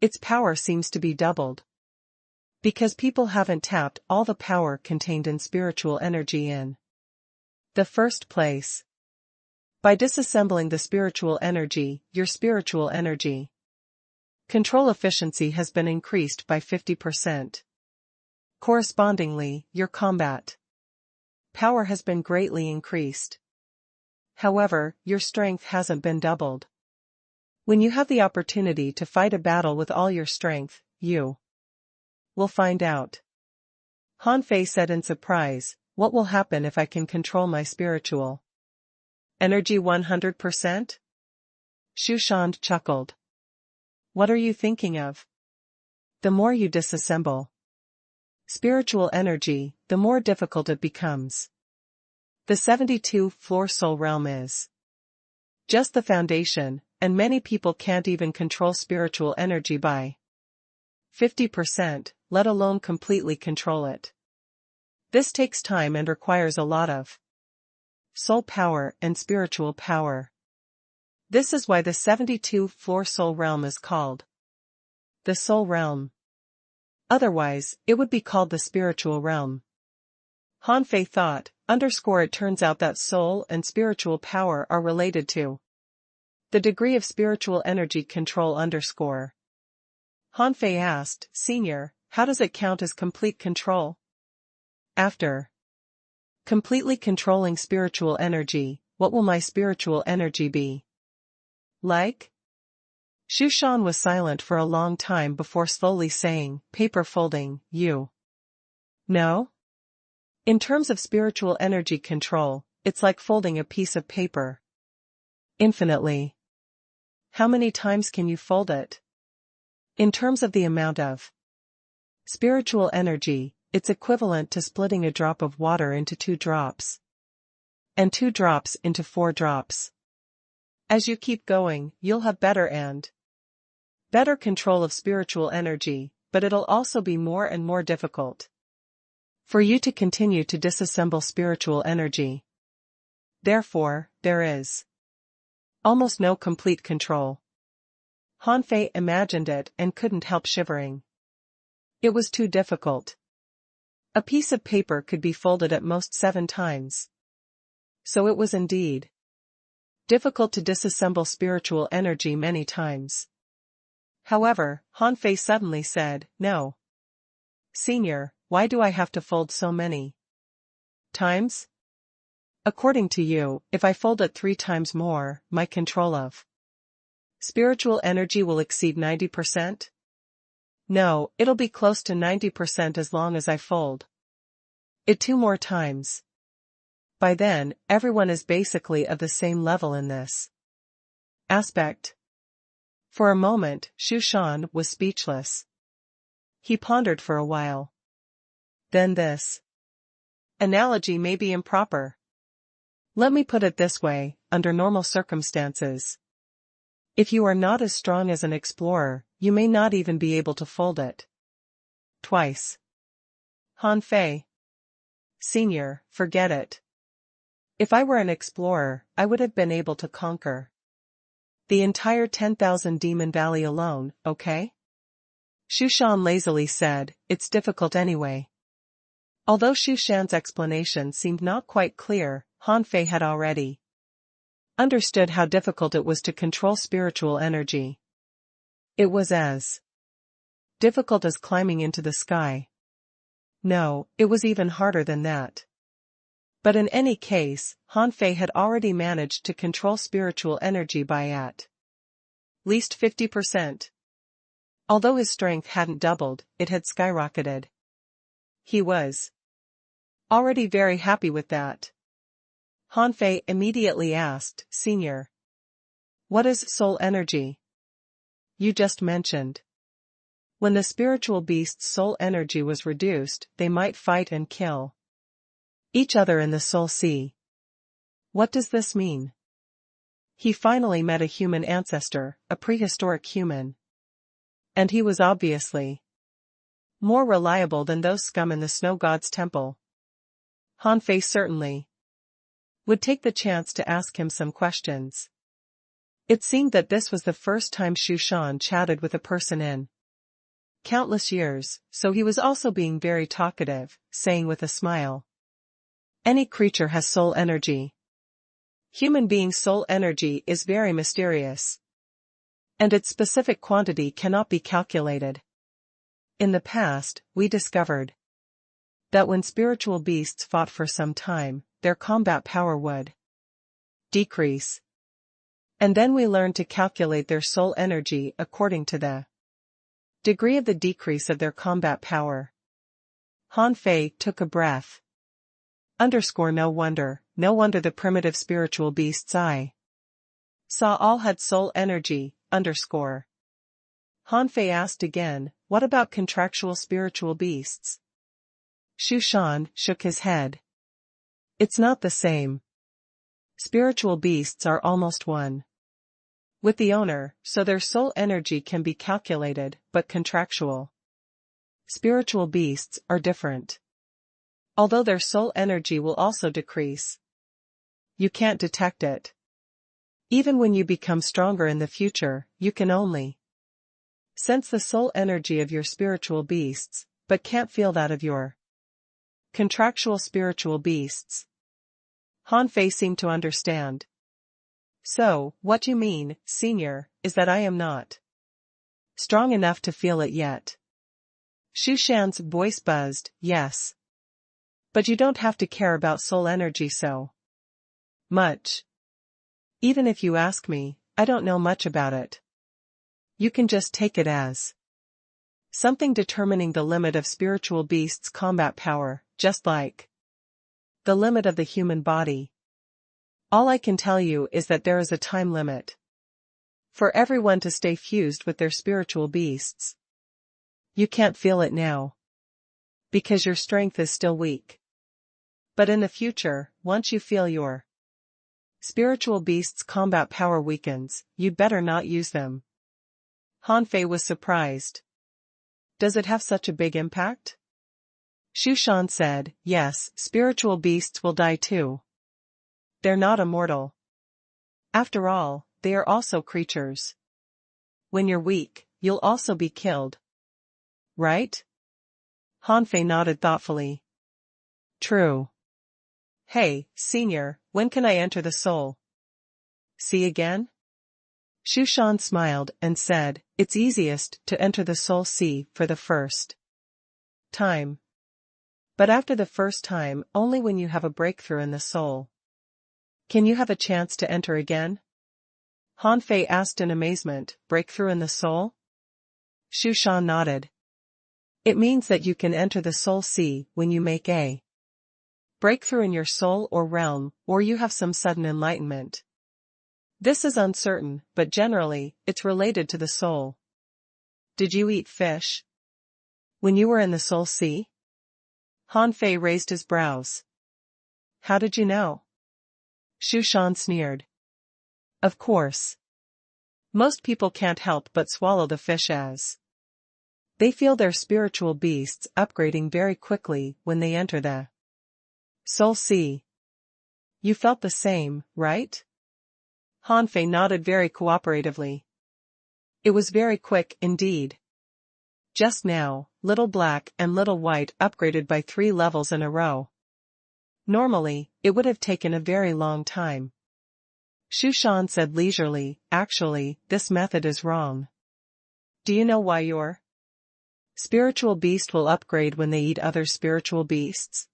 Its power seems to be doubled because people haven't tapped all the power contained in spiritual energy in the first place. By disassembling the spiritual energy, your spiritual energy control efficiency has been increased by 50%. Correspondingly, your combat power has been greatly increased. However, your strength hasn't been doubled. When you have the opportunity to fight a battle with all your strength, you will find out. Han Fei said in surprise, what will happen if I can control my spiritual energy 100%? Shu Shan chuckled. What are you thinking of? The more you disassemble spiritual energy, the more difficult it becomes. The 72-floor soul realm is just the foundation, and many people can't even control spiritual energy by 50%, let alone completely control it. This takes time and requires a lot of soul power and spiritual power. This is why the 72-floor soul realm is called the soul realm. Otherwise, it would be called the spiritual realm. Han Fei thought, it turns out that soul and spiritual power are related to the degree of spiritual energy control. Han Fei asked, Senior, how does it count as complete control? After completely controlling spiritual energy, what will my spiritual energy be like? Shu Shan was silent for a long time before slowly saying, paper folding, you know? In terms of spiritual energy control, it's like folding a piece of paper infinitely. How many times can you fold it? In terms of the amount of spiritual energy, it's equivalent to splitting a drop of water into 2 drops, and 2 drops into 4 drops. As you keep going, you'll have better and better control of spiritual energy, but it'll also be more and more difficult for you to continue to disassemble spiritual energy. Therefore, there is almost no complete control. Han Fei imagined it and couldn't help shivering. It was too difficult. A piece of paper could be folded at most 7 times. So it was indeed difficult to disassemble spiritual energy many times. However, Han Fei suddenly said, no. Senior, why do I have to fold so many times? According to you, if I fold it 3 times more, my control of spiritual energy will exceed 90%? No, it'll be close to 90% as long as I fold it 2 more times. By then, everyone is basically of the same level in this aspect. For a moment, Shu Shan was speechless. He pondered for a while. Then this analogy may be improper. Let me put it this way, under normal circumstances. If you are not as strong as an explorer, you may not even be able to fold it twice. Han Fei. Senior, forget it. If I were an explorer, I would have been able to conquer the entire 10,000 Demon Valley alone, okay? Shu Shan lazily said, it's difficult anyway. Although Shu Shan's explanation seemed not quite clear, Han Fei had already understood how difficult it was to control spiritual energy. It was as difficult as climbing into the sky. No, it was even harder than that. But in any case, Han Fei had already managed to control spiritual energy by at least 50%. Although his strength hadn't doubled, it had skyrocketed. He was already very happy with that. Han Fei immediately asked, Senior, what is soul energy? You just mentioned. When the spiritual beast's soul energy was reduced, they might fight and kill each other in the soul sea. What does this mean? He finally met a human ancestor, a prehistoric human. And he was obviously more reliable than those scum in the snow god's temple. Han Fei certainly would take the chance to ask him some questions. It seemed that this was the first time Shu Shan chatted with a person in countless years, so he was also being very talkative, saying with a smile, any creature has soul energy. Human beings' soul energy is very mysterious, and its specific quantity cannot be calculated. In the past, we discovered that when spiritual beasts fought for some time, their combat power would decrease. And then we learned to calculate their soul energy according to the degree of the decrease of their combat power. Han Fei took a breath. No wonder the primitive spiritual beasts I saw all had soul energy, . Han Fei asked again, what about contractual spiritual beasts? Shu Shan shook his head. It's not the same. Spiritual beasts are almost one with the owner, so their soul energy can be calculated, but contractual spiritual beasts are different. Although their soul energy will also decrease. You can't detect it. Even when you become stronger in the future, you can only sense the soul energy of your spiritual beasts, but can't feel that of your contractual spiritual beasts. Han Fei seemed to understand. So, what you mean, Senior, is that I am not strong enough to feel it yet. Shu Shan's voice buzzed, yes. But you don't have to care about soul energy so much. Even if you ask me, I don't know much about it. You can just take it as something determining the limit of spiritual beasts' combat power, just like the limit of the human body. All I can tell you is that there is a time limit for everyone to stay fused with their spiritual beasts. You can't feel it now because your strength is still weak. But in the future, once you feel your spiritual beast's combat power weakens, you'd better not use them. Han Fei was surprised. Does it have such a big impact? Shu Shan said, yes, spiritual beasts will die too. They're not immortal. After all, they are also creatures. When you're weak, you'll also be killed. Right? Han Fei nodded thoughtfully. True. Hey, Senior, when can I enter the soul? See again? Shu Shan smiled and said, it's easiest to enter the soul sea for the first time. But after the first time, only when you have a breakthrough in the soul. Can you have a chance to enter again? Han Fei asked in amazement, breakthrough in the soul? Shu Shan nodded. It means that you can enter the soul sea when you make a breakthrough in your soul or realm, or you have some sudden enlightenment. This is uncertain, but generally, it's related to the soul. Did you eat fish when you were in the Soul Sea? Han Fei raised his brows. How did you know? Shu Shan sneered. Of course. Most people can't help but swallow the fish as they feel their spiritual beasts upgrading very quickly when they enter the Soul Sea. You felt the same, right? Han Fei nodded very cooperatively. It was very quick indeed. Just now, Little Black and Little White upgraded by 3 levels in a row. Normally, it would have taken a very long time. Shu Shan said leisurely, actually, this method is wrong. Do you know why your spiritual beast will upgrade when they eat other spiritual beasts?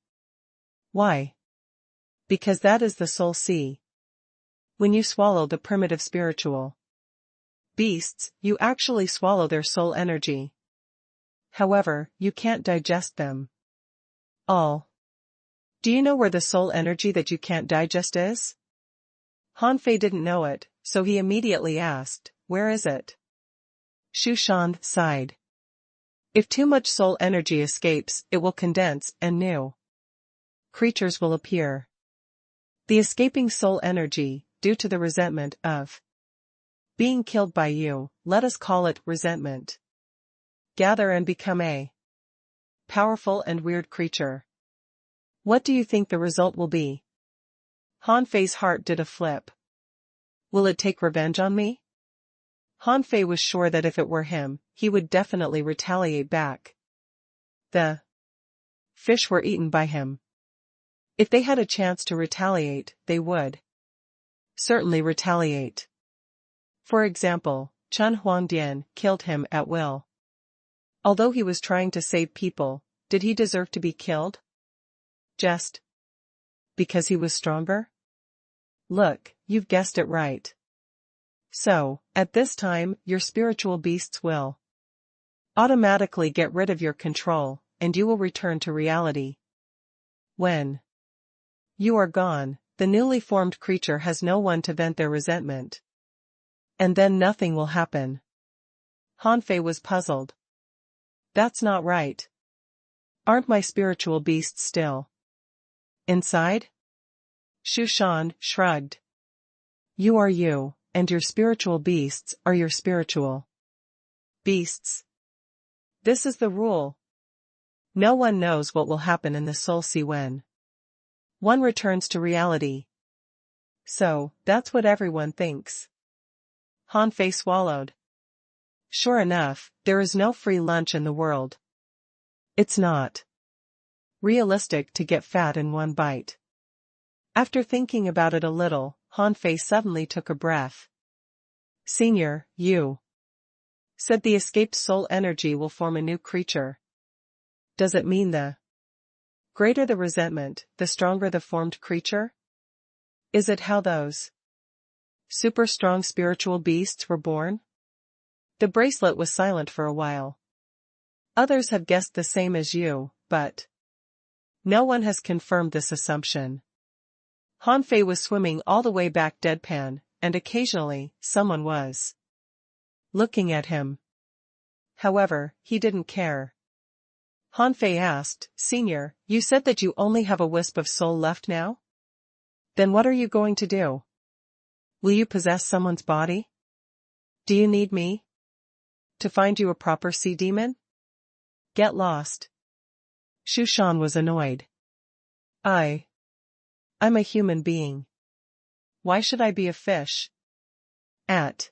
Why? Because that is the Soul Sea. When you swallow the primitive spiritual beasts, you actually swallow their soul energy. However, you can't digest them all. Do you know where the soul energy that you can't digest is? Han Fei didn't know it, so he immediately asked, where is it? Shu Shan sighed. If too much soul energy escapes, it will condense, and new creatures will appear. The escaping soul energy, due to the resentment of being killed by you, let us call it resentment, gather and become a powerful and weird creature. What do you think the result will be? Han Fei's heart did a flip. Will it take revenge on me? Han Fei was sure that if it were him, he would definitely retaliate back. The fish were eaten by him. If they had a chance to retaliate, they would certainly retaliate. For example, Chen Huangdian killed him at will. Although he was trying to save people, did he deserve to be killed? Just because he was stronger? Look, you've guessed it right. So, at this time, your spiritual beasts will automatically get rid of your control, and you will return to reality. When you are gone, the newly formed creature has no one to vent their resentment. And then nothing will happen. Han Fei was puzzled. That's not right. Aren't my spiritual beasts still inside? Shu Shan shrugged. You are you, and your spiritual beasts are your spiritual beasts. This is the rule. No one knows what will happen in the Soul Sea when one returns to reality. So, that's what everyone thinks. Han Fei swallowed. Sure enough, there is no free lunch in the world. It's not realistic to get fat in one bite. After thinking about it a little, Han Fei suddenly took a breath. Senior, you said the escaped soul energy will form a new creature. Does it mean the greater the resentment, the stronger the formed creature? Is it how those super strong spiritual beasts were born? The bracelet was silent for a while. Others have guessed the same as you, but no one has confirmed this assumption. Han Fei was swimming all the way back deadpan, and occasionally, someone was looking at him. However, he didn't care. Han Fei asked, Senior, you said that you only have a wisp of soul left now? Then what are you going to do? Will you possess someone's body? Do you need me to find you a proper sea demon? Get lost. Shu Shan was annoyed. I'm a human being. Why should I be a fish? At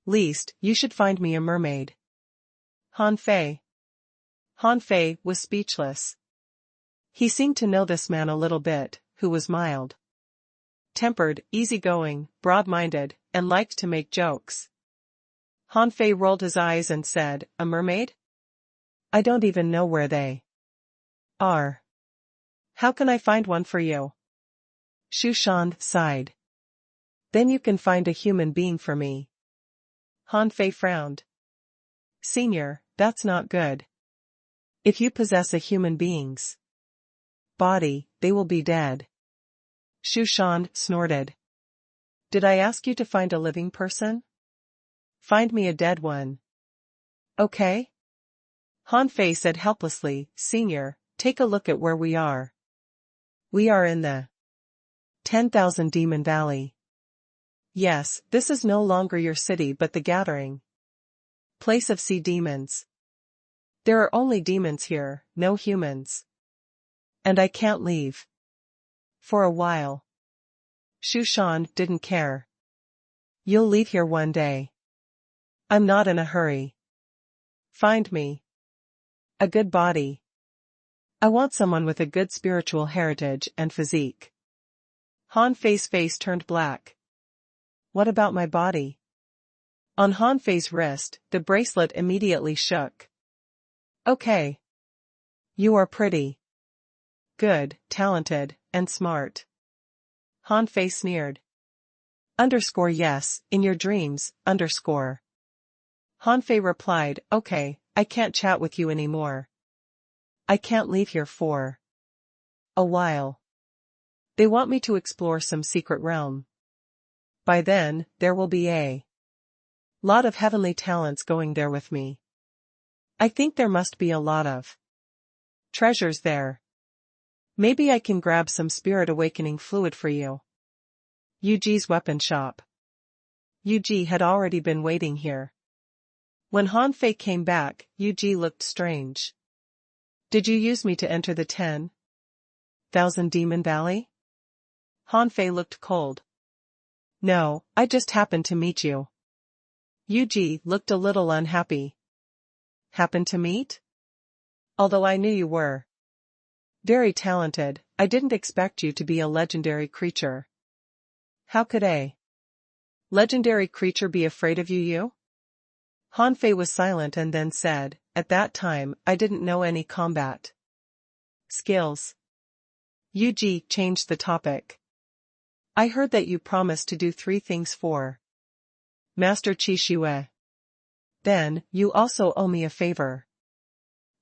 least, you should find me a mermaid. Han Fei was speechless. He seemed to know this man a little bit, who was mild-tempered, easygoing, broad-minded, and liked to make jokes. Han Fei rolled his eyes and said, a mermaid? I don't even know where they are. How can I find one for you? Shu Shan sighed. Then you can find a human being for me. Han Fei frowned. Senior, that's not good. If you possess a human being's body, they will be dead. Shu Shan snorted. Did I ask you to find a living person? Find me a dead one. Okay? Han Fei said helplessly, Senior, take a look at where we are. We are in the 10,000 Demon Valley. Yes, this is no longer your city but the gathering place of sea demons. There are only demons here, no humans. And I can't leave. For a while. Shu Shan didn't care. You'll leave here one day. I'm not in a hurry. Find me a good body. I want someone with a good spiritual heritage and physique. Han Fei's face turned black. What about my body? On Han Fei's wrist, the bracelet immediately shook. Okay. You are pretty. Good, talented, and smart. Han Fei sneered. Yes, in your dreams, Han Fei replied, okay, I can't chat with you anymore. I can't leave here for a while. They want me to explore some secret realm. By then, there will be a lot of heavenly talents going there with me. I think there must be a lot of treasures there. Maybe I can grab some spirit awakening fluid for you. Yuji's weapon shop. Yuji had already been waiting here. When Han Fei came back, Yuji looked strange. Did you use me to enter the 10,000 Demon Valley? Han Fei looked cold. No, I just happened to meet you. Yuji looked a little unhappy. Happened to meet? Although I knew you were very talented, I didn't expect you to be a legendary creature. How could a legendary creature be afraid of you? Han Fei was silent and then said, at that time, I didn't know any combat skills. Yuji changed the topic. I heard that you promised to do 3 things for Master Qi Shue. Then, you also owe me a favor.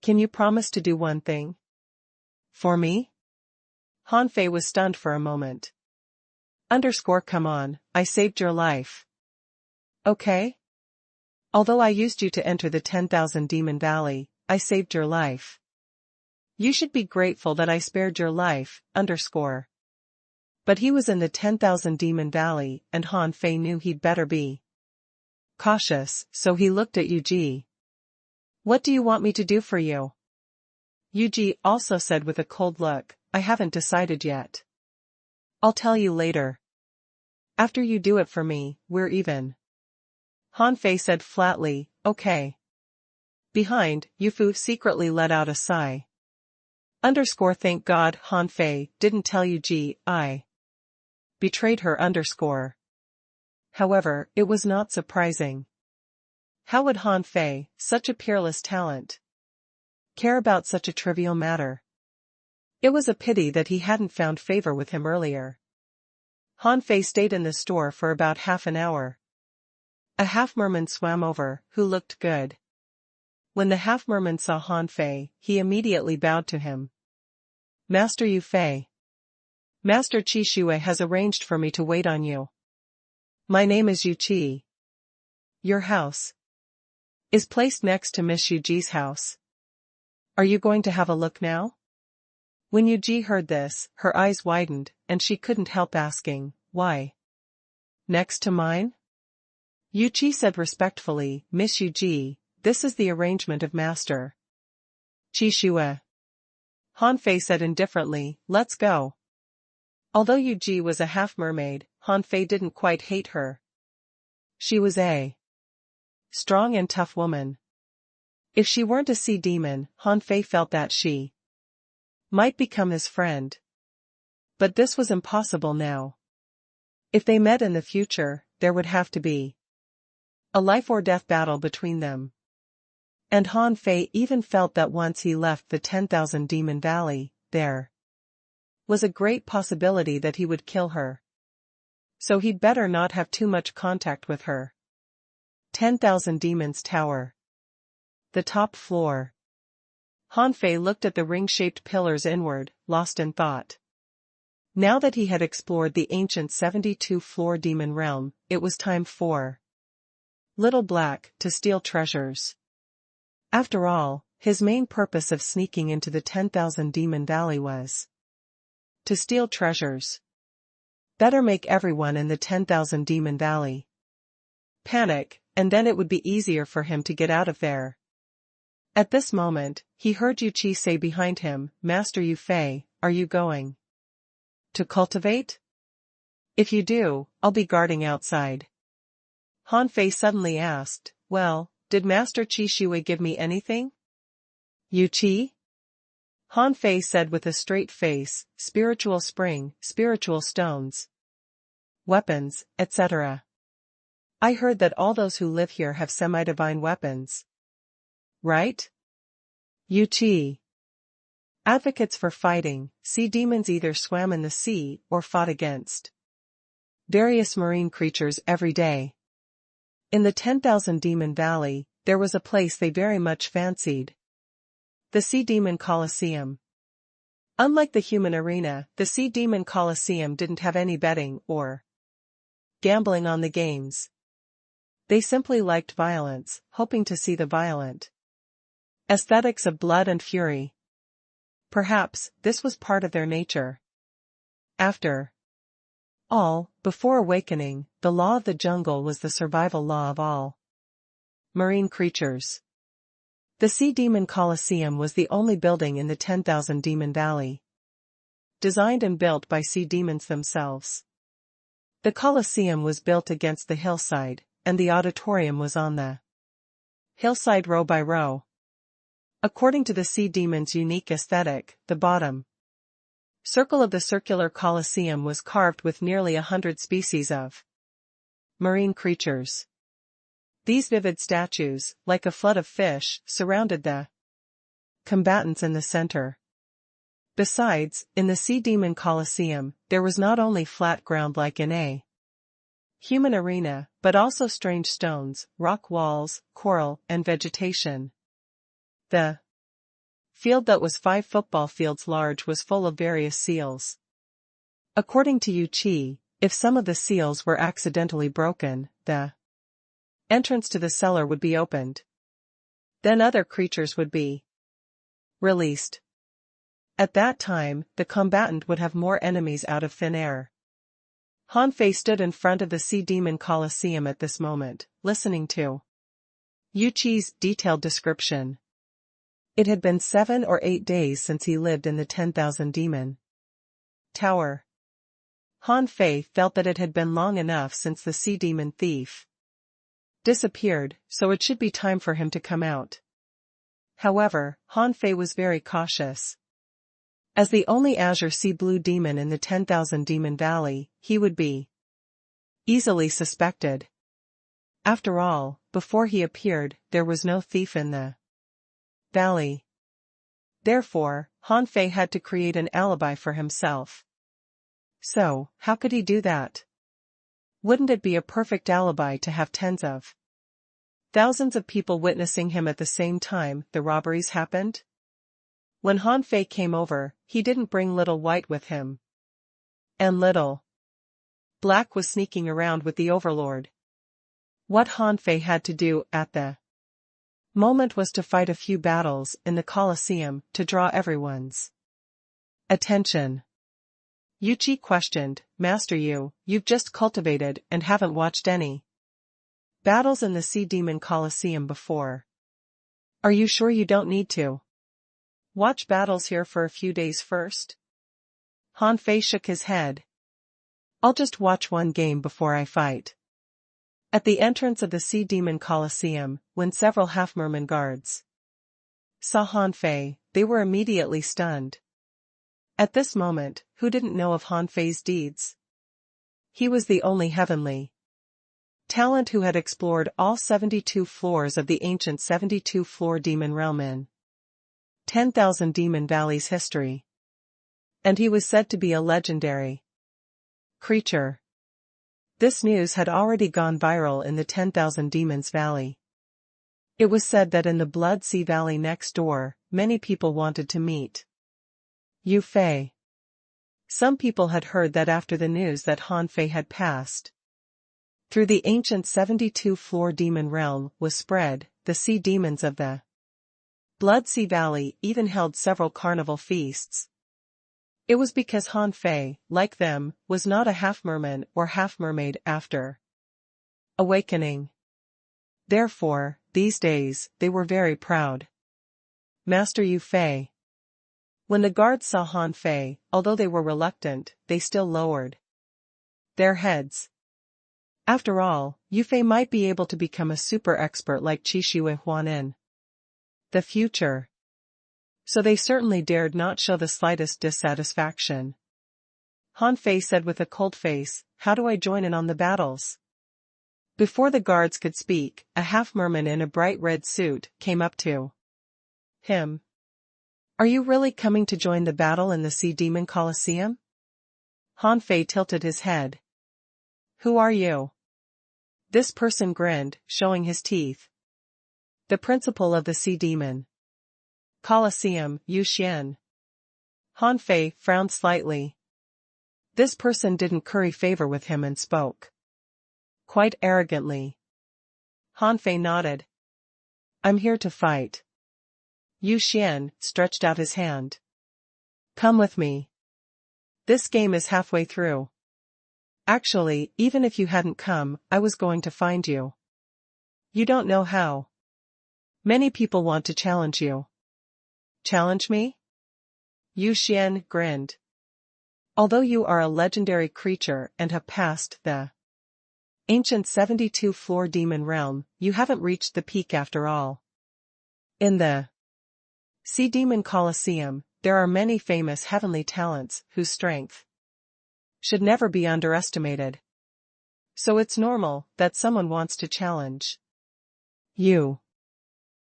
Can you promise to do 1 thing? For me? Han Fei was stunned for a moment. Come on, I saved your life. Okay? Although I used you to enter the 10,000 Demon Valley, I saved your life. You should be grateful that I spared your life, But he was in the 10,000 Demon Valley and Han Fei knew he'd better be cautious, so he looked at Yuji. What do you want me to do for you? Yuji also said with a cold look, I haven't decided yet. I'll tell you later. After you do it for me, we're even. Han Fei said flatly, okay. Behind, Yufu secretly let out a sigh. Thank God Han Fei didn't tell Yuji I betrayed her. However, it was not surprising. How would Han Fei, such a peerless talent, care about such a trivial matter? It was a pity that he hadn't found favor with him earlier. Han Fei stayed in the store for about half an hour. A half-merman swam over, who looked good. When the half-merman saw Han Fei, he immediately bowed to him. Master Yu Fei. Master Qi Shue has arranged for me to wait on you. My name is Yu Qi. Your house is placed next to Miss Yuji's house. Are you going to have a look now? When Yuji heard this, her eyes widened, and she couldn't help asking, why? Next to mine? Yuji said respectfully, Miss Yuji, this is the arrangement of Master Qi Shue. Han Fei said indifferently, let's go. Although Yuji was a half-mermaid, Han Fei didn't quite hate her. She was a strong and tough woman. If she weren't a sea demon, Han Fei felt that she might become his friend. But this was impossible now. If they met in the future, there would have to be a life-or-death battle between them. And Han Fei even felt that once he left the 10,000 Demon Valley, there was a great possibility that he would kill her. So he'd better not have too much contact with her. 10,000 Demons Tower. The top floor. Han Fei looked at the ring-shaped pillars inward, lost in thought. Now that he had explored the ancient 72-floor demon realm, it was time for Little Black to steal treasures. After all, his main purpose of sneaking into the 10,000 Demon Valley was to steal treasures. Better make everyone in the 10,000 Demon Valley panic, and then it would be easier for him to get out of there. At this moment, he heard Yu Qi say behind him, "Master Yu Fei, are you going to cultivate? If you do, I'll be guarding outside." Han Fei suddenly asked, "Well, did Master Qi Shui give me anything?" "Yu Qi?" Han Fei said with a straight face, "Spiritual spring, spiritual stones, weapons, etc. I heard that all those who live here have semi-divine weapons. Right? Yu Qi." Advocates for fighting, sea demons either swam in the sea or fought against various marine creatures every day. In the 10,000 Demon Valley, there was a place they very much fancied: the Sea Demon Colosseum. Unlike the human arena, the Sea Demon Colosseum didn't have any betting or gambling on the games. They simply liked violence, hoping to see the violent aesthetics of blood and fury. Perhaps this was part of their nature. After all, before awakening, the law of the jungle was the survival law of all marine creatures. The Sea Demon Colosseum was the only building in the 10,000 Demon Valley designed and built by sea demons themselves. The Colosseum was built against the hillside, and the auditorium was on the hillside row by row. According to the sea demon's unique aesthetic, the bottom circle of the circular Colosseum was carved with nearly 100 species of marine creatures. These vivid statues, like a flood of fish, surrounded the combatants in the center. Besides, in the Sea Demon Colosseum, there was not only flat ground like in a human arena, but also strange stones, rock walls, coral, and vegetation. The field that was 5 football fields large was full of various seals. According to Yu Qi, if some of the seals were accidentally broken, the entrance to the cellar would be opened. Then other creatures would be released. At that time, the combatant would have more enemies out of thin air. Han Fei stood in front of the Sea Demon Colosseum at this moment, listening to Yu Qi's detailed description. It had been 7 or 8 days since he lived in the 10,000 Demon Tower. Han Fei felt that it had been long enough since the sea demon thief disappeared, so it should be time for him to come out. However, Han Fei was very cautious. As the only azure sea blue demon in the 10,000 Demon Valley, he would be easily suspected. After all, before he appeared, there was no thief in the valley. Therefore, Han Fei had to create an alibi for himself. So, how could he do that? Wouldn't it be a perfect alibi to have tens of thousands of people witnessing him at the same time the robberies happened? When Han Fei came over, he didn't bring Little White with him. And Little Black was sneaking around with the Overlord. What Han Fei had to do at the moment was to fight a few battles in the Colosseum to draw everyone's attention. Yu Qi questioned, "Master Yu, you've just cultivated and haven't watched any battles in the Sea Demon Colosseum before. Are you sure you don't need to watch battles here for a few days first?" Han Fei shook his head. "I'll just watch one game before I fight." At the entrance of the Sea Demon Colosseum, when several half-merman guards saw Han Fei, they were immediately stunned. At this moment, who didn't know of Han Fei's deeds? He was the only heavenly talent who had explored all 72 floors of the ancient 72-floor demon realm in 10,000 Demon Valley's history. And he was said to be a legendary creature. This news had already gone viral in the 10,000 Demons Valley. It was said that in the Blood Sea Valley next door, many people wanted to meet Yu Fei. Some people had heard that after the news that Han Fei had passed through the ancient 72-floor demon realm was spread, the sea demons of the Blood Sea Valley even held several carnival feasts. It was because Han Fei, like them, was not a half-merman or half-mermaid after awakening. Therefore, these days, they were very proud. Master Yu Fei. When the guards saw Han Fei, although they were reluctant, they still lowered their heads. After all, Yu Fei might be able to become a super expert like Qi Shi Huan in the future. So they certainly dared not show the slightest dissatisfaction. Han Fei said with a cold face, "How do I join in on the battles?" Before the guards could speak, a half-merman in a bright red suit came up to him. "Are you really coming to join the battle in the Sea Demon Colosseum?" Han Fei tilted his head. "Who are you?" This person grinned, showing his teeth. "The principal of the Sea Demon Colosseum, Yu Xian." Han Fei frowned slightly. This person didn't curry favor with him and spoke quite arrogantly. Han Fei nodded. "I'm here to fight." Yu Xian stretched out his hand. "Come with me. This game is halfway through. Actually, even if you hadn't come, I was going to find you. You don't know how. Many people want to challenge you." "Challenge me?" Yu Xian grinned. "Although you are a legendary creature and have passed the ancient 72-floor demon realm, you haven't reached the peak after all. In the Sea Demon Colosseum, there are many famous heavenly talents whose strength should never be underestimated. So it's normal that someone wants to challenge you.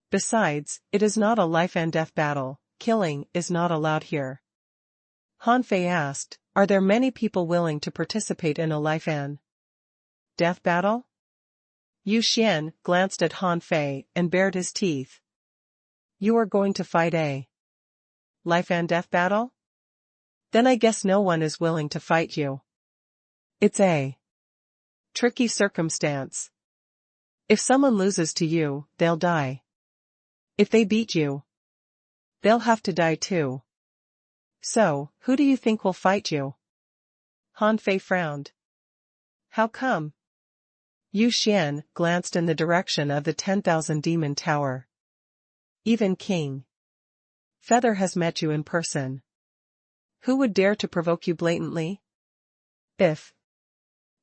Besides, it is not a life-and-death battle. Killing is not allowed here." Han Fei asked, "Are there many people willing to participate in a life-and-death battle?" Yu Xian glanced at Han Fei and bared his teeth. "You are going to fight a life-and-death battle? Then I guess no one is willing to fight you. It's a tricky circumstance. If someone loses to you, they'll die. If they beat you, they'll have to die too. So, who do you think will fight you?" Han Fei frowned. "How come?" Yu Xian glanced in the direction of the 10,000 Demon Tower. "Even King Feather has met you in person. Who would dare to provoke you blatantly? If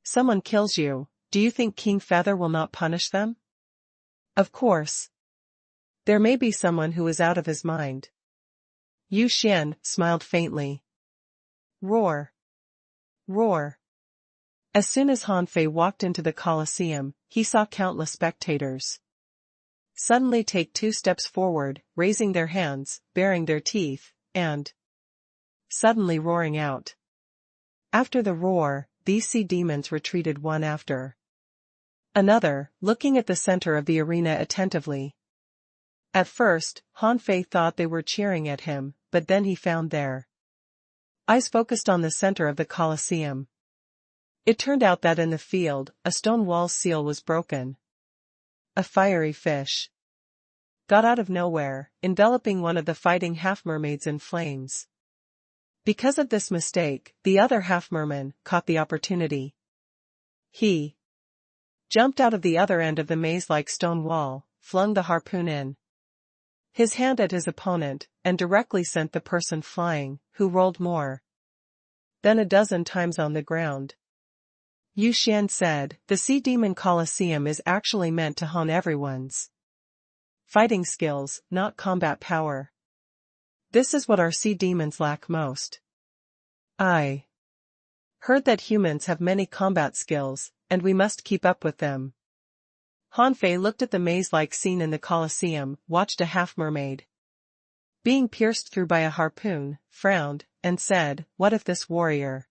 someone kills you, do you think King Feather will not punish them? Of course. There may be someone who is out of his mind." Yu Xian smiled faintly. Roar. Roar. As soon as Han Fei walked into the Colosseum, he saw countless spectators suddenly take 2 steps forward, raising their hands, baring their teeth, and suddenly roaring out. After the roar, these sea demons retreated one after another, looking at the center of the arena attentively. At first, Han Fei thought they were cheering at him, but then he found their eyes focused on the center of the Colosseum. It turned out that in the field, a stone wall's seal was broken. A fiery fish got out of nowhere, enveloping one of the fighting half-mermaids in flames. Because of this mistake, the other half-merman caught the opportunity. He jumped out of the other end of the maze-like stone wall, flung the harpoon in his hand at his opponent, and directly sent the person flying, who rolled more than a dozen times on the ground. Yu Xian said, "The Sea Demon Colosseum is actually meant to hone everyone's fighting skills, not combat power. This is what our sea demons lack most. I heard that humans have many combat skills, and we must keep up with them." Han Fei looked at the maze-like scene in the Colosseum, watched a half-mermaid being pierced through by a harpoon, frowned, and said, "What if this warrior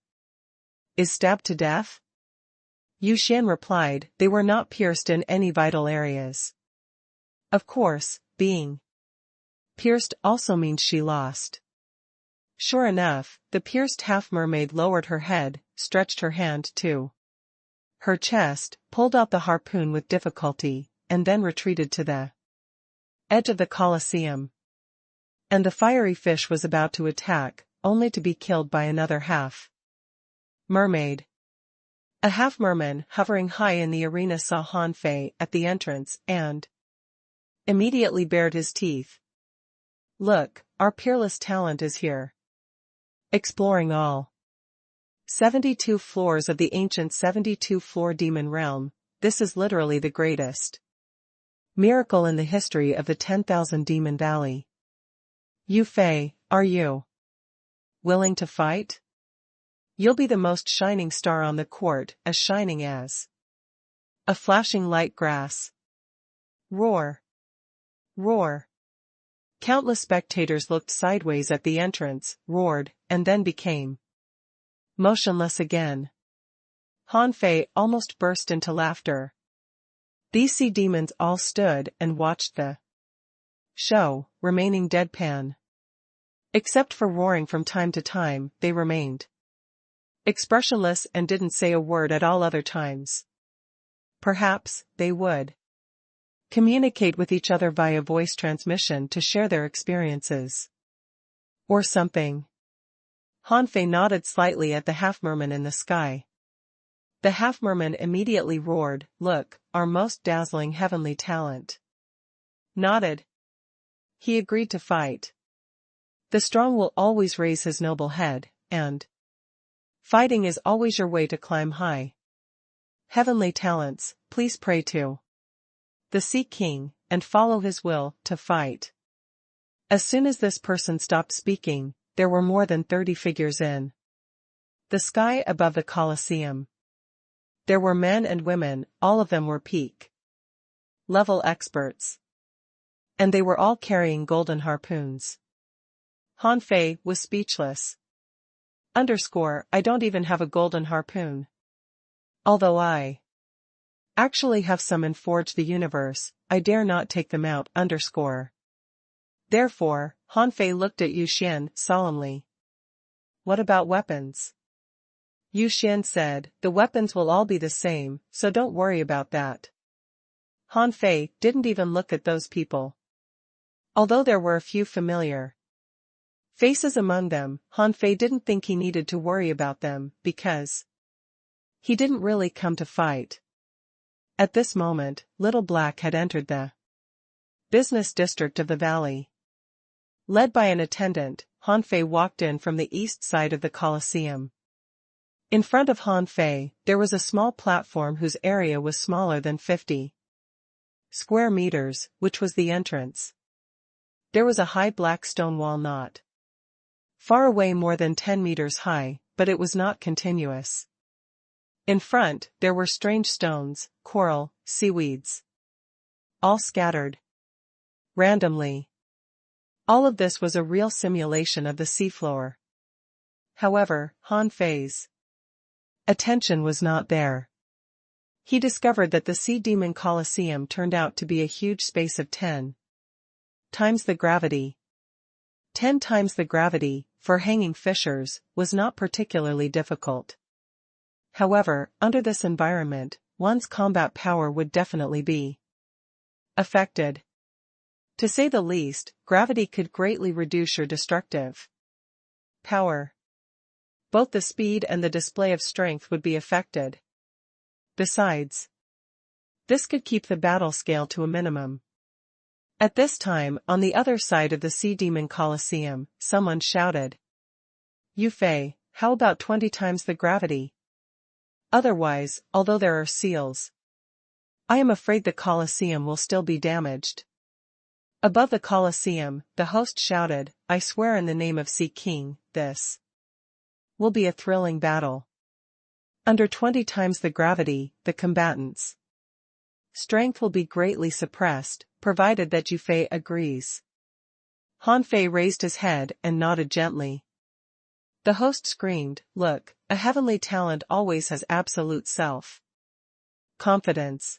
is stabbed to death?" Yu Xian replied, "They were not pierced in any vital areas. Of course, being pierced also means she lost. Sure enough, the pierced half-mermaid lowered her head, stretched her hand to her chest, pulled out the harpoon with difficulty, and then retreated to the edge of the Colosseum. And the fiery fish was about to attack, only to be killed by another half-mermaid. A half-merman hovering high in the arena saw Han Fei at the entrance and immediately bared his teeth. "Look, our peerless talent is here. Exploring all 72 floors of the ancient 72-floor demon realm, this is literally the greatest miracle in the history of the 10,000 Demon Valley. Yu Fei, are you willing to fight? You'll be the most shining star on the court, as shining as a flashing light grass." Roar! Roar! Countless spectators looked sideways at the entrance, roared, and then became motionless again. Han Fei almost burst into laughter. These sea demons all stood and watched the show, remaining deadpan. Except for roaring from time to time, they remained expressionless and didn't say a word at all other times. Perhaps they would communicate with each other via voice transmission to share their experiences. Or something. Han Fei nodded slightly at the half-merman in the sky. The half-merman immediately roared, "Look, our most dazzling heavenly talent." Nodded. He agreed to fight. The strong will always raise his noble head, and fighting is always your way to climb high. Heavenly talents, please pray to the Sea King, and follow his will, to fight. As soon as this person stopped speaking, there were more than 30 figures in the sky above the Colosseum. There were men and women, all of them were peak level experts. And they were all carrying golden harpoons. Han Fei was speechless. I don't even have a golden harpoon. Although I actually have some in Forge the Universe, I dare not take them out. Therefore, Han Fei looked at Yu Xian solemnly. "What about weapons?" Yu Xian said, "The weapons will all be the same, so don't worry about that." Han Fei didn't even look at those people. Although there were a few familiar faces among them, Han Fei didn't think he needed to worry about them, because he didn't really come to fight. At this moment, Little Black had entered the business district of the valley. Led by an attendant, Han Fei walked in from the east side of the Colosseum. In front of Han Fei, there was a small platform whose area was smaller than 50 square meters, which was the entrance. There was a high black stone wall not far away, more than 10 meters high, but it was not continuous. In front, there were strange stones, coral, seaweeds, all scattered randomly. All of this was a real simulation of the seafloor. However, Han Fei's attention was not there. He discovered that the Sea Demon Colosseum turned out to be a huge space of 10 times the gravity. 10 times the gravity, for hanging fishers, was not particularly difficult. However, under this environment, one's combat power would definitely be affected. To say the least, gravity could greatly reduce your destructive power. Both the speed and the display of strength would be affected. Besides, this could keep the battle scale to a minimum. At this time, on the other side of the Sea Demon Colosseum, someone shouted, "Yu Fei, how about 20 times the gravity? Otherwise, although there are seals, I am afraid the Colosseum will still be damaged." Above the Colosseum, the host shouted, "I swear in the name of Sea King, this will be a thrilling battle. Under 20 times the gravity, the combatants' strength will be greatly suppressed, provided that Yu Fei agrees." Han Fei raised his head and nodded gently. The host screamed, "Look, a heavenly talent always has absolute self-confidence.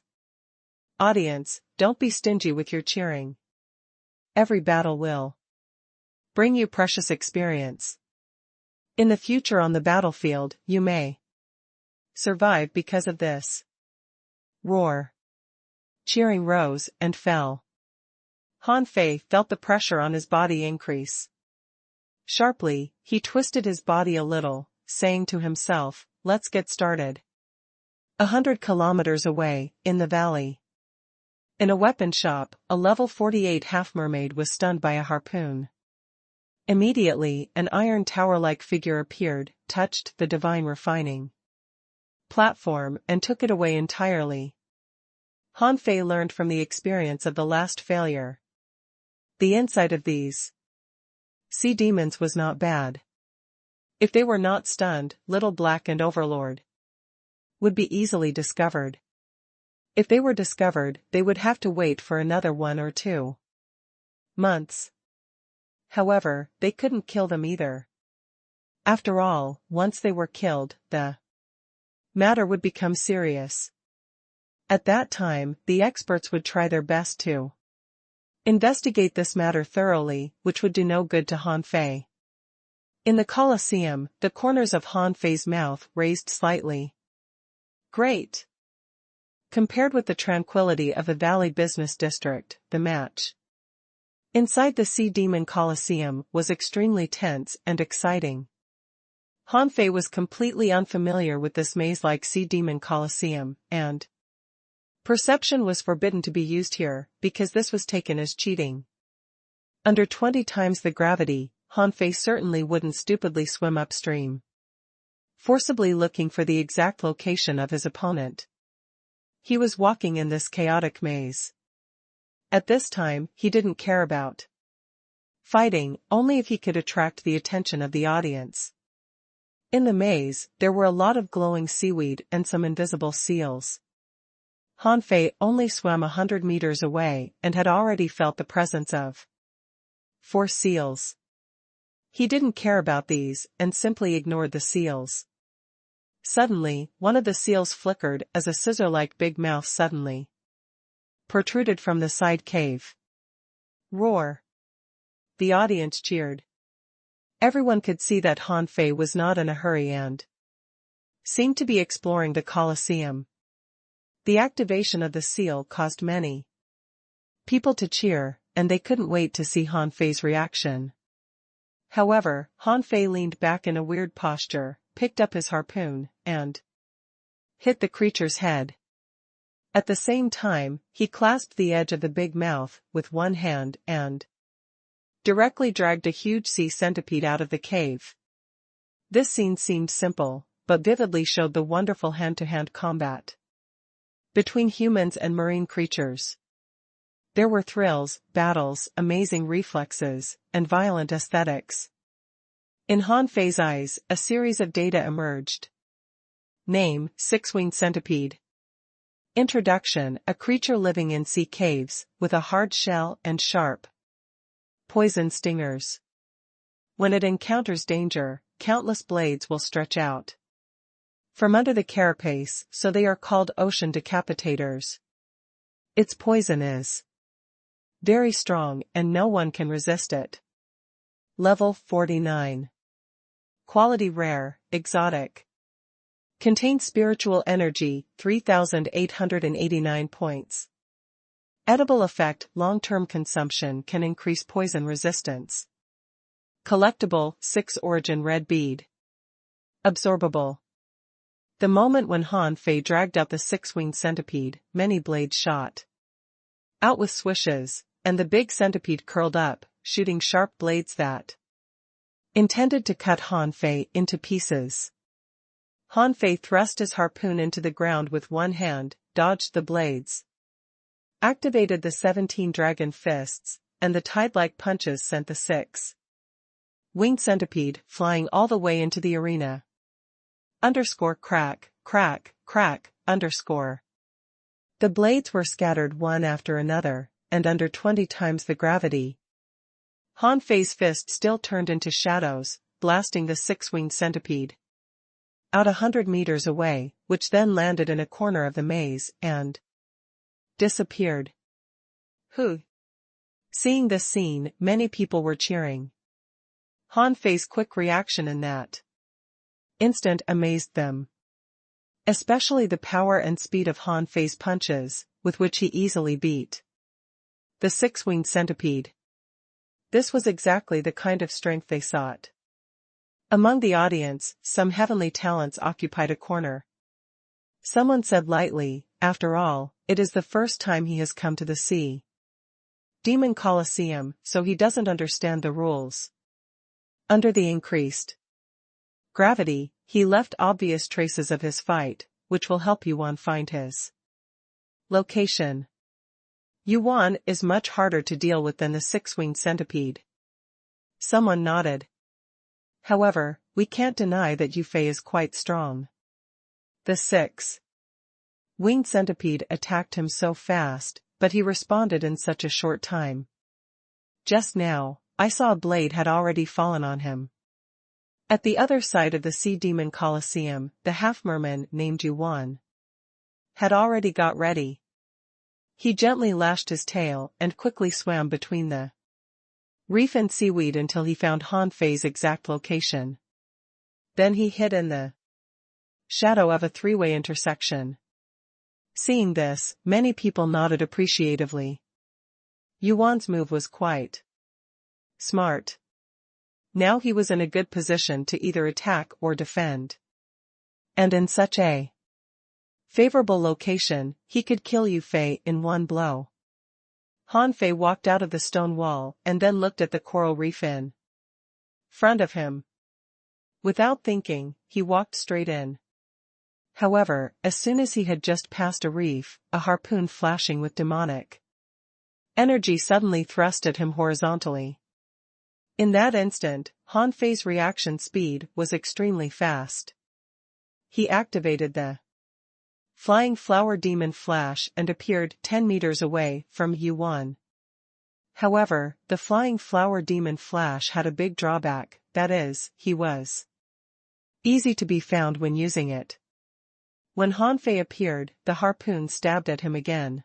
Audience, don't be stingy with your cheering. Every battle will bring you precious experience." In the future on the battlefield, you may survive because of this. Roar. Cheering rose and fell. Han Fei felt the pressure on his body increase. Sharply, he twisted his body a little, saying to himself, "Let's get started." 100 kilometers away, in the valley. In a weapon shop, a level 48 half-mermaid was stunned by a harpoon. Immediately, an iron tower-like figure appeared, touched the divine refining platform, and took it away entirely. Han Fei learned from the experience of the last failure. The insight of these sea demons was not bad. If they were not stunned, Little Black and Overlord would be easily discovered. If they were discovered, they would have to wait for another 1 or 2 months. However, they couldn't kill them either. After all, once they were killed, the matter would become serious. At that time, the experts would try their best to investigate this matter thoroughly, which would do no good to Han Fei. In the Colosseum, the corners of Han Fei's mouth raised slightly. Great! Compared with the tranquility of the Valley Business District, the match inside the Sea Demon Colosseum was extremely tense and exciting. Han Fei was completely unfamiliar with this maze-like Sea Demon Colosseum, and perception was forbidden to be used here, because this was taken as cheating. Under 20 times the gravity, Han Fei certainly wouldn't stupidly swim upstream, forcibly looking for the exact location of his opponent. He was walking in this chaotic maze. At this time, he didn't care about fighting, only if he could attract the attention of the audience. In the maze, there were a lot of glowing seaweed and some invisible seals. Han Fei only swam 100 meters away and had already felt the presence of 4 seals. He didn't care about these and simply ignored the seals. Suddenly, one of the seals flickered as a scissor-like big mouth suddenly protruded from the side cave. Roar! The audience cheered. Everyone could see that Han Fei was not in a hurry and seemed to be exploring the Colosseum. The activation of the seal caused many people to cheer, and they couldn't wait to see Han Fei's reaction. However, Han Fei leaned back in a weird posture, picked up his harpoon, and hit the creature's head. At the same time, he clasped the edge of the big mouth with one hand and directly dragged a huge sea centipede out of the cave. This scene seemed simple, but vividly showed the wonderful hand-to-hand combat between humans and marine creatures. There were thrills, battles, amazing reflexes, and violent aesthetics. In Han Fei's eyes, a series of data emerged. Name: 6-winged centipede. Introduction: a creature living in sea caves, with a hard shell and sharp poison stingers. When it encounters danger, countless blades will stretch out from under the carapace, so they are called ocean decapitators. Its poison is very strong and no one can resist it. Level 49. Quality rare, exotic. Contains spiritual energy, 3,889 points. Edible effect: long-term consumption can increase poison resistance. Collectible: 6 origin red bead. Absorbable. The moment when Han Fei dragged out the 6-winged centipede, many blades shot out with swishes, and the big centipede curled up, shooting sharp blades that intended to cut Han Fei into pieces. Han Fei thrust his harpoon into the ground with one hand, dodged the blades, activated the 17 dragon fists, and the tide-like punches sent the 6-winged centipede flying all the way into the arena. Crack, crack, crack, The blades were scattered one after another, and under 20 times the gravity. Han Fei's fist still turned into shadows, blasting the 6-winged centipede out 100 meters away, which then landed in a corner of the maze and disappeared. Seeing this scene, many people were cheering. Han Fei's quick reaction in that instant amazed them. Especially the power and speed of Han Fei's punches, with which he easily beat the six-winged centipede. This was exactly the kind of strength they sought. Among the audience, some heavenly talents occupied a corner. Someone said lightly, "After all, it is the first time he has come to the sea. Demon Colosseum, so he doesn't understand the rules." Under the increased gravity, he left obvious traces of his fight, which will help Yuan find his location. Yuan is much harder to deal with than the six-winged centipede. Someone nodded. However, we can't deny that Yu Fei is quite strong. The six-winged centipede attacked him so fast, but he responded in such a short time. Just now, I saw a blade had already fallen on him. At the other side of the Sea Demon Colosseum, the half-merman named Yuan had already got ready. He gently lashed his tail and quickly swam between the reef and seaweed until he found Han Fei's exact location. Then he hid in the shadow of a three-way intersection. Seeing this, many people nodded appreciatively. Yuan's move was quite smart. Now he was in a good position to either attack or defend. And in such a favorable location, he could kill Yu Fei in one blow. Han Fei walked out of the stone wall and then looked at the coral reef in front of him. Without thinking, he walked straight in. However, as soon as he had just passed a reef, a harpoon flashing with demonic energy suddenly thrust at him horizontally. In that instant, Han Fei's reaction speed was extremely fast. He activated the Flying Flower Demon Flash and appeared 10 meters away from Yuan. However, the Flying Flower Demon Flash had a big drawback, that is, he was easy to be found when using it. When Han Fei appeared, the harpoon stabbed at him again.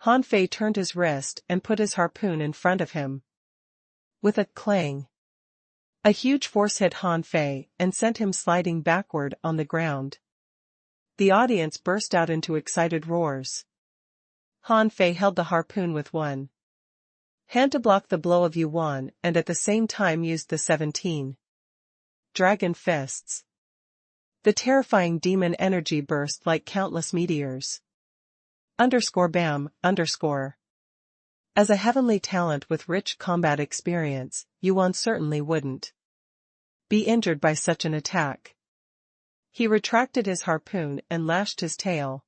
Han Fei turned his wrist and put his harpoon in front of him. With a clang, a huge force hit Han Fei and sent him sliding backward on the ground. The audience burst out into excited roars. Han Fei held the harpoon with one hand to block the blow of Yuan and at the same time used the 17 dragon fists. The terrifying demon energy burst like countless meteors. _bam_. As a heavenly talent with rich combat experience, Yuan certainly wouldn't be injured by such an attack. He retracted his harpoon and lashed his tail,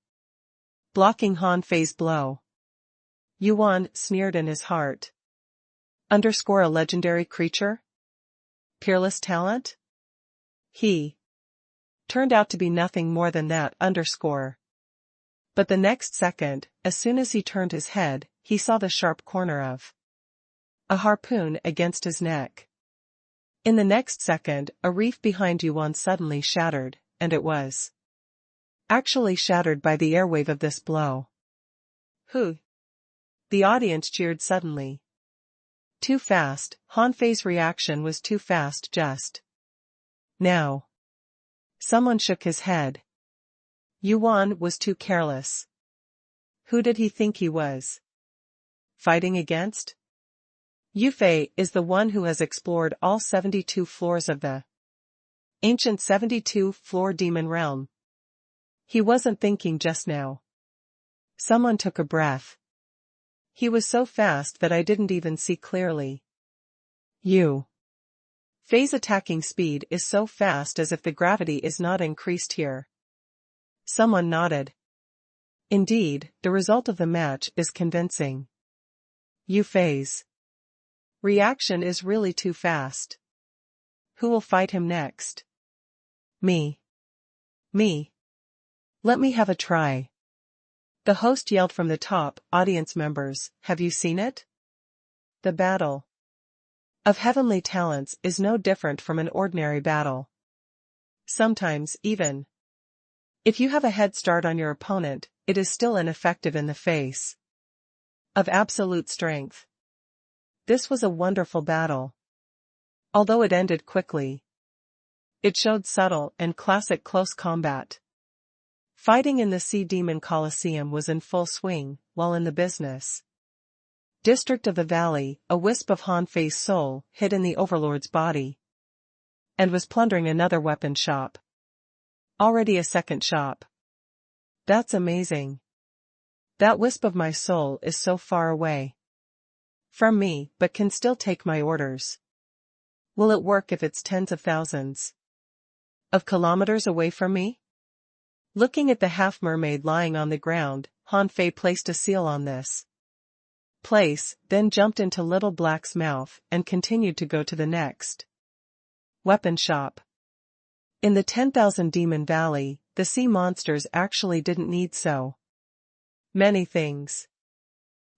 blocking Han Fei's blow. Yuan sneered in his heart. _a legendary creature? Peerless talent? He turned out to be nothing more than that _. But the next second, as soon as he turned his head, he saw the sharp corner of a harpoon against his neck. In the next second, a reef behind Yuan suddenly shattered, and it was actually shattered by the airwave of this blow. Who? The audience cheered suddenly. Too fast, Han Fei's reaction was too fast just now. Someone shook his head. Yuan was too careless. Who did he think he was fighting against? Yu Fei is the one who has explored all 72 floors of the ancient 72-floor demon realm. He wasn't thinking just now. Someone took a breath. He was so fast that I didn't even see clearly. Yu Fei's attacking speed is so fast as if the gravity is not increased here. Someone nodded. Indeed, the result of the match is convincing. Yu Fei's reaction is really too fast. Who will fight him next? Me. Me. Let me have a try. The host yelled from the top. Audience members, have you seen it? The battle of heavenly talents is no different from an ordinary battle. Sometimes, even if you have a head start on your opponent, it is still ineffective in the face of absolute strength. This was a wonderful battle. Although it ended quickly, it showed subtle and classic close combat. Fighting in the Sea Demon Coliseum was in full swing, while in the business district of the valley, a wisp of Han Fei's soul hid in the Overlord's body and was plundering another weapon shop. Already a second shop. That's amazing. That wisp of my soul is so far away from me, but can still take my orders. Will it work if it's tens of thousands of kilometers away from me? Looking at the half-mermaid lying on the ground, Han Fei placed a seal on this place, then jumped into Little Black's mouth and continued to go to the next weapon shop. In the 10,000 Demon Valley, the sea monsters actually didn't need so many things.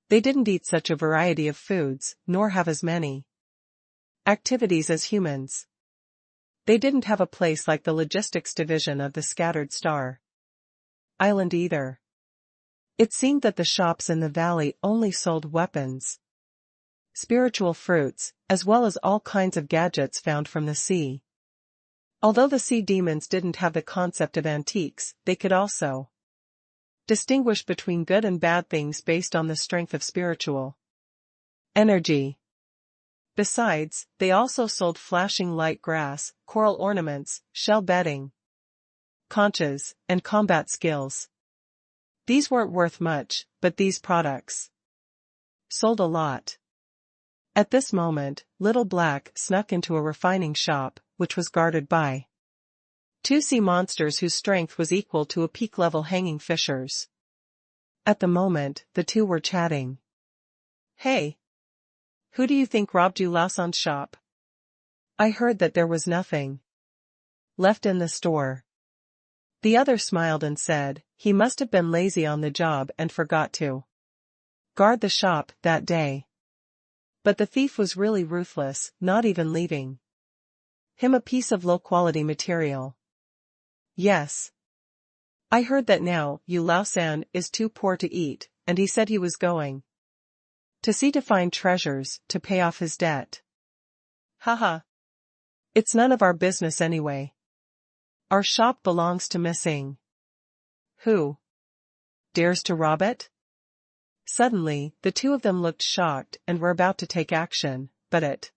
They didn't eat such a variety of foods, nor have as many activities as humans. They didn't have a place like the logistics division of the Scattered Star Island either. It seemed that the shops in the valley only sold weapons, spiritual fruits, as well as all kinds of gadgets found from the sea. Although the sea demons didn't have the concept of antiques, they could also distinguish between good and bad things based on the strength of spiritual energy. Besides, they also sold flashing light grass, coral ornaments, shell bedding, conches, and combat skills. These weren't worth much, but these products sold a lot. At this moment, Little Black snuck into a refining shop, which was guarded by two sea monsters whose strength was equal to a peak-level hanging fishers. At the moment, the two were chatting. Hey! Who do you think robbed you Laosan's shop? I heard that there was nothing left in the store. The other smiled and said, he must have been lazy on the job and forgot to guard the shop that day. But the thief was really ruthless, not even leaving him a piece of low-quality material. Yes. I heard that now, Laosan is too poor to eat, and he said he was going to sea to find treasures to pay off his debt. Haha. It's none of our business anyway. Our shop belongs to missing. Who dares to rob it? Suddenly, the two of them looked shocked and were about to take action, but it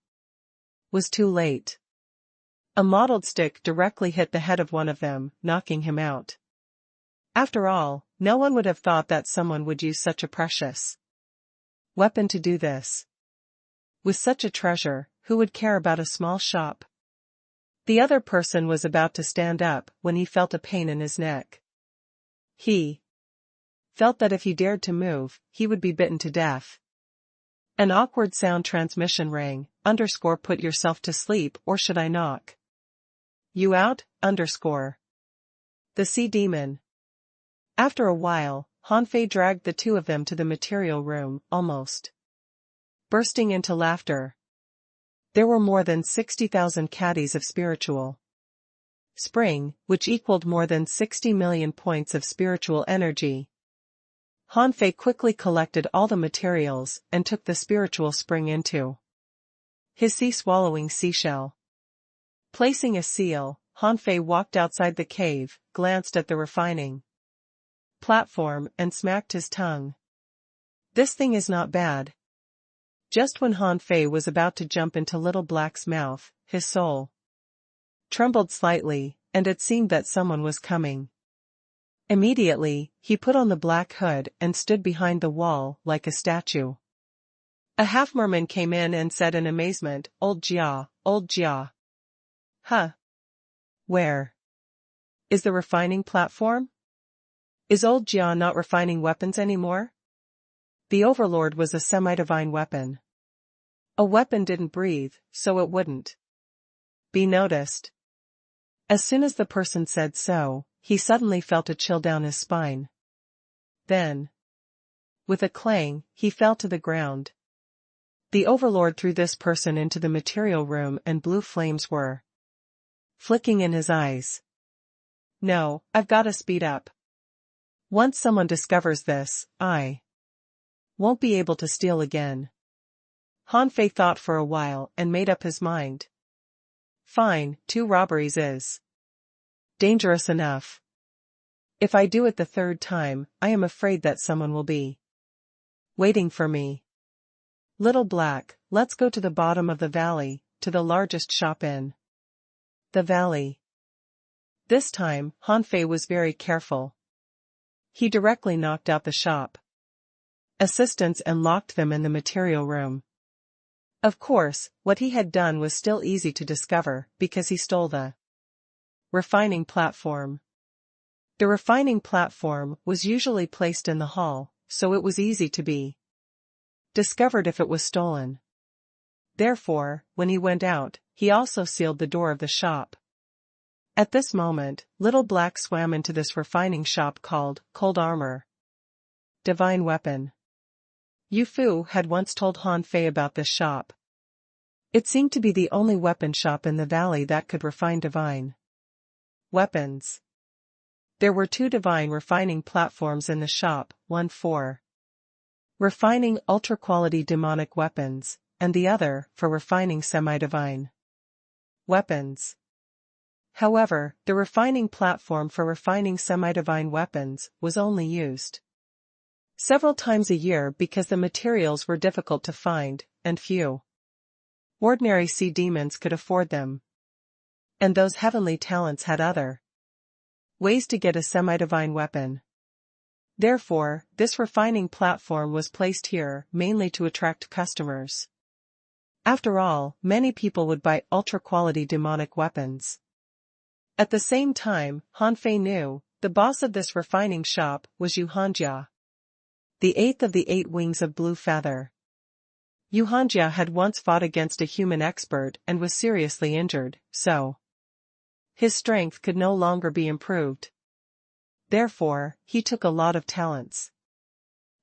was too late. A mottled stick directly hit the head of one of them, knocking him out. After all, no one would have thought that someone would use such a precious weapon to do this. With such a treasure, who would care about a small shop? The other person was about to stand up when he felt a pain in his neck. He felt that if he dared to move, he would be bitten to death. An awkward sound transmission rang, _put yourself to sleep or should I knock you out, _. The sea demon. After a while, Han Fei dragged the two of them to the material room, almost bursting into laughter. There were more than 60,000 caddies of spiritual spring, which equaled more than 60 million points of spiritual energy. Han Fei quickly collected all the materials and took the spiritual spring into his sea-swallowing seashell. Placing a seal, Han Fei walked outside the cave, glanced at the refining platform and smacked his tongue. This thing is not bad. Just when Han Fei was about to jump into Little Black's mouth, his soul trembled slightly, and it seemed that someone was coming. Immediately, he put on the black hood and stood behind the wall like a statue. A half-merman came in and said in amazement, Old Jia, Old Jia. Huh? Where is the refining platform? Is Old Jia not refining weapons anymore? The Overlord was a semi-divine weapon. A weapon didn't breathe, so it wouldn't be noticed. As soon as the person said so, he suddenly felt a chill down his spine. Then, with a clang, he fell to the ground. The Overlord threw this person into the material room and blue flames were flicking in his eyes. No, I've gotta speed up. Once someone discovers this, I won't be able to steal again. Han Fei thought for a while and made up his mind. Fine, 2 robberies is dangerous enough. If I do it the third time, I am afraid that someone will be waiting for me. Little Black, let's go to the bottom of the valley, to the largest shop in the valley. This time, Hanfei was very careful. He directly knocked out the shop assistants and locked them in the material room. Of course, what he had done was still easy to discover, because he stole the refining platform. The refining platform was usually placed in the hall, so it was easy to be discovered if it was stolen. Therefore, when he went out, he also sealed the door of the shop. At this moment, Little Black swam into this refining shop called Cold Armor, Divine Weapon. Yu Fu had once told Hanfei about this shop. It seemed to be the only weapon shop in the valley that could refine divine weapons. There were 2 divine refining platforms in the shop, one for refining ultra-quality demonic weapons, and the other for refining semi-divine weapons. However, the refining platform for refining semi-divine weapons was only used several times a year because the materials were difficult to find, and few ordinary sea demons could afford them. And those heavenly talents had other ways to get a semi-divine weapon. Therefore, this refining platform was placed here mainly to attract customers. After all, many people would buy ultra-quality demonic weapons. At the same time, Hanfei knew, the boss of this refining shop was Yu Hanjia, the 8th of the 8 wings of Blue Feather. Yu Hanjia had once fought against a human expert and was seriously injured, so his strength could no longer be improved. Therefore, he took a lot of talents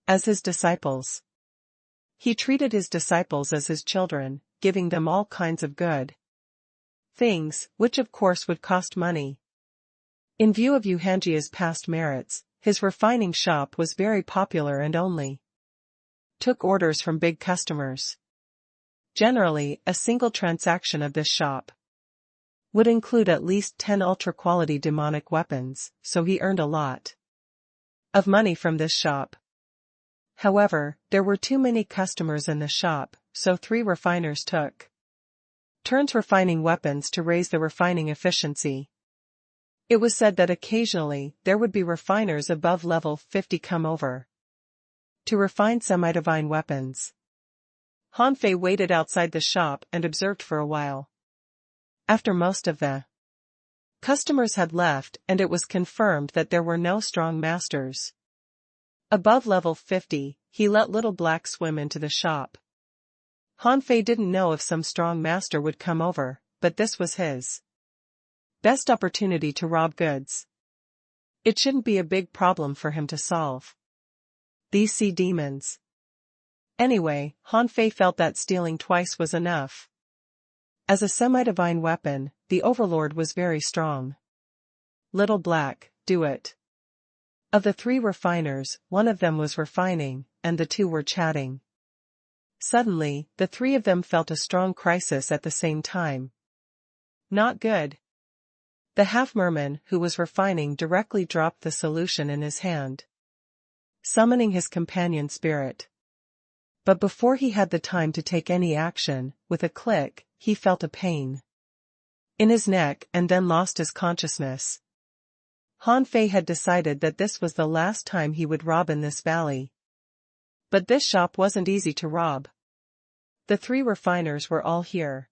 as his disciples. He treated his disciples as his children, giving them all kinds of good things, which of course would cost money. In view of Yu Hanjia's past merits, his refining shop was very popular and only took orders from big customers. Generally, a single transaction of this shop would include at least 10 ultra-quality demonic weapons, so he earned a lot of money from this shop. However, there were too many customers in the shop, so 3 refiners took turns refining weapons to raise the refining efficiency. It was said that occasionally there would be refiners above level 50 come over to refine semi-divine weapons. Hanfei waited outside the shop and observed for a while. After most of the customers had left and it was confirmed that there were no strong masters above level 50, he let Little Black swim into the shop. Hanfei didn't know if some strong master would come over, but this was his best opportunity to rob goods. It shouldn't be a big problem for him to solve these sea demons. Anyway, Hanfei felt that stealing twice was enough. As a semi-divine weapon, the Overlord was very strong. Little Black, do it. Of the 3 refiners, one of them was refining, and the 2 were chatting. Suddenly, the 3 of them felt a strong crisis at the same time. Not good. The half-merman who was refining directly dropped the solution in his hand, summoning his companion spirit. But before he had the time to take any action, with a click, he felt a pain in his neck and then lost his consciousness. Hanfei had decided that this was the last time he would rob in this valley. But this shop wasn't easy to rob. The 3 refiners were all here.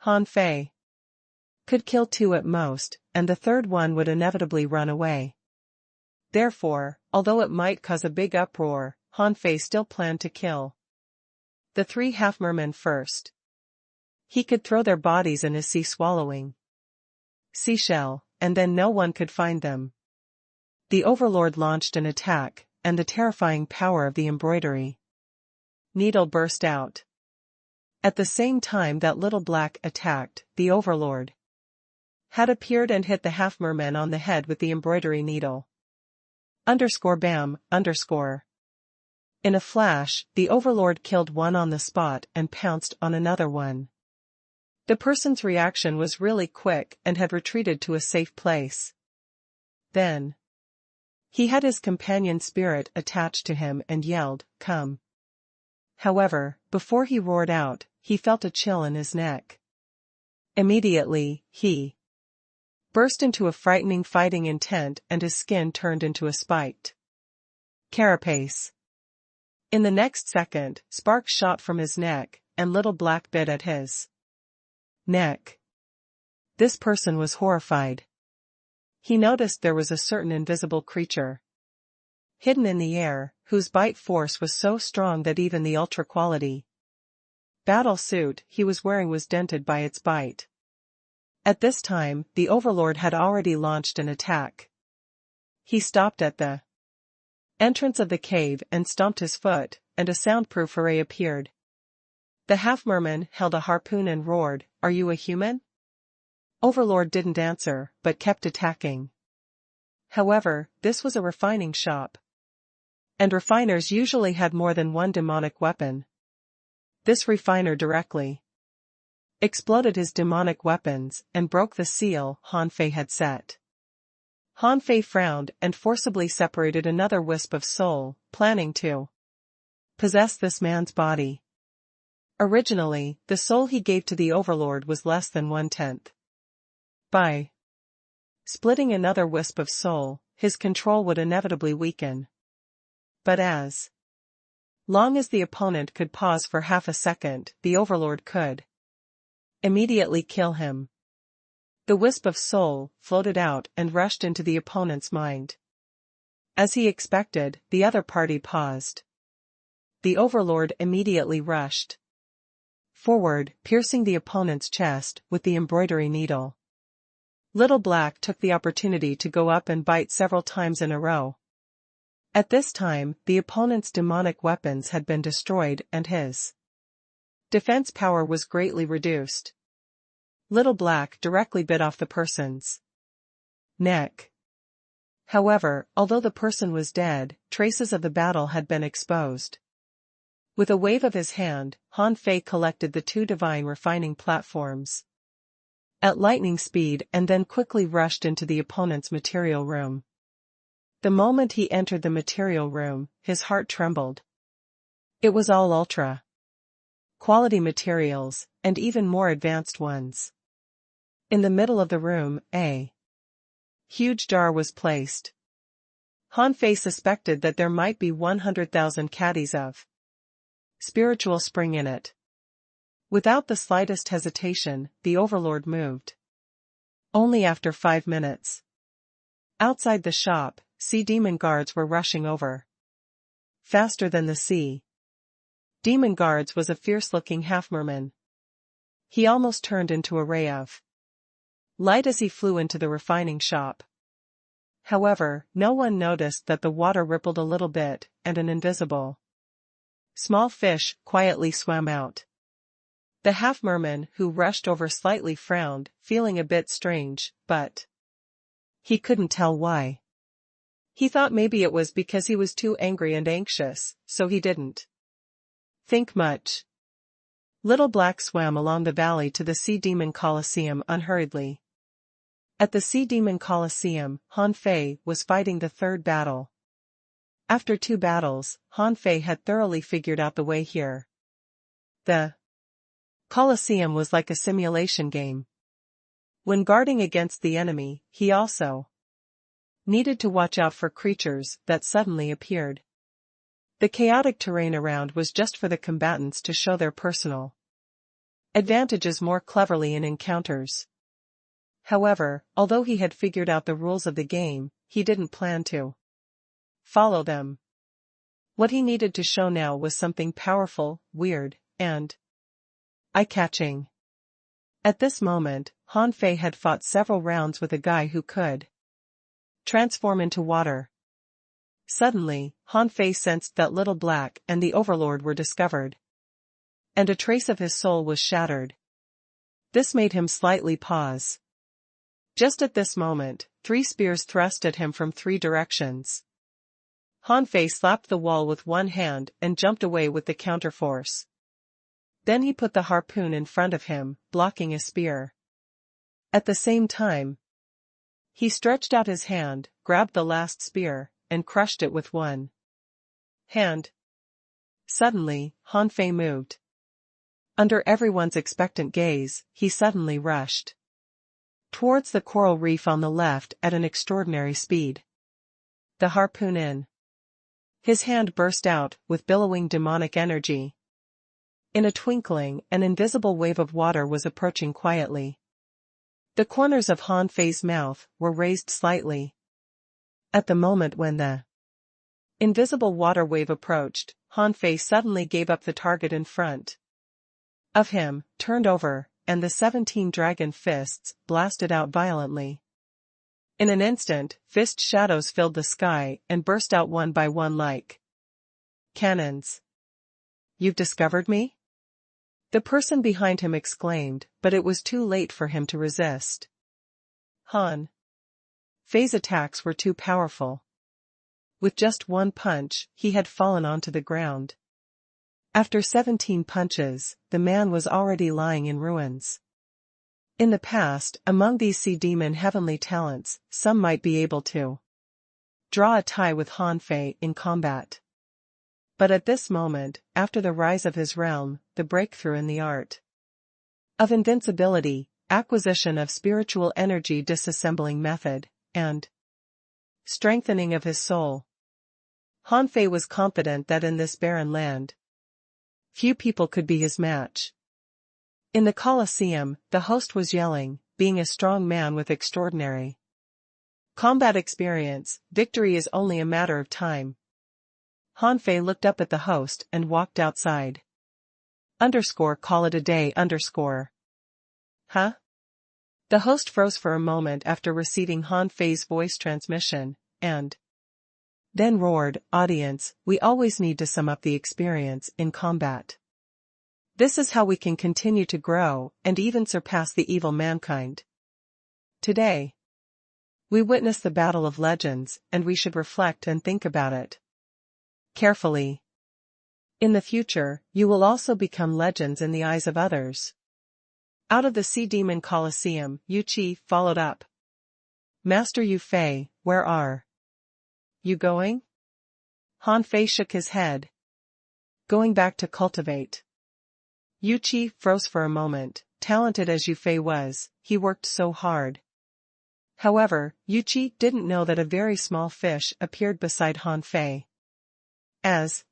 Hanfei could kill 2 at most, and the third one would inevitably run away. Therefore, although it might cause a big uproar, Hanfei still planned to kill the 3 half-mermen first. He could throw their bodies in his sea-swallowing seashell, and then no one could find them. The Overlord launched an attack, and the terrifying power of the embroidery needle burst out. At the same time that Little Black attacked, the Overlord had appeared and hit the half-merman on the head with the embroidery needle. _bam, _. In a flash, the Overlord killed one on the spot and pounced on another one. The person's reaction was really quick and had retreated to a safe place. Then, he had his companion spirit attached to him and yelled, "Come." However, before he roared out, he felt a chill in his neck. Immediately, he burst into a frightening fighting intent and his skin turned into a spiked carapace. In the next second, sparks shot from his neck, and Little Black bit at his neck. This person was horrified. He noticed there was a certain invisible creature hidden in the air, whose bite force was so strong that even the ultra-quality battle suit he was wearing was dented by its bite. At this time, the Overlord had already launched an attack. He stopped at the entrance of the cave and stomped his foot, and a soundproof array appeared. The half-merman held a harpoon and roared, "Are you a human?" Overlord didn't answer, but kept attacking. However, this was a refining shop, and refiners usually had more than one demonic weapon. This refiner directly exploded his demonic weapons and broke the seal Han Fei had set. Han Fei frowned and forcibly separated another wisp of soul, planning to possess this man's body. Originally, the soul he gave to the Overlord was less than 1/10. By splitting another wisp of soul, his control would inevitably weaken. But as long as the opponent could pause for half a second, the Overlord could immediately kill him. The wisp of soul floated out and rushed into the opponent's mind. As he expected, the other party paused. The Overlord immediately rushed forward, piercing the opponent's chest with the embroidery needle. Little Black took the opportunity to go up and bite several times in a row. At this time, the opponent's demonic weapons had been destroyed and his defense power was greatly reduced. Little Black directly bit off the person's neck. However, although the person was dead, traces of the battle had been exposed. With a wave of his hand, Han Fei collected the two divine refining platforms at lightning speed and then quickly rushed into the opponent's material room. The moment he entered the material room, his heart trembled. It was all ultra-quality materials, and even more advanced ones. In the middle of the room, a huge jar was placed. Han Fei suspected that there might be 100,000 caddies of spiritual spring in it. Without the slightest hesitation, the Overlord moved. Only after 5 minutes. Outside the shop, sea demon guards were rushing over. Faster than the sea demon guards was a fierce-looking half-merman. He almost turned into a ray of light as he flew into the refining shop. However, no one noticed that the water rippled a little bit, and an invisible small fish quietly swam out. The half-merman who rushed over slightly frowned, feeling a bit strange, but he couldn't tell why. He thought maybe it was because he was too angry and anxious, so he didn't think much. Little Black swam along the valley to the Sea Demon Colosseum unhurriedly. At the Sea Demon Colosseum, Han Fei was fighting the third battle. After 2 battles, Han Fei had thoroughly figured out the way here. The Colosseum was like a simulation game. When guarding against the enemy, he also needed to watch out for creatures that suddenly appeared. The chaotic terrain around was just for the combatants to show their personal advantages more cleverly in encounters. However, although he had figured out the rules of the game, he didn't plan to follow them. What he needed to show now was something powerful, weird, and eye-catching. At this moment, Han Fei had fought several rounds with a guy who could transform into water. Suddenly, Han Fei sensed that Little Black and the Overlord were discovered, and a trace of his soul was shattered. This made him slightly pause. Just at this moment, 3 spears thrust at him from 3 directions. Han Fei slapped the wall with one hand and jumped away with the counterforce. Then he put the harpoon in front of him, blocking a spear. At the same time, he stretched out his hand, grabbed the last spear, and crushed it with one hand. Suddenly, Han Fei moved. Under everyone's expectant gaze, he suddenly rushed towards the coral reef on the left at an extraordinary speed. The harpoon in his hand burst out with billowing demonic energy. In a twinkling, an invisible wave of water was approaching quietly. The corners of Han Fei's mouth were raised slightly. At the moment when the invisible water wave approached, Han Fei suddenly gave up the target in front of him, turned over, and the 17 dragon fists blasted out violently. In an instant, fist shadows filled the sky and burst out one by one like cannons. "You've discovered me?" the person behind him exclaimed, but it was too late for him to resist. Han Fei's attacks were too powerful. With just one punch, he had fallen onto the ground. After 17 punches, the man was already lying in ruins. In the past, among these sea demon heavenly talents, some might be able to draw a tie with Han Fei in combat. But at this moment, after the rise of his realm, the breakthrough in the art of invincibility, acquisition of spiritual energy disassembling method, and strengthening of his soul, Han Fei was confident that in this barren land, few people could be his match. In the Colosseum, the host was yelling, being a strong man with extraordinary combat experience, victory is only a matter of time. Han Fei looked up at the host and walked outside. Call it a day. Huh? The host froze for a moment after receiving Han Fei's voice transmission, and then roared, "Audience, we always need to sum up the experience in combat. This is how we can continue to grow and even surpass the evil mankind. Today, we witness the battle of legends, and we should reflect and think about it carefully. In the future, you will also become legends in the eyes of others." Out of the Sea Demon Colosseum, Yu Qi followed up. "Master Yu Fei, where are you going?" Han Fei shook his head. "Going back to cultivate." Yu Qi froze for a moment. Talented as Yu Fei was, he worked so hard. However, Yu Qi didn't know that a very small fish appeared beside Han Fei. As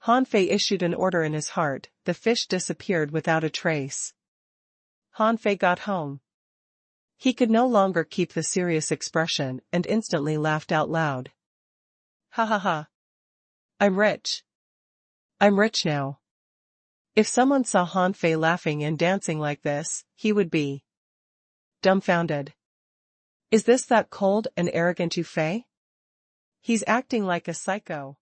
Han Fei issued an order in his heart, the fish disappeared without a trace. Han Fei got home. He could no longer keep the serious expression and instantly laughed out loud. "Ha ha ha. I'm rich. I'm rich now." If someone saw Han Fei laughing and dancing like this, he would be dumbfounded. Is this that cold and arrogant Yu Fei? He's acting like a psycho.